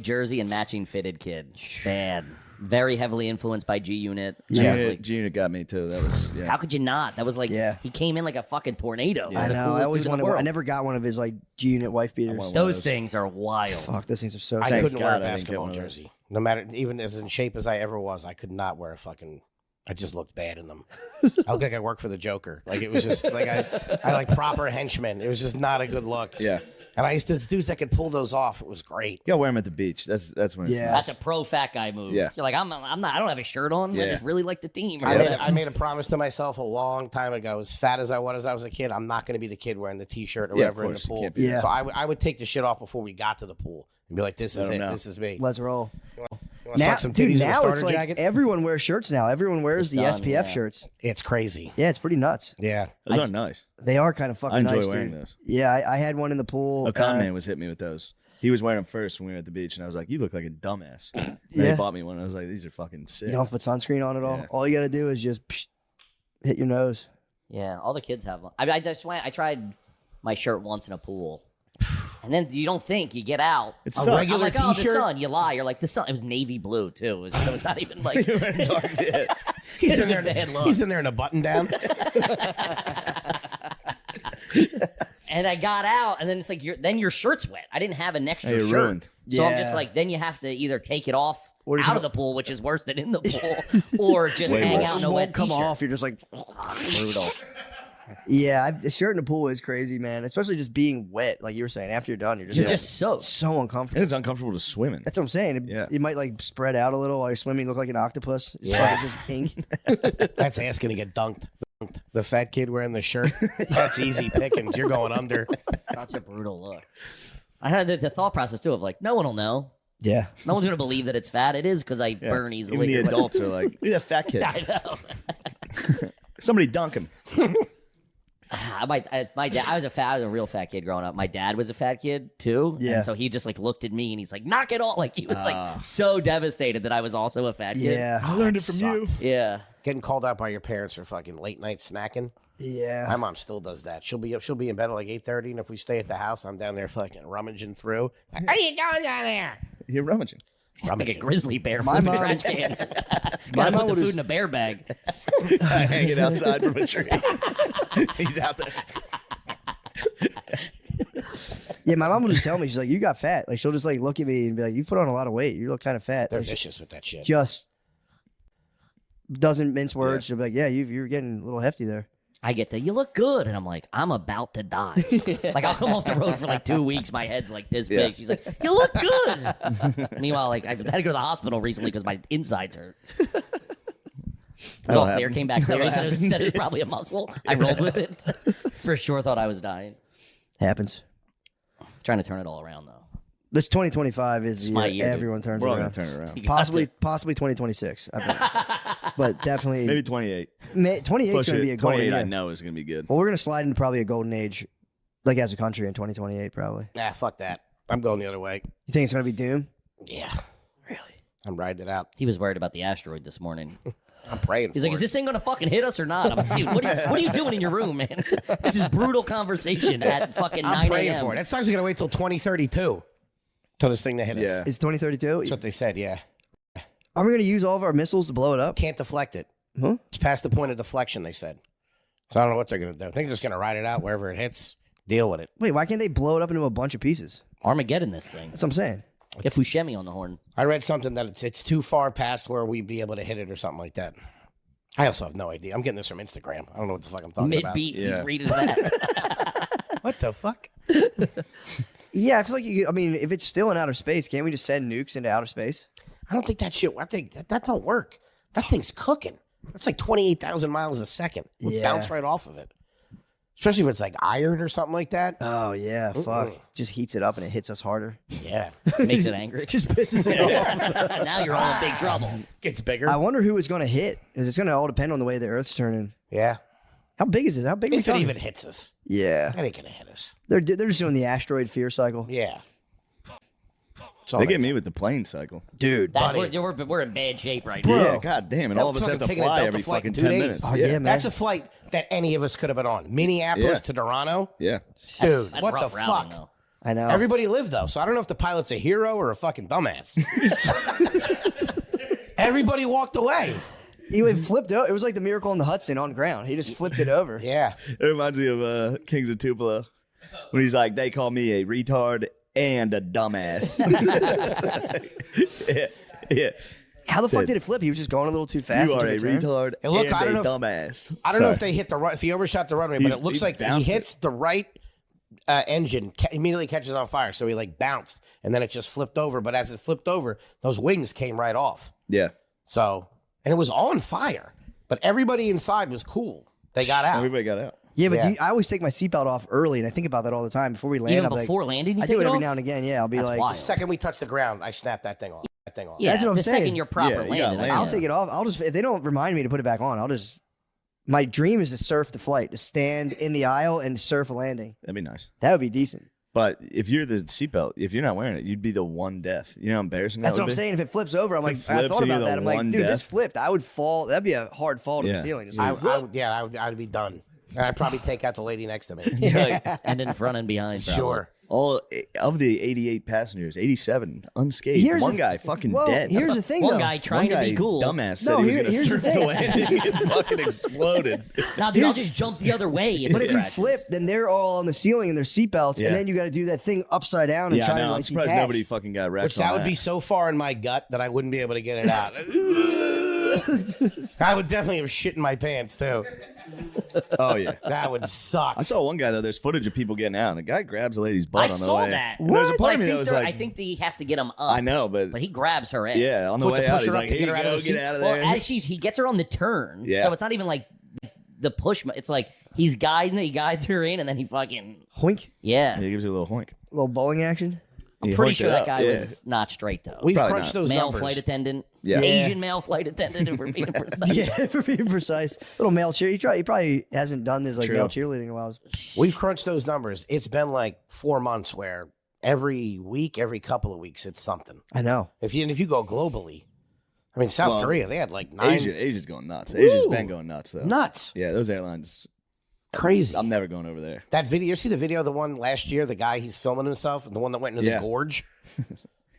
S11: jersey and matching fitted kid. Man, very heavily influenced by G Unit.
S10: G-Unit got me too. That was
S11: How could you not? That was like he came in like a fucking tornado. He was
S7: I
S11: the
S7: know.
S11: coolest
S7: I always
S11: dude in the
S7: wanted. I
S11: world.
S7: never got one of his like G Unit wife beaters.
S11: Those things are wild.
S7: Fuck, those things are so.
S9: I
S7: sick.
S9: couldn't wear a
S10: God I didn't get
S9: basketball
S10: one of those.
S9: jersey. No matter, even as in shape as I ever was, I could not wear a fucking. I just looked bad in them. I looked like I worked for the Joker. Like it was just like I like proper henchmen. It was just not a good look.
S10: Yeah.
S9: And I used to dudes that could pull those off. It was great.
S10: You gotta wear them at the beach. That's when it's
S11: That's a pro fat guy move.
S10: Yeah.
S11: You're like, I'm not, I don't have a shirt on. I
S10: Yeah.
S11: just really like the team.
S9: I made a promise to myself a long time ago. As fat as I was a kid, I'm not going to be the kid wearing the T-shirt or
S10: Yeah, of
S9: whatever in the
S10: course. You
S9: pool.
S10: can't be
S7: that.
S9: So I would take the shit off before we got to the pool and be like, "This is
S10: Let 'em
S9: it.
S10: know.
S9: This is me."
S7: Let's roll.
S9: You wanna suck some
S7: dude,
S9: titties in a
S7: now
S9: starter
S7: it's like
S9: jacket?
S7: everyone wears shirts now. Everyone wears the
S11: sun,
S7: SPF
S11: yeah.
S7: shirts.
S9: It's crazy.
S7: Yeah, it's pretty nuts.
S9: Yeah.
S10: Those are nice.
S7: They are kind of fucking
S10: I enjoy
S7: nice,
S10: wearing
S7: dude.
S10: those.
S7: Yeah, I had one in the pool.
S10: A con man was hitting me with those. He was wearing them first when we were at the beach, and I was like, "You look like a dumbass." And
S7: Yeah.
S10: he bought me one. I was like, "These are fucking sick."
S7: You don't have to put sunscreen on at all.
S10: Yeah.
S7: All you got to do is just hit your nose.
S11: Yeah, all the kids have them. I just went. I tried my shirt once in a pool, and then you don't think you get out.
S10: It's
S9: A
S10: sucks.
S9: regular
S11: I'm like, oh, the
S9: T-shirt?
S11: sun. You lie. You're like the sun. It was navy blue too. So it's not even like
S10: You were in dark, yeah.
S9: He's in
S11: It's a
S9: there.
S11: bad look.
S9: He's in there in a button down.
S11: And I got out, and then it's like then your shirt's wet. I didn't have an extra
S10: Hey, you're
S11: shirt,
S10: ruined.
S11: so I'm
S7: Yeah.
S11: just like, then you have to either take it off
S7: Or just
S11: out of the pool, which is worse than in the pool, or just
S10: Way
S11: hang
S10: worse.
S11: out in
S7: It
S11: a
S7: won't
S11: wet
S7: come
S11: t-shirt.
S7: off. You're just like,
S11: Brutal.
S7: yeah. The shirt in the pool is crazy, man. Especially just being wet, like you were saying. After you're done, you're just
S11: soaked.
S7: so uncomfortable.
S10: And it's uncomfortable to swim in.
S7: That's what I'm saying.
S10: Yeah.
S7: You might like spread out a little while you're swimming, look like an octopus. Just fucking just ink.
S9: That's asking to get dunked. The fat kid wearing the shirt. That's easy pickings. You're going under.
S11: Such a brutal look. I had the thought process too of like, no one will know.
S7: Yeah.
S11: No one's gonna believe that it's fat. It is because I
S10: Yeah.
S11: burn easily.
S10: Even the adults are like, "Look at that fat kid.
S11: I know.
S10: Somebody dunk him."
S11: My dad. I was a real fat kid growing up. My dad was a fat kid too,
S7: Yeah.
S11: and so he just like looked at me and he's like, "Knock it off!" Like he was like so devastated that I was also a fat kid.
S7: Yeah.
S10: I learned it from you.
S11: Yeah.
S9: Getting called out by your parents for fucking late night snacking.
S7: Yeah.
S9: My mom still does that. She'll be in bed at like 8:30, and if we stay at the house, I'm down there fucking rummaging through. Like, what are you doing down there?
S10: You're rummaging.
S11: He's like a grizzly bear
S7: My
S11: flipping
S7: mom-
S11: trash cans.
S7: My
S11: Gotta
S7: mom
S11: put the
S7: would've-
S11: food in a bear bag.
S10: Hanging outside from a tree. He's out there.
S7: Yeah, my mom would just tell me, she's like, you got fat. Like, she'll just like look at me and be like, you put on a lot of weight. You look kind of fat.
S9: They're
S7: And she
S9: vicious with that shit.
S7: just doesn't mince words. She'll be like, yeah, you're getting a little hefty there.
S11: I get that. You look good. And I'm like, I'm about to die. Like, I'll come off the road for like 2 weeks. My head's like this big. She's like, you look good. Meanwhile, like, I had to go to the hospital recently because my insides hurt. It was all clear. Came back clear. He said it was probably a muscle. I rolled with it. For sure thought I was dying.
S7: Happens.
S11: Trying to turn it all around, though.
S7: This 2025 is the
S11: my
S7: year
S11: year,
S7: everyone turns
S10: We're all
S7: around.
S10: going to turn it around.
S11: You got
S7: Possibly 2026. I think. But definitely.
S10: Maybe 28.
S7: 28 is going to be a golden
S10: 28 I
S7: year.
S10: know is going to be good.
S7: Well, we're going to slide into probably a golden age, like as a country in 2028, probably.
S9: Nah, fuck that. I'm going the other way.
S7: You think it's going to be doom?
S9: Yeah. Really? I'm riding it out.
S11: He was worried about the asteroid this morning.
S9: I'm praying
S11: He's
S9: for
S11: like, is
S9: it.
S11: this thing going to fucking hit us or not? I'm like, dude, what are you doing in your room, man? This is brutal conversation at fucking 9
S9: I'm praying
S11: a.m.
S9: for it. That sucks. We got to wait till 2032 till this thing to hit us.
S10: Yeah.
S7: It's 2032.
S9: That's what they said, yeah.
S7: Are we going to use all of our missiles to blow it up?
S9: Can't deflect it.
S7: Huh?
S9: It's past the point of deflection, they said. So I don't know what they're going to do. I think they're just going to ride it out wherever it hits, deal with it.
S7: Wait, why can't they blow it up into a bunch of pieces?
S11: Armageddon this thing.
S7: That's what I'm saying.
S11: Get Buscemi on the horn.
S9: I read something that it's too far past where we'd be able to hit it or something like that. I also have no idea. I'm getting this from Instagram. I don't know what the fuck I'm talking about.
S11: Mid-beat, he's reading that.
S9: What the fuck?
S7: Yeah, I feel like if it's still in outer space, can't we just send nukes into outer space?
S9: I don't think that shit. I think that don't work. That thing's cooking. That's like 28,000 miles a second. We'll bounce right off of it. Especially if it's like iron or something like that.
S7: Oh, yeah, fuck. Just heats it up and it hits us harder.
S9: Yeah.
S11: Makes it angry.
S7: Just pisses it off.
S11: Now you're all in big trouble.
S9: Gets bigger.
S7: I wonder who it's going to hit, because it's going to all depend on the way the Earth's turning.
S9: Yeah.
S7: How big is it? How big is
S9: If it even hits us.
S7: Yeah.
S9: That ain't going to hit us.
S7: They're just doing the asteroid fear cycle.
S9: Yeah.
S10: They get me with the plane cycle.
S7: Dude.
S11: We're in bad shape right
S10: Bro.
S11: now.
S10: Yeah, god damn it. All of us have to
S9: Taking a
S10: fly
S9: Delta
S10: every
S9: flight
S10: fucking
S9: in 2
S10: 10
S9: days.
S10: minutes.
S7: Oh, yeah, man.
S9: That's a flight that any of us could have been on. Minneapolis
S10: Yeah.
S9: to Toronto.
S10: Yeah.
S9: Dude,
S11: That's
S9: what the
S11: rough routing,
S9: fuck?
S11: though.
S7: I know.
S9: Everybody lived, though, so I don't know if the pilot's a hero or a fucking dumbass. Everybody walked away.
S7: He flipped it. It was like the Miracle on the Hudson on ground. He just flipped it over.
S9: Yeah.
S10: It reminds me of Kings of Tupelo when he's like, they call me a retard and a dumbass. yeah.
S7: How the fuck
S10: Said,
S7: did it flip? He was just going a little too fast.
S10: You are
S7: into
S10: a
S7: the turn.
S10: retard
S9: Hey, look,
S10: and
S9: I don't
S10: a
S9: know
S10: dumbass.
S9: I don't know if they hit if he overshot the runway, but it looks like he
S10: bounced
S9: hits the right engine, immediately catches on fire. So he like bounced, and then it just flipped over. But as it flipped over, those wings came right off.
S10: Yeah.
S9: So, and it was on fire, but everybody inside was cool. They got out.
S10: Everybody got out.
S7: Yeah, but
S9: Yeah.
S7: I always take my seatbelt off early, and I think about that all the time before we land.
S11: Even
S7: I'll be
S11: before
S7: like,
S11: landing, you
S7: I
S11: take
S7: do it every
S11: off?
S7: now and again. Yeah, I'll be
S11: That's
S7: like,
S11: wild.
S9: The second we touched the ground, I snapped that thing off.
S11: Yeah,
S7: That's what I'm
S11: the
S7: saying.
S11: second you're proper
S10: Yeah, you gotta
S11: landing.
S10: land.
S7: I'll take it off. I'll just, if they don't remind me to put it back on, I'll just. My dream is to surf the flight, to stand in the aisle and surf a landing.
S10: That'd be nice.
S7: That would be decent.
S10: But if you're the seatbelt, if you're not wearing it, you'd be the one deaf. You know how embarrassing
S7: That's
S10: that
S7: what
S10: would
S7: I'm
S10: be?
S7: saying. If it flips over, I'm like,
S10: If it
S7: I
S10: flips
S7: thought
S10: and you're
S7: about that.
S10: the
S7: I'm like,
S10: one
S7: dude, this
S10: deaf.
S7: flipped. I would fall. That'd be a hard fall to
S10: Yeah.
S7: the ceiling. Just
S9: I
S7: like,
S9: would be done. And I'd probably take out the lady next to me.
S11: And in front and behind. Probably.
S9: Sure.
S10: All of the 88 passengers, 87 unscathed.
S7: Here's
S10: one
S7: the-
S10: guy fucking
S7: well,
S10: dead.
S7: here's the thing,
S11: One
S7: though.
S11: guy trying
S10: One
S11: to be
S10: guy,
S11: cool.
S10: dumbass, said
S7: No,
S10: he was
S7: here-
S10: going to
S7: here's the
S10: surf the
S7: thing.
S10: landing and fucking exploded.
S11: Now, dude, I'll just jump the other way. If
S7: But
S11: it
S7: if you
S11: crashes.
S7: flip, then they're all on the ceiling in their seatbelts,
S10: Yeah.
S7: and then you got to do that thing upside down and
S10: Yeah,
S7: try
S10: I
S7: to
S10: know. I'm
S7: like
S10: surprised
S7: detach.
S10: nobody fucking got wrecked
S9: Which
S10: on
S9: that would be so far in my gut that I wouldn't be able to get it out. I would definitely have shit in my pants too.
S10: Oh, yeah.
S9: That would suck.
S10: I saw one guy, though. There's footage of people getting out, and the guy grabs a lady's butt
S11: I
S10: on the
S11: saw
S10: way.
S11: that.
S10: And there's a
S11: But
S10: part
S11: I
S10: of me
S11: think
S10: that was
S11: they're-
S10: like,
S11: I think he has to get him up.
S10: I know, but
S11: he grabs her ass.
S10: yeah, on the
S9: Put the
S10: way out,
S9: pusher
S10: he's
S9: up
S10: like,
S9: to
S10: here
S9: get her
S10: you
S9: out of
S10: go,
S9: the
S10: get
S9: seat.
S10: out of
S11: Well,
S10: there.
S11: as he gets her on the turn,
S10: Yeah.
S11: so it's not even like the push. It's like he guides her in, and then he fucking
S7: Hoink,
S11: yeah.
S10: He gives you a little hoink.
S7: little bowling action.
S11: I'm
S10: He
S11: pretty
S10: hooked
S11: sure
S10: it
S11: that
S10: up,
S11: guy
S10: yeah.
S11: was not straight though.
S9: We've
S10: Probably
S9: crunched
S10: not.
S9: those
S11: Male
S9: numbers.
S11: flight attendant,
S10: Yeah.
S11: Asian male flight attendant, if we're being precise.
S7: Yeah, for being precise. Little male cheer. He probably hasn't done this like
S10: True.
S7: male cheerleading in a while.
S9: We've crunched those numbers. It's been like 4 months where every week, every couple of weeks, it's something.
S7: I know.
S9: If you go globally, I mean, South
S10: Well,
S9: Korea, they had like 9
S10: Asia's going nuts. Asia's
S9: Woo.
S10: been going nuts though.
S9: nuts.
S10: Yeah, those airlines.
S9: Crazy.
S10: I'm never going over there.
S9: That video, you see the video, the one last year, the guy he's filming himself, and the one that went into
S10: Yeah.
S9: the gorge?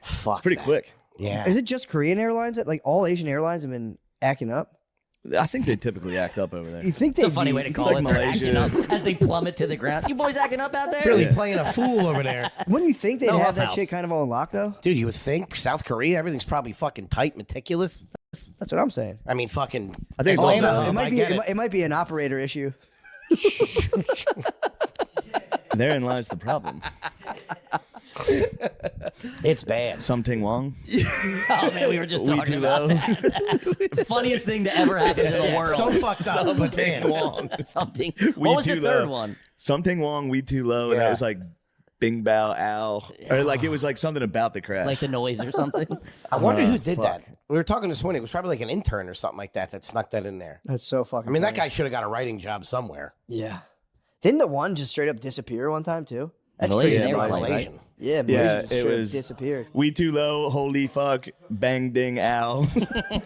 S9: Fuck.
S10: Pretty
S9: that.
S10: quick.
S9: Yeah.
S7: Is it just Korean airlines that like all Asian airlines have been acking up?
S10: I think they typically act up over there.
S7: You think
S11: It's a
S7: they'd
S11: funny
S7: be-
S11: way to
S10: It's
S11: call
S10: like
S11: it. They're acting
S10: Malaysia.
S11: up as they plummet to the ground. You boys acting up out there?
S9: Really
S10: Yeah.
S9: playing a fool over there.
S7: Wouldn't you think they'd
S11: No
S7: have that
S11: roughhouse.
S7: shit kind of on lock though?
S9: Dude, you would think South Korea, everything's probably fucking tight, meticulous.
S7: That's what I'm saying.
S9: I mean, fucking.
S10: I think it's
S9: Atlanta,
S10: also-
S7: It
S9: I
S7: might be.
S9: get
S7: It might be an operator issue.
S10: Therein lies the problem.
S9: It's bad.
S10: Something Wong.
S11: Oh man, we were just
S10: We
S11: talking
S10: too
S11: about
S10: low.
S11: that. The funniest thing to ever happen in the world.
S9: So fucked up, but
S11: Something
S9: man.
S11: wrong. Something.
S10: We
S11: What was
S10: too
S11: the third
S10: low.
S11: one?
S10: Something Wong. We too low. And
S9: Yeah.
S10: that was like Bing Bao Ow. Or like it was like something about the crash.
S11: Like the noise or something?
S9: I wonder who did that. We were talking this morning. It was probably like an intern or something like that snuck that in there.
S7: That's so fucking.
S9: I mean, that
S7: funny.
S9: guy should have got a writing job somewhere.
S7: Yeah. Didn't the one just straight up disappear one time too? That's
S11: Malaysian
S7: crazy.
S11: Airlines,
S7: right?
S9: Malaysian.
S7: Yeah,
S10: Yeah,
S7: Malaysian
S10: it
S7: straight up
S10: was-
S7: disappeared.
S10: We too low. Holy fuck. Bang ding ow.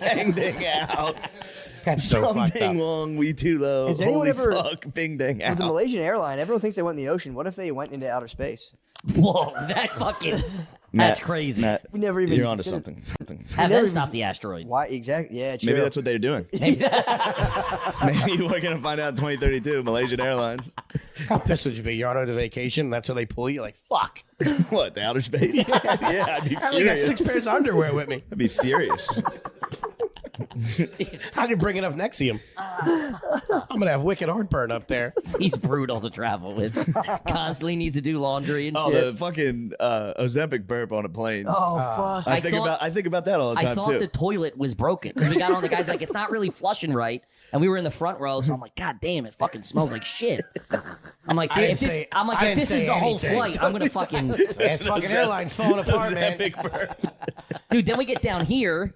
S10: Bang ding ow.
S9: That's so fucked up.
S10: Something Wong. We too low.
S7: Has anyone
S10: Holy
S7: ever-
S10: fuck. Bing ding
S7: With the
S10: ow.
S7: Malaysian airline, everyone thinks they went in the ocean. What if they went into outer space?
S11: Whoa, that fucking. That's crazy.
S10: Matt,
S7: We never even
S10: you're onto
S7: considered-
S10: something.
S11: Have
S7: never
S11: them
S7: even-
S11: stop the asteroid.
S7: Why exactly? Yeah, true.
S10: Maybe that's what they're doing. Maybe we're gonna find out in 2032. Malaysian Airlines.
S9: How pissed would you be? You're on a vacation. That's how they pull you. Like, fuck.
S10: What? The outer space? Yeah, I'd be
S9: I only got
S10: furious.
S9: 6 pairs of underwear with me.
S10: I'd be furious.
S9: How'd you bring enough Nexium? I'm gonna have wicked heartburn up there.
S11: He's brutal to travel with. Constantly needs to do laundry and
S10: Oh,
S11: shit.
S10: the fucking Ozempic burp on a plane.
S7: Oh fuck!
S10: I
S11: I
S10: think
S11: thought-
S10: about that all the
S11: I
S10: time
S11: thought
S10: too.
S11: the toilet was broken because we got on. The guy's like, it's not really flushing right, and we were in the front row. So I'm like, God damn, it fucking smells like shit. I'm like,
S9: I
S11: dude,
S9: didn't
S11: if this,
S9: say-
S11: I'm like,
S9: I
S11: if
S9: didn't
S11: this is
S9: say
S11: the whole
S9: anything.
S11: flight, I'm gonna fucking,
S9: This fucking airline's falling apart, man.
S10: Ozempic burp.
S11: dude. Then we get down here.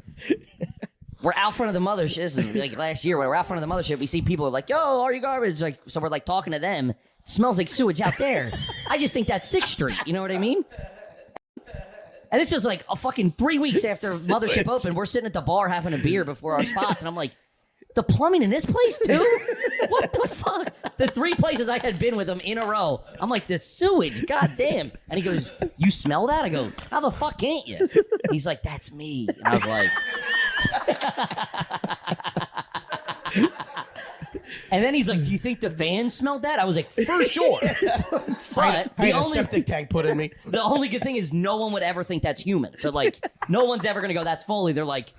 S11: We're out front of the mothership. This is like last year. We're out front of the mothership. We see people like, "Yo, are you garbage?" Like, so we're like talking to them. It smells like sewage out there. I just think that's 6th Street. You know what I mean? And this is like a fucking 3 weeks after mothership opened. We're sitting at the bar having a beer before our spots, and I'm like, "The plumbing in this place too? What the fuck?" The 3 places I had been with him in a row. I'm like, "The sewage, goddamn!" And he goes, "You smell that?" I go, "How the fuck can't you?" He's like, "That's me." And I was like. And then he's like, "Do you think the fans smelled that?" I was like, "For sure." But
S9: I had a septic tank put in me.
S11: the only good thing is no one would ever think that's human. So like, no one's ever gonna go, "That's Foley." They're like,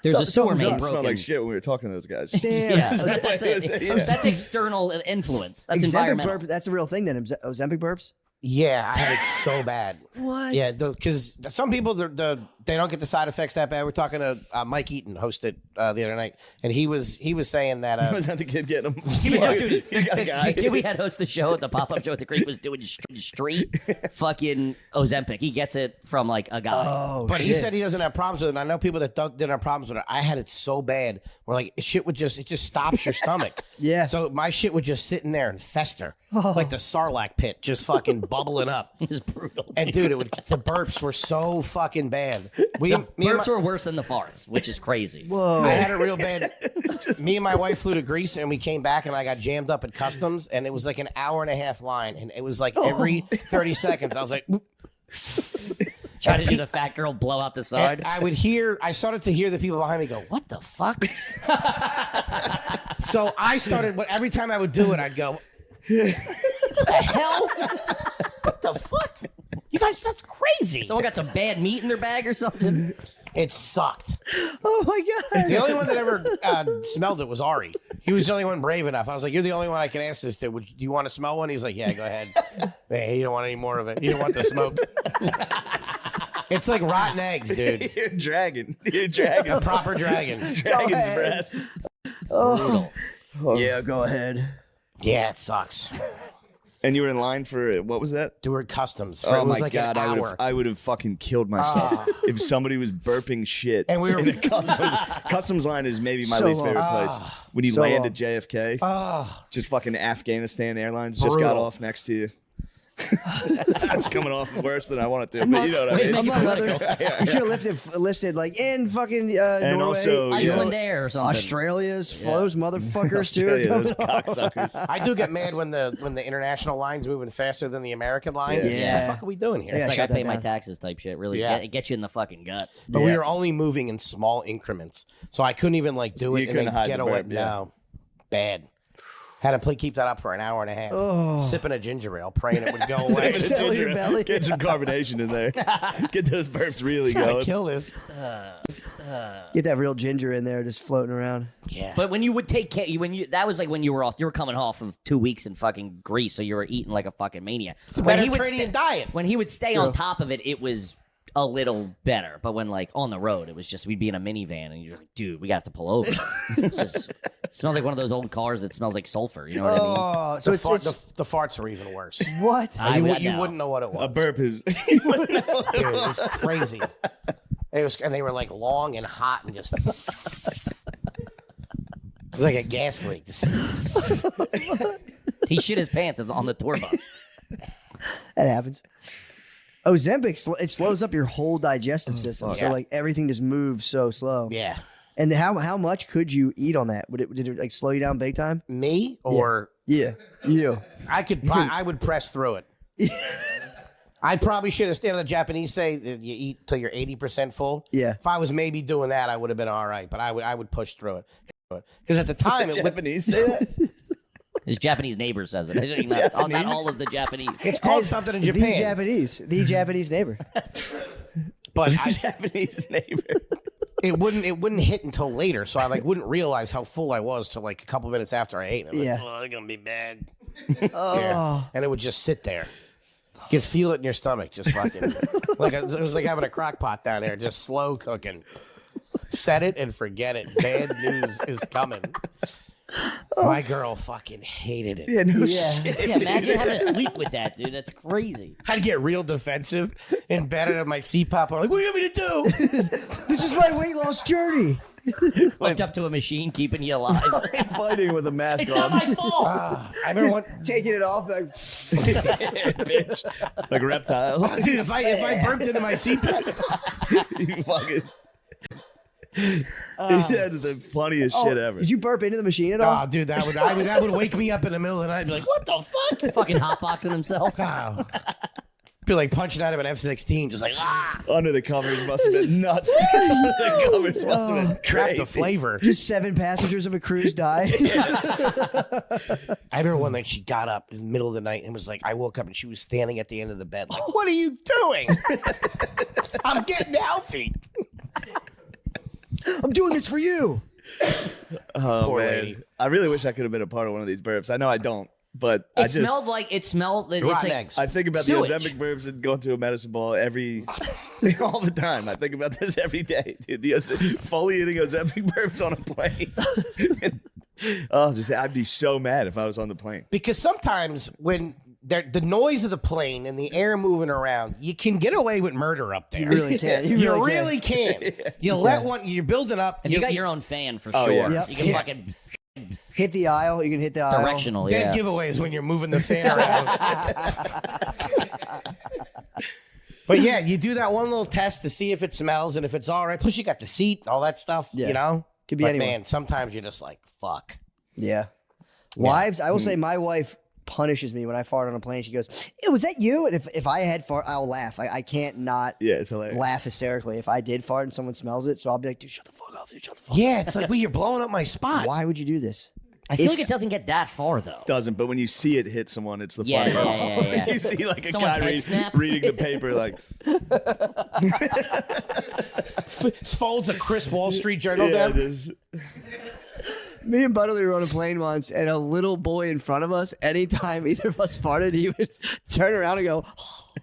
S11: "There's a sewer main
S10: It smelled
S11: broken."
S10: like shit when we were talking to those guys.
S7: Damn.
S11: Yeah, that's it.
S10: Yeah.
S11: That's external influence. That's
S7: Ozempic
S11: environmental.
S7: burp. That's a real thing. Then Ozempic burps.
S9: Yeah, I had it so bad.
S7: What?
S9: Yeah, because some people they don't get the side effects that bad. We're talking to Mike Eaton, hosted the other night, and he was saying that
S10: Was that the kid getting him?
S11: He was like, dude,
S10: He's got a
S11: the
S10: guy.
S11: kid we had host the show at the pop-up show at the Creek was doing street fucking Ozempic. He gets it from like a guy.
S7: Oh,
S9: but
S7: shit.
S9: he said he doesn't have problems with it. And I know people that didn't have problems with it. I had it so bad where like shit would just stops your stomach.
S7: Yeah.
S9: So my shit would just sit in there and fester like the Sarlacc pit, just fucking bubbling up.
S11: It was brutal.
S9: And dude, the burps were so fucking bad.
S11: Burps were worse than the farts, which is crazy.
S7: Whoa.
S9: I had it real bad. Me and my wife flew to Greece, and we came back, and I got jammed up at customs, and it was like an hour and a half line, and it was like every 30 seconds, I was like,
S11: Try to do the fat girl blow out the side.
S9: and I started to hear the people behind me go, "What the fuck?" So I started, but every time I would do it, I'd go, "What the hell? What the fuck? You guys, that's crazy."
S11: Someone got some bad meat in their bag or something.
S9: It sucked.
S7: Oh my god.
S9: The only one that ever smelled it was Ari. He was the only one brave enough. I was like, "You're the only one I can ask this to. Do you want to smell one?" He's like, "Yeah, go ahead." Hey, you don't want any more of it. You don't want the smoke. It's like rotten eggs, dude.
S10: You're dragging. You're dragging.
S9: A proper dragon.
S10: Dragon's
S7: ahead.
S10: breath.
S7: Oh. Yeah, go ahead.
S9: Yeah, it sucks.
S10: And you were in line for what was that?
S9: Doing customs. For,
S10: Oh
S9: it was
S10: my
S9: like
S10: god,
S9: an hour.
S10: I would have fucking killed myself if somebody was burping shit.
S9: And we were
S10: in a customs line is maybe my
S7: So
S10: least favorite
S7: long.
S10: place. When you
S7: So
S10: land
S7: long.
S10: at JFK, just fucking Afghanistan Airlines just
S9: Brutal.
S10: got off next to you. That's coming off worse than I want it to, but you know what I mean.
S7: Among others, you should have listed like in fucking Norway,
S10: also, yeah.
S11: Iceland Air or something.
S7: Australia's flows motherfuckers too.
S10: Australia, those cocksuckers.
S9: I do get mad when the international line's moving faster than the American line.
S7: Yeah.
S9: What the fuck are we doing here?
S7: Yeah,
S11: It's like I
S7: shut that
S11: pay my
S7: down.
S11: taxes type shit. Really,
S9: Yeah.
S11: it gets you in the fucking gut.
S9: But we were only moving in small increments, so I couldn't even like do
S10: You
S9: it and
S10: couldn't
S9: then
S10: hide
S9: get
S10: the
S9: away.
S10: burp, yeah.
S9: No, bad. Had to keep that up for an hour and a half,
S7: Oh.
S9: sipping a ginger ale, praying it would go away.
S7: Settle your belly.
S10: Get some carbonation in there. Get those burps really
S9: Trying to
S10: going.
S9: kill this.
S7: Get that real ginger in there, just floating around.
S9: Yeah.
S11: But when you would take care, that was like when you were coming off of 2 weeks in fucking Greece, so you were eating like a fucking maniac.
S9: It's a
S11: When he would
S9: Mediterranean diet.
S11: When he would stay on top of it, it was a little better. But when like on the road, it was just we'd be in a minivan and you're like, dude, we got to pull over. It smells like one of those old cars that smells like sulfur. You know what I mean?
S7: Oh, so
S9: The farts are even worse.
S7: what?
S9: You wouldn't know what it was.
S10: A burp is.
S9: Dude, it was crazy. And they were like long and hot and just. It was like a gas leak.
S11: He shit his pants on the tour bus.
S7: That happens. Ozempic, it slows up your whole digestive system. So
S9: Yeah.
S7: like everything just moves so slow.
S9: Yeah.
S7: And how much could you eat on that? Did it like slow you down big time?
S9: Me or
S7: Yeah, you.
S9: I would press through it. I probably should have stayed on the Japanese say that you eat till you're 80% full.
S7: Yeah.
S9: If I was maybe doing that, I would have been all right. But I would push through it because at the time it would.
S10: Japanese say that?
S11: His Japanese neighbor says it. Not all of the Japanese.
S9: It's called something in Japan.
S7: The Japanese neighbor.
S9: But
S10: Japanese neighbor.
S9: It wouldn't hit until later, so I like wouldn't realize how full I was till like a couple minutes after I ate. I'm like,
S7: Yeah.
S9: oh, they're gonna be bad.
S7: Oh.
S9: Yeah. And it would just sit there. You could feel it in your stomach, just fucking it was like having a crock pot down there, just slow cooking. Set it and forget it. Bad news is coming. My girl fucking hated it.
S10: Yeah, no
S7: Yeah.
S10: shit.
S11: Yeah, imagine having to sleep with that, dude. That's crazy.
S9: I'd get real defensive in bed at my CPAP. I'm like, what do you want me to do?
S7: This is my weight loss journey.
S11: Hooked up to a machine keeping you alive.
S10: Fighting with a mask
S11: It's
S10: on.
S11: not my fault.
S9: I remember
S7: Taking it off like
S10: Bitch. Like reptiles.
S9: dude, if I burped into my CPAP,
S10: You fucking. That's the funniest shit ever.
S7: Did you burp into the machine at all?
S9: oh, dude, that would wake me up in the middle of the night and be like, what the fuck?
S11: Fucking hotboxing himself.
S9: Wow. Be like punching out of an F-16, just like,
S10: Under the covers must have been nuts. Under the covers must have been
S9: trap the
S10: crazy.
S9: flavor.
S7: Just 7 passengers of a cruise died.
S9: I remember one night she got up in the middle of the night and was like, I woke up and she was standing at the end of the bed like, what are you doing? I'm getting healthy.
S7: I'm doing this for you.
S10: Oh,
S9: Poor
S10: man.
S9: lady.
S10: I really wish I could have been a part of one of these burps. I know I don't, but
S11: It
S10: I just.
S11: smelled like It's
S9: Rotten
S11: like
S9: eggs.
S10: I think about
S11: sewage.
S10: the Ozempic burps and going to a medicine ball all the time. I think about this every day, dude. The fully eating Ozempic burps on a plane. I'd be so mad if I was on the plane.
S9: Because sometimes when the noise of the plane and the air moving around, you can get away with murder up there.
S7: You really can. You
S9: You
S7: really
S9: really can. You let one. You're building up.
S11: If you got your own fan for
S10: Oh,
S11: sure.
S10: yeah.
S7: Yep.
S11: You can
S7: Yeah.
S11: fucking
S7: Hit the aisle. You can hit the aisle.
S11: directional,
S9: Dead
S11: yeah.
S9: giveaways when you're moving the fan around. But yeah, you do that one little test to see if it smells and if it's all right. Plus, you got the seat and all that stuff.
S7: Yeah.
S9: You know,
S7: Could be
S9: but
S7: anyone.
S9: man, sometimes you're just like, fuck.
S7: Yeah. Wives, I will say my wife punishes me when I fart on a plane. She goes, "Hey, was that you?" And if I had fart, I'll laugh. I can't not
S10: Yeah, it's hilarious.
S7: laugh hysterically if I did fart and someone smells it. So I'll be like, "Dude, shut the fuck up. Dude, shut the fuck
S9: Yeah, it's like, well, you're blowing up my spot.
S7: up." Why would you do this?
S11: I feel
S7: It's-
S11: like it doesn't get that far though.
S10: Doesn't, but when you see it hit someone, it's the
S11: Yeah,
S10: funniest.
S11: yeah, yeah, yeah.
S10: You see like a
S11: Someone's
S10: guy
S11: head snap.
S10: reading the paper, like,
S9: Folds a Chris Wall Street Journal
S10: yeah,
S9: down.
S10: it is.
S7: Me and Butterly were on a plane once, and a little boy in front of us, anytime either of us farted, he would turn around and go,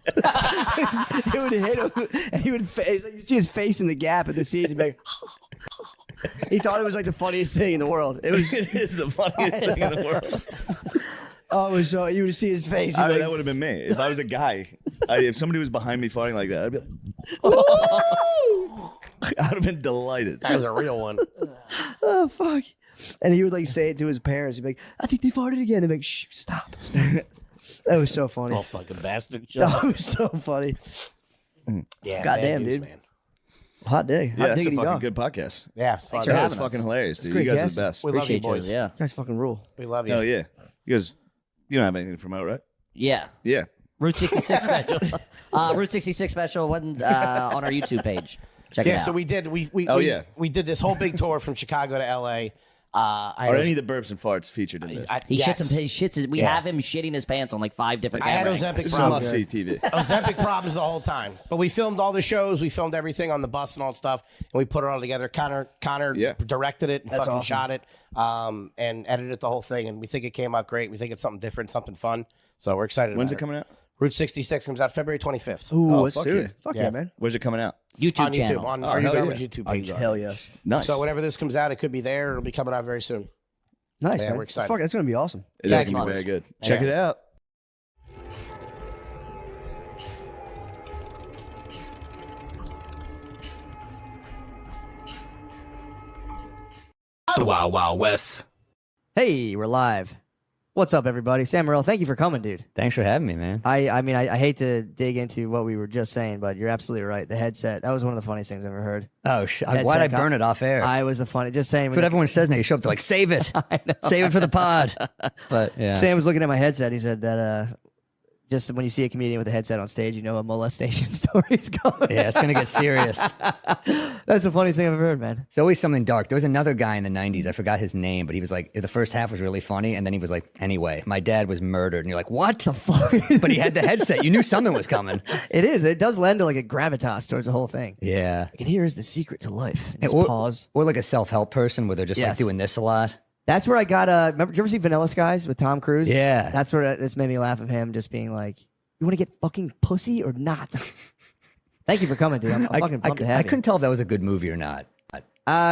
S7: it would hit him, and he would, you see his face in the gap at the seats, and be like, he thought it was like the funniest thing in the world. It was
S10: It is the funniest thing in the world.
S7: Oh, it was so you would see his face. he'd be
S10: That
S7: like,
S10: would have been me. If I was a guy, if somebody was behind me farting like that, I'd be like, I would have been delighted.
S9: That was a real one.
S7: oh fuck. And he would like say it to his parents. He'd be like, I think they farted again. They'd be like, shh, stop. That was so funny.
S9: Oh, fucking bastard.
S7: That was so funny.
S9: Yeah,
S7: Goddamn,
S9: bad news,
S7: dude.
S9: man.
S7: Hot day.
S10: Yeah,
S7: Hot
S10: that's a
S7: diggity
S10: fucking
S7: dog.
S10: good podcast.
S9: Yeah, it's fun.
S7: for
S10: That
S7: having
S10: was
S7: us.
S10: fucking hilarious,
S7: It's
S10: dude.
S7: great
S10: You guys are
S7: guessing.
S10: the best.
S9: We love you,
S11: Appreciate you.
S9: boys.
S11: Yeah.
S7: You guys fucking rule.
S9: We love you.
S10: Hell yeah. You guys, you don't have anything to promote, right?
S11: Yeah.
S10: Yeah.
S11: Route 66 special. Route 66 special on our YouTube page. Check it
S9: Yeah,
S11: out.
S9: so we did.
S10: Oh, yeah.
S9: We did this whole big tour from Chicago to L.A.
S10: Are any of the burps and farts featured in this?
S11: He
S9: yes.
S11: shits his. We
S9: Yeah.
S11: have him shitting his pants on like 5 different
S9: I had
S11: cameras.
S9: Ozempic
S10: This is
S9: problems.
S10: must see TV.
S9: Ozempic problems the whole time. But we filmed all the shows. We filmed everything on the bus and all that stuff, and we put it all together. Connor
S10: Yeah.
S9: directed it and
S7: That's
S9: fucking
S7: awesome.
S9: shot it, and edited the whole thing. And we think it came out great. We think it's something different, something fun. So we're excited.
S10: When's
S9: about
S10: it coming out?
S9: Route 66 comes out February 25th.
S7: Ooh,
S10: Oh,
S7: let's
S10: fuck
S7: do
S10: yeah.
S7: it. Fuck
S9: Yeah.
S7: yeah, man.
S10: Where's it coming out?
S11: YouTube
S9: On
S11: channel.
S9: YouTube, on
S10: Oh,
S9: Are You
S10: hell
S9: Garbage
S10: yeah.
S9: YouTube page.
S7: Hell yes.
S10: Nice.
S9: So whenever this comes out, it could be there. It'll be coming out very soon.
S7: Nice,
S9: Yeah,
S7: man.
S9: we're excited.
S7: Fuck, that's going to be awesome.
S10: It is
S9: Thanks,
S10: going to be
S9: Marcus.
S10: very good.
S7: Check
S9: Yeah.
S7: it out.
S13: The Wild Wild West.
S7: Hey, we're live. What's up, everybody? Sam Morrell, thank you for coming, dude.
S14: Thanks for having me, man.
S7: I mean, I hate to dig into what we were just saying, but you're absolutely right. The headset, that was one of the funniest things I've ever heard.
S14: Oh,
S7: Headset
S14: why'd I
S7: co-
S14: burn it off air?
S7: I was the funny. Just saying.
S14: That's what everyone says now. You show up to like, save it. Save it for the pod. But yeah.
S7: Sam was looking at my headset. He said that just when you see a comedian with a headset on stage, you know a molestation story's coming.
S14: Yeah, it's going to get serious.
S7: That's the funniest thing I've ever heard, man.
S14: It's always something dark. There was another guy in the 90s. I forgot his name, but he was like, the first half was really funny. And then he was like, anyway, my dad was murdered. And you're like, what the fuck? But he had the headset. You knew something was coming.
S7: It is. It does lend to like a gravitas towards the whole thing.
S14: Yeah.
S7: And here is the secret to life. And just
S14: Or,
S7: pause.
S14: or like a self-help person where they're just like
S7: Yes.
S14: doing this a lot.
S7: That's where I got. Remember, did you ever see Vanilla Skies with Tom Cruise?
S14: Yeah.
S7: That's where this made me laugh of him just being like, "You want to get fucking pussy or not?" Thank you for coming, dude. I'm fucking pumped to have
S14: I
S7: you.
S14: couldn't tell if that was a good movie or not.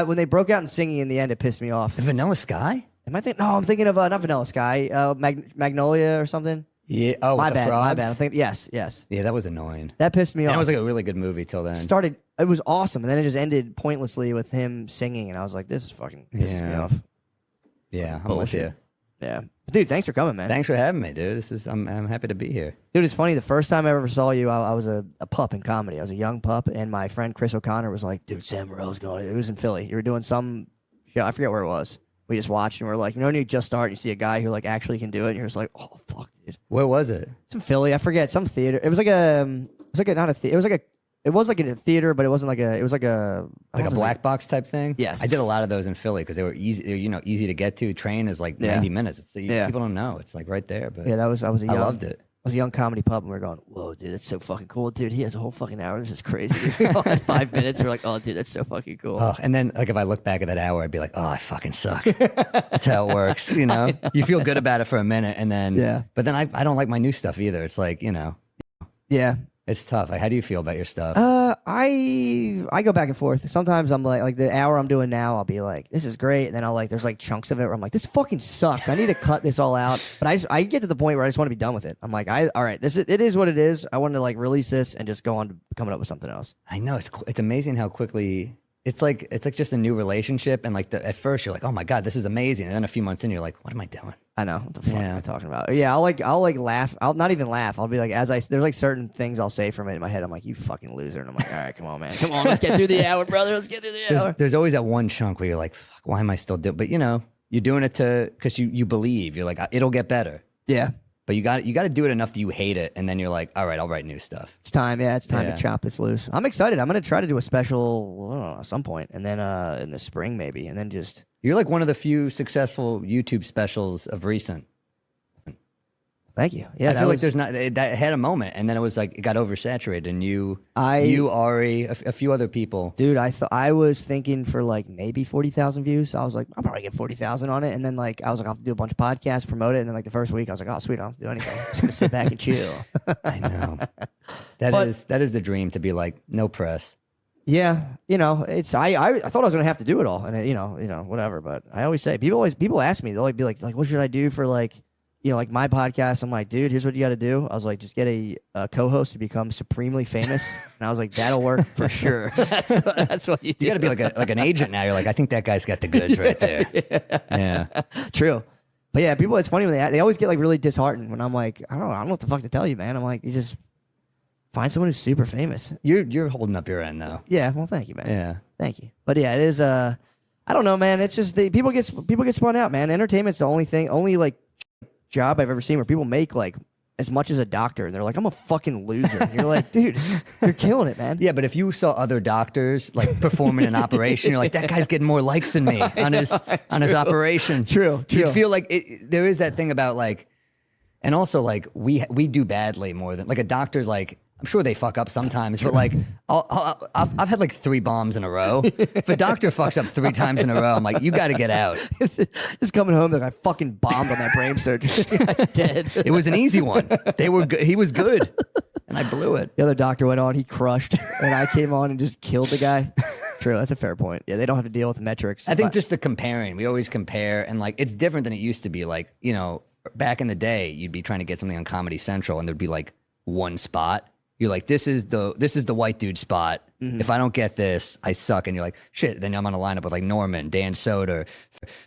S7: When they broke out in singing in the end, it pissed me off.
S14: The Vanilla Sky?
S7: Am I thinking? No, I'm thinking of not Vanilla Sky, Magnolia or something.
S14: Yeah. Oh,
S7: my
S14: with the
S7: bad.
S14: frogs?
S7: My bad. I'm thinking. Yes.
S14: Yeah, that was annoying.
S7: That pissed me
S14: And
S7: off.
S14: it was like a really good movie till then.
S7: Started. It was awesome, and then it just ended pointlessly with him singing, and I was like, "This is fucking pissing me
S14: Yeah.
S7: off."
S14: Yeah, I'm
S7: Bullshit.
S14: with you.
S7: Yeah, but dude, thanks for coming, man.
S14: Thanks for having me, dude. I'm happy to be here.
S7: Dude, it's funny. The first time I ever saw you, I was a pup in comedy. I was a young pup, and my friend Chris O'Connor was like, "Dude, Sam Morrill's going." It was in Philly. You were doing some show. I forget where it was. We just watched, and we're like, when you just start, and you see a guy who like actually can do it, and you're just like, "Oh fuck, dude."
S14: Where was it?
S7: It's in Philly. I forget some theater. It was like a. Not a theater. It was like a. It was like a theater, but it wasn't like a. It was like a.
S14: Like a black box type thing?
S7: Yes.
S14: I did a lot of those in Philly because they were easy, easy to get to. Train is like
S7: Yeah.
S14: 90 minutes. It's
S7: Yeah.
S14: People don't know. It's like right there. But
S7: Yeah, that was. I was a young.
S14: I loved it.
S7: I was a young comedy pup, and we are going, "Whoa, dude, that's so fucking cool, dude." He has a whole fucking hour. This is crazy. All in 5 minutes, we're like, "Oh, dude, that's so fucking cool."
S14: Oh, and then like if I look back at that hour, I'd be like, oh, I fucking suck. That's how it works. You know, you feel good about it for a minute, and then
S7: Yeah.
S14: But then I don't like my new stuff either. It's like
S7: Yeah.
S14: it's tough. Like, how do you feel about your stuff?
S7: I go back and forth. Sometimes I'm like the hour I'm doing now, I'll be like, this is great. And then I'll like, there's like chunks of it where I'm like, this fucking sucks. I need to cut this all out. But I get to the point where I just want to be done with it. I'm like, all right, it is what it is. I want to like release this and just go on to coming up with something else.
S14: I know it's amazing how quickly it's like just a new relationship, and like at first you're like, oh my god, this is amazing, and then a few months in you're like, what am I doing?
S7: I know what the fuck am I talking about. Yeah, I'll like laugh. I'll not even laugh. I'll be like, there's like certain things I'll say from it in my head. I'm like, you fucking loser, and I'm like, all right, come on, man, come on, let's get through the hour, brother. Let's get through the hour.
S14: There's always that one chunk where you're like, fuck, why am I still doing? But you're doing it because you believe. You're like, it'll get better.
S7: Yeah.
S14: But you got to do it enough that you hate it, and then you're like, all right, I'll write new stuff.
S7: It's time. Yeah, it's time
S14: Yeah.
S7: to chop this loose. I'm excited. I'm gonna try to do a special, I don't know, at some point, and then in the spring maybe, and then just.
S14: You're like one of the few successful YouTube specials of recent.
S7: Thank you. Yeah,
S14: I
S7: that
S14: feel like
S7: was-
S14: there's not that had a moment, and then it was like it got oversaturated, and you, Ari, a few other people.
S7: Dude, I was thinking for like maybe 40,000 views. So I was like, I'll probably get 40,000 on it, and then like I was like, I'll have to do a bunch of podcasts, promote it, and then like the first week I was like, oh sweet, I don't have to do anything. I'm just gonna sit back and chill.
S14: I know. That is the dream, to be like no press.
S7: Yeah, it's I thought I was gonna have to do it all, and whatever. But I always say people ask me, they'll like be like what should I do for like you know, like my podcast, I'm like, dude, here's what you got to do. I was like, just get a co-host to become supremely famous. And I was like, that'll work for sure. That's what you do.
S14: You got to be like an agent now. You're like, I think that guy's got the goods right there. Yeah.
S7: True. But yeah, people, it's funny when they always get like really disheartened when I'm like, I don't know what the fuck to tell you, man. I'm like, you just find someone who's super famous.
S14: You're holding up your end though.
S7: Yeah, well, thank you, man.
S14: Yeah.
S7: Thank you. But yeah, it is, I don't know, man. It's just, people get spun out, man. Entertainment's the only like job I've ever seen where people make like as much as a doctor, and they're like, I'm a fucking loser. And you're like, dude, you're killing it, man.
S14: Yeah, but if you saw other doctors like performing an operation, you're like, that guy's getting more likes than me on his operation.
S7: True.
S14: You'd feel like there is that thing about like, and also like we do badly more than like a doctor's like. I'm sure they fuck up sometimes, but like I've had like 3 bombs in a row. If a doctor fucks up 3 times in a row, I'm like, you got to get out.
S7: Just coming home, like I fucking bombed on that brain surgery. I was dead.
S14: It was an easy one. He was good, and I blew it.
S7: The other doctor went on, he crushed, and I came on and just killed the guy. True, that's a fair point. Yeah, they don't have to deal with the metrics.
S14: I think just the comparing, we always compare, and like it's different than it used to be. Like, you know, back in the day, you'd be trying to get something on Comedy Central, and there'd be like one spot. You're like, this is the white dude spot. Mm-hmm. If I don't get this, I suck. And you're like, shit. Then I'm on a lineup with like Norman, Dan Soder,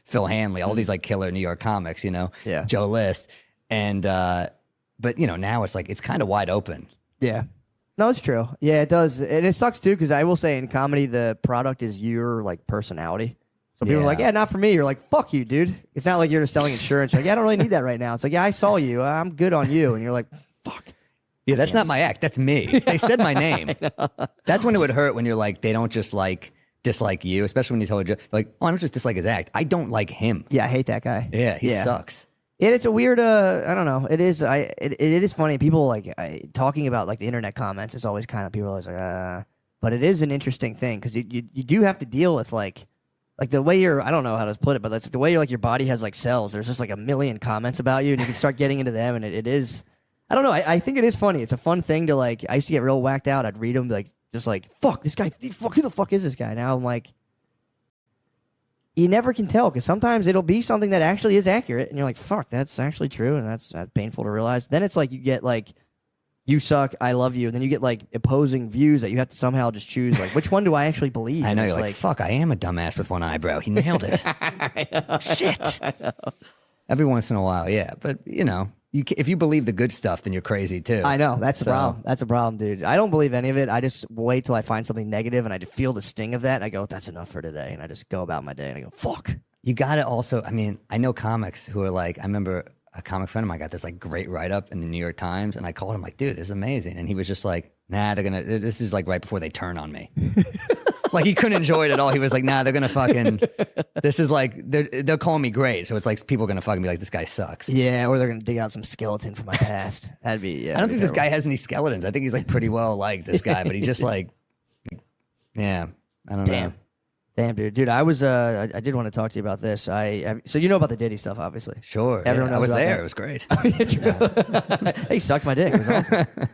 S14: Phil Hanley, all these like killer New York comics, you know,
S7: Yeah.
S14: Joe List. And, but you know, now it's like, it's kind of wide open.
S7: Yeah. No, it's true. Yeah, it does. And it sucks too, because I will say in comedy, the product is your like personality. So people are like, yeah, not for me. You're like, fuck you, dude. It's not like you're just selling insurance. You're like, yeah, I don't really need that right now. It's like, yeah, I saw you. I'm good on you. And you're like, fuck.
S14: Yeah, that's not my act. That's me. They said my name. That's when it would hurt when you're like, they don't just like dislike you, especially when you told like, oh, I don't just dislike his act. I don't like him.
S7: Yeah, I hate that guy.
S14: Yeah, he sucks.
S7: Yeah, it's a weird. I don't know. It is. It is funny. People like talking about like the internet comments. It's always kind of people are always like, but it is an interesting thing because you do have to deal with like the way you're. I don't know how to put it, but that's the way like your body has like cells. There's just like a million comments about you, and you can start getting into them, and it is. I don't know. I think it is funny. It's a fun thing to like. I used to get real whacked out. I'd read them like just like fuck this guy. Fuck who the fuck is this guy? Now I'm like, you never can tell because sometimes it'll be something that actually is accurate, and you're like, fuck, that's actually true, and that's painful to realize. Then it's like you get like, you suck, I love you, and then you get like opposing views that you have to somehow just choose like which one do I actually believe?
S14: I know.
S7: And
S14: You're like, fuck, I am a dumbass with one eyebrow. He nailed it. Shit. Every once in a while, yeah, but you know. If you believe the good stuff, then you're crazy too.
S7: I know. That's the problem. That's a problem, dude. I don't believe any of it. I just wait till I find something negative and I just feel the sting of that. And I go, that's enough for today. And I just go about my day and I go, fuck.
S14: You got to also, I mean, I know comics who are like, I remember a comic friend of mine got this like great write-up in the New York Times. And I called him like, dude, this is amazing. And he was just like, nah, this is like right before they turn on me. Like he couldn't enjoy it at all. He was like, nah, they're going to fucking, this is like, they're calling me great. So it's like people are going to fucking be like, this guy sucks.
S7: Yeah, or they're going to dig out some skeleton from my past. That'd be, yeah.
S14: I don't think this guy has any skeletons. I think he's like pretty well liked, this guy, but he just like, yeah, I don't know.
S7: Damn, dude. Dude, I was, I did want to talk to you about this. So you know about the Diddy stuff, obviously.
S14: Sure.
S7: Everyone
S14: I was there.
S7: That.
S14: It was great.
S7: He sucked my dick. It was awesome.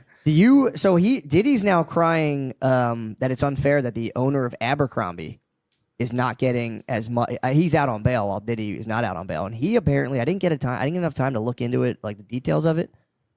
S7: Diddy's now crying that it's unfair that the owner of Abercrombie is not getting as much. He's out on bail while Diddy is not out on bail, and he apparently I didn't get enough time to look into it, like the details of it.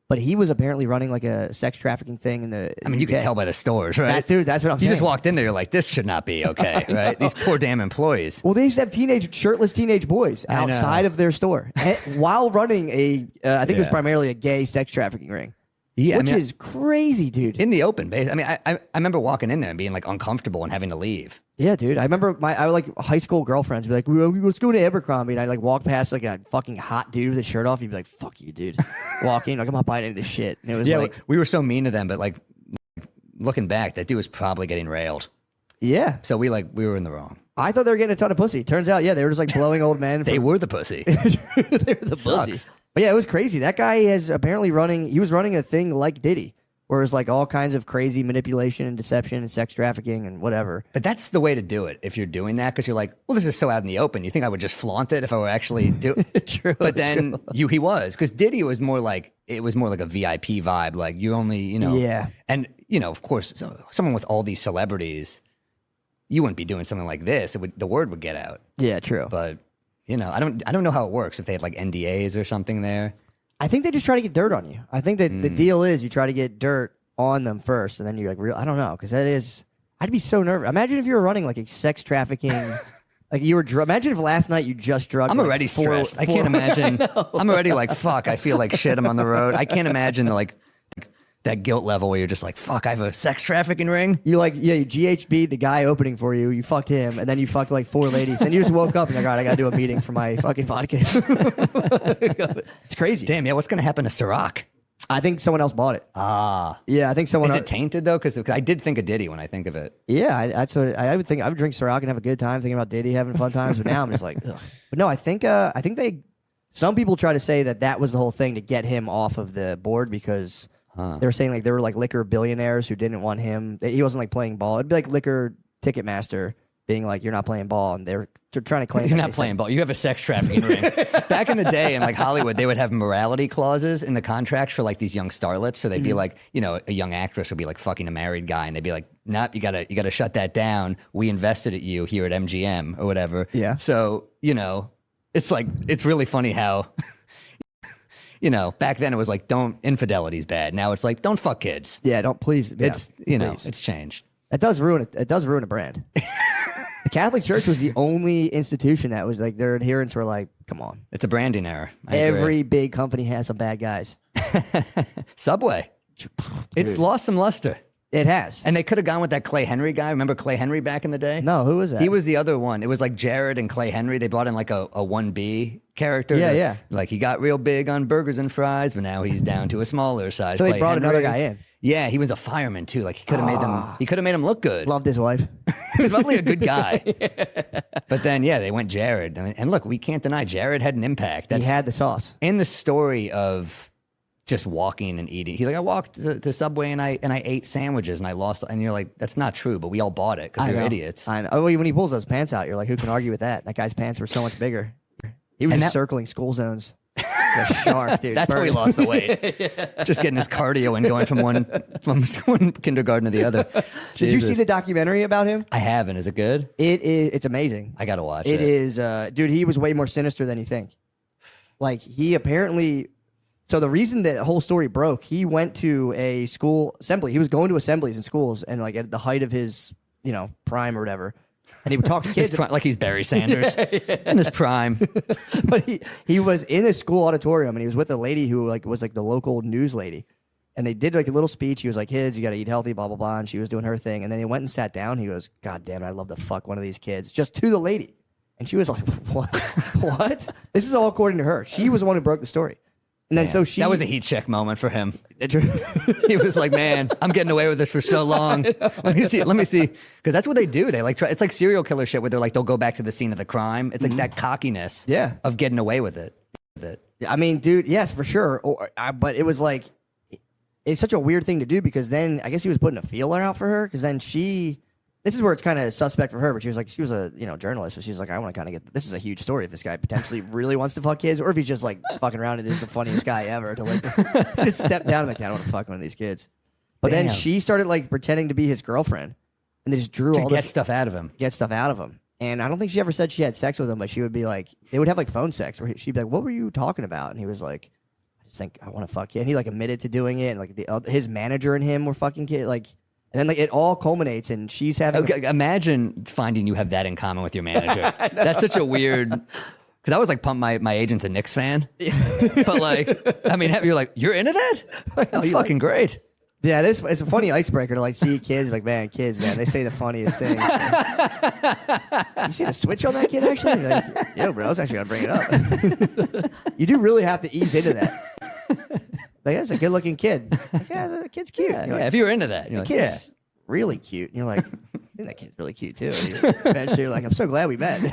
S7: But he was apparently running like a sex trafficking thing in the.
S14: I mean, you can tell by the stores, right?
S7: Dude, that's what I'm saying.
S14: You just walked in there, you're like, this should not be okay, right? These poor damn employees.
S7: Well, they used to have shirtless teenage boys outside of their store while running I think it was primarily a gay sex trafficking ring.
S14: Yeah,
S7: which is crazy, dude.
S14: In the open, base. I mean, I remember walking in there and being like uncomfortable and having to leave.
S7: Yeah, dude. I remember I like high school girlfriends be like, let's go to Abercrombie. And I like walk past like a fucking hot dude with his shirt off. You'd be like, fuck you, dude. Walking, like I'm not buying any of this shit. And it was like,
S14: we were so mean to them, but like looking back, that dude was probably getting railed.
S7: Yeah.
S14: So we were in the wrong.
S7: I thought they were getting a ton of pussy. Turns out, yeah, they were just like blowing old men.
S14: They were the pussy.
S7: They were the pussy. But yeah, it was crazy. That guy is apparently he was running a thing like Diddy. Where it's like all kinds of crazy manipulation and deception and sex trafficking and whatever.
S14: But that's the way to do it if you're doing that, because you're like, well, this is so out in the open. You think I would just flaunt it if I were actually doing it?
S7: True.
S14: But then he was. Because Diddy was more like, it was more like a VIP vibe. Like you only, you know.
S7: Yeah.
S14: And, you know, of course, someone with all these celebrities, you wouldn't be doing something like this. The word would get out.
S7: Yeah, true.
S14: But, you know, I don't know how it works if they have like NDAs or something there.
S7: I think they just try to get dirt on you. I think that the deal is you try to get dirt on them first, and then you're like, I don't know, because that is. I'd be so nervous. Imagine if you were running like a sex trafficking. Like you were. Imagine if last night you just drugged.
S14: I'm
S7: like
S14: already
S7: four,
S14: stressed. I can't imagine. I'm already like, fuck. I feel like shit. I'm on the road. I can't imagine like that guilt level where you're just like, fuck. I have a sex trafficking ring.
S7: You like, yeah, you GHB'd the guy opening for you. You fucked him, and then you fucked like 4 ladies. And you just woke up and you're like, all right, I gotta do a meeting for my fucking vodka. It's crazy.
S14: Damn, yeah. What's gonna happen to Ciroc?
S7: I think someone else bought it. Yeah, I think someone.
S14: Is it tainted though? Because I did think of Diddy when I think of it.
S7: Yeah, that's what I would think. I would drink Ciroc and have a good time thinking about Diddy having fun times. But now I'm just like, ugh. But no, I think they. Some people try to say that was the whole thing to get him off of the board because they were saying like there were like liquor billionaires who didn't want him. He wasn't like playing ball. It'd be like liquor Ticketmaster being like, you're not playing ball, and they're trying to claim
S14: you're not playing ball. You have a sex trafficking ring. Back in the day in like Hollywood, they would have morality clauses in the contracts for like these young starlets. So they'd be like, a young actress would be like fucking a married guy, and they'd be like, nope, you gotta shut that down. We invested at you here at MGM or whatever.
S7: Yeah.
S14: So it's like it's really funny how. Back then it was like, infidelity's bad. Now it's like, don't fuck kids.
S7: Yeah, don't please. Yeah,
S14: it's
S7: please.
S14: it's changed.
S7: It does ruin it. It does ruin a brand. The Catholic Church was the only institution that was like their adherents were like, come on.
S14: It's a branding error.
S7: Every big company has some bad guys.
S14: Subway. It's lost some luster.
S7: It has.
S14: And they could have gone with that Clay Henry guy. Remember Clay Henry back in the day?
S7: No, who was that?
S14: He was the other one. It was like Jared and Clay Henry. They brought in like a 1B character.
S7: Yeah.
S14: Like he got real big on burgers and fries, but now he's down to a smaller size.
S7: So they
S14: Clay
S7: brought
S14: Henry.
S7: another guy in.
S14: Yeah, he was a fireman too. Like he could have made them. He could have made him look good.
S7: Loved his wife.
S14: He was probably a good guy. But then, they went Jared. I mean, and look, we can't deny Jared had an impact.
S7: He had the sauce.
S14: In the story of just walking and eating, he's like, I walked to Subway and I ate sandwiches and I lost. And you're like, that's not true, but we all bought it because we were idiots.
S7: I know. Oh, when he pulls those pants out, you're like, who can argue with that? That guy's pants were so much bigger. He was just circling school zones. Like a shark, dude.
S14: That's how he lost the weight. Just getting his cardio and going from one kindergarten to the other.
S7: Did you see the documentary about him?
S14: I haven't. Is it good?
S7: It's amazing.
S14: I gotta watch it.
S7: It is, dude. He was way more sinister than you think. Like he apparently. So the reason that whole story broke, he went to a school assembly. He was going to assemblies in schools, and like at the height of his, prime or whatever. And he would talk to kids
S14: like he's Barry Sanders in his prime.
S7: But he was in a school auditorium, and he was with a lady who was the local news lady. And they did like a little speech. He was like, kids, you got to eat healthy, blah, blah, blah. And she was doing her thing. And then they went and sat down. He goes, God damn it, I'd love to fuck one of these kids. Just to the lady. And she was like, what? What? This is all according to her. She was the one who broke the story. And then
S14: that was a heat check moment for him. He was like, man, I'm getting away with this for so long. Let me see. Because that's what they do. They like try. It's like serial killer shit where they're like, they'll go back to the scene of the crime. It's like that cockiness of getting away with it.
S7: I mean, dude, yes, for sure. But it was like, it's such a weird thing to do because then I guess he was putting a feeler out for her because then this is where it's kind of suspect for her, but she was a journalist, so she's like, I want to kind of get this is a huge story if this guy potentially really wants to fuck kids, or if he's just like fucking around and is the funniest guy ever to like just step down and like, I don't want to fuck one of these kids. But then she started like pretending to be his girlfriend, and they just drew all
S14: get stuff out of him.
S7: And I don't think she ever said she had sex with him, but she would be like, they would have like phone sex where she'd be like, what were you talking about? And he was like, I just think I want to fuck you. And he like admitted to doing it, and like his manager and him were fucking kid like. And then like it all culminates, and she's having.
S14: Okay, imagine finding you have that in common with your manager. That's such a weird. Because I was like, my agent's a Knicks fan, but like, I mean, you're like, you're into that? That's fucking great.
S7: Yeah, it's a funny icebreaker to like see kids like, man, they say the funniest things. You see the switch on that kid actually? Like, yeah, bro, I was actually gonna bring it up. You do really have to ease into that. Like, that's a good-looking kid. Like, yeah, the kid's cute.
S14: Yeah,
S7: like,
S14: if you were into that.
S7: The kid's really cute. And you're like, I think that kid's really cute, too. And eventually you're like, I'm so glad we met.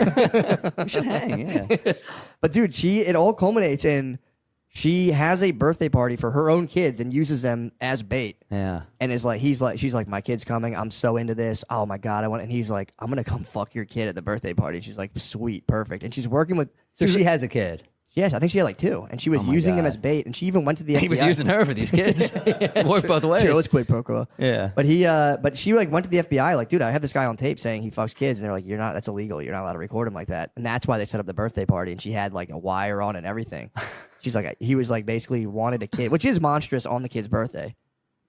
S14: We should hang, yeah.
S7: But, dude, it all culminates in she has a birthday party for her own kids and uses them as bait.
S14: Yeah.
S7: And she's like, my kid's coming. I'm so into this. Oh, my God. And he's like, I'm going to come fuck your kid at the birthday party. And she's like, sweet, perfect. And she's working with.
S14: So she has a kid.
S7: Yes, I think she had like 2, and she was
S14: Oh my
S7: using them
S14: God.
S7: as bait, and she even went to the FBI.
S14: He was using her for these kids. Worked both ways.
S7: True, it's quid pro quo.
S14: Yeah.
S7: But she like went to the FBI like, dude, I have this guy on tape saying he fucks kids, and they're like, you're not. That's illegal. You're not allowed to record him like that. And that's why they set up the birthday party, and she had like a wire on and everything. She's like, he was like basically wanted a kid, which is monstrous on the kid's birthday.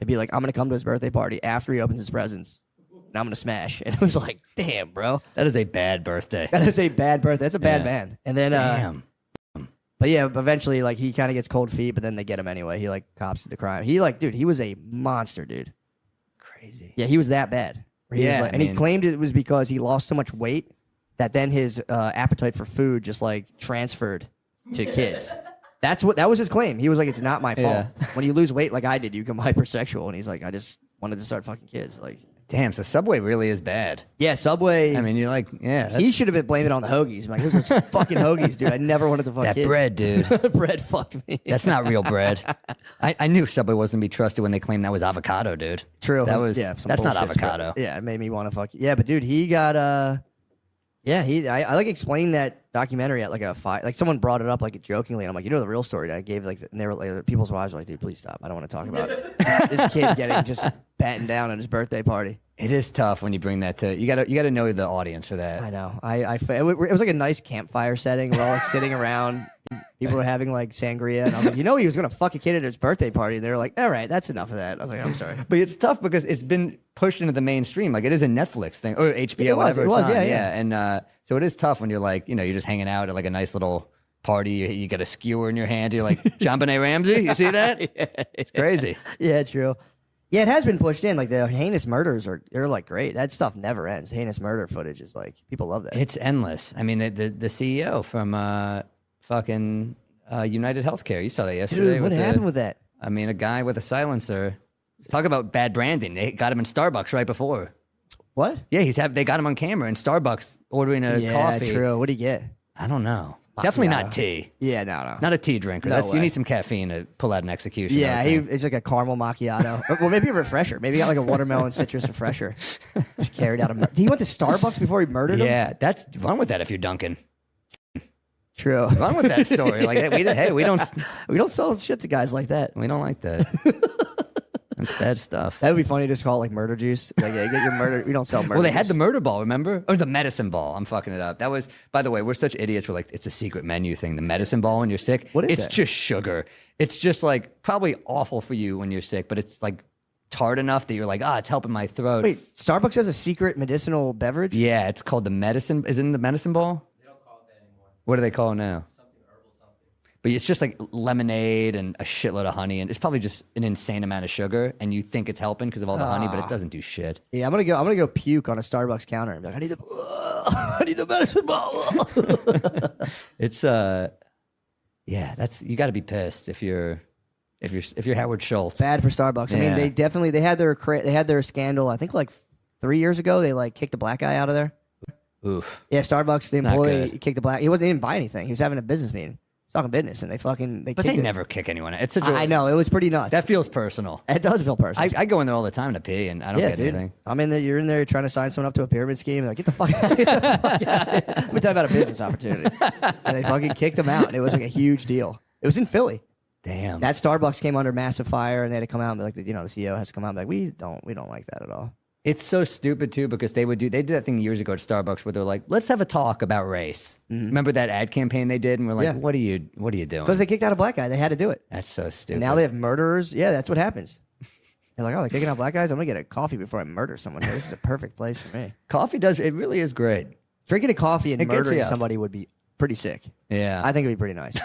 S7: To be like, I'm gonna come to his birthday party after he opens his presents, and I'm gonna smash. And it was like, damn, bro,
S14: That is a bad birthday.
S7: that is a bad birthday. That's a bad
S14: Yeah.
S7: man. And then
S14: Damn.
S7: but yeah, eventually, like, he kind of gets cold feet, but then they get him anyway. He, like, cops to the crime. He, like, dude, he was a monster, dude.
S14: Crazy.
S7: Yeah, he was that bad. He
S14: Yeah,
S7: was like,
S14: I
S7: and he
S14: mean-
S7: claimed it was because he lost so much weight that then his appetite for food just, like, transferred to kids. That was his claim. He was like, it's not my fault.
S14: Yeah.
S7: When you lose weight like I did, you become hypersexual. And he's like, I just wanted to start fucking kids. Like,
S14: Damn, so Subway really is bad.
S7: yeah, Subway.
S14: I mean, you're like, yeah.
S7: he should have been blaming it on the hoagies. I'm like, it was those fucking hoagies, dude. I never wanted to fuck
S14: that
S7: kids.
S14: bread, dude.
S7: Bread fucked me.
S14: That's not real bread. I knew Subway wasn't to be trusted when they claimed that was avocado, dude.
S7: True.
S14: That was
S7: some
S14: that's not
S7: bullshit spread.
S14: avocado.
S7: Yeah, it made me want to fuck. Yeah, but dude, he got I like explained that documentary at like a fight. Like someone brought it up like jokingly, and I'm like, you know the real story. And I gave like, and they were like, people's wives were like, dude, please stop. I don't want to talk about this kid getting just battened down at his birthday party.
S14: It is tough when you bring that to you gotta know the audience for that.
S7: I know. It was like a nice campfire setting. We're all like sitting around. People were having like sangria, and I was like, you know, he was gonna fuck a kid at his birthday party. And they were like, all right, that's enough of that. I was like, I'm sorry.
S14: But it's tough because it's been pushed into the mainstream. Like it is a Netflix thing or HBO,
S7: It was,
S14: whatever
S7: it
S14: it's
S7: was,
S14: on.
S7: yeah.
S14: And so it is tough when you're like, you know, you're just hanging out at like a nice little party. You got a skewer in your hand. You're like, John Benet Ramsey. You see that? It's crazy.
S7: Yeah, true. Yeah, it has been pushed in. Like the heinous murders they're like great. That stuff never ends. Heinous murder footage is like people love that.
S14: It's endless. I mean, the CEO from fucking United Healthcare. You saw that yesterday.
S7: Dude, what happened with that?
S14: I mean, a guy with a silencer. Talk about bad branding. They got him in Starbucks right before.
S7: What?
S14: Yeah, they got him on camera in Starbucks ordering a coffee.
S7: Yeah, true. What do you get?
S14: I don't know. Definitely
S7: no.
S14: not tea.
S7: Yeah, no.
S14: Not a tea drinker.
S7: No
S14: You
S7: way.
S14: need some caffeine to pull out an execution.
S7: Yeah,
S14: I would think.
S7: it's like a caramel macchiato. Well, maybe a refresher. Maybe he got like a watermelon citrus refresher. Just carried out he went to Starbucks before he murdered him?
S14: Yeah, run with that if you're Duncan.
S7: True.
S14: Run with that story. Like, we don't
S7: sell shit to guys like that.
S14: We don't like that. That's bad stuff.
S7: That would be funny to just call it like murder juice. Like, yeah, get your murder. We don't sell murder
S14: Well, they
S7: juice.
S14: had the murder ball, remember? Or the medicine ball. I'm fucking it up. That was, by the way, we're such idiots. We're like, it's a secret menu thing. The medicine ball when you're sick.
S7: What is
S14: It's
S7: that?
S14: just sugar. It's just like probably awful for you when you're sick, but it's like tart enough that you're like, it's helping my throat.
S7: Wait, Starbucks has a secret medicinal beverage?
S14: Yeah, it's called the medicine. Is it in the medicine ball? They don't call it that anymore. What do they call it now? But it's just like lemonade and a shitload of honey, and it's probably just an insane amount of sugar. And you think it's helping because of all the honey, but it doesn't do shit.
S7: Yeah, I'm gonna go puke on a Starbucks counter and be like, I need the medicine ball.
S14: It's yeah, you got to be pissed if you're Howard Schultz.
S7: Bad for Starbucks. I mean, they had their scandal. I think like 3 years ago, they like kicked a black guy out of there.
S14: Oof.
S7: Yeah, Starbucks. The
S14: Not
S7: employee
S14: good.
S7: kicked the black. He didn't buy anything. He was having a business meeting. Talking business, and they
S14: But
S7: kicked
S14: they
S7: it.
S14: never kick anyone. It's such a,
S7: I know, it was pretty nuts.
S14: That feels personal.
S7: It does feel personal.
S14: I go in there all the time to pee, and I don't
S7: Yeah,
S14: get
S7: dude.
S14: anything.
S7: I'm in there. You're in there trying to sign someone up to a pyramid scheme. Like, get the fuck out of here. Let me tell you about a business opportunity. And they fucking kicked him out, and it was like a huge deal. It was in Philly.
S14: Damn.
S7: That Starbucks came under massive fire, and they had to come out and be like, the CEO has to come out and be like, we don't like that at all.
S14: It's so stupid too because they did that thing years ago at Starbucks where they're like, let's have a talk about race. Remember that ad campaign they did, and we're like,
S7: Yeah.
S14: what are you doing?
S7: Because they kicked out a black guy. They had to do it.
S14: That's so stupid.
S7: And now they have murderers. Yeah, that's what happens. They're like, they're kicking out black guys. I'm going to get a coffee before I murder someone here. This is a perfect place for me.
S14: Coffee it really is great.
S7: Drinking a coffee and
S14: It gets you
S7: murdering
S14: up.
S7: somebody would be pretty sick.
S14: Yeah.
S7: I think it'd be pretty nice.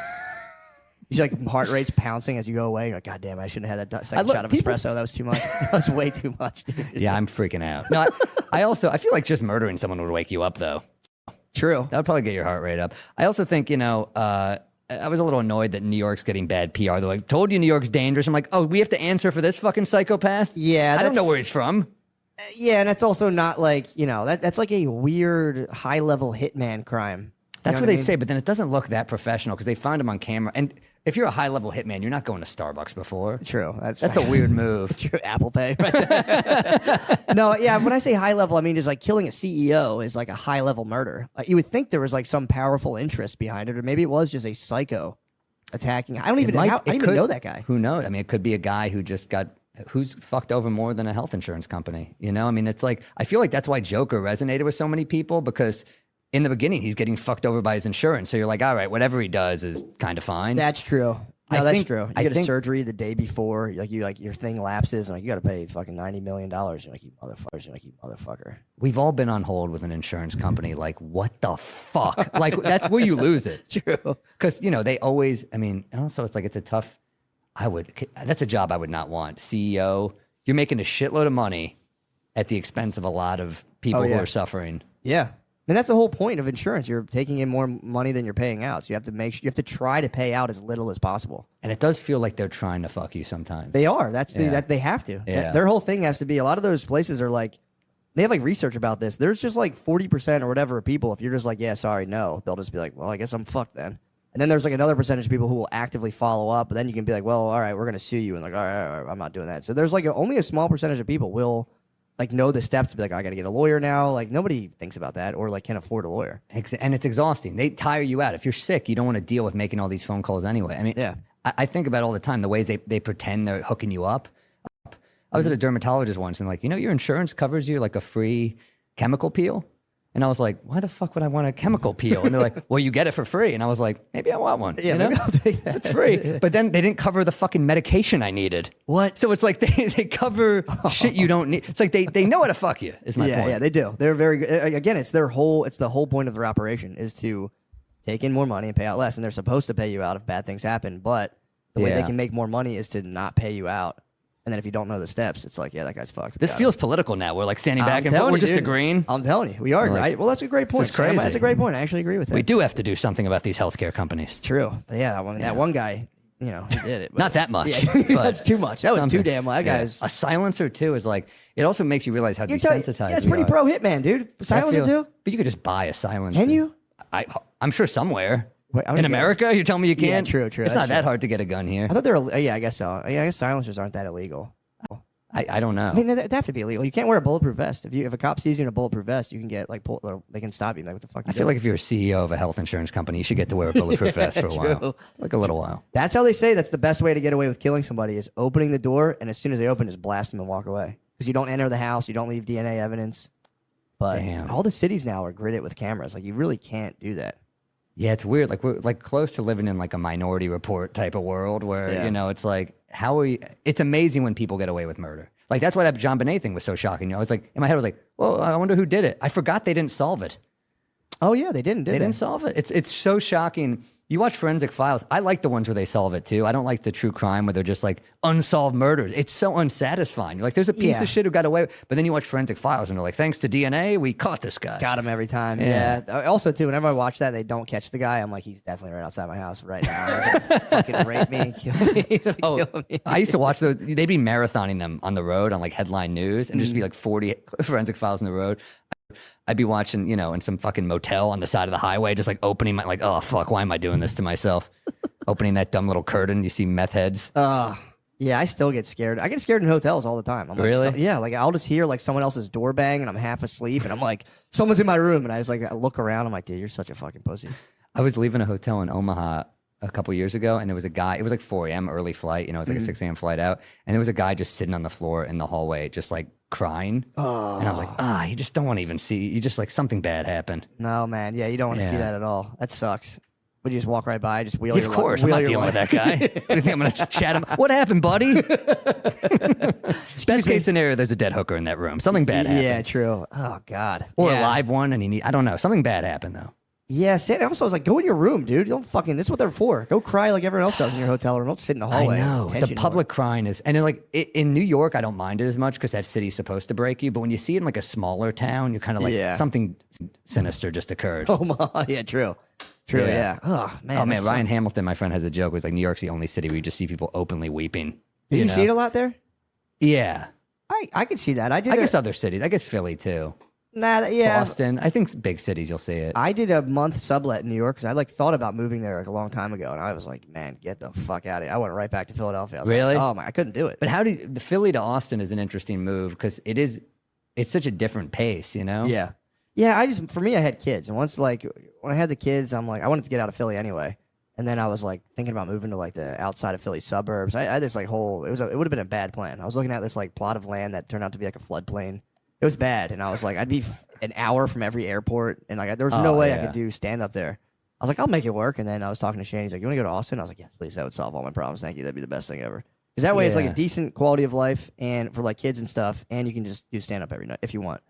S7: You see, like, heart rate's pouncing as you go away. You're like, God damn, I shouldn't have had that second shot of espresso. That was too much. That was way too much, dude.
S14: Yeah, I'm freaking out. No, I feel like just murdering someone would wake you up though.
S7: True.
S14: That would probably get your heart rate up. I also think, I was a little annoyed that New York's getting bad PR. They're like, told you New York's dangerous. I'm like, oh, we have to answer for this fucking psychopath?
S7: Yeah.
S14: I don't know where he's from.
S7: Yeah, and that's also not like, that's like a weird high-level hitman crime.
S14: That's
S7: know
S14: what
S7: I
S14: they
S7: mean?
S14: say, but then it doesn't look that professional because they found him on camera. And if you're a high level hitman, you're not going to Starbucks before.
S7: True.
S14: That's a weird move.
S7: True. Apple Pay. Right there. No, yeah. When I say high level, I mean just like killing a CEO is like a high level murder. You would think there was like some powerful interest behind it, or maybe it was just a psycho attacking. I don't even know that guy.
S14: Who knows? I mean, it could be a guy who's fucked over more than a health insurance company. You know, I mean, it's like I feel like that's why Joker resonated with so many people because in the beginning he's getting fucked over by his insurance. So you're like, all right, whatever he does is kind of fine.
S7: That's true. No, that's true. You get a
S14: think-
S7: surgery the day before, your thing lapses, and like you got to pay fucking $90 million. You're like, you motherfuckers. You're like, you motherfucker.
S14: We've all been on hold with an insurance company. Like, what the fuck? Like, that's where you lose it.
S7: True.
S14: Because they always. I mean, and also it's like it's a tough. That's a job I would not want. CEO. You're making a shitload of money at the expense of a lot of people who are suffering.
S7: Yeah. And that's the whole point of insurance. You're taking in more money than you're paying out. So you have to try to pay out as little as possible.
S14: And it does feel like they're trying to fuck you sometimes.
S7: They are. That they have to.
S14: Yeah.
S7: Their whole thing has to be. A lot of those places are like, they have like research about this. There's just like 40% or whatever of people. If you're just like, yeah, sorry, no, they'll just be like, well, I guess I'm fucked then. And then there's like another percentage of people who will actively follow up. But then you can be like, well, all right, we're gonna sue you, and like, all right, I'm not doing that. So there's like only a small percentage of people will like know the steps to be like, I got to get a lawyer now. Like nobody thinks about that or like can afford a lawyer.
S14: And it's exhausting. They tire you out. If you're sick, you don't want to deal with making all these phone calls anyway. I mean, I think about all the time the ways they pretend they're hooking you up. I was at a dermatologist once and like, your insurance covers you like a free chemical peel. And I was like, why the fuck would I want a chemical peel? And they're like, well, you get it for free. And I was like, maybe I want one.
S7: Yeah, maybe I'll take that.
S14: It's free. But then they didn't cover the fucking medication I needed.
S7: What?
S14: So it's like they cover shit you don't need. It's like they know how to fuck you, is my point.
S7: Yeah, they do. They're very good. Again, it's the whole point of their operation is to take in more money and pay out less. And they're supposed to pay you out if bad things happen. But the way they can make more money is to not pay you out. And then if you don't know the steps, it's like, yeah, that guy's fucked.
S14: This feels political now. We're like standing back and
S7: telling
S14: we're
S7: you,
S14: just
S7: dude.
S14: agreeing.
S7: I'm telling you, we are,
S14: Like,
S7: right? Well, that's a great point.
S14: It's crazy.
S7: That's a great point. I actually agree with that.
S14: We do have to do something about these healthcare companies.
S7: True. But yeah, that one guy, he did it. But
S14: Not that much.
S7: Yeah,
S14: but
S7: that's too much. That was too damn much. That
S14: Yeah.
S7: guy's...
S14: A silencer, too, is like, it also makes you realize how desensitized
S7: Yeah, it's
S14: we
S7: pretty
S14: are.
S7: pro hitman, dude. Silencer, too?
S14: But you could just buy a silencer.
S7: Can you?
S14: I'm sure somewhere.
S7: Wait,
S14: In America, you're telling me you
S7: Yeah,
S14: can't?
S7: true.
S14: It's
S7: That's
S14: not that
S7: true.
S14: hard to get a gun here.
S7: I thought they were... Yeah, I guess so. Yeah, I guess silencers aren't that illegal.
S14: I don't know.
S7: I mean, they have to be illegal. You can't wear a bulletproof vest. If a cop sees you in a bulletproof vest, you can get like they can stop you. Like, what the fuck?
S14: I feel like if you're a CEO of a health insurance company, you should get to wear a bulletproof vest for a while.
S7: True.
S14: Like a little while.
S7: That's how they say that's the best way to get away with killing somebody is opening the door, and as soon as they open, just blast them and walk away. Because you don't enter the house, you don't leave DNA evidence. But
S14: Damn.
S7: all the cities now are gridded with cameras. Like you really can't do that.
S14: Yeah, it's weird. Like we're like close to living in like a Minority Report type of world where it's like it's amazing when people get away with murder. Like that's why that John Bonet thing was so shocking. I was like in my head I was like, well, I wonder who did it. I forgot they didn't solve it.
S7: Oh yeah, they didn't. They
S14: didn't solve it. It's so shocking. You watch Forensic Files. I like the ones where they solve it too. I don't like the true crime where they're just like unsolved murders. It's so unsatisfying. You're like, there's a piece of shit who got away. But then you watch Forensic Files and they're like, thanks to DNA, we caught this guy.
S7: Got him every time.
S14: Yeah.
S7: Yeah. Also too, whenever I watch that, and they don't catch the guy. I'm like, he's definitely right outside my house right now. He's gonna fucking rape me, and kill me. He's gonna kill me.
S14: I used to watch those. They'd be marathoning them on the road on like headline news and just be like 40 Forensic Files on the road. I'd be watching, in some fucking motel on the side of the highway, just like opening my, like, oh, fuck, why am I doing this to myself? Opening that dumb little curtain, you see meth heads.
S7: Yeah, I still get scared. I get scared in hotels all the time. I'm like,
S14: Really?
S7: yeah, like I'll just hear like someone else's door bang and I'm half asleep and I'm like, someone's in my room and I just like I look around. I'm like, dude, you're such a fucking pussy.
S14: I was leaving a hotel in Omaha a couple years ago, and there was a guy. It was like 4 a.m. early flight. It was like a 6 a.m. flight out, and there was a guy just sitting on the floor in the hallway, just like crying.
S7: Oh.
S14: And I was like, you just don't want to even see. You just like something bad happened.
S7: No, man. Yeah, you don't want to see
S14: Yeah.
S7: that at all. That sucks. Would you just walk right by, just wheel
S14: Of
S7: your
S14: course,
S7: wheel
S14: I'm not
S7: your
S14: dealing with
S7: life?
S14: that guy. What do you think I'm going to chat him? What happened, buddy? Best case scenario, there's a dead hooker in that room. Something bad happened.
S7: Yeah, true. Oh God.
S14: Or
S7: yeah.
S14: a live one, and I don't know. Something bad happened though.
S7: Yeah, also I was like, go in your room, dude. Don't fucking. That's what they're for. Go cry like everyone else does in your hotel room. Don't sit in the hallway.
S14: I know. The public crying is, and then like in New York, I don't mind it as much because that city's supposed to break you. But when you see it in like a smaller town, you're kind of like something sinister just occurred.
S7: Oh my, yeah, true. True, yeah. Oh man.
S14: Oh man,
S7: that
S14: Ryan
S7: sucks.
S14: Hamilton, my friend, has a joke. It was like New York's the only city where you just see people openly weeping.
S7: Did you
S14: know?
S7: see it a lot there?
S14: Yeah.
S7: I could see that. I
S14: I guess other cities. I guess Philly too.
S7: Nah, yeah.
S14: Boston. I think big cities you'll see it.
S7: I did a month sublet in New York because I like thought about moving there like a long time ago, and I was like, man, get the fuck out of here. I went right back to Philadelphia. I was
S14: Really?
S7: Like, oh my, I couldn't do it.
S14: But how do the Philly to Austin is an interesting move because it's such a different pace, you know?
S7: Yeah. Yeah, for me, I had kids. And once, like, when I had the kids, I'm like, I wanted to get out of Philly anyway. And then I was, like, thinking about moving to, like, the outside of Philly suburbs. I had this, like, it would have been a bad plan. I was looking at this, like, plot of land that turned out to be, like, a floodplain. It was bad. And I was like, I'd be an hour from every airport. And, like, there was no way I could do stand-up there. I was like, I'll make it work. And then I was talking to Shane. He's like, you want to go to Austin? I was like, yes, please. That would solve all my problems. Thank you. That'd be the best thing ever. Because that way it's, like, a decent quality of life and for, like, kids and stuff. And you can just do stand-up every night if you want.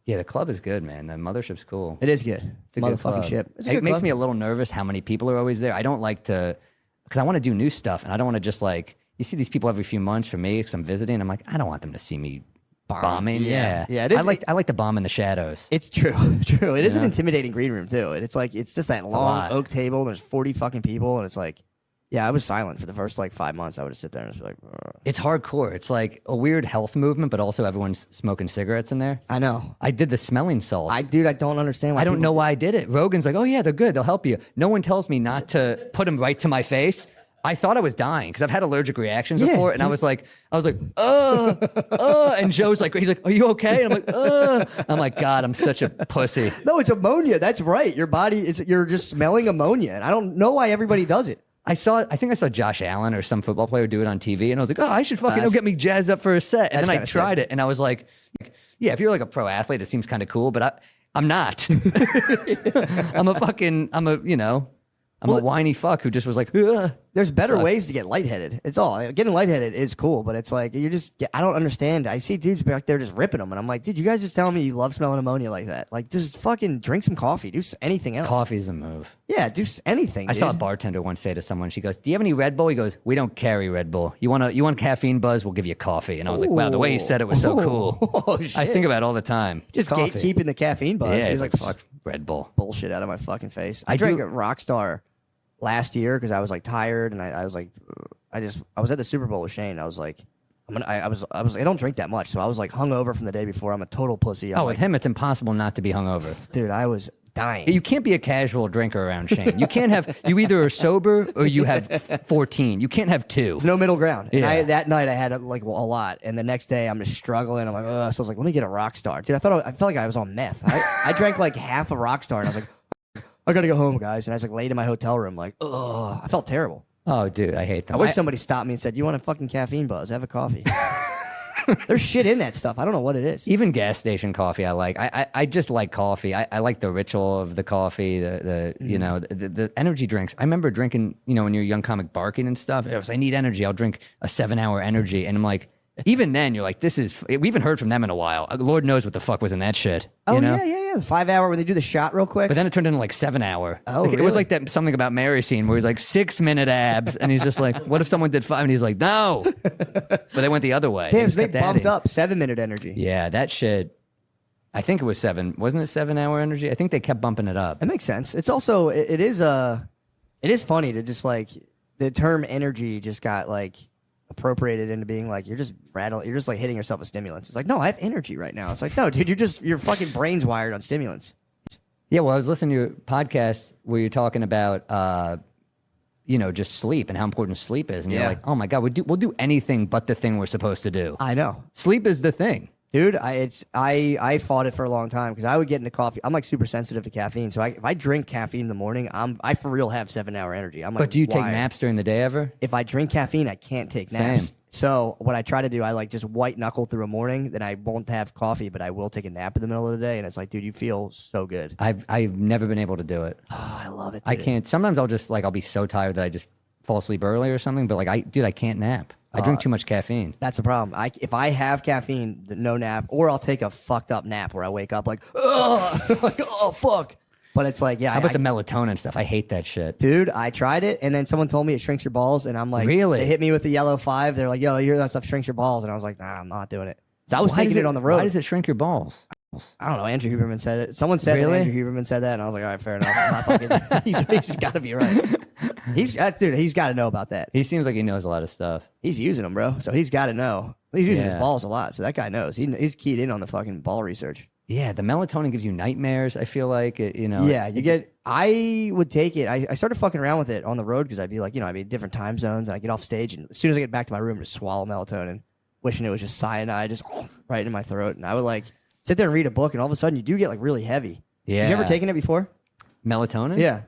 S14: Yeah, the club is good, man. The mothership's cool.
S7: It is good.
S14: It's a good
S7: Motherfucking
S14: club.
S7: ship.
S14: It makes me a little nervous how many people are always there. I don't like to, because I want to do new stuff, and I don't want to just like, you see these people every few months for me because I'm visiting. I'm like, I don't want them to see me bombing. Yeah.
S7: Yeah, it is.
S14: I like to bomb in the shadows.
S7: It's true. True. It is an intimidating green room, too. And it's like, it's just that long oak table, and there's 40 fucking people, and it's like, yeah, I was silent for the first like 5 months. I would just sit there and just be like, "Ugh."
S14: It's hardcore. It's like a weird health movement, but also everyone's smoking cigarettes in there.
S7: I know.
S14: I did the smelling salts.
S7: I don't understand why.
S14: I don't know why I did it. Rogan's like, oh yeah, they're good. They'll help you. No one tells me not to put them right to my face. I thought I was dying because I've had allergic reactions before, and I was like, and Joe's like, he's like, are you okay? And I'm like, I'm like, God, I'm such a pussy.
S7: No, it's ammonia. That's right. Your body you're just smelling ammonia, and I don't know why everybody does it.
S14: I think I saw Josh Allen or some football player do it on TV, and I was like, oh, I should fucking get me jazzed up for a set. And then I tried it, and I was like, yeah, if you're like a pro athlete, it seems kind of cool, but I'm not. I'm a whiny fuck who just was like, ugh.
S7: There's better ways to get lightheaded. It's all. Getting lightheaded is cool, but it's like, I don't understand. I see dudes back there just ripping them, and I'm like, dude, you guys just telling me you love smelling ammonia like that. Like, just fucking drink some coffee. Do anything else.
S14: Coffee's a move.
S7: Yeah, do anything,
S14: I saw a bartender once say to someone, she goes, do you have any Red Bull? He goes, we don't carry Red Bull. You want caffeine buzz? We'll give you coffee. And I was like, wow, the way he said it was so cool.
S7: Oh, shit.
S14: I think about it all the time.
S7: Just
S14: Coffee.
S7: gatekeeping the caffeine buzz.
S14: Yeah,
S7: He's like,
S14: fuck Red Bull.
S7: Bullshit out of my fucking face. I drank a Rockstar last year because I was like tired, and I was like, I was at the Super Bowl with Shane. I was like, I don't drink that much, so I was like hungover from the day before. I'm a total pussy.
S14: With him, it's impossible not to be hungover.
S7: Dude, I was dying.
S14: You can't be a casual drinker around Shane. You can't have, you either are sober or you have 14. You can't have two.
S7: There's no middle ground.
S14: Yeah.
S7: And that night I had like a lot, and the next day I'm just struggling. I'm like, ugh. So I was like, let me get a Rockstar. Dude, I felt like I was on meth. I drank like half a Rockstar, and I was like, I gotta go home, guys. And I was like laid in my hotel room, like, ugh. I felt terrible.
S14: Oh, dude, I hate them.
S7: I wish somebody stopped me and said, you want a fucking caffeine buzz? Have a coffee. There's shit in that stuff. I don't know what it is.
S14: Even gas station coffee, I like. I just like coffee. I like the ritual of the coffee, the energy drinks. I remember drinking, when you're a young comic barking and stuff. I was, I need energy. I'll drink a 7-hour energy. And I'm like, even then, you're like, we haven't heard from them in a while. Lord knows what the fuck was in that shit.
S7: Oh,
S14: you know?
S7: yeah. The 5-hour when they do the shot real quick.
S14: But then it turned into like 7-hour.
S7: Oh,
S14: It was
S7: really?
S14: like that something about Mary scene where he's like 6-minute abs. And he's just like, what if someone did 5? And he's like, no. But they went the other way.
S7: Damn,
S14: just
S7: they
S14: kept
S7: bumped
S14: adding.
S7: up 7-minute energy.
S14: Yeah, that shit. I think it was 7. Wasn't it 7-hour energy? I think they kept bumping it up.
S7: It makes sense. It's also, it is funny to just like, the term energy just got like, appropriated into being like you're just like hitting yourself with stimulants. It's like, no, I have energy right now. It's like, no, dude, your fucking brain's wired on stimulants.
S14: Yeah, well, I was listening to your podcast where you're talking about just sleep and how important sleep is, and you're like, oh my god, we'll do anything but the thing we're supposed to do.
S7: I know.
S14: Sleep is the thing.
S7: Dude, I fought it for a long time because I would get into coffee. I'm like super sensitive to caffeine, so if I drink caffeine in the morning, I for real have 7-hour energy. I'm like,
S14: But do you take
S7: wired.
S14: naps during the day ever?
S7: If I drink caffeine, I can't take naps.
S14: Same.
S7: So what I try to do, I like just white knuckle through a morning. Then I won't have coffee, but I will take a nap in the middle of the day. And it's like, dude, you feel so good.
S14: I've never been able to do it.
S7: Oh, I love it. Dude.
S14: I can't. Sometimes I'll be so tired that I just fall asleep early or something. But like, I can't nap. I drink too much caffeine.
S7: That's the problem. If I have caffeine, no nap, or I'll take a fucked up nap where I wake up like, ugh, like, oh fuck. But it's like, yeah.
S14: How about the melatonin stuff? I hate that shit.
S7: Dude, I tried it, and then someone told me it shrinks your balls, and I'm like,
S14: really?
S7: They hit me with the yellow 5. They're like, yo, you hear that stuff shrinks your balls, and I was like, nah, I'm not doing it. So I was taking it on the road.
S14: Why does it shrink your balls?
S7: I don't know. Andrew Huberman said it. Someone said that Andrew Huberman said that, and I was like, all right, fair enough. I'm not fucking, he's got to be right. Dude, he's got to know about that.
S14: He seems like he knows a lot of stuff.
S7: He's using them, bro. So he's got to know. He's using his
S14: Yeah.
S7: balls a lot, so that guy knows. He's keyed in on the fucking ball research.
S14: Yeah, the melatonin gives you nightmares. I feel like
S7: Yeah, I would take it. I started fucking around with it on the road because I'd be like, I'd be in different time zones. And I get off stage, and as soon as I get back to my room, just swallow melatonin, wishing it was just cyanide, just right in my throat. And I would like sit there and read a book, and all of a sudden you do get like really heavy.
S14: Yeah.
S7: Have you ever taken it before?
S14: Melatonin?
S7: Yeah.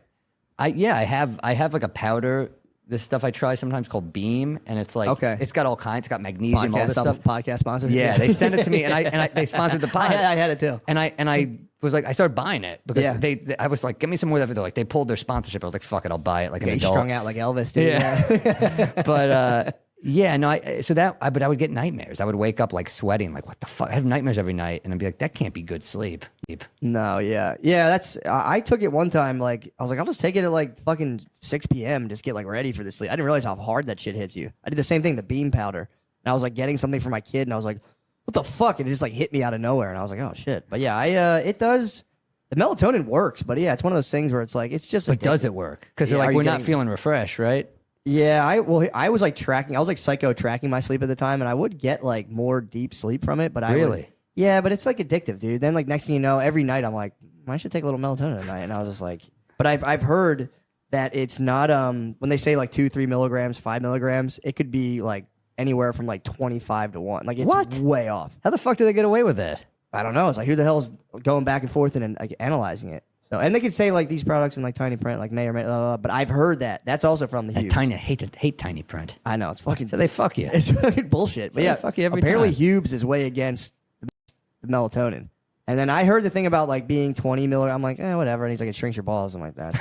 S14: I have like a powder. This stuff I try sometimes called Beam, and it's like it's got all kinds. It's got magnesium, all this stuff.
S7: Podcast sponsor.
S14: Yeah, they sent it to me, and they sponsored the pod.
S7: I had it too.
S14: And I was like, I started buying it because I was like, give me some more of it. They're like, they pulled their sponsorship. I was like, fuck it, I'll buy it. Like an
S7: You
S14: adult.
S7: strung out like Elvis, dude.
S14: Yeah. But but I would get nightmares. I would wake up like sweating, like what the fuck? I have nightmares every night, and I'd be like, that can't be good sleep.
S7: No, yeah. That's I took it one time, like I was like, I'll just take it at like fucking 6 p.m. and just get like ready for the sleep. I didn't realize how hard that shit hits you. I did the same thing, the beam powder. And I was like getting something for my kid, and I was like, what the fuck? And it just like hit me out of nowhere, and I was like, oh shit. But yeah, it does. The melatonin works, but yeah, it's one of those things where it's like it's just.
S14: But does it work? Because
S7: Yeah,
S14: they're
S7: are
S14: like,
S7: you
S14: we're not
S7: getting-
S14: feeling refreshed, right?
S7: Yeah, I was like tracking. I was like psycho tracking my sleep at the time, and I would get like more deep sleep from it. But
S14: Really?
S7: Yeah, but it's like addictive, dude. Then like next thing you know, every night I'm like, I should take a little melatonin tonight, and I was just like, but I've heard that it's not when they say like 2-3 milligrams, 5 milligrams, it could be like anywhere from like 25 to 1. Like it's
S14: What?
S7: way off.
S14: How the fuck do they get away with that?
S7: I don't know. It's like who the hell's going back and forth and like analyzing it. So and they could say like these products in like tiny print, like may or may, but I've heard that. That's also from the
S14: That
S7: Hughes.
S14: hate tiny print.
S7: I know it's fucking.
S14: So they fuck you.
S7: It's fucking bullshit. But
S14: They
S7: yeah,
S14: fuck you every
S7: apparently
S14: time.
S7: Hughes is way against the melatonin. And then I heard the thing about like being 20 milligrams. I'm like, whatever. And he's like, it shrinks your balls. I'm like, that.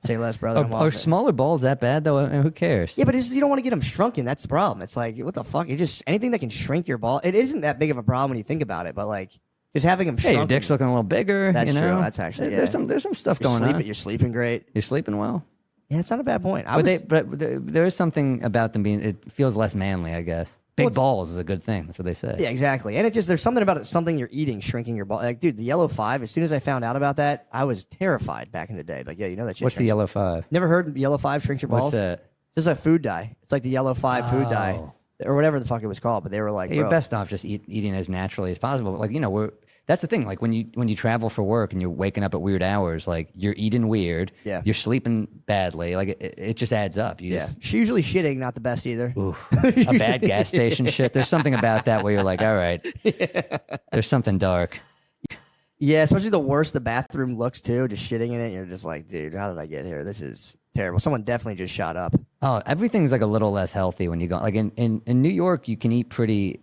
S7: Say less, brother. I'm off
S14: Are
S7: it.
S14: smaller balls that bad though? Who cares?
S7: Yeah, but you don't want to get them shrunken. That's the problem. It's like, what the fuck? It just anything that can shrink your ball. It isn't that big of a problem when you think about it. But like, just having them
S14: Hey,
S7: shrunken.
S14: your dick's looking a little bigger.
S7: That's
S14: you know?
S7: true. That's actually
S14: There's some stuff
S7: You're
S14: going
S7: sleeping,
S14: on.
S7: You're sleeping great.
S14: You're sleeping well.
S7: Yeah, it's not a bad point.
S14: But there is something about them being. It feels less manly, I guess. Big balls is a good thing. That's what they say.
S7: Yeah, exactly. And it just there's something about it, something you're eating shrinking your ball. Like, dude, the yellow 5. As soon as I found out about that, I was terrified back in the day. Like, yeah, you know that shit.
S14: What's the
S7: shrinks-
S14: yellow 5?
S7: Never heard yellow 5 shrinks your balls?
S14: What's that?
S7: It's just a food dye. It's like the yellow 5 food dye or whatever the fuck it was called. But they were like,
S14: Hey, you're
S7: bro.
S14: best off just eating as naturally as possible. But like that's the thing. Like when you travel for work and you're waking up at weird hours, like you're eating weird.
S7: Yeah.
S14: You're sleeping badly. Like it just adds up.
S7: She's usually shitting, not the best either.
S14: Oof. A bad gas station shit. There's something about that where you're like, all right, there's something dark.
S7: Yeah, especially the worse the bathroom looks too. Just shitting in it, you're just like, dude, how did I get here? This is terrible. Someone definitely just shot up.
S14: Oh, everything's like a little less healthy when you go. Like in New York, you can eat pretty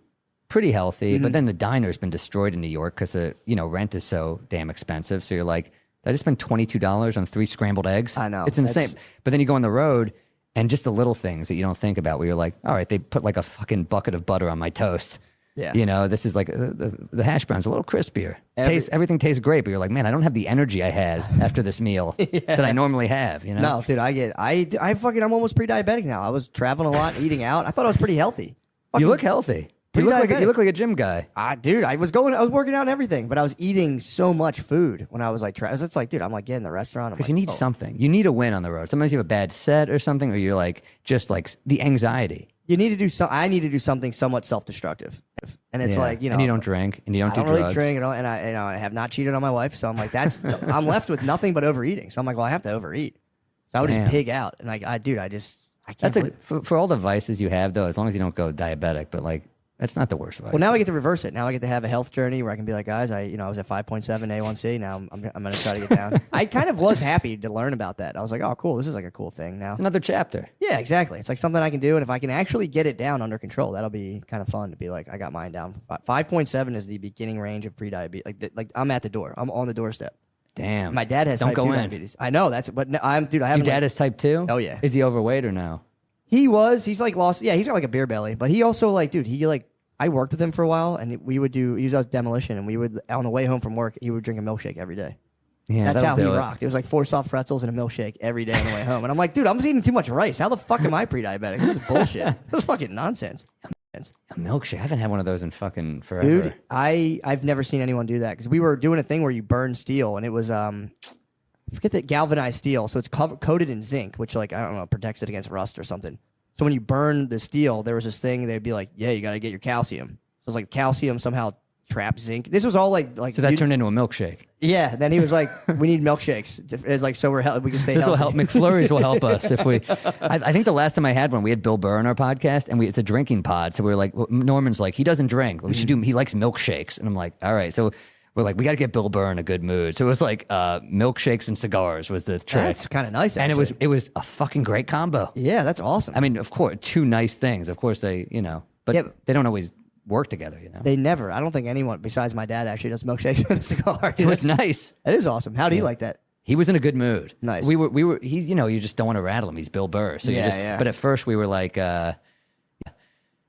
S14: healthy, but then the diner's been destroyed in New York because rent is so damn expensive. So you're like, did I just spend $22 on 3 scrambled eggs?
S7: I know.
S14: It's insane. But then you go on the road and just the little things that you don't think about where you're like, all right, they put like a fucking bucket of butter on my toast.
S7: Yeah.
S14: This is like the hash brown's a little crispier. Everything tastes great, but you're like, man, I don't have the energy I had after this meal that I normally have.
S7: No, dude, I'm almost pre-diabetic now. I was traveling a lot, eating out. I thought I was pretty healthy.
S14: You look healthy. You look like a gym guy.
S7: Dude, I was working out and everything, but I was eating so much food when I was like, it's like, dude, I'm like getting the restaurant.
S14: Because you need something. You need a win on the road. Sometimes you have a bad set or something, or you're like, just like the anxiety.
S7: You need to do I need to do something somewhat self-destructive, and it's like
S14: and you don't drink, and you don't do drugs.
S7: I don't really drink, and I have not cheated on my wife, so I'm like, I'm left with nothing but overeating. So I'm like, well, I have to overeat, so I would just pig out, and like, I can't.
S14: That's for all the vices you have though. As long as you don't go diabetic, but like that's not the worst vice.
S7: Well, now I get to reverse it. Now I get to have a health journey where I can be like, guys, I was at 5.7 A1C. Now I'm going to try to get down. I kind of was happy to learn about that. I was like, oh, cool. This is like a cool thing now.
S14: It's another chapter.
S7: Yeah, exactly. It's like something I can do. And if I can actually get it down under control, that'll be kind of fun to be like, I got mine down. 5.7 is the beginning range of prediabetes. Like I'm at the door. I'm on the doorstep.
S14: Damn.
S7: My dad has
S14: Don't
S7: type
S14: go
S7: 2
S14: in.
S7: diabetes. I know. Dude, I haven't.
S14: Your dad is type 2?
S7: Oh, yeah.
S14: Is he overweight or no?
S7: He's like lost. Yeah, he's got like a beer belly. But he also like, dude, I worked with him for a while, and he was out demolition, and we would, on the way home from work, he would drink a milkshake every day.
S14: Yeah,
S7: That's how he
S14: do it.
S7: rocked. It was like 4 soft pretzels and a milkshake every day on the way home. And I'm like, dude, I'm just eating too much rice. How the fuck am I pre-diabetic? This is bullshit. This is fucking nonsense.
S14: A milkshake. I haven't had one of those in fucking forever.
S7: Dude, I've never seen anyone do that because we were doing a thing where you burn steel, and it was forget that galvanized steel. So it's coated in zinc, which like I don't know protects it against rust or something. So when you burn the steel, there was this thing they'd be like, yeah, you got to get your calcium. So it's like calcium somehow trapped zinc. This was all like
S14: So that turned into a milkshake.
S7: Yeah. Then he was like, we need milkshakes. It's like so we can stay.
S14: This will
S7: healthy.
S14: help. McFlurries will help us if we. I think the last time I had one, we had Bill Burr on our podcast, and it's a drinking pod. So we were like, Norman's like, he doesn't drink. We should do. He likes milkshakes, and I'm like, all right. So we're like, we got to get Bill Burr in a good mood. So it was like milkshakes and cigars was the trick.
S7: That's kind of nice.
S14: And
S7: actually.
S14: it was a fucking great combo.
S7: Yeah, that's awesome.
S14: I mean, of course, two nice things. Of course, they but they don't always work together.
S7: They never. I don't think anyone besides my dad actually does milkshakes and a cigar.
S14: It was nice.
S7: That is awesome. How do you like that?
S14: He was in a good mood.
S7: Nice.
S14: We were. He, you just don't want to rattle him. He's Bill Burr. So
S7: Yeah.
S14: But at first we were like,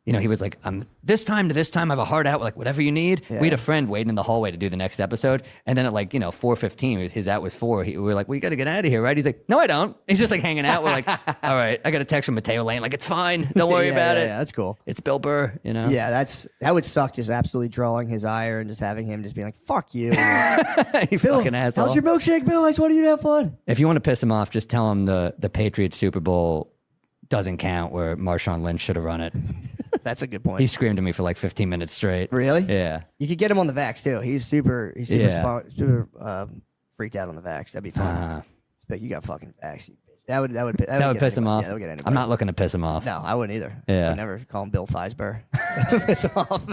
S14: he was like, this time to this time, I have a heart out, like whatever you need.
S7: Yeah.
S14: We had a friend waiting in the hallway to do the next episode. And then at 4:15, his out was 4. We were like, we got to get out of here, right? He's like, no, I don't. He's just like hanging out. We're like, all right. I got a text from Mateo Lane. Like, it's fine. Don't worry about it.
S7: Yeah, that's cool.
S14: It's Bill Burr,
S7: Yeah, that would suck just absolutely drawing his ire and just having him just being like, fuck you.
S14: You
S7: Bill,
S14: fucking asshole.
S7: how's your milkshake, Bill? I just want you to have fun.
S14: If you want to piss him off, just tell him the Patriots Super Bowl doesn't count where Marshawn Lynch should have run it.
S7: That's a good point.
S14: He screamed at me for like 15 minutes straight.
S7: Really?
S14: Yeah.
S7: You could get him on the vax too. He's super
S14: Yeah.
S7: super freaked out on the vax. That'd be fun. But you got fucking vax. That would
S14: That would piss him off.
S7: Yeah, that would get anybody.
S14: I'm not looking to piss him off.
S7: No, I wouldn't either.
S14: Yeah.
S7: I would never call him Bill Feisber. Piss him off.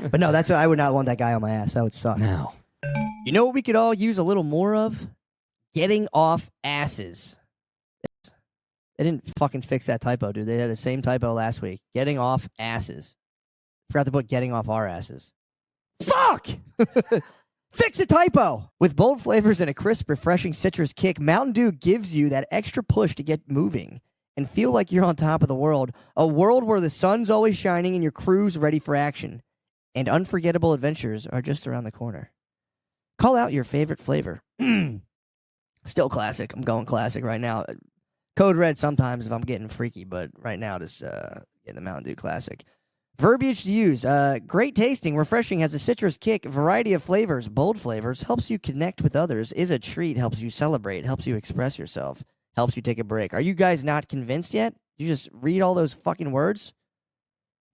S7: But no, I would not want that guy on my ass. That would suck.
S14: No.
S7: You know what we could all use a little more of? Getting off asses. They didn't fucking fix that typo, dude. They had the same typo last week. Getting off asses. Forgot to put getting off our asses. Fuck! Fix a typo! With bold flavors and a crisp, refreshing citrus kick, Mountain Dew gives you that extra push to get moving and feel like you're on top of the world. A world where the sun's always shining and your crew's ready for action. And unforgettable adventures are just around the corner. Call out your favorite flavor. Still classic. I'm going classic right now. Code Red sometimes if I'm getting freaky, but right now just getting the Mountain Dew Classic. Verbiage to use. Great tasting, refreshing, has a citrus kick, variety of flavors, bold flavors, helps you connect with others, is a treat, helps you celebrate, helps you express yourself, helps you take a break. Are you guys not convinced yet? You just read all those fucking words?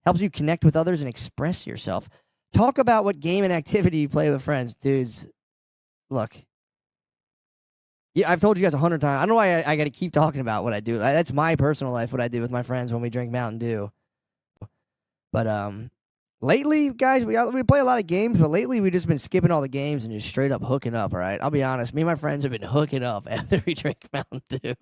S7: Helps you connect with others and express yourself. Talk about what game and activity you play with friends. Dudes, look. Yeah, I've told you guys 100 times. I don't know why I got to keep talking about what I do. That's my personal life, what I do with my friends when we drink Mountain Dew. But lately, guys, we play a lot of games, but lately we've just been skipping all the games and just straight up hooking up, all right? I'll be honest. Me and my friends have been hooking up after we drink Mountain Dew.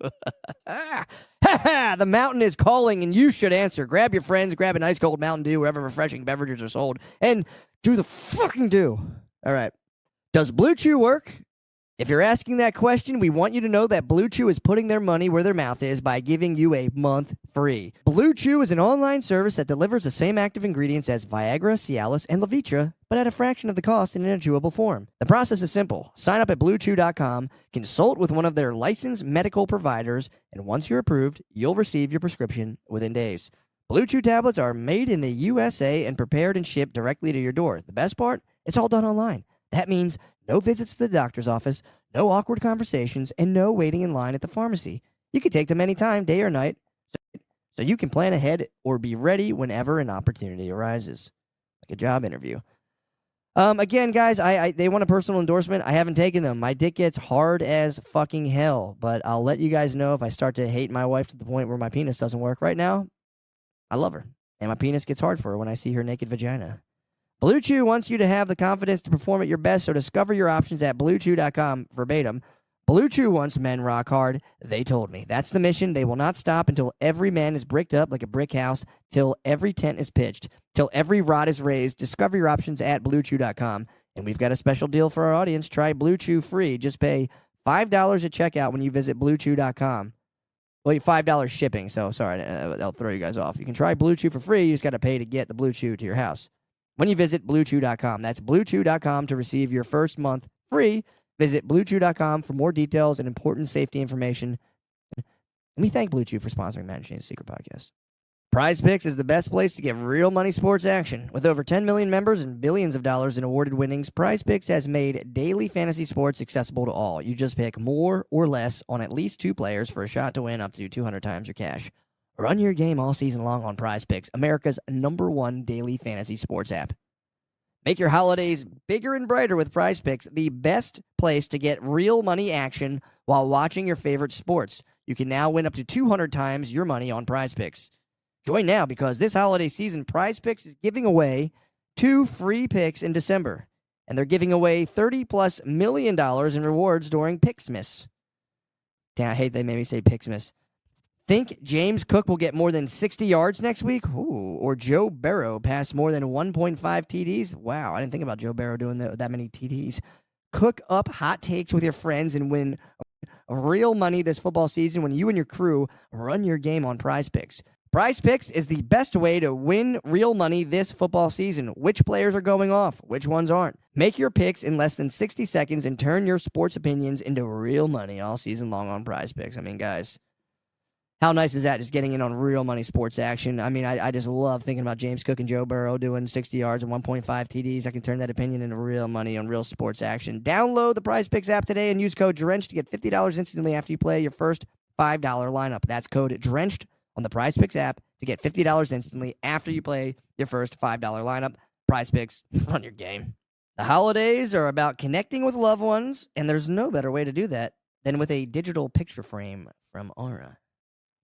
S7: The mountain is calling, and you should answer. Grab your friends, grab an ice cold Mountain Dew wherever refreshing beverages are sold, and do the fucking do. All right. Does Blue Chew work? If you're asking that question, we want you to know that Blue Chew is putting their money where their mouth is by giving you a month free. Blue Chew is an online service that delivers the same active ingredients as Viagra, Cialis, and Levitra, but at a fraction of the cost and in a chewable form. The process is simple. Sign up at BlueChew.com, consult with one of their licensed medical providers, and once you're approved, you'll receive your prescription within days. Blue Chew tablets are made in the USA and prepared and shipped directly to your door. The best part? It's all done online. That means no visits to the doctor's office, no awkward conversations, and no waiting in line at the pharmacy. You can take them anytime, day or night, so you can plan ahead or be ready whenever an opportunity arises, like a job interview. Again, guys, they want a personal endorsement. I haven't taken them. My dick gets hard as fucking hell, but I'll let you guys know if I start to hate my wife to the point where my penis doesn't work. Right now, I love her, and my penis gets hard for her when I see her naked vagina. Blue Chew wants you to have the confidence to perform at your best, so discover your options at BlueChew.com verbatim. Blue Chew wants men rock hard. They told me. That's the mission. They will not stop until every man is bricked up like a brick house, till every tent is pitched, till every rod is raised. Discover your options at BlueChew.com. And we've got a special deal for our audience. Try Blue Chew free. Just pay $5 at checkout when you visit BlueChew.com. Well, $5 shipping, so sorry, that'll throw you guys off. You can try Blue Chew for free. You just got to pay to get the Blue Chew to your house when you visit BlueChew.com. That's BlueChew.com to receive your first month free. Visit BlueChew.com for more details and important safety information. Let me thank Blue Chew for sponsoring Mad Machine's Secret Podcast. Prize Picks is the best place to get real money sports action. With over 10 million members and billions of dollars in awarded winnings, Prize Picks has made daily fantasy sports accessible to all. You just pick more or less on at least 2 players for a shot to win up to 200 times your cash. Run your game all season long on Prize Picks, America's #1 daily fantasy sports app. Make your holidays bigger and brighter with Prize Picks, the best place to get real money action while watching your favorite sports. You can now win up to 200 times your money on Prize Picks. Join now because this holiday season, Prize Picks is giving away 2 free picks in December. And they're giving away $30+ million in rewards during Picksmas. Damn, I hate they made me say Picksmas. Think James Cook will get more than 60 yards next week? Ooh, or Joe Burrow pass more than 1.5 TDs? Wow, I didn't think about Joe Burrow doing that many TDs. Cook up hot takes with your friends and win real money this football season when you and your crew run your game on Prize Picks. Prize Picks is the best way to win real money this football season. Which players are going off? Which ones aren't? Make your picks in less than 60 seconds and turn your sports opinions into real money all season long on Prize Picks. I mean, guys, how nice is that? Just getting in on real money sports action. I mean, I just love thinking about James Cook and Joe Burrow doing 60 yards and 1.5 TDs. I can turn that opinion into real money on real sports action. Download the Prize Picks app today and use code DRENCHED to get $50 instantly after you play your first $5 lineup. That's code DRENCHED on the Prize Picks app to get $50 instantly after you play your first $5 lineup. Prize Picks, run your game. The holidays are about connecting with loved ones, and there's no better way to do that than with a digital picture frame from Aura.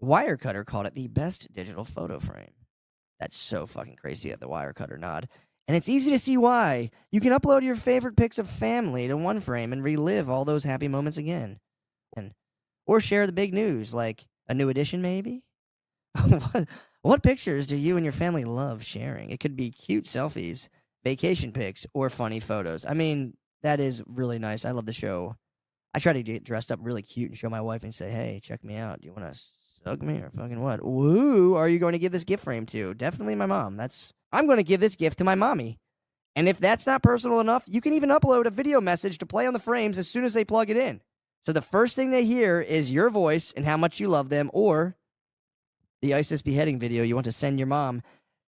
S7: Wirecutter called it the best digital photo frame. That's so fucking crazy at the Wirecutter nod. And it's easy to see why. You can upload your favorite pics of family to one frame and relive all those happy moments again. Or share the big news, like a new edition maybe? What pictures do you and your family love sharing? It could be cute selfies, vacation pics, or funny photos. I mean, that is really nice. I love the show. I try to get dressed up really cute and show my wife and say, hey, check me out. Do you want to suck me or fucking what? Who are you going to give this gift frame to? Definitely my mom. I'm going to give this gift to my mommy. And if that's not personal enough, you can even upload a video message to play on the frames as soon as they plug it in. So the first thing they hear is your voice and how much you love them, or the ISIS beheading video you want to send your mom.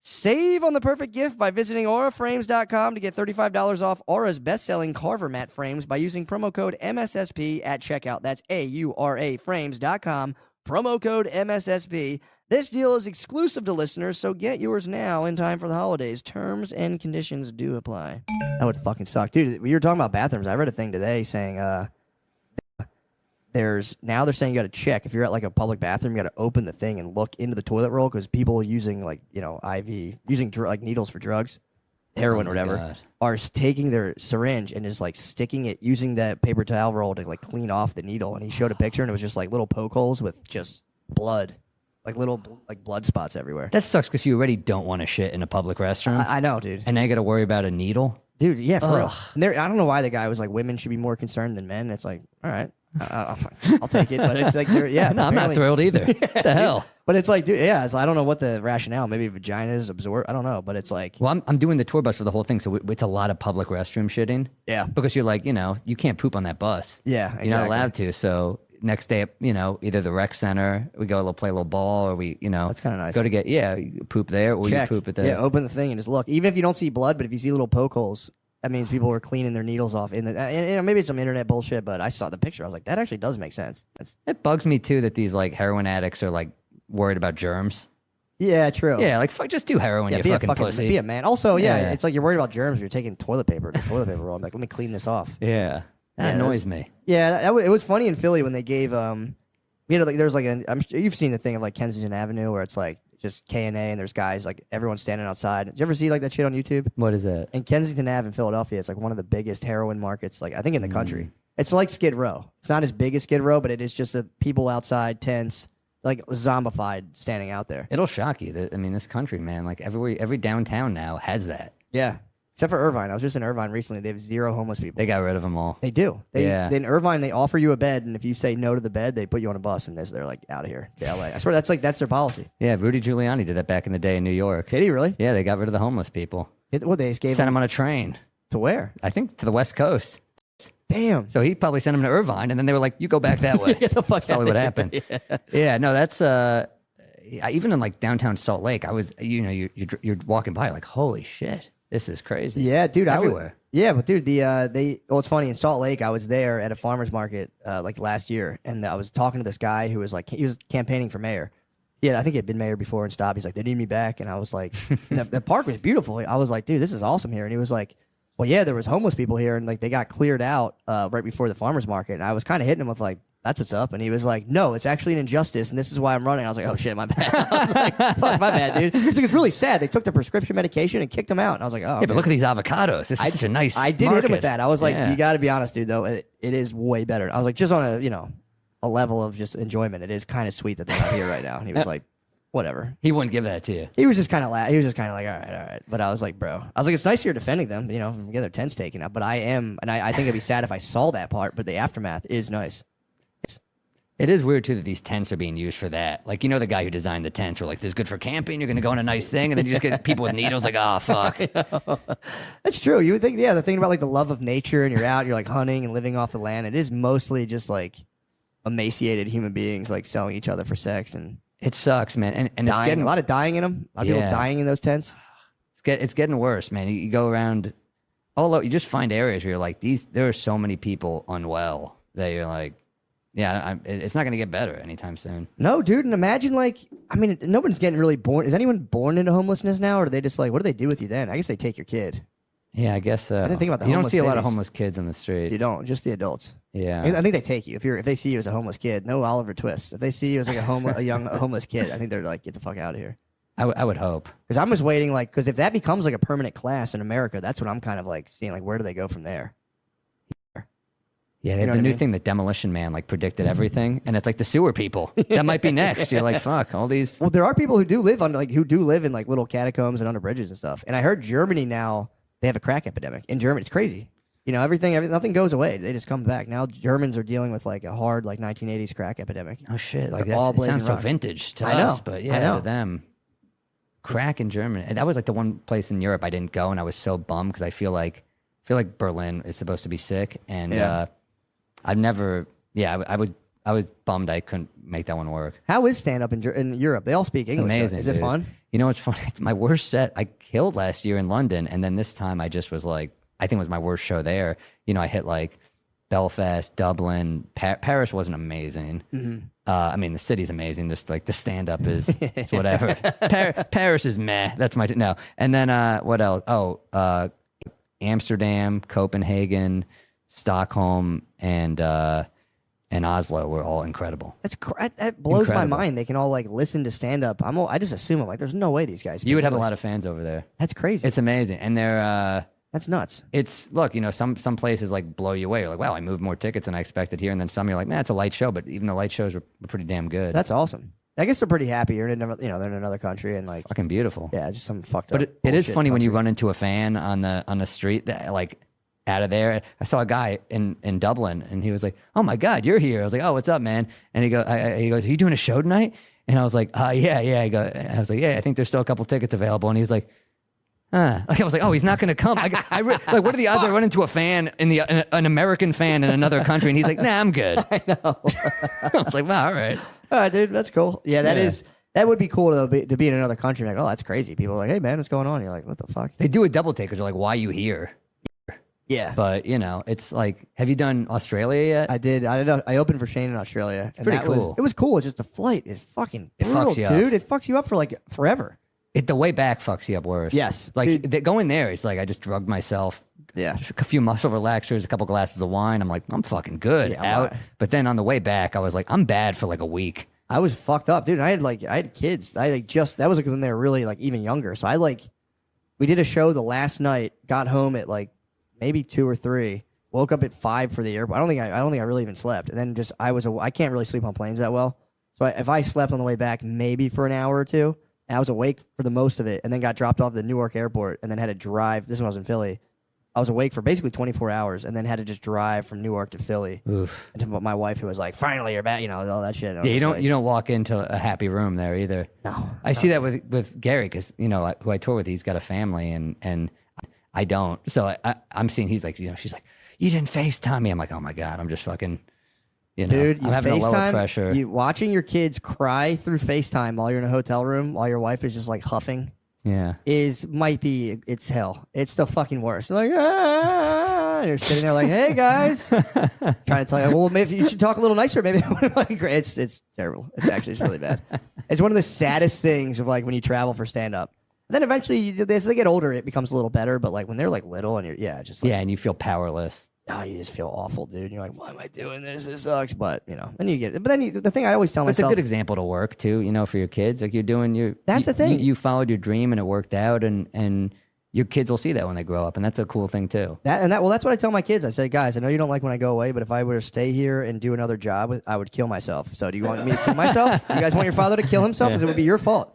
S7: Save on the perfect gift by visiting auraframes.com to get $35 off Aura's best-selling Carver mat frames by using promo code MSSP at checkout. That's auraframes.com, promo code MSSP. This deal is exclusive to listeners, so get yours now in time for the holidays. Terms and conditions do apply. That would fucking suck. Dude, we were talking about bathrooms. I read a thing today saying, they're saying you got to check if you're at like a public bathroom, you got to open the thing and look into the toilet roll because people using like, IV, using like needles for drugs, heroin or whatever, are taking their syringe and just like sticking it, using that paper towel roll to like clean off the needle. And he showed a picture and it was just like little poke holes with just blood, like little like blood spots everywhere.
S14: That sucks because you already don't want to shit in a public restroom.
S7: I know, dude.
S14: And now you got to worry about a needle.
S7: Dude, yeah, for real. And I don't know why the guy was like, women should be more concerned than men. It's like, all right. I'll take it, but it's like, yeah.
S14: No, I'm not thrilled either. What the hell?
S7: But it's like, dude, yeah. I don't know what the rationale. Maybe vaginas absorb. I don't know, but it's like.
S14: Well, I'm doing the tour bus for the whole thing, so it's a lot of public restroom shitting.
S7: Yeah.
S14: Because you're like, you can't poop on that bus.
S7: Yeah, exactly.
S14: You're not allowed to. So next day, either the rec center, we go play a little ball, or we,
S7: that's kind of nice.
S14: Go to get you poop there, or
S7: Check.
S14: you poop at the.
S7: Yeah, open the thing and just look. Even if you don't see blood, but if you see little poke holes, that means people are cleaning their needles off. Maybe it's some internet bullshit, but I saw the picture. I was like, that actually does make sense.
S14: It bugs me too that these like heroin addicts are like worried about germs.
S7: Yeah, true.
S14: Yeah, like fuck, just do heroin, you fucking pussy.
S7: Be a man. Also, it's like you're worried about germs. You're taking toilet paper roll. I'm like, let me clean this off.
S14: Yeah, that annoys me.
S7: Yeah, it was funny in Philly when they gave there's like I'm sure you've seen the thing of like Kensington Avenue where it's like just K&A and there's guys like everyone's standing outside. Did you ever see like that shit on YouTube?
S14: What is that?
S7: In Kensington Ave in Philadelphia, it's like one of the biggest heroin markets, like I think in the country. It's like Skid Row. It's not as big as Skid Row, but it is just the people outside, tents, like zombified, standing out there.
S14: It'll shock you that this country, man, like every downtown now has that.
S7: Yeah. Except for Irvine. I was just in Irvine recently. They have 0 homeless people.
S14: They got rid of them all.
S7: They do. In Irvine, they offer you a bed, and if you say no to the bed, they put you on a bus, and they're like, out of here to LA. I swear that's their policy.
S14: Yeah, Rudy Giuliani did that back in the day in New York.
S7: Did he really?
S14: Yeah, they got rid of the homeless people.
S7: They sent
S14: them on a train.
S7: To where?
S14: I think to the West Coast.
S7: Damn.
S14: So he probably sent them to Irvine, and then they were like, you go back that way.
S7: Get the fuck
S14: that's probably what happened. Yeah, no, that's... even in like downtown Salt Lake, I was, you're walking by like, holy shit, this is crazy.
S7: Yeah, dude.
S14: Everywhere.
S7: But dude, well, it's funny in Salt Lake. I was there at a farmer's market like last year, and I was talking to this guy who was like, he was campaigning for mayor. Yeah, I think he had been mayor before and stopped. He's like, they need me back, and I was like, and the park was beautiful. I was like, dude, this is awesome here, and he was like, well, yeah, there was homeless people here, and like they got cleared out right before the farmer's market, and I was kind of hitting him with like, that's what's up. And he was like, no, it's actually an injustice, and this is why I'm running. I was like, oh, shit, my bad. I was like, fuck, my bad, dude. He's like, it's really sad. They took the prescription medication and kicked him out. And I was like, oh.
S14: Yeah, but look at these avocados. This is such a nice
S7: I did hit him with that. I was like,
S14: Yeah.
S7: you got to be honest, dude, though. It is way better. I was like, just on a level of just enjoyment, it is kind of sweet that they're not here right now. And he was like, whatever.
S14: He wouldn't give that to you.
S7: He was just kind of he was just kind of like, all right. But I was like, bro. I was like, it's nice you're defending them, get their tents taken up. But I am, and I think it'd be sad if I saw that part, but the aftermath is nice.
S14: It is weird too that these tents are being used for that. Like, the guy who designed the tents were like, this is good for camping. You're going to go on a nice thing. And then you just get people with needles like, oh, fuck.
S7: That's true. You would think, the thing about like the love of nature and you're out, you're like hunting and living off the land. It is mostly just like emaciated human beings like selling each other for sex and
S14: it sucks, man. And
S7: dying,
S14: it's getting
S7: a lot of dying in them. A lot of people dying in those tents.
S14: It's getting worse, man. You go around, you just find areas where you're like, there are so many people unwell that you're like, yeah, it's not going to get better anytime soon.
S7: No, dude. And imagine nobody's getting really born. Is anyone born into homelessness now? Or do they just like, what do they do with you then? I guess they take your kid.
S14: Yeah, I guess so.
S7: I didn't think about the
S14: You don't
S7: homeless
S14: see a lot of
S7: babies.
S14: homeless kids on the street.
S7: You don't, just the adults.
S14: Yeah.
S7: I think they take you. If they see you as a homeless kid, no Oliver Twist. If they see you as like a young homeless kid, I think they're like, get the fuck out of here.
S14: I would hope.
S7: Because I'm just waiting, because if that becomes like a permanent class in America, that's what I'm kind of like seeing, like, where do they go from there?
S14: Yeah,
S7: You know
S14: the
S7: what I
S14: new
S7: mean?
S14: thing that Demolition Man predicted everything, and it's like the sewer people. That might be next. You're like, fuck, all these.
S7: Well, there are people who do live in like little catacombs and under bridges and stuff. And I heard Germany now, they have a crack epidemic in Germany. It's crazy. Nothing goes away. They just come back. Now Germans are dealing with like a hard 1980s crack epidemic.
S14: Oh shit! Like
S7: They're all
S14: it sounds
S7: blazing
S14: so
S7: rock.
S14: vintage to
S7: I know,
S14: us, but
S7: I
S14: yeah,
S7: know.
S14: to them. Crack in Germany. And that was like the one place in Europe I didn't go, and I was so bummed because I feel like Berlin is supposed to be sick, and I've never. Yeah, I was bummed I couldn't make that one work.
S7: How is stand up in Europe? They all speak
S14: It's
S7: English. though.
S14: amazing.
S7: Is it
S14: dude.
S7: fun?
S14: You know what's funny? It's my worst set I killed last year in London, and then this time I just was like, I think it was my worst show there. I hit like Belfast, Dublin, Paris wasn't amazing.
S7: Mm-hmm.
S14: I mean, the city's amazing. Just like the stand up is it's whatever. Paris is meh. That's my no. And then what else? Amsterdam, Copenhagen, Stockholm, and Oslo were all incredible.
S7: That blows
S14: Incredible.
S7: my mind. They can all like listen to stand up. I just assume I'm like, there's no way these guys.
S14: You would have a lot of fans over there.
S7: That's crazy.
S14: It's amazing, and they're.
S7: That's nuts.
S14: It's look, some places like blow you away. You're like, wow, I moved more tickets than I expected here, and then some you're like, man, it's a light show, but even the light shows were pretty damn good.
S7: That's awesome. I guess they're pretty happy. They're in another country and like
S14: fucking beautiful.
S7: Yeah, just some fucked up.
S14: But it is
S7: bullshit
S14: funny when you
S7: country.
S14: run into a fan on the street that like out of there. I saw a guy in Dublin, and he was like, "Oh my God, you're here!" I was like, "Oh, what's up, man?" And he goes, "Are you doing a show tonight?" And I was like, yeah. I was like, "Yeah, I think there's still a couple tickets available." And he was like, Like I was like, oh, he's not going to come. Like, what are the odds I run into a fan an American fan in another country, and he's like, nah, I'm good.
S7: I know.
S14: I was like, wow, all right,
S7: dude, that's cool. Yeah, that would be cool though, to be in another country. Like, oh, that's crazy. People are like, hey man, what's going on? You're like, what the fuck?
S14: They do a double take because they're like, why are you here?
S7: Yeah,
S14: but it's like, have you done Australia yet?
S7: I did. I opened for Shane in Australia.
S14: It's pretty cool.
S7: It was cool. It's just the flight is fucking brutal,
S14: fucks you up.
S7: dude. It fucks you up for like forever.
S14: The way back fucks you up worse.
S7: Yes.
S14: Like going there, it's like I just drugged myself.
S7: Yeah.
S14: Just a few muscle relaxers, a couple glasses of wine. I'm like, I'm fucking good.
S7: Yeah,
S14: out.
S7: right.
S14: But then on the way back, I was like, I'm bad for like a week.
S7: I was fucked up, dude. I had kids. That was like when they were really like even younger. So we did a show the last night, got home at like maybe 2 or 3, woke up at 5 for the airport. I don't think I really even slept. And then I can't really sleep on planes that well. So if I slept on the way back, maybe for an hour or two, and I was awake for the most of it, and then got dropped off at the Newark airport, and then had to drive. This one was in Philly. I was awake for basically 24 hours, and then had to just drive from Newark to Philly.
S14: Oof.
S7: And to my wife, who was like, "Finally, you're back," all that shit.
S14: Yeah, you don't walk into a happy room there either.
S7: No,
S14: I see that with Gary because who I tour with, he's got a family and I don't. So I'm seeing he's like, she's like, you didn't FaceTime me. I'm like, oh my God, I'm just fucking You know,
S7: Dude, you
S14: I'm having a lower
S7: FaceTime,
S14: pressure.
S7: you watching your kids cry through FaceTime while you're in a hotel room while your wife is just like huffing
S14: Yeah.
S7: it's hell. It's the fucking worst. You're like, and you're sitting there like, hey guys, trying to tell you, well, maybe you should talk a little nicer. Maybe it's terrible. It's really bad. It's one of the saddest things of like when you travel for stand up. Then eventually, as they get older, it becomes a little better. But like when they're like little and you're just like,
S14: Yeah, and you feel powerless.
S7: oh, you just feel awful, dude. And you're like, why am I doing this? This sucks. But then you get it. But then the thing I always tell
S14: But it's a
S7: myself,
S14: good example to work too, you know, for your kids. Like you're doing your.
S7: That's the thing.
S14: You followed your dream and it worked out, and your kids will see that when they grow up, and that's a cool thing too.
S7: Well, that's what I tell my kids. I say, guys, I know you don't like when I go away, but if I were to stay here and do another job, I would kill myself. So do you want me to kill myself? You guys want your father to kill himself? Because it would be your fault.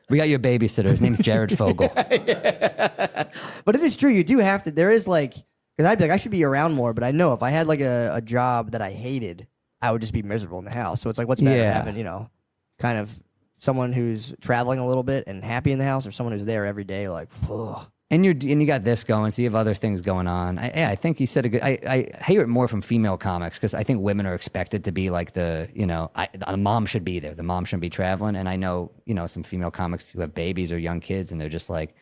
S14: We got your babysitter. His name's Jared Fogle.
S7: But it is true. You do have to. There is like, because I'd be like, I should be around more. But I know if I had like a job that I hated, I would just be miserable in the house. So it's like, what's better, having kind of someone who's traveling a little bit and happy in the house, or someone who's there every day, like, ugh.
S14: And you got this going, so you have other things going on. I think he said a good. I hear it more from female comics because I think women are expected to be like the mom should be there. The mom shouldn't be traveling. And I know some female comics who have babies or young kids, and they're just like,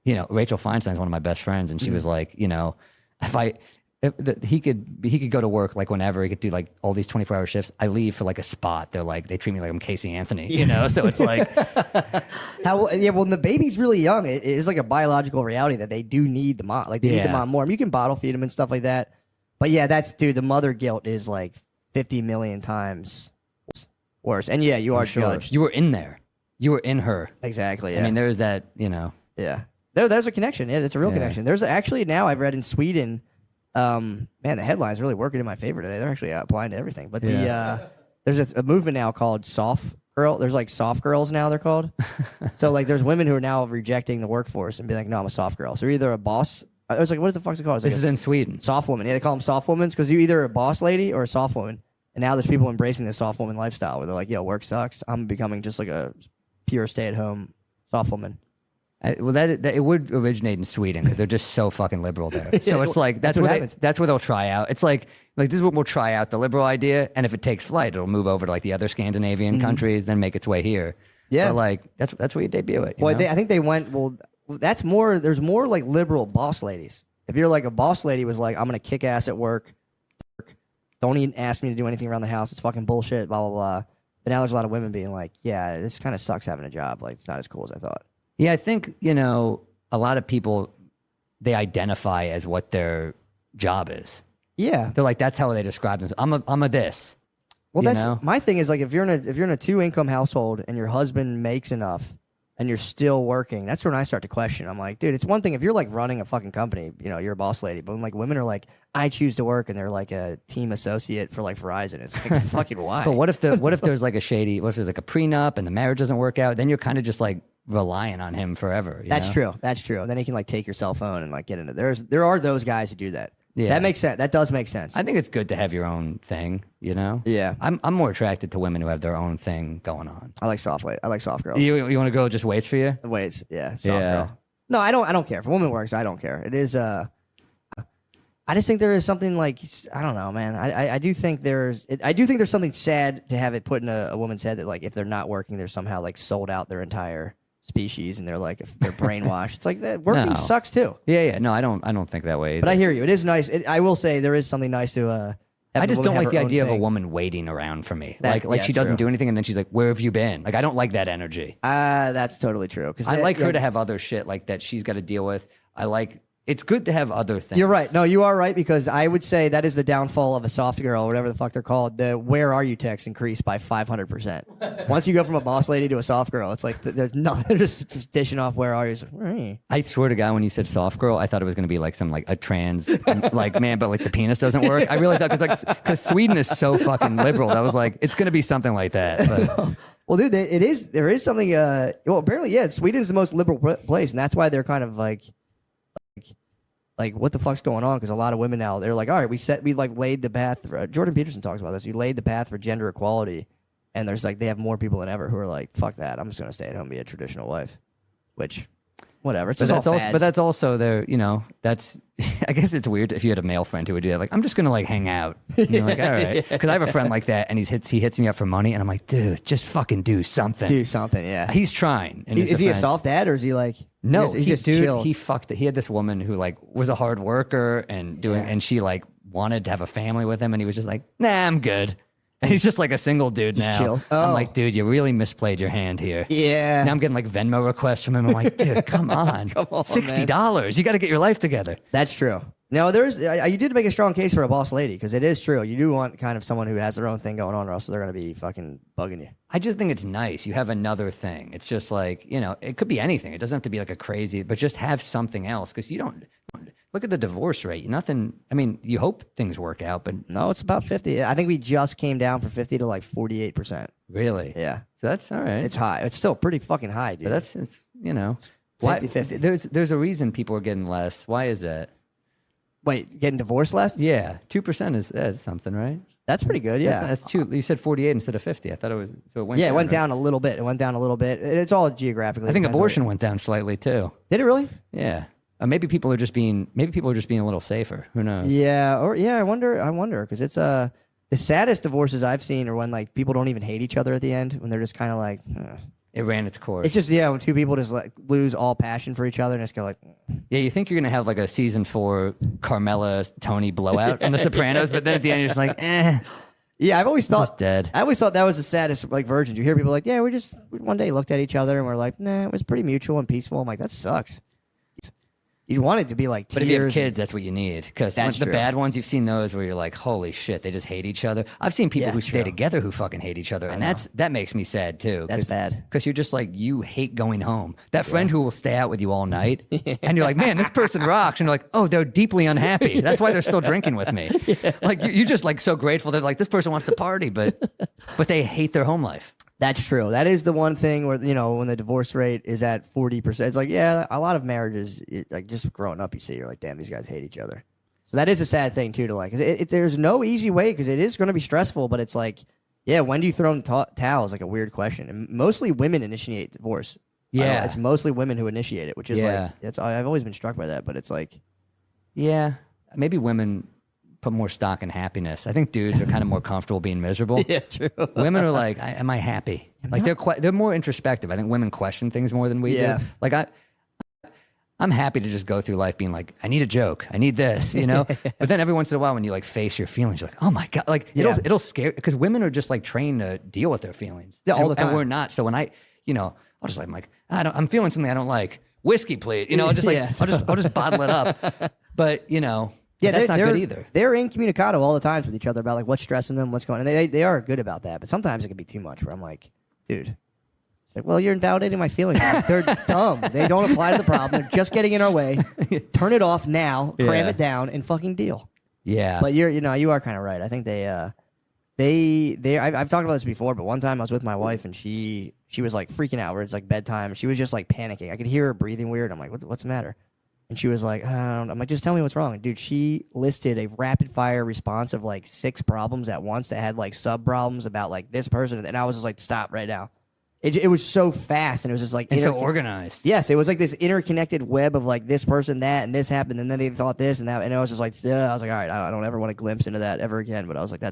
S14: Rachel Feinstein's one of my best friends, and she was like, if he could go to work like whenever, he could do like all these 24-hour shifts. I leave for like a spot. They're like, they treat me like I'm Casey Anthony, So it's like,
S7: when the baby's really young, it is like a biological reality that they do need the mom. Like they need the mom more. I mean, you can bottle feed them and stuff like that. But yeah, the mother guilt is like 50 million times worse. And yeah, you are judged.
S14: You were in there. You were in her.
S7: Exactly. Yeah.
S14: I mean, there's that.
S7: Yeah. There's a connection. Yeah, it's a real connection. There's actually now I've read in Sweden. Man, the headlines really working in my favor today. They're actually applying to everything. But there's a movement now called soft girl. There's like soft girls now. They're called. So like there's women who are now rejecting the workforce and being like, no, I'm a soft girl. So you're either a boss. I was like, what is the fuck's it called?
S14: This is in Sweden.
S7: Soft woman. Yeah, they call them soft women because you're either a boss lady or a soft woman. And now there's people embracing the soft woman lifestyle where they're like, yo, work sucks. I'm becoming just like a pure stay-at-home soft woman.
S14: Well, that it would originate in Sweden because they're just so fucking liberal there. So it's like that's where they'll try out. It's like this is what we'll try out, the liberal idea, and if it takes flight, it'll move over to like the other Scandinavian countries, then make its way here. Yeah, but like that's where you debut it.
S7: Well, I think they went. Well, that's more. There's more like liberal boss ladies. If you're like a boss lady, was like, I'm gonna kick ass at work. Don't even ask me to do anything around the house. It's fucking bullshit. Blah blah blah. But now there's a lot of women being like, yeah, this kind of sucks having a job. Like it's not as cool as I thought.
S14: Yeah, I think, a lot of people, they identify as what their job is.
S7: Yeah.
S14: They're like, that's how they describe themselves. I'm a this.
S7: Well, that's my thing is like, if you're in a 2-income household and your husband makes enough and you're still working, that's when I start to question. I'm like, dude, it's one thing if you're like running a fucking company, you're a boss lady, but when like women are like, I choose to work and they're like a team associate for like Verizon, it's like, fucking why?
S14: But what if there's like a prenup and the marriage doesn't work out? Then you're kind of just like relying on him forever.
S7: That's true. That's true. And then he can like take your cell phone and like get into there are those guys who do that. Yeah. That makes sense. That does make sense.
S14: I think it's good to have your own thing,
S7: Yeah.
S14: I'm more attracted to women who have their own thing going on.
S7: I like soft girls.
S14: You want a girl who just waits for you?
S7: Waits, yeah. Soft girl. No, I don't care. If a woman works, I don't care. It is I just think there is something like, I don't know, man. I do think there's something sad to have it put in a woman's head that like if they're not working, they're somehow like sold out their entire species and they're like if they're brainwashed. It's like that working sucks too.
S14: Yeah. No, I don't think that way either.
S7: But I hear you. It is nice. I will say there is something nice to have
S14: I just don't like the idea of
S7: thing.
S14: a woman waiting around for me. Like she doesn't do anything and then she's like, where have you been? Like I don't like that energy.
S7: That's totally true.
S14: I like her to have other shit like that she's got to deal with. It's good to have other things.
S7: You're right. No, you are right because I would say that is the downfall of a soft girl or whatever the fuck they're called. The where are you texts increase by 500%. Once you go from a boss lady to a soft girl, it's like they're just dishing off where are you. Like, where are you?
S14: I swear to God, when you said soft girl, I thought it was going to be like some like a trans like man, but like the penis doesn't work. I really thought because Sweden is so fucking liberal. That was like it's going to be something like that. But.
S7: Well, dude, there is something. Well, apparently, yeah, Sweden is the most liberal place, and that's why they're kind of like what the fuck's going on? Because a lot of women now, they're like, all right, we laid the path. Jordan Peterson talks about this. You laid the path for gender equality, and there's like they have more people than ever who are like, fuck that. I'm just gonna stay at home and be a traditional wife, which whatever. It's
S14: But
S7: just
S14: that's
S7: all
S14: also,
S7: fads.
S14: but that's also there. You know, that's. I guess it's weird if you had a male friend who would do that. Like, I'm just gonna like hang out. And you're like, all right, because I have a friend like that, and he hits me up for money, and I'm like, dude, just fucking do something.
S7: Do something, yeah.
S14: He's trying. In his
S7: Is he a
S14: defense.
S7: soft dad or is he like?
S14: No,
S7: he just chills?
S14: He fucked it. He had this woman who like was a hard worker and and she like wanted to have a family with him, and he was just like, nah, I'm good. And he's just like a single dude
S7: Just
S14: now.
S7: chills.
S14: I'm
S7: Oh.
S14: like, dude, you really misplayed your hand here.
S7: Yeah.
S14: Now I'm getting like Venmo requests from him. I'm like, dude, come on,
S7: Come on,
S14: $60. You got to get your life together.
S7: That's true. No, you did make a strong case for a boss lady because it is true. You do want kind of someone who has their own thing going on, or else they're gonna be fucking bugging you.
S14: I just think it's nice. You have another thing. It's just like, you know, it could be anything. It doesn't have to be like a crazy, but just have something else because you don't look at the divorce rate. Nothing. I mean, you hope things work out, but
S7: No, it's about 50. I think we just came down from 50 to like 48%.
S14: really,
S7: Yeah,
S14: So that's all right.
S7: it's high. It's still pretty fucking high, dude.
S14: But it's you know,
S7: 50-50.
S14: There's a reason people are getting less. Why is that?
S7: Wait, getting divorced less?
S14: Yeah, 2% is something, right?
S7: That's pretty good. Yeah,
S14: That's two. You said 48 instead of 50. I thought it was so it went.
S7: yeah,
S14: down,
S7: it went
S14: right?
S7: down a little bit. It went down a little bit. It's all geographically.
S14: I think
S7: depends
S14: abortion
S7: where-
S14: went down slightly too.
S7: Did it really?
S14: Yeah, maybe people are just being a little safer. Who knows?
S7: Yeah, I wonder because it's the saddest divorces I've seen are when like people don't even hate each other at the end, when they're just kind of like.
S14: It ran its course.
S7: It's just when two people just like lose all passion for each other and just go like.
S14: Yeah, you think you're gonna have like a season 4 Carmela Tony blowout on The Sopranos, but then at the end you're just like, eh.
S7: Yeah, I've always
S14: It's
S7: thought
S14: dead.
S7: I always thought that was the saddest like versions. You hear people like, yeah, we one day looked at each other and we're like, nah, it was pretty mutual and peaceful. I'm like, that sucks. You want it to be like tears.
S14: But if you have kids, that's what you need. Because
S7: That's
S14: the
S7: true.
S14: bad ones, you've seen those where you're like, holy shit, they just hate each other. I've seen people
S7: Yeah,
S14: who stay
S7: true.
S14: together who fucking hate each other, and that makes me sad too.
S7: That's bad.
S14: Because you're just like, you hate going home. That friend who will stay out with you all night, and you're like, man, this person rocks, and you're like, oh, they're deeply unhappy. That's why they're still drinking with me. Like you're just like so grateful. They're like, this person wants to party, but they hate their home life.
S7: That's true. That is the one thing where when the divorce rate is at 40%, it's like a lot of marriages, like just growing up, you see, you're like, damn, these guys hate each other. So that is a sad thing too to like. There's no easy way because it is going to be stressful, but it's like, yeah, when do you throw in the towel is like a weird question, and mostly women initiate divorce.
S14: Yeah.
S7: It's mostly women who initiate it, which is
S14: Yeah.
S7: like I've always been struck by that, but it's like,
S14: Yeah, maybe women put more stock in happiness. I think dudes are kind of more comfortable being miserable.
S7: yeah, true.
S14: Women are like, am I happy? Like they're more introspective. I think women question things more than we
S7: Yeah.
S14: do. Like I'm happy to just go through life being like, I need a joke, I need this, But then every once in a while, when you like face your feelings, you're like, oh my god, like
S7: Yeah.
S14: it'll scare because women are just like trained to deal with their feelings.
S7: Yeah, all
S14: And-
S7: the time.
S14: And we're not. So when I'll just like, I'm like, I'm feeling something I don't like. Whiskey, please. I'll just like,
S7: Yeah.
S14: I'll just bottle it up. But
S7: Yeah,
S14: that's not
S7: they're
S14: good either.
S7: They're incommunicado all the times with each other about like what's stressing them, what's going on. And they are good about that, but sometimes it can be too much where I'm like, dude, it's like, well, you're invalidating my feelings. They're dumb. They don't apply to the problem. They're just getting in our way. Turn it off now, cram
S14: Yeah.
S7: it down, and fucking deal.
S14: Yeah.
S7: But you are kind of right. I think I've talked about this before, but one time I was with my wife and she was like freaking out where it's like bedtime. She was just like panicking. I could hear her breathing weird. I'm like, what's the matter? And she was like, I'm like, just tell me what's wrong. And dude, she listed a rapid fire response of like 6 problems at once that had like sub problems about like this person. And I was just like, stop right now. It was so fast and it was just like
S14: And so organized.
S7: Yes, it was like this interconnected web of like this person, that, and this happened, and then they thought this and that, and I was just like, I was like, all right, I don't ever want to glimpse into that ever again. But I was like,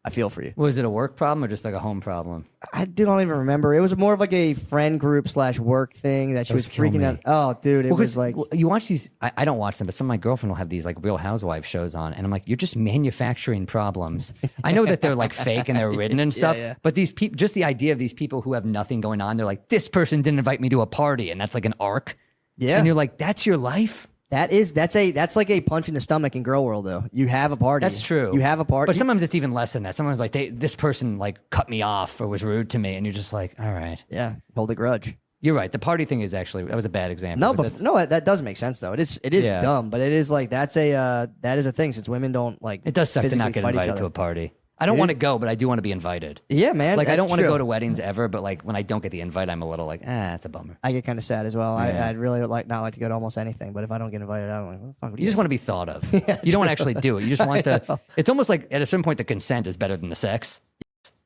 S7: I feel for you.
S14: Was it a work problem or just like a home problem?
S7: I don't even remember. It was more of like a friend group / work thing that she was
S14: Those kill
S7: freaking
S14: me.
S7: out. Oh, dude, it was like
S14: you watch these. I don't watch them, but some of my girlfriend will have these like Real Housewives shows on, and I'm like, you're just manufacturing problems. I know that they're like fake and they're written and stuff,
S7: yeah.
S14: but these people, just the idea of these people who have nothing going on, they're like, this person didn't invite me to a party, and that's like an arc.
S7: Yeah.
S14: And you're like, that's your life.
S7: That's like a punch in the stomach in girl world though. You have a party.
S14: That's true.
S7: You have a party.
S14: But sometimes it's even less than that. Sometimes like this person like cut me off or was rude to me, and you're just like, all right.
S7: Yeah, hold a grudge.
S14: You're right. The party thing is actually that was a bad example.
S7: No,
S14: 'cause
S7: but
S14: that's-
S7: no, that does make sense though. It is
S14: Yeah.
S7: dumb, but it is like that is a thing since women don't like.
S14: It does suck to not
S7: physically
S14: get
S7: fight each
S14: invited
S7: other.
S14: to a party. I don't
S7: Dude.
S14: want to go, but I do want to be invited.
S7: Yeah, man.
S14: Like I don't
S7: that's
S14: want to
S7: true.
S14: go to weddings ever, but like when I don't get the invite, I'm a little like, it's a bummer.
S7: I get kind of sad as well.
S14: Yeah.
S7: I'd really not like to go to almost anything, but if I don't get invited, I don't like. What the fuck would
S14: You just want to be thought of. You don't want to actually do it. You just want the. It's almost like at a certain point, the consent is better than the sex.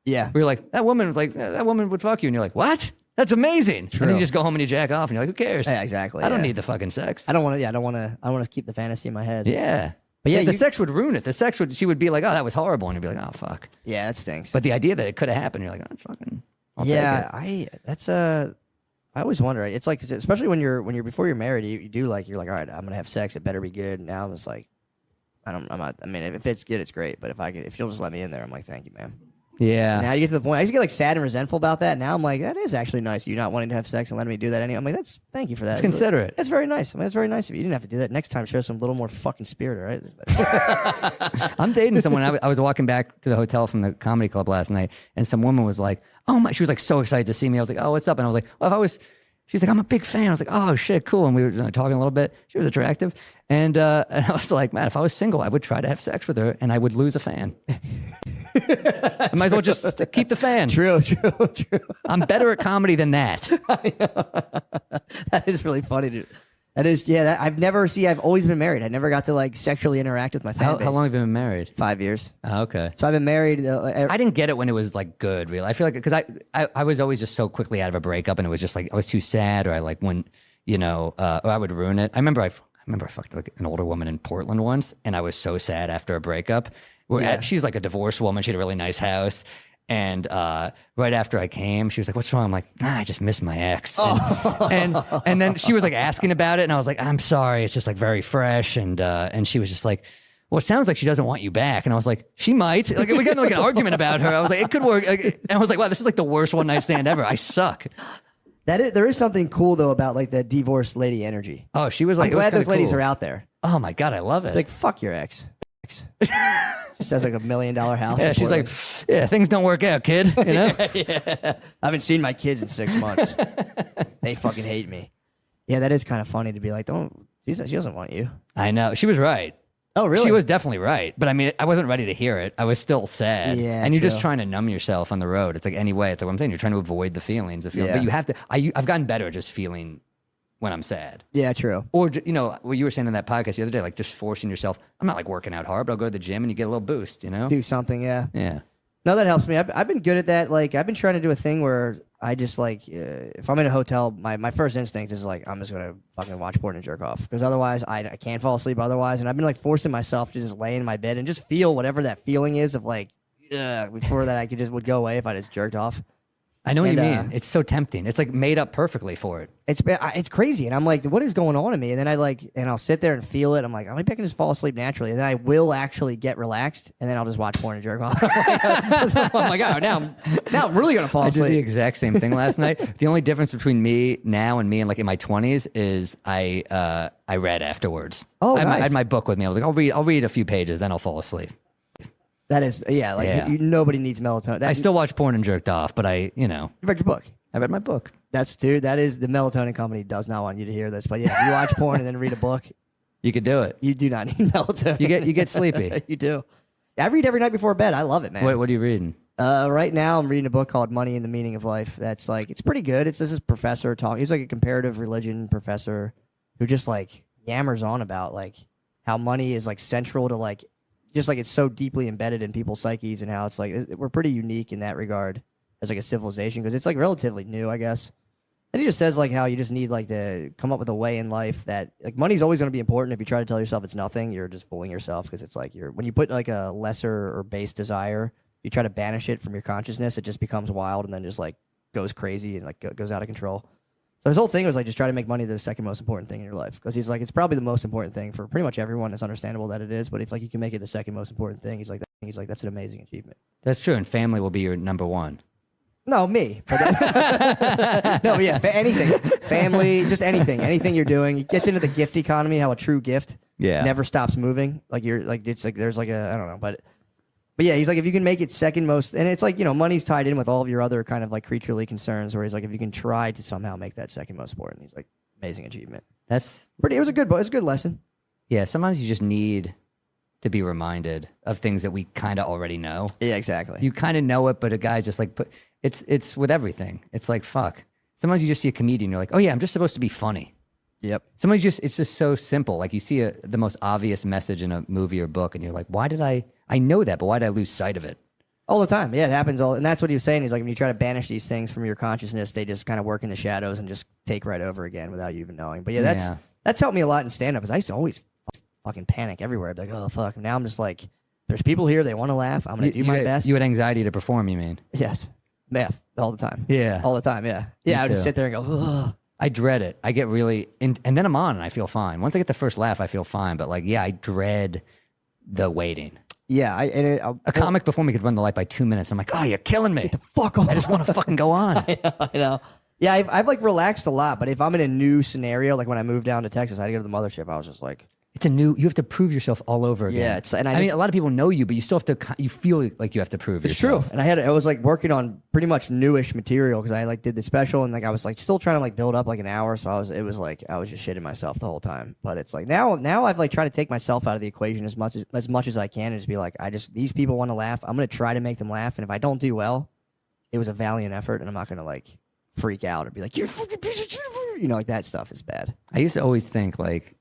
S7: Yeah.
S14: We were like that woman was like that woman would fuck you, and you're like, what? That's amazing.
S7: True.
S14: And then you just go home and you jack off, and you're like, who cares?
S7: Yeah, exactly.
S14: I don't
S7: yeah.
S14: need the fucking sex.
S7: I don't want to. Yeah, I don't want to. I want to keep the fantasy in my head.
S14: Yeah.
S7: But yeah,
S14: the
S7: you-
S14: sex would ruin it. The sex would, she would be like, oh, that was horrible. And you'd be like, oh, fuck.
S7: Yeah, that stinks.
S14: But the idea that it could have happened, you're like, oh, fucking. I'll take it.
S7: That's I always wonder. It's like, especially when you're before you're married, you do like, you're like, all right, I'm gonna have sex. It better be good. Now I'm just like, I'm not. I mean, if it's good, it's great. But if you'll just let me in there, I'm like, thank you, man.
S14: Yeah.
S7: Now you get to the point. I used to get like sad and resentful about that. Now I'm like, that is actually nice. You not wanting to have sex and letting me do that anyway. I'm like, thank you for that.
S14: It's considerate.
S7: That's very nice. I mean, that's very nice of you. You didn't have to do that. Next time, show some little more fucking spirit, all right?
S14: I'm dating someone. I was walking back to the hotel from the comedy club last night, and some woman was like, "Oh my!" She was like so excited to see me. I was like, "Oh, what's up?" And I was like, "Well, if I was." She was like, "I'm a big fan." I was like, "Oh shit, cool." And we were talking a little bit. She was attractive, and I was like, "Man, if I was single, I would try to have sex with her, and I would lose a fan. I might as well just keep the fan."
S7: True.
S14: I'm better at comedy than that.
S7: That is really funny, dude. That is, yeah. I've always been married. I never got to like sexually interact with my fan base.
S14: How long have you been married?
S7: 5 years.
S14: Oh, okay.
S7: So I've been married.
S14: I didn't get it when it was like good, really. I feel like because I was always just so quickly out of a breakup, and it was just like I was too sad, or I like when or I would ruin it. I remember I fucked like an older woman in Portland once, and I was so sad after a breakup. She's like a divorced woman. She had a really nice house. And right after I came, she was like, "What's wrong?" I'm like, "I just miss my ex." And then she was like asking about it, and I was like, "I'm sorry, it's just like very fresh." And she was just like, "Well, it sounds like she doesn't want you back." And I was like, "She might." Like we got into like an argument about her. I was like, "It could work." And I was like, "Wow, this is like the worst one night stand ever. I suck."
S7: There is something cool though about like the divorced lady energy.
S14: Oh, she was like,
S7: I'm glad those ladies
S14: cool.
S7: are out there.
S14: Oh my god, I love it.
S7: Like fuck your ex. Just has like $1 million house.
S14: Yeah,
S7: in
S14: she's like,
S7: Portland.
S14: "Yeah, things don't work out, kid." You know?
S7: Yeah. I haven't seen my kids in 6 months. They fucking hate me. Yeah, that is kind of funny to be like, she doesn't want you.
S14: I know. She was right.
S7: Oh, really?
S14: She was definitely right. But I mean, I wasn't ready to hear it. I was still sad.
S7: Yeah,
S14: and you're just
S7: true.
S14: trying to numb yourself on the road. It's like anyway, it's like what I'm saying. You're trying to avoid the feelings of feeling.
S7: Yeah.
S14: But you have to. I've gotten better at just feeling when I'm sad.
S7: Yeah, true.
S14: Or, what you were saying in that podcast the other day, like just forcing yourself. I'm not like working out hard, but I'll go to the gym and you get a little boost,
S7: Do something, yeah.
S14: Yeah.
S7: No, that helps me. I've been good at that. Like, I've been trying to do a thing where I just like, if I'm in a hotel, my first instinct is like, I'm just gonna fucking watch porn and jerk off because otherwise I can't fall asleep otherwise. And I've been like forcing myself to just lay in my bed and just feel whatever that feeling is of like, before that would go away if I just jerked off.
S14: I know what
S7: And,
S14: you mean. It's so tempting. It's like made up perfectly for it.
S7: It's crazy, and I'm like, what is going on in me? And then I'll sit there and feel it. I'm like, maybe I can just fall asleep naturally, and then I will actually get relaxed, and then I'll just watch porn and jerk off. Oh my god, now I'm really gonna fall
S14: I
S7: asleep.
S14: did the exact same thing last night. The only difference between me now and me in like in my 20s is I read afterwards.
S7: Oh,
S14: I
S7: nice.
S14: had my book with me. I was like, I'll read a few pages, then I'll fall asleep.
S7: That is, yeah, like
S14: Yeah.
S7: nobody needs melatonin.
S14: I still watch porn and jerked off, but
S7: You read your book.
S14: I read my book.
S7: That is the melatonin company does not want you to hear this, but yeah, if you watch porn and then read a book,
S14: You could do it.
S7: you do not need melatonin.
S14: You get sleepy.
S7: You do. I read every night before bed. I love it, man.
S14: What are you reading?
S7: Right now, I'm reading a book called Money and the Meaning of Life. That's like, it's pretty good. This is professor talk. He's like a comparative religion professor who just like yammers on about like how money is like central to like, just like it's so deeply embedded in people's psyches and how it's like, we're pretty unique in that regard as like a civilization because it's like relatively new, I guess. And he just says like how you just need like to come up with a way in life that like money's always going to be important. If you try to tell yourself it's nothing, you're just fooling yourself because it's like when you put like a lesser or base desire, you try to banish it from your consciousness, it just becomes wild and then just like goes crazy and like goes out of control. So his whole thing was like just try to make money the second most important thing in your life because he's like it's probably the most important thing for pretty much everyone. It's understandable that it is, but if like you can make it the second most important thing, he's like that's an amazing achievement.
S14: That's true, and family will be your number one.
S7: No, me. No, but yeah, anything, family, just anything you're doing. It gets into the gift economy. How a true gift never stops moving. Like you're like it's like there's like I don't know, but yeah, he's like if you can make it second most, and it's like money's tied in with all of your other kind of like creaturely concerns. Where he's like if you can try to somehow make that second most important, he's like amazing achievement.
S14: That's
S7: pretty. It was a good book. It's a good lesson.
S14: Yeah, sometimes you just need to be reminded of things that we kind of already know.
S7: Yeah, exactly.
S14: You kind of know it, but a guy's just like it's with everything. It's like fuck. Sometimes you just see a comedian, you're like, oh yeah, I'm just supposed to be funny.
S7: Yep.
S14: Sometimes it's just so simple. Like you see the most obvious message in a movie or book, and you're like, why did I know that, but why did I lose sight of it?
S7: All the time. Yeah, it happens all. And that's what he was saying. He's like, when you try to banish these things from your consciousness, they just kind of work in the shadows and just take right over again without you even knowing. But yeah, that's helped me a lot in stand-up. Because I used to always fucking panic everywhere. I'd be like, oh, fuck. Now I'm just like, there's people here. They want to laugh. I'm going to do my best.
S14: You had anxiety to perform, you mean?
S7: Yes. Yeah, all the time.
S14: Yeah.
S7: All the time, yeah. Yeah, I would just sit there and go, ugh.
S14: I dread it. I get really, and then I'm on and I feel fine. Once I get the first laugh, I feel fine. But like, yeah, I dread the waiting.
S7: Yeah,
S14: a comic before me could run the light by 2 minutes. I'm like, oh, you're killing me.
S7: Get the fuck off.
S14: I just want to fucking go on.
S7: I know. Yeah, I've like relaxed a lot, but if I'm in a new scenario, like when I moved down to Texas, I had to go to the mothership. I was just like,
S14: it's you have to prove yourself all over again.
S7: Yeah,
S14: I mean, a lot of people know you, but you still have to, you feel like you have to prove
S7: it's
S14: yourself.
S7: true. And I was like working on pretty much newish material because I like did the special and like I was like still trying to like build up like an hour. So I was just shitting myself the whole time. But it's like now I've like tried to take myself out of the equation as much as I can and just be like, these people want to laugh. I'm going to try to make them laugh. And if I don't do well, it was a valiant effort and I'm not going to like freak out or be like, you're a fucking piece of shit. You know, like that stuff is bad.
S14: I used to always think like,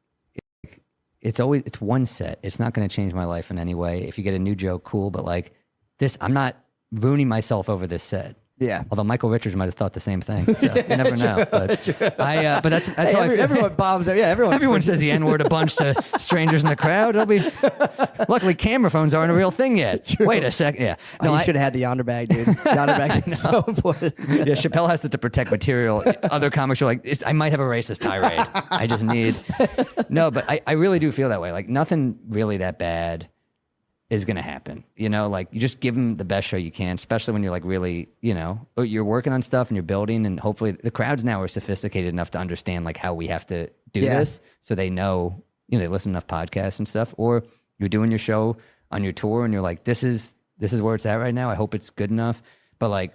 S14: it's one set. It's not going to change my life in any way. If you get a new joke, cool. But like this, I'm not ruining myself over this set.
S7: Yeah.
S14: Although Michael Richards might have thought the same thing. So you never know. But but that's
S7: Hey,
S14: how I feel.
S7: everyone bombs it. Yeah,
S14: Everyone says the N-word a bunch to strangers in the crowd. It'll be. Luckily, camera phones aren't a real thing yet.
S7: True.
S14: Wait a second. Yeah.
S7: No, you should have had the yonder bag, dude. Yonder bag's so important.
S14: Yeah, Chappelle has it to protect material. Other comics are like, I might have a racist tirade. I just need. No, but I really do feel that way. Like nothing really that bad is going to happen. You know, like you just give them the best show you can, especially when you're like really, you know, you're working on stuff and you're building, and hopefully the crowds now are sophisticated enough to understand like how we have to do this, so they know, you know, they listen to enough podcasts and stuff. Or you're doing your show on your tour and you're like, this is where it's at right now. I hope it's good enough, but like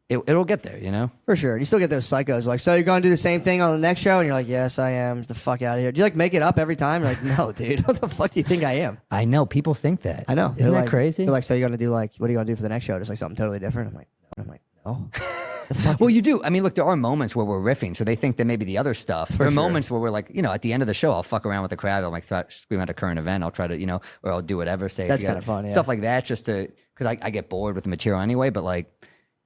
S14: it'll get there, you know?
S7: For sure. You still get those psychos like, so you're going to do the same thing on the next show? And you're like, yes, I am. Get the fuck out of here. Do you like make it up every time? You're like, no, dude. What the fuck do you think I am?
S14: I know. People think that.
S7: I know.
S14: Isn't that
S7: like,
S14: crazy?
S7: They're like, so you're going to do like, what are you going to do for the next show? Just like something totally different? I'm like, no.
S14: Well, you do. I mean, look, there are moments where we're riffing, so they think that maybe the other stuff. There are moments where we're like, you know, at the end of the show, I'll fuck around with the crowd. I'll like scream at a current event. I'll try to, you know, or I'll do whatever. Say
S7: that's kind of fun. Yeah.
S14: Stuff like that, just to, because I get bored with the material anyway. But like,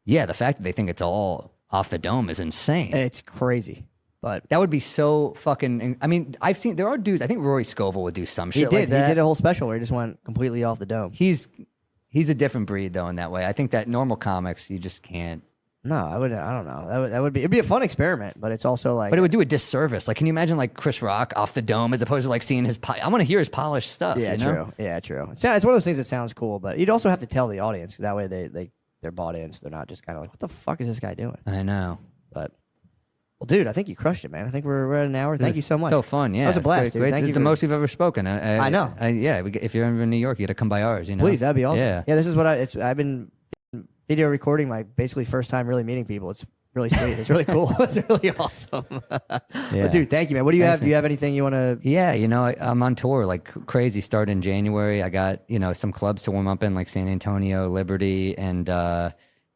S14: yeah, the fact that they think it's all off the dome is insane.
S7: It's crazy. But
S14: that would be so fucking. I mean, I've seen there are dudes. I think Rory Scovel would do some shit like that.
S7: He did a whole special where he just went completely off the dome.
S14: He's a different breed though in that way. I think that normal comics you just can't.
S7: No, I don't know. That would be. It'd be a fun experiment, but it's also like.
S14: But it would do a disservice. Like, can you imagine like Chris Rock off the dome as opposed to like seeing his? I want to hear his polished stuff.
S7: Yeah,
S14: you know?
S7: true. Yeah, true. It's one of those things that sounds cool, but you'd also have to tell the audience because that way they're bought in, so they're not just kind of like, what the fuck is this guy doing?
S14: I know.
S7: But well, dude, I think you crushed it, man. I think we're at an hour. Thank you so much.
S14: So fun, yeah.
S7: That was a blast, dude.
S14: It's the most we've ever spoken.
S7: I know.
S14: Yeah, if you're ever in New York, you got to come by ours. You know,
S7: please, that'd be awesome.
S14: Yeah,
S7: this is what I've been video recording my basically first time really meeting people. It's really sweet. It's really cool. It's really awesome. But dude, thank you, man. What do you have? Do you have anything you want to?
S14: Yeah, you know, I'm on tour like crazy. Start in January. I got, you know, some clubs to warm up in, like San Antonio, Liberty, and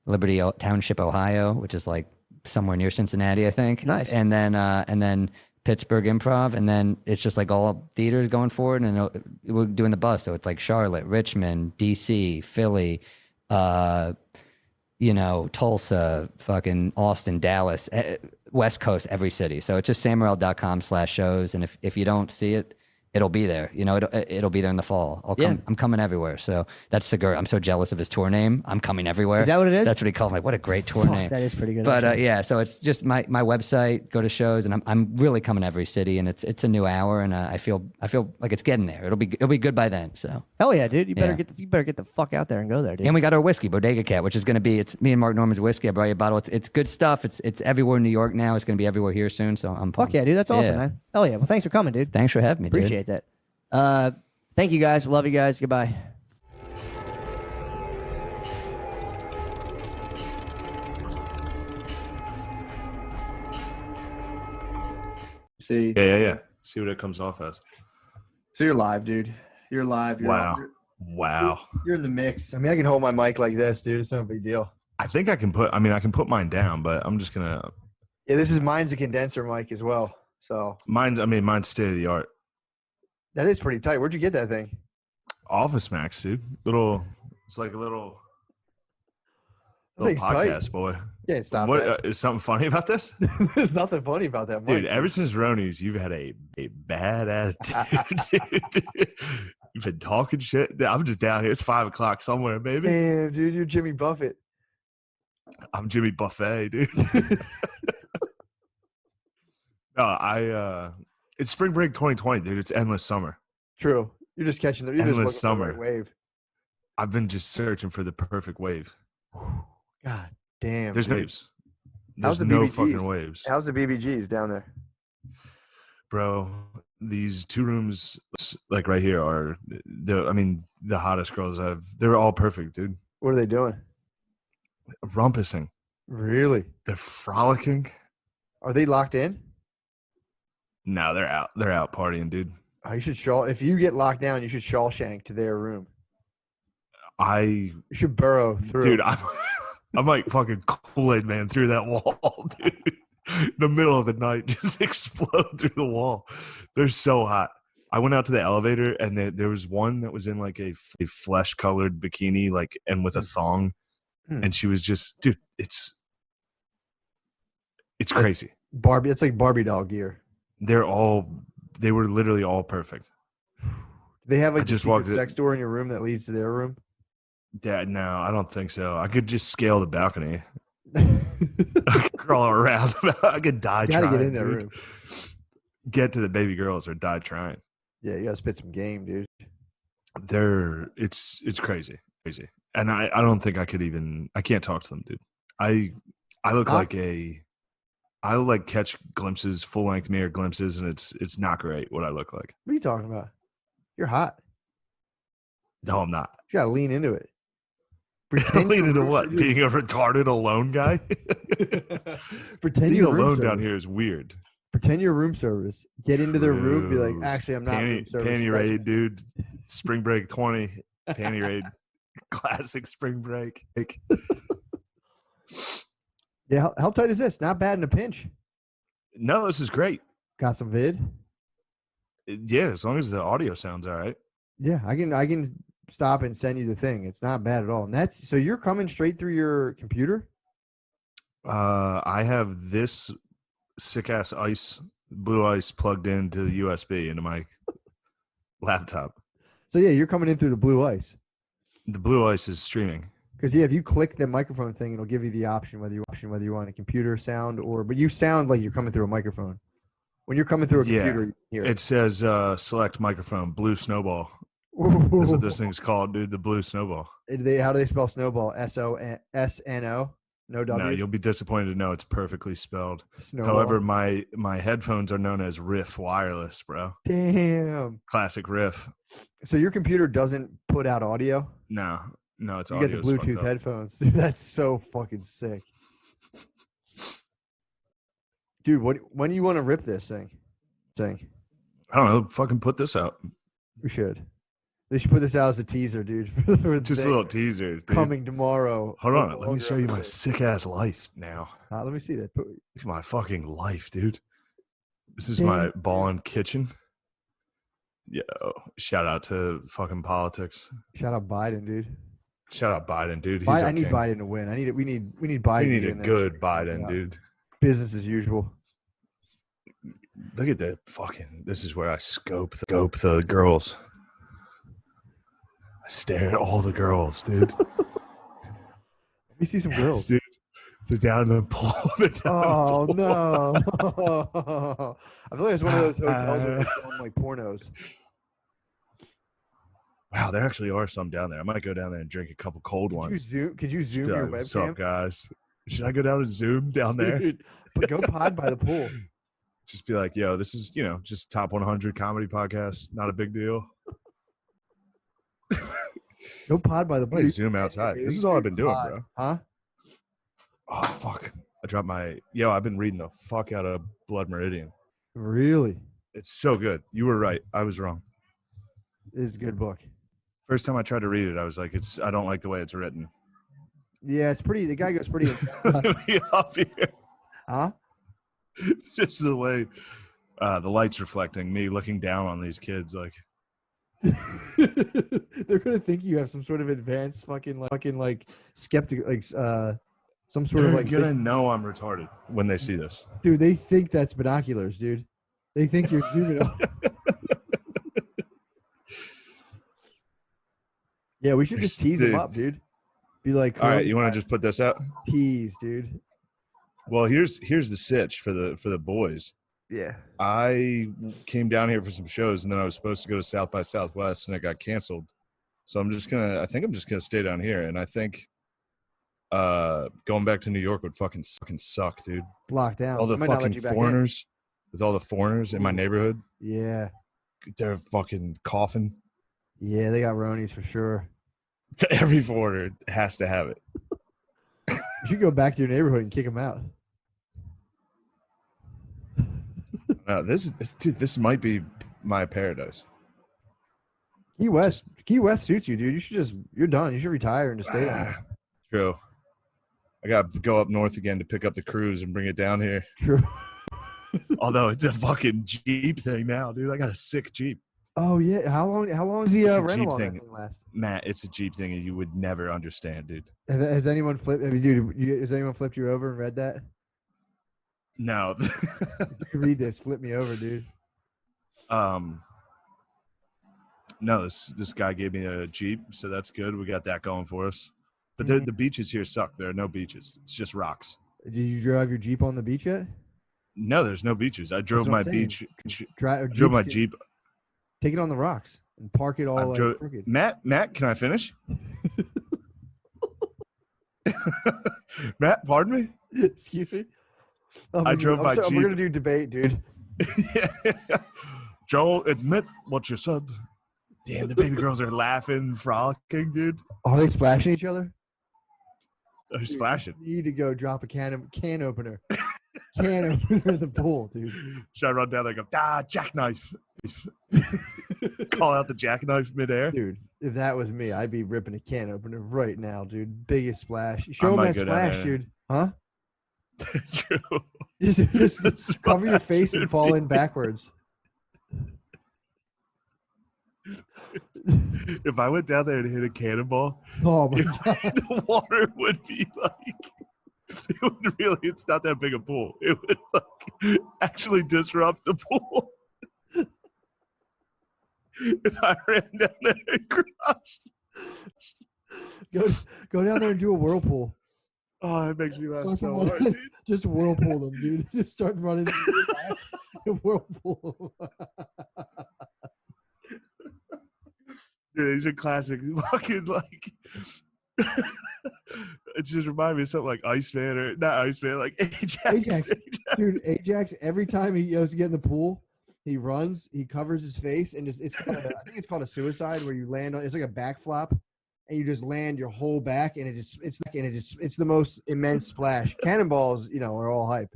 S14: Liberty Township, Ohio, which is like somewhere near Cincinnati, I think.
S7: Nice.
S14: And then Pittsburgh Improv, and then it's just like all theaters going forward, and we're doing the bus, so it's like Charlotte, Richmond, DC, Philly, you know, Tulsa, fucking Austin, Dallas, West Coast, every city. So it's just samuel.com/shows, and if you don't see it, it'll be there. You know, it'll be there in the fall. I'm coming everywhere. So that's Segura. I'm so jealous of his tour name. I'm coming everywhere.
S7: Is that what it is?
S14: That's what he called. Like, what a great tour name.
S7: That is pretty good.
S14: But yeah, so it's just my website. Go to shows, and I'm really coming every city, and it's a new hour, and I feel like it's getting there. It'll be good by then. So
S7: hell yeah, dude. You better get the fuck out there and go there, dude.
S14: And we got our whiskey, Bodega Cat, which is going to be, it's me and Mark Norman's whiskey. I brought you a bottle. It's good stuff. It's everywhere in New York now. It's going to be everywhere here soon. So I'm pumped.
S7: Fuck yeah, dude. That's awesome, man. Hell yeah. Well, thanks for coming, dude.
S14: Thanks for having me.
S7: Appreciate that. Thank you guys. Love you guys. Goodbye.
S1: See.
S2: Yeah. See what it comes off as.
S1: So you're live, dude. You're live.
S2: Wow.
S1: You're in the mix. I mean, I can hold my mic like this, dude. It's no big deal.
S2: I think I can put mine down, but I'm just gonna.
S1: Yeah, mine's a condenser mic as well. So
S2: mine's state of the art.
S1: That is pretty tight. Where'd you get that thing?
S2: Office Max, dude. It's like a little. Little
S1: Thing's tight.
S2: podcast, boy.
S1: Can't stop
S2: What
S1: that.
S2: is something funny about this?
S1: There's nothing funny about that,
S2: Dude,
S1: Mike.
S2: ever since Ronies, you've had a bad attitude, dude. You've been talking shit. I'm just down here. It's 5 o'clock somewhere, baby.
S1: Damn, dude, you're Jimmy Buffett.
S2: I'm Jimmy Buffet, dude. No, it's spring break 2020, dude. It's endless summer.
S1: True. You're just catching the. You're just
S2: Endless
S1: looking for the
S2: summer.
S1: right wave.
S2: I've been just searching for the perfect wave.
S1: God damn.
S2: There's
S1: dude.
S2: waves.
S1: How's
S2: There's
S1: the
S2: no
S1: BBGs?
S2: fucking waves.
S1: How's the BBGs down there?
S2: Bro, these 2 rooms, like right here, are the hottest girls I've. They're all perfect, dude.
S1: What are they doing?
S2: Rumpusing.
S1: Really?
S2: They're frolicking.
S1: Are they locked in?
S2: No, they're out. They're out partying, dude.
S1: Oh, you should if you get locked down, you should Shawshank to their room. You should burrow through.
S2: Dude, I'm like fucking Kool-Aid Man through that wall, dude. The middle of the night, just explode through the wall. They're so hot. I went out to the elevator, and there was one that was in like a flesh-colored bikini, like, and with a thong, and she was just, dude, it's crazy.
S1: Barbie. It's like Barbie doll gear.
S2: They were literally all perfect.
S1: They have like
S2: I
S1: a
S2: just
S1: secret
S2: walked
S1: sex door in your room that leads to their room.
S2: Yeah, no, I don't think so. I could just scale the balcony. I could crawl around. I could die
S1: You gotta
S2: trying.
S1: get in their
S2: dude.
S1: room.
S2: Get to the baby girls or die trying.
S1: Yeah, you gotta spit some game, dude.
S2: It's crazy. And I don't think I can't talk to them, dude. I look like I like catch glimpses, full length mirror glimpses, and it's not great what I look like.
S1: What are you talking about? You're hot.
S2: No, I'm not.
S1: You gotta lean into it. Pretend
S2: Lean
S1: your
S2: into
S1: room
S2: what?
S1: service-
S2: Being a retarded alone guy?
S1: Pretend
S2: Being
S1: your room
S2: alone down
S1: service.
S2: here is weird.
S1: Pretend your room service. Get into their room. Be like,
S2: True.
S1: actually, I'm not room service.
S2: Panty
S1: special."
S2: raid, dude. Spring break 20. Panty raid. Classic spring break.
S1: Yeah, how tight is this? Not bad in a pinch.
S2: No, this is great.
S1: Got some vid.
S2: Yeah, as long as the audio sounds all right.
S1: Yeah, I can stop and send you the thing. It's not bad at all. And that's so you're coming straight through your computer.
S2: I have this sick ass blue ice plugged into the USB into my laptop.
S1: So yeah, you're coming in through the blue ice.
S2: The blue ice is streaming.
S1: Because yeah, if you click the microphone thing, it'll give you the option whether you want a computer sound but you sound like you're coming through a microphone. When you're coming through a computer, you hear
S2: It says select microphone, blue snowball. That's what this thing's called, dude. The blue snowball.
S1: How do they spell snowball? SONO? No W.
S2: No, you'll be disappointed to know it's perfectly spelled.
S1: Snowball.
S2: However, my headphones are known as Riff Wireless, bro.
S1: Damn.
S2: Classic Riff.
S1: So your computer doesn't put out audio?
S2: No, it's
S1: You
S2: audio.
S1: get the Bluetooth headphones. Dude, that's so fucking sick. Dude, when do you want to rip this thing?
S2: I don't know. Fucking put this out.
S1: We should. They should put this out as a teaser, dude. for the
S2: Just a
S1: thing.
S2: little teaser. Dude.
S1: Coming tomorrow.
S2: Hold on. Let me show you my sick ass life now.
S1: Let me see that.
S2: Look at my fucking life, dude. This is my ballin' kitchen. Yo, shout out to fucking politics.
S1: Shout out Biden, dude.
S2: Shout out Biden, dude. He's
S1: I need Biden to win. We need Biden.
S2: We need
S1: to
S2: a
S1: win that
S2: good
S1: shit.
S2: Biden,
S1: Yeah.
S2: dude.
S1: Business as usual.
S2: Look at that fucking. This is where I scope the girls. I stare at all the girls, dude.
S1: Let me see some girls.
S2: Dude, they're down in the pool.
S1: Oh no! I feel like it's one of those hotels where they film like pornos.
S2: Wow, there actually are some down there. I might go down there and drink a couple cold ones.
S1: Could you zoom your
S2: What's
S1: webcam?
S2: up, guys? Should I go down and zoom down there?
S1: Dude, but go pod by the pool.
S2: Just be like, yo, this is, just top 100 comedy podcast. Not a big deal.
S1: Go pod by the
S2: I'm
S1: pool.
S2: gonna zoom outside. This is all I've been doing, bro.
S1: Huh?
S2: Oh, fuck. I dropped I've been reading the fuck out of Blood Meridian.
S1: Really?
S2: It's so good. You were right. I was wrong.
S1: It's a good book.
S2: First time I tried to read it, I was like, I don't like the way it's written.
S1: Yeah, it's pretty. The guy goes pretty.
S2: Up here.
S1: Huh?
S2: Just the way the light's reflecting me looking down on these kids, like
S1: They're gonna think you have some sort of advanced fucking like skeptic
S13: Some sort
S2: They're
S13: of like.
S2: gonna know I'm retarded when they see this.
S13: Dude, they think that's binoculars, dude. They think you're zooming out. Yeah, we should just tease them up, dude. Be like,
S2: all right, you want to just put this out?
S13: Tease, dude.
S2: Well, here's the sitch for the boys.
S13: Yeah.
S2: I came down here for some shows, and then I was supposed to go to South by Southwest, and it got canceled. So I think I'm just gonna stay down here, and I think going back to New York would fucking suck, dude.
S13: Locked down.
S2: All the fucking foreigners, with all the foreigners in my neighborhood.
S13: Yeah.
S2: They're fucking coughing.
S13: Yeah, they got Ronies for sure.
S2: Every foreigner has to have it.
S13: You should go back to your neighborhood and kick them out.
S2: This might be my paradise.
S13: Key West suits you, dude. You're done. You should retire and just stay down there.
S2: True. I got to go up north again to pick up the cruise and bring it down here.
S13: True.
S2: Although it's a fucking Jeep thing now, dude. I got a sick Jeep.
S13: Oh yeah. How long is the rental on that thing last?
S2: Matt, it's a Jeep thing and you would never understand, dude.
S13: Has anyone flipped? I mean, dude, has anyone flipped you over and read that?
S2: No.
S13: You can read this. Flip me over, dude.
S2: No, this guy gave me a Jeep, so that's good. We got that going for us. But the beaches here suck. There are no beaches. It's just rocks.
S13: Did you drive your Jeep on the beach yet?
S2: No, there's no beaches. I drove my beach.
S13: Drove
S2: my Jeep.
S13: Take it on the rocks and park it all crooked.
S2: Matt, can I finish? Matt, pardon me?
S13: Excuse me?
S2: I drove my Jeep.
S13: We're going to do debate, dude.
S2: Joel, admit what you said. Damn, the baby girls are laughing, frolicking, dude.
S13: Are they splashing each other?
S2: They're splashing.
S13: You need to go drop a can opener. Can opener in the pool, dude.
S2: Should I run down there and go, jackknife? Call out the jackknife midair?
S13: Dude, if that was me, I'd be ripping a can opener right now, dude. Biggest splash. Show them that splash, dude. Huh?
S2: True.
S13: Just cover your face and fall in backwards.
S2: If I went down there and hit a cannonball,
S13: oh my God.
S2: The water would be it's not that big a pool. It would actually disrupt the pool. If I ran down there and crashed.
S13: Go down there and do a whirlpool.
S2: Oh, it makes me laugh so hard, dude.
S13: Just whirlpool them, dude. Just start running. Whirlpool.
S2: Dude, these are classic fucking it just reminded me of something like Iceman or not Iceman, like Ajax.
S13: Dude, Ajax, every time he goes to get in the pool, he runs, he covers his face, and I think it's called a suicide where you land on, it's like a backflop, and you just land your whole back, and it's the most immense splash. Cannonballs, are all hype.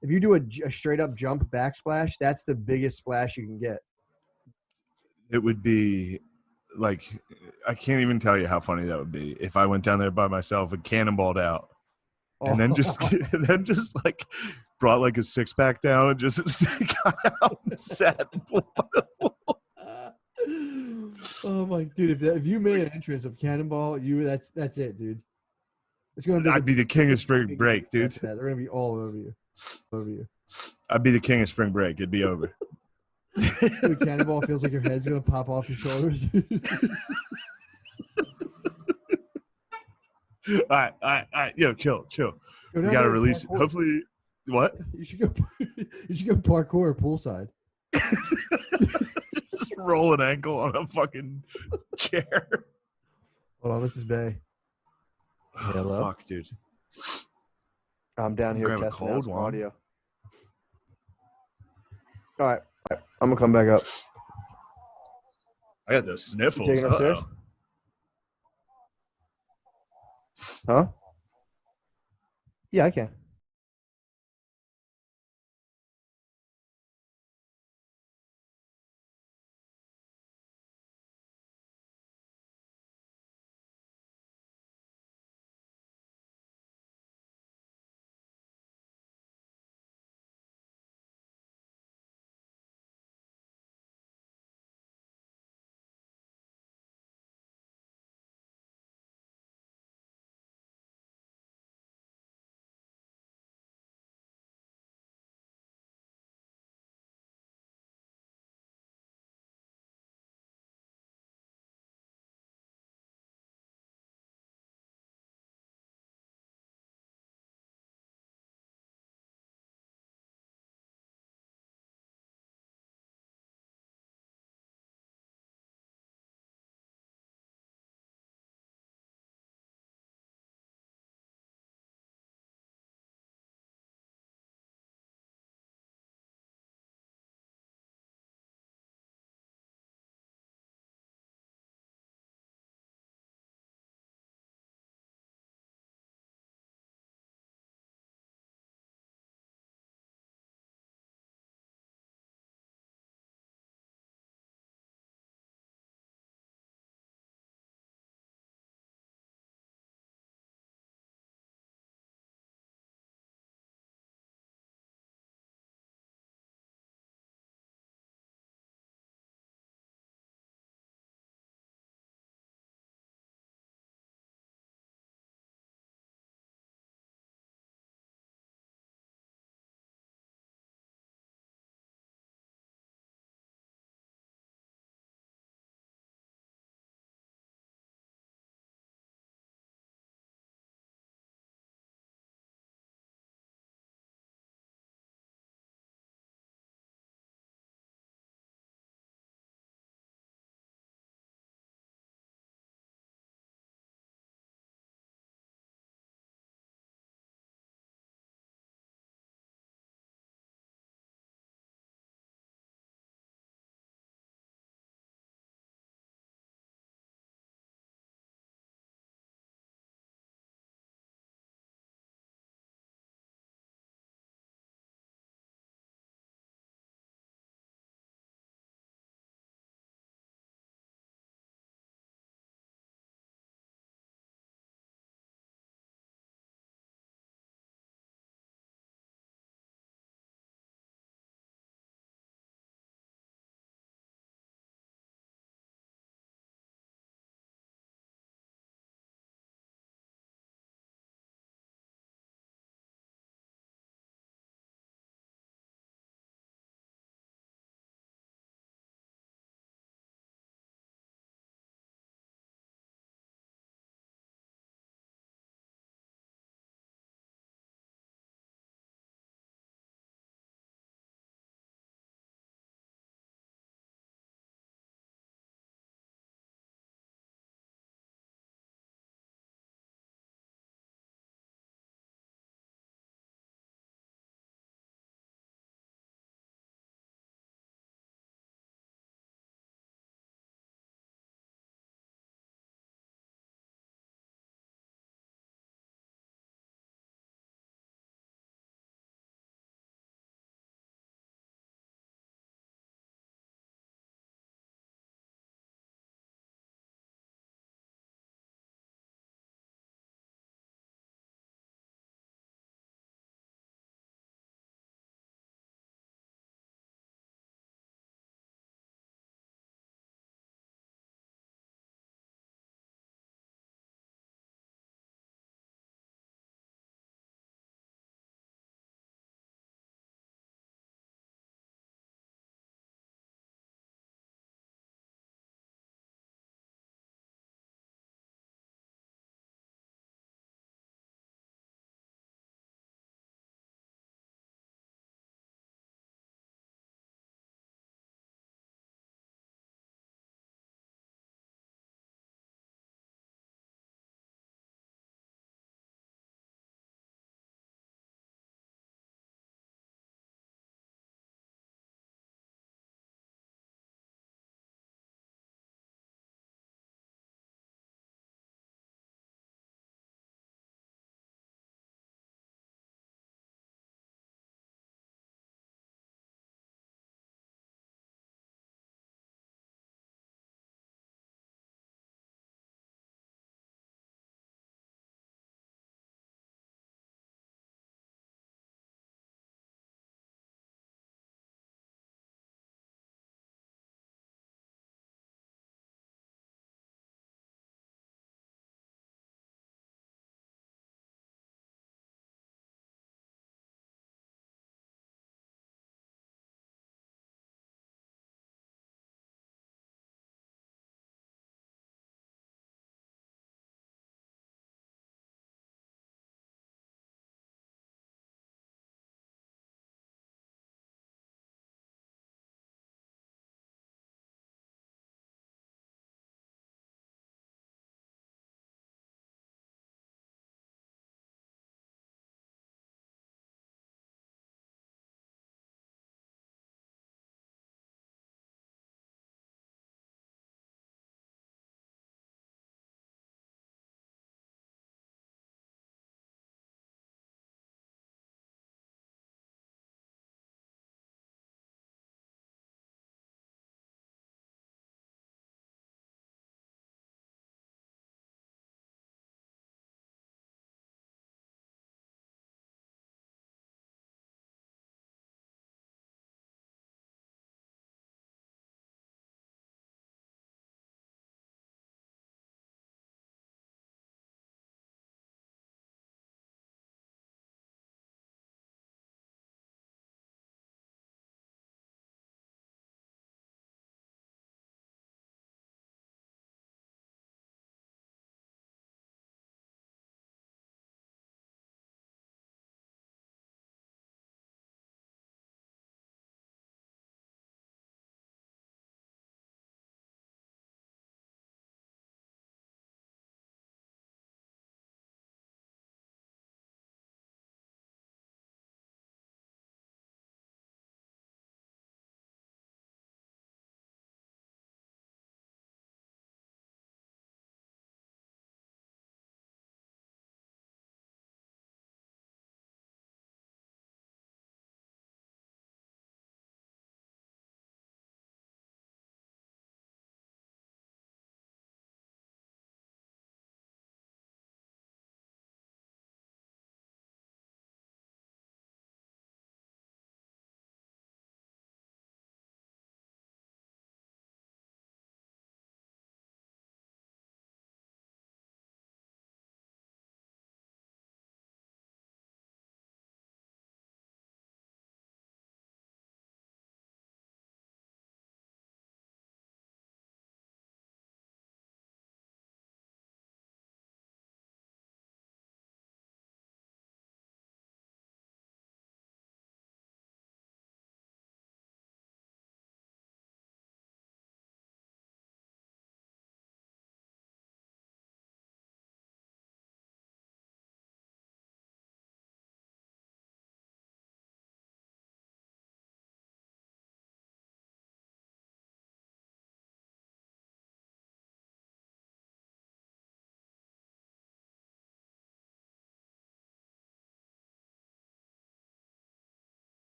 S13: If you do a straight up jump backsplash, that's the biggest splash you can get.
S2: It would be like, I can't even tell you how funny that would be if I went down there by myself and cannonballed out, and then just like brought like a 6-pack down and just got out and sat.
S13: Oh my dude! If you made an entrance of cannonball, that's it, dude. It's gonna be.
S2: I'd be the king of spring break, dude.
S13: They're gonna be all over you.
S2: I'd be the king of spring break. It'd be over.
S13: Dude, cannonball feels like your head's gonna pop off your shoulders.
S2: All right. Yo, chill. We gotta release it. Hopefully, what?
S13: You should go parkour poolside.
S2: Just roll an ankle on a fucking chair.
S13: Hold on, this is Bay. Hello?
S2: Fuck, dude.
S13: I'm down here
S2: Grab a
S13: testing
S2: cold
S13: out some
S2: one.
S13: audio. All right, I'm gonna come back up.
S2: I got those sniffles.
S13: You taking upstairs?
S2: Uh-oh.
S13: Huh? Yeah, I can.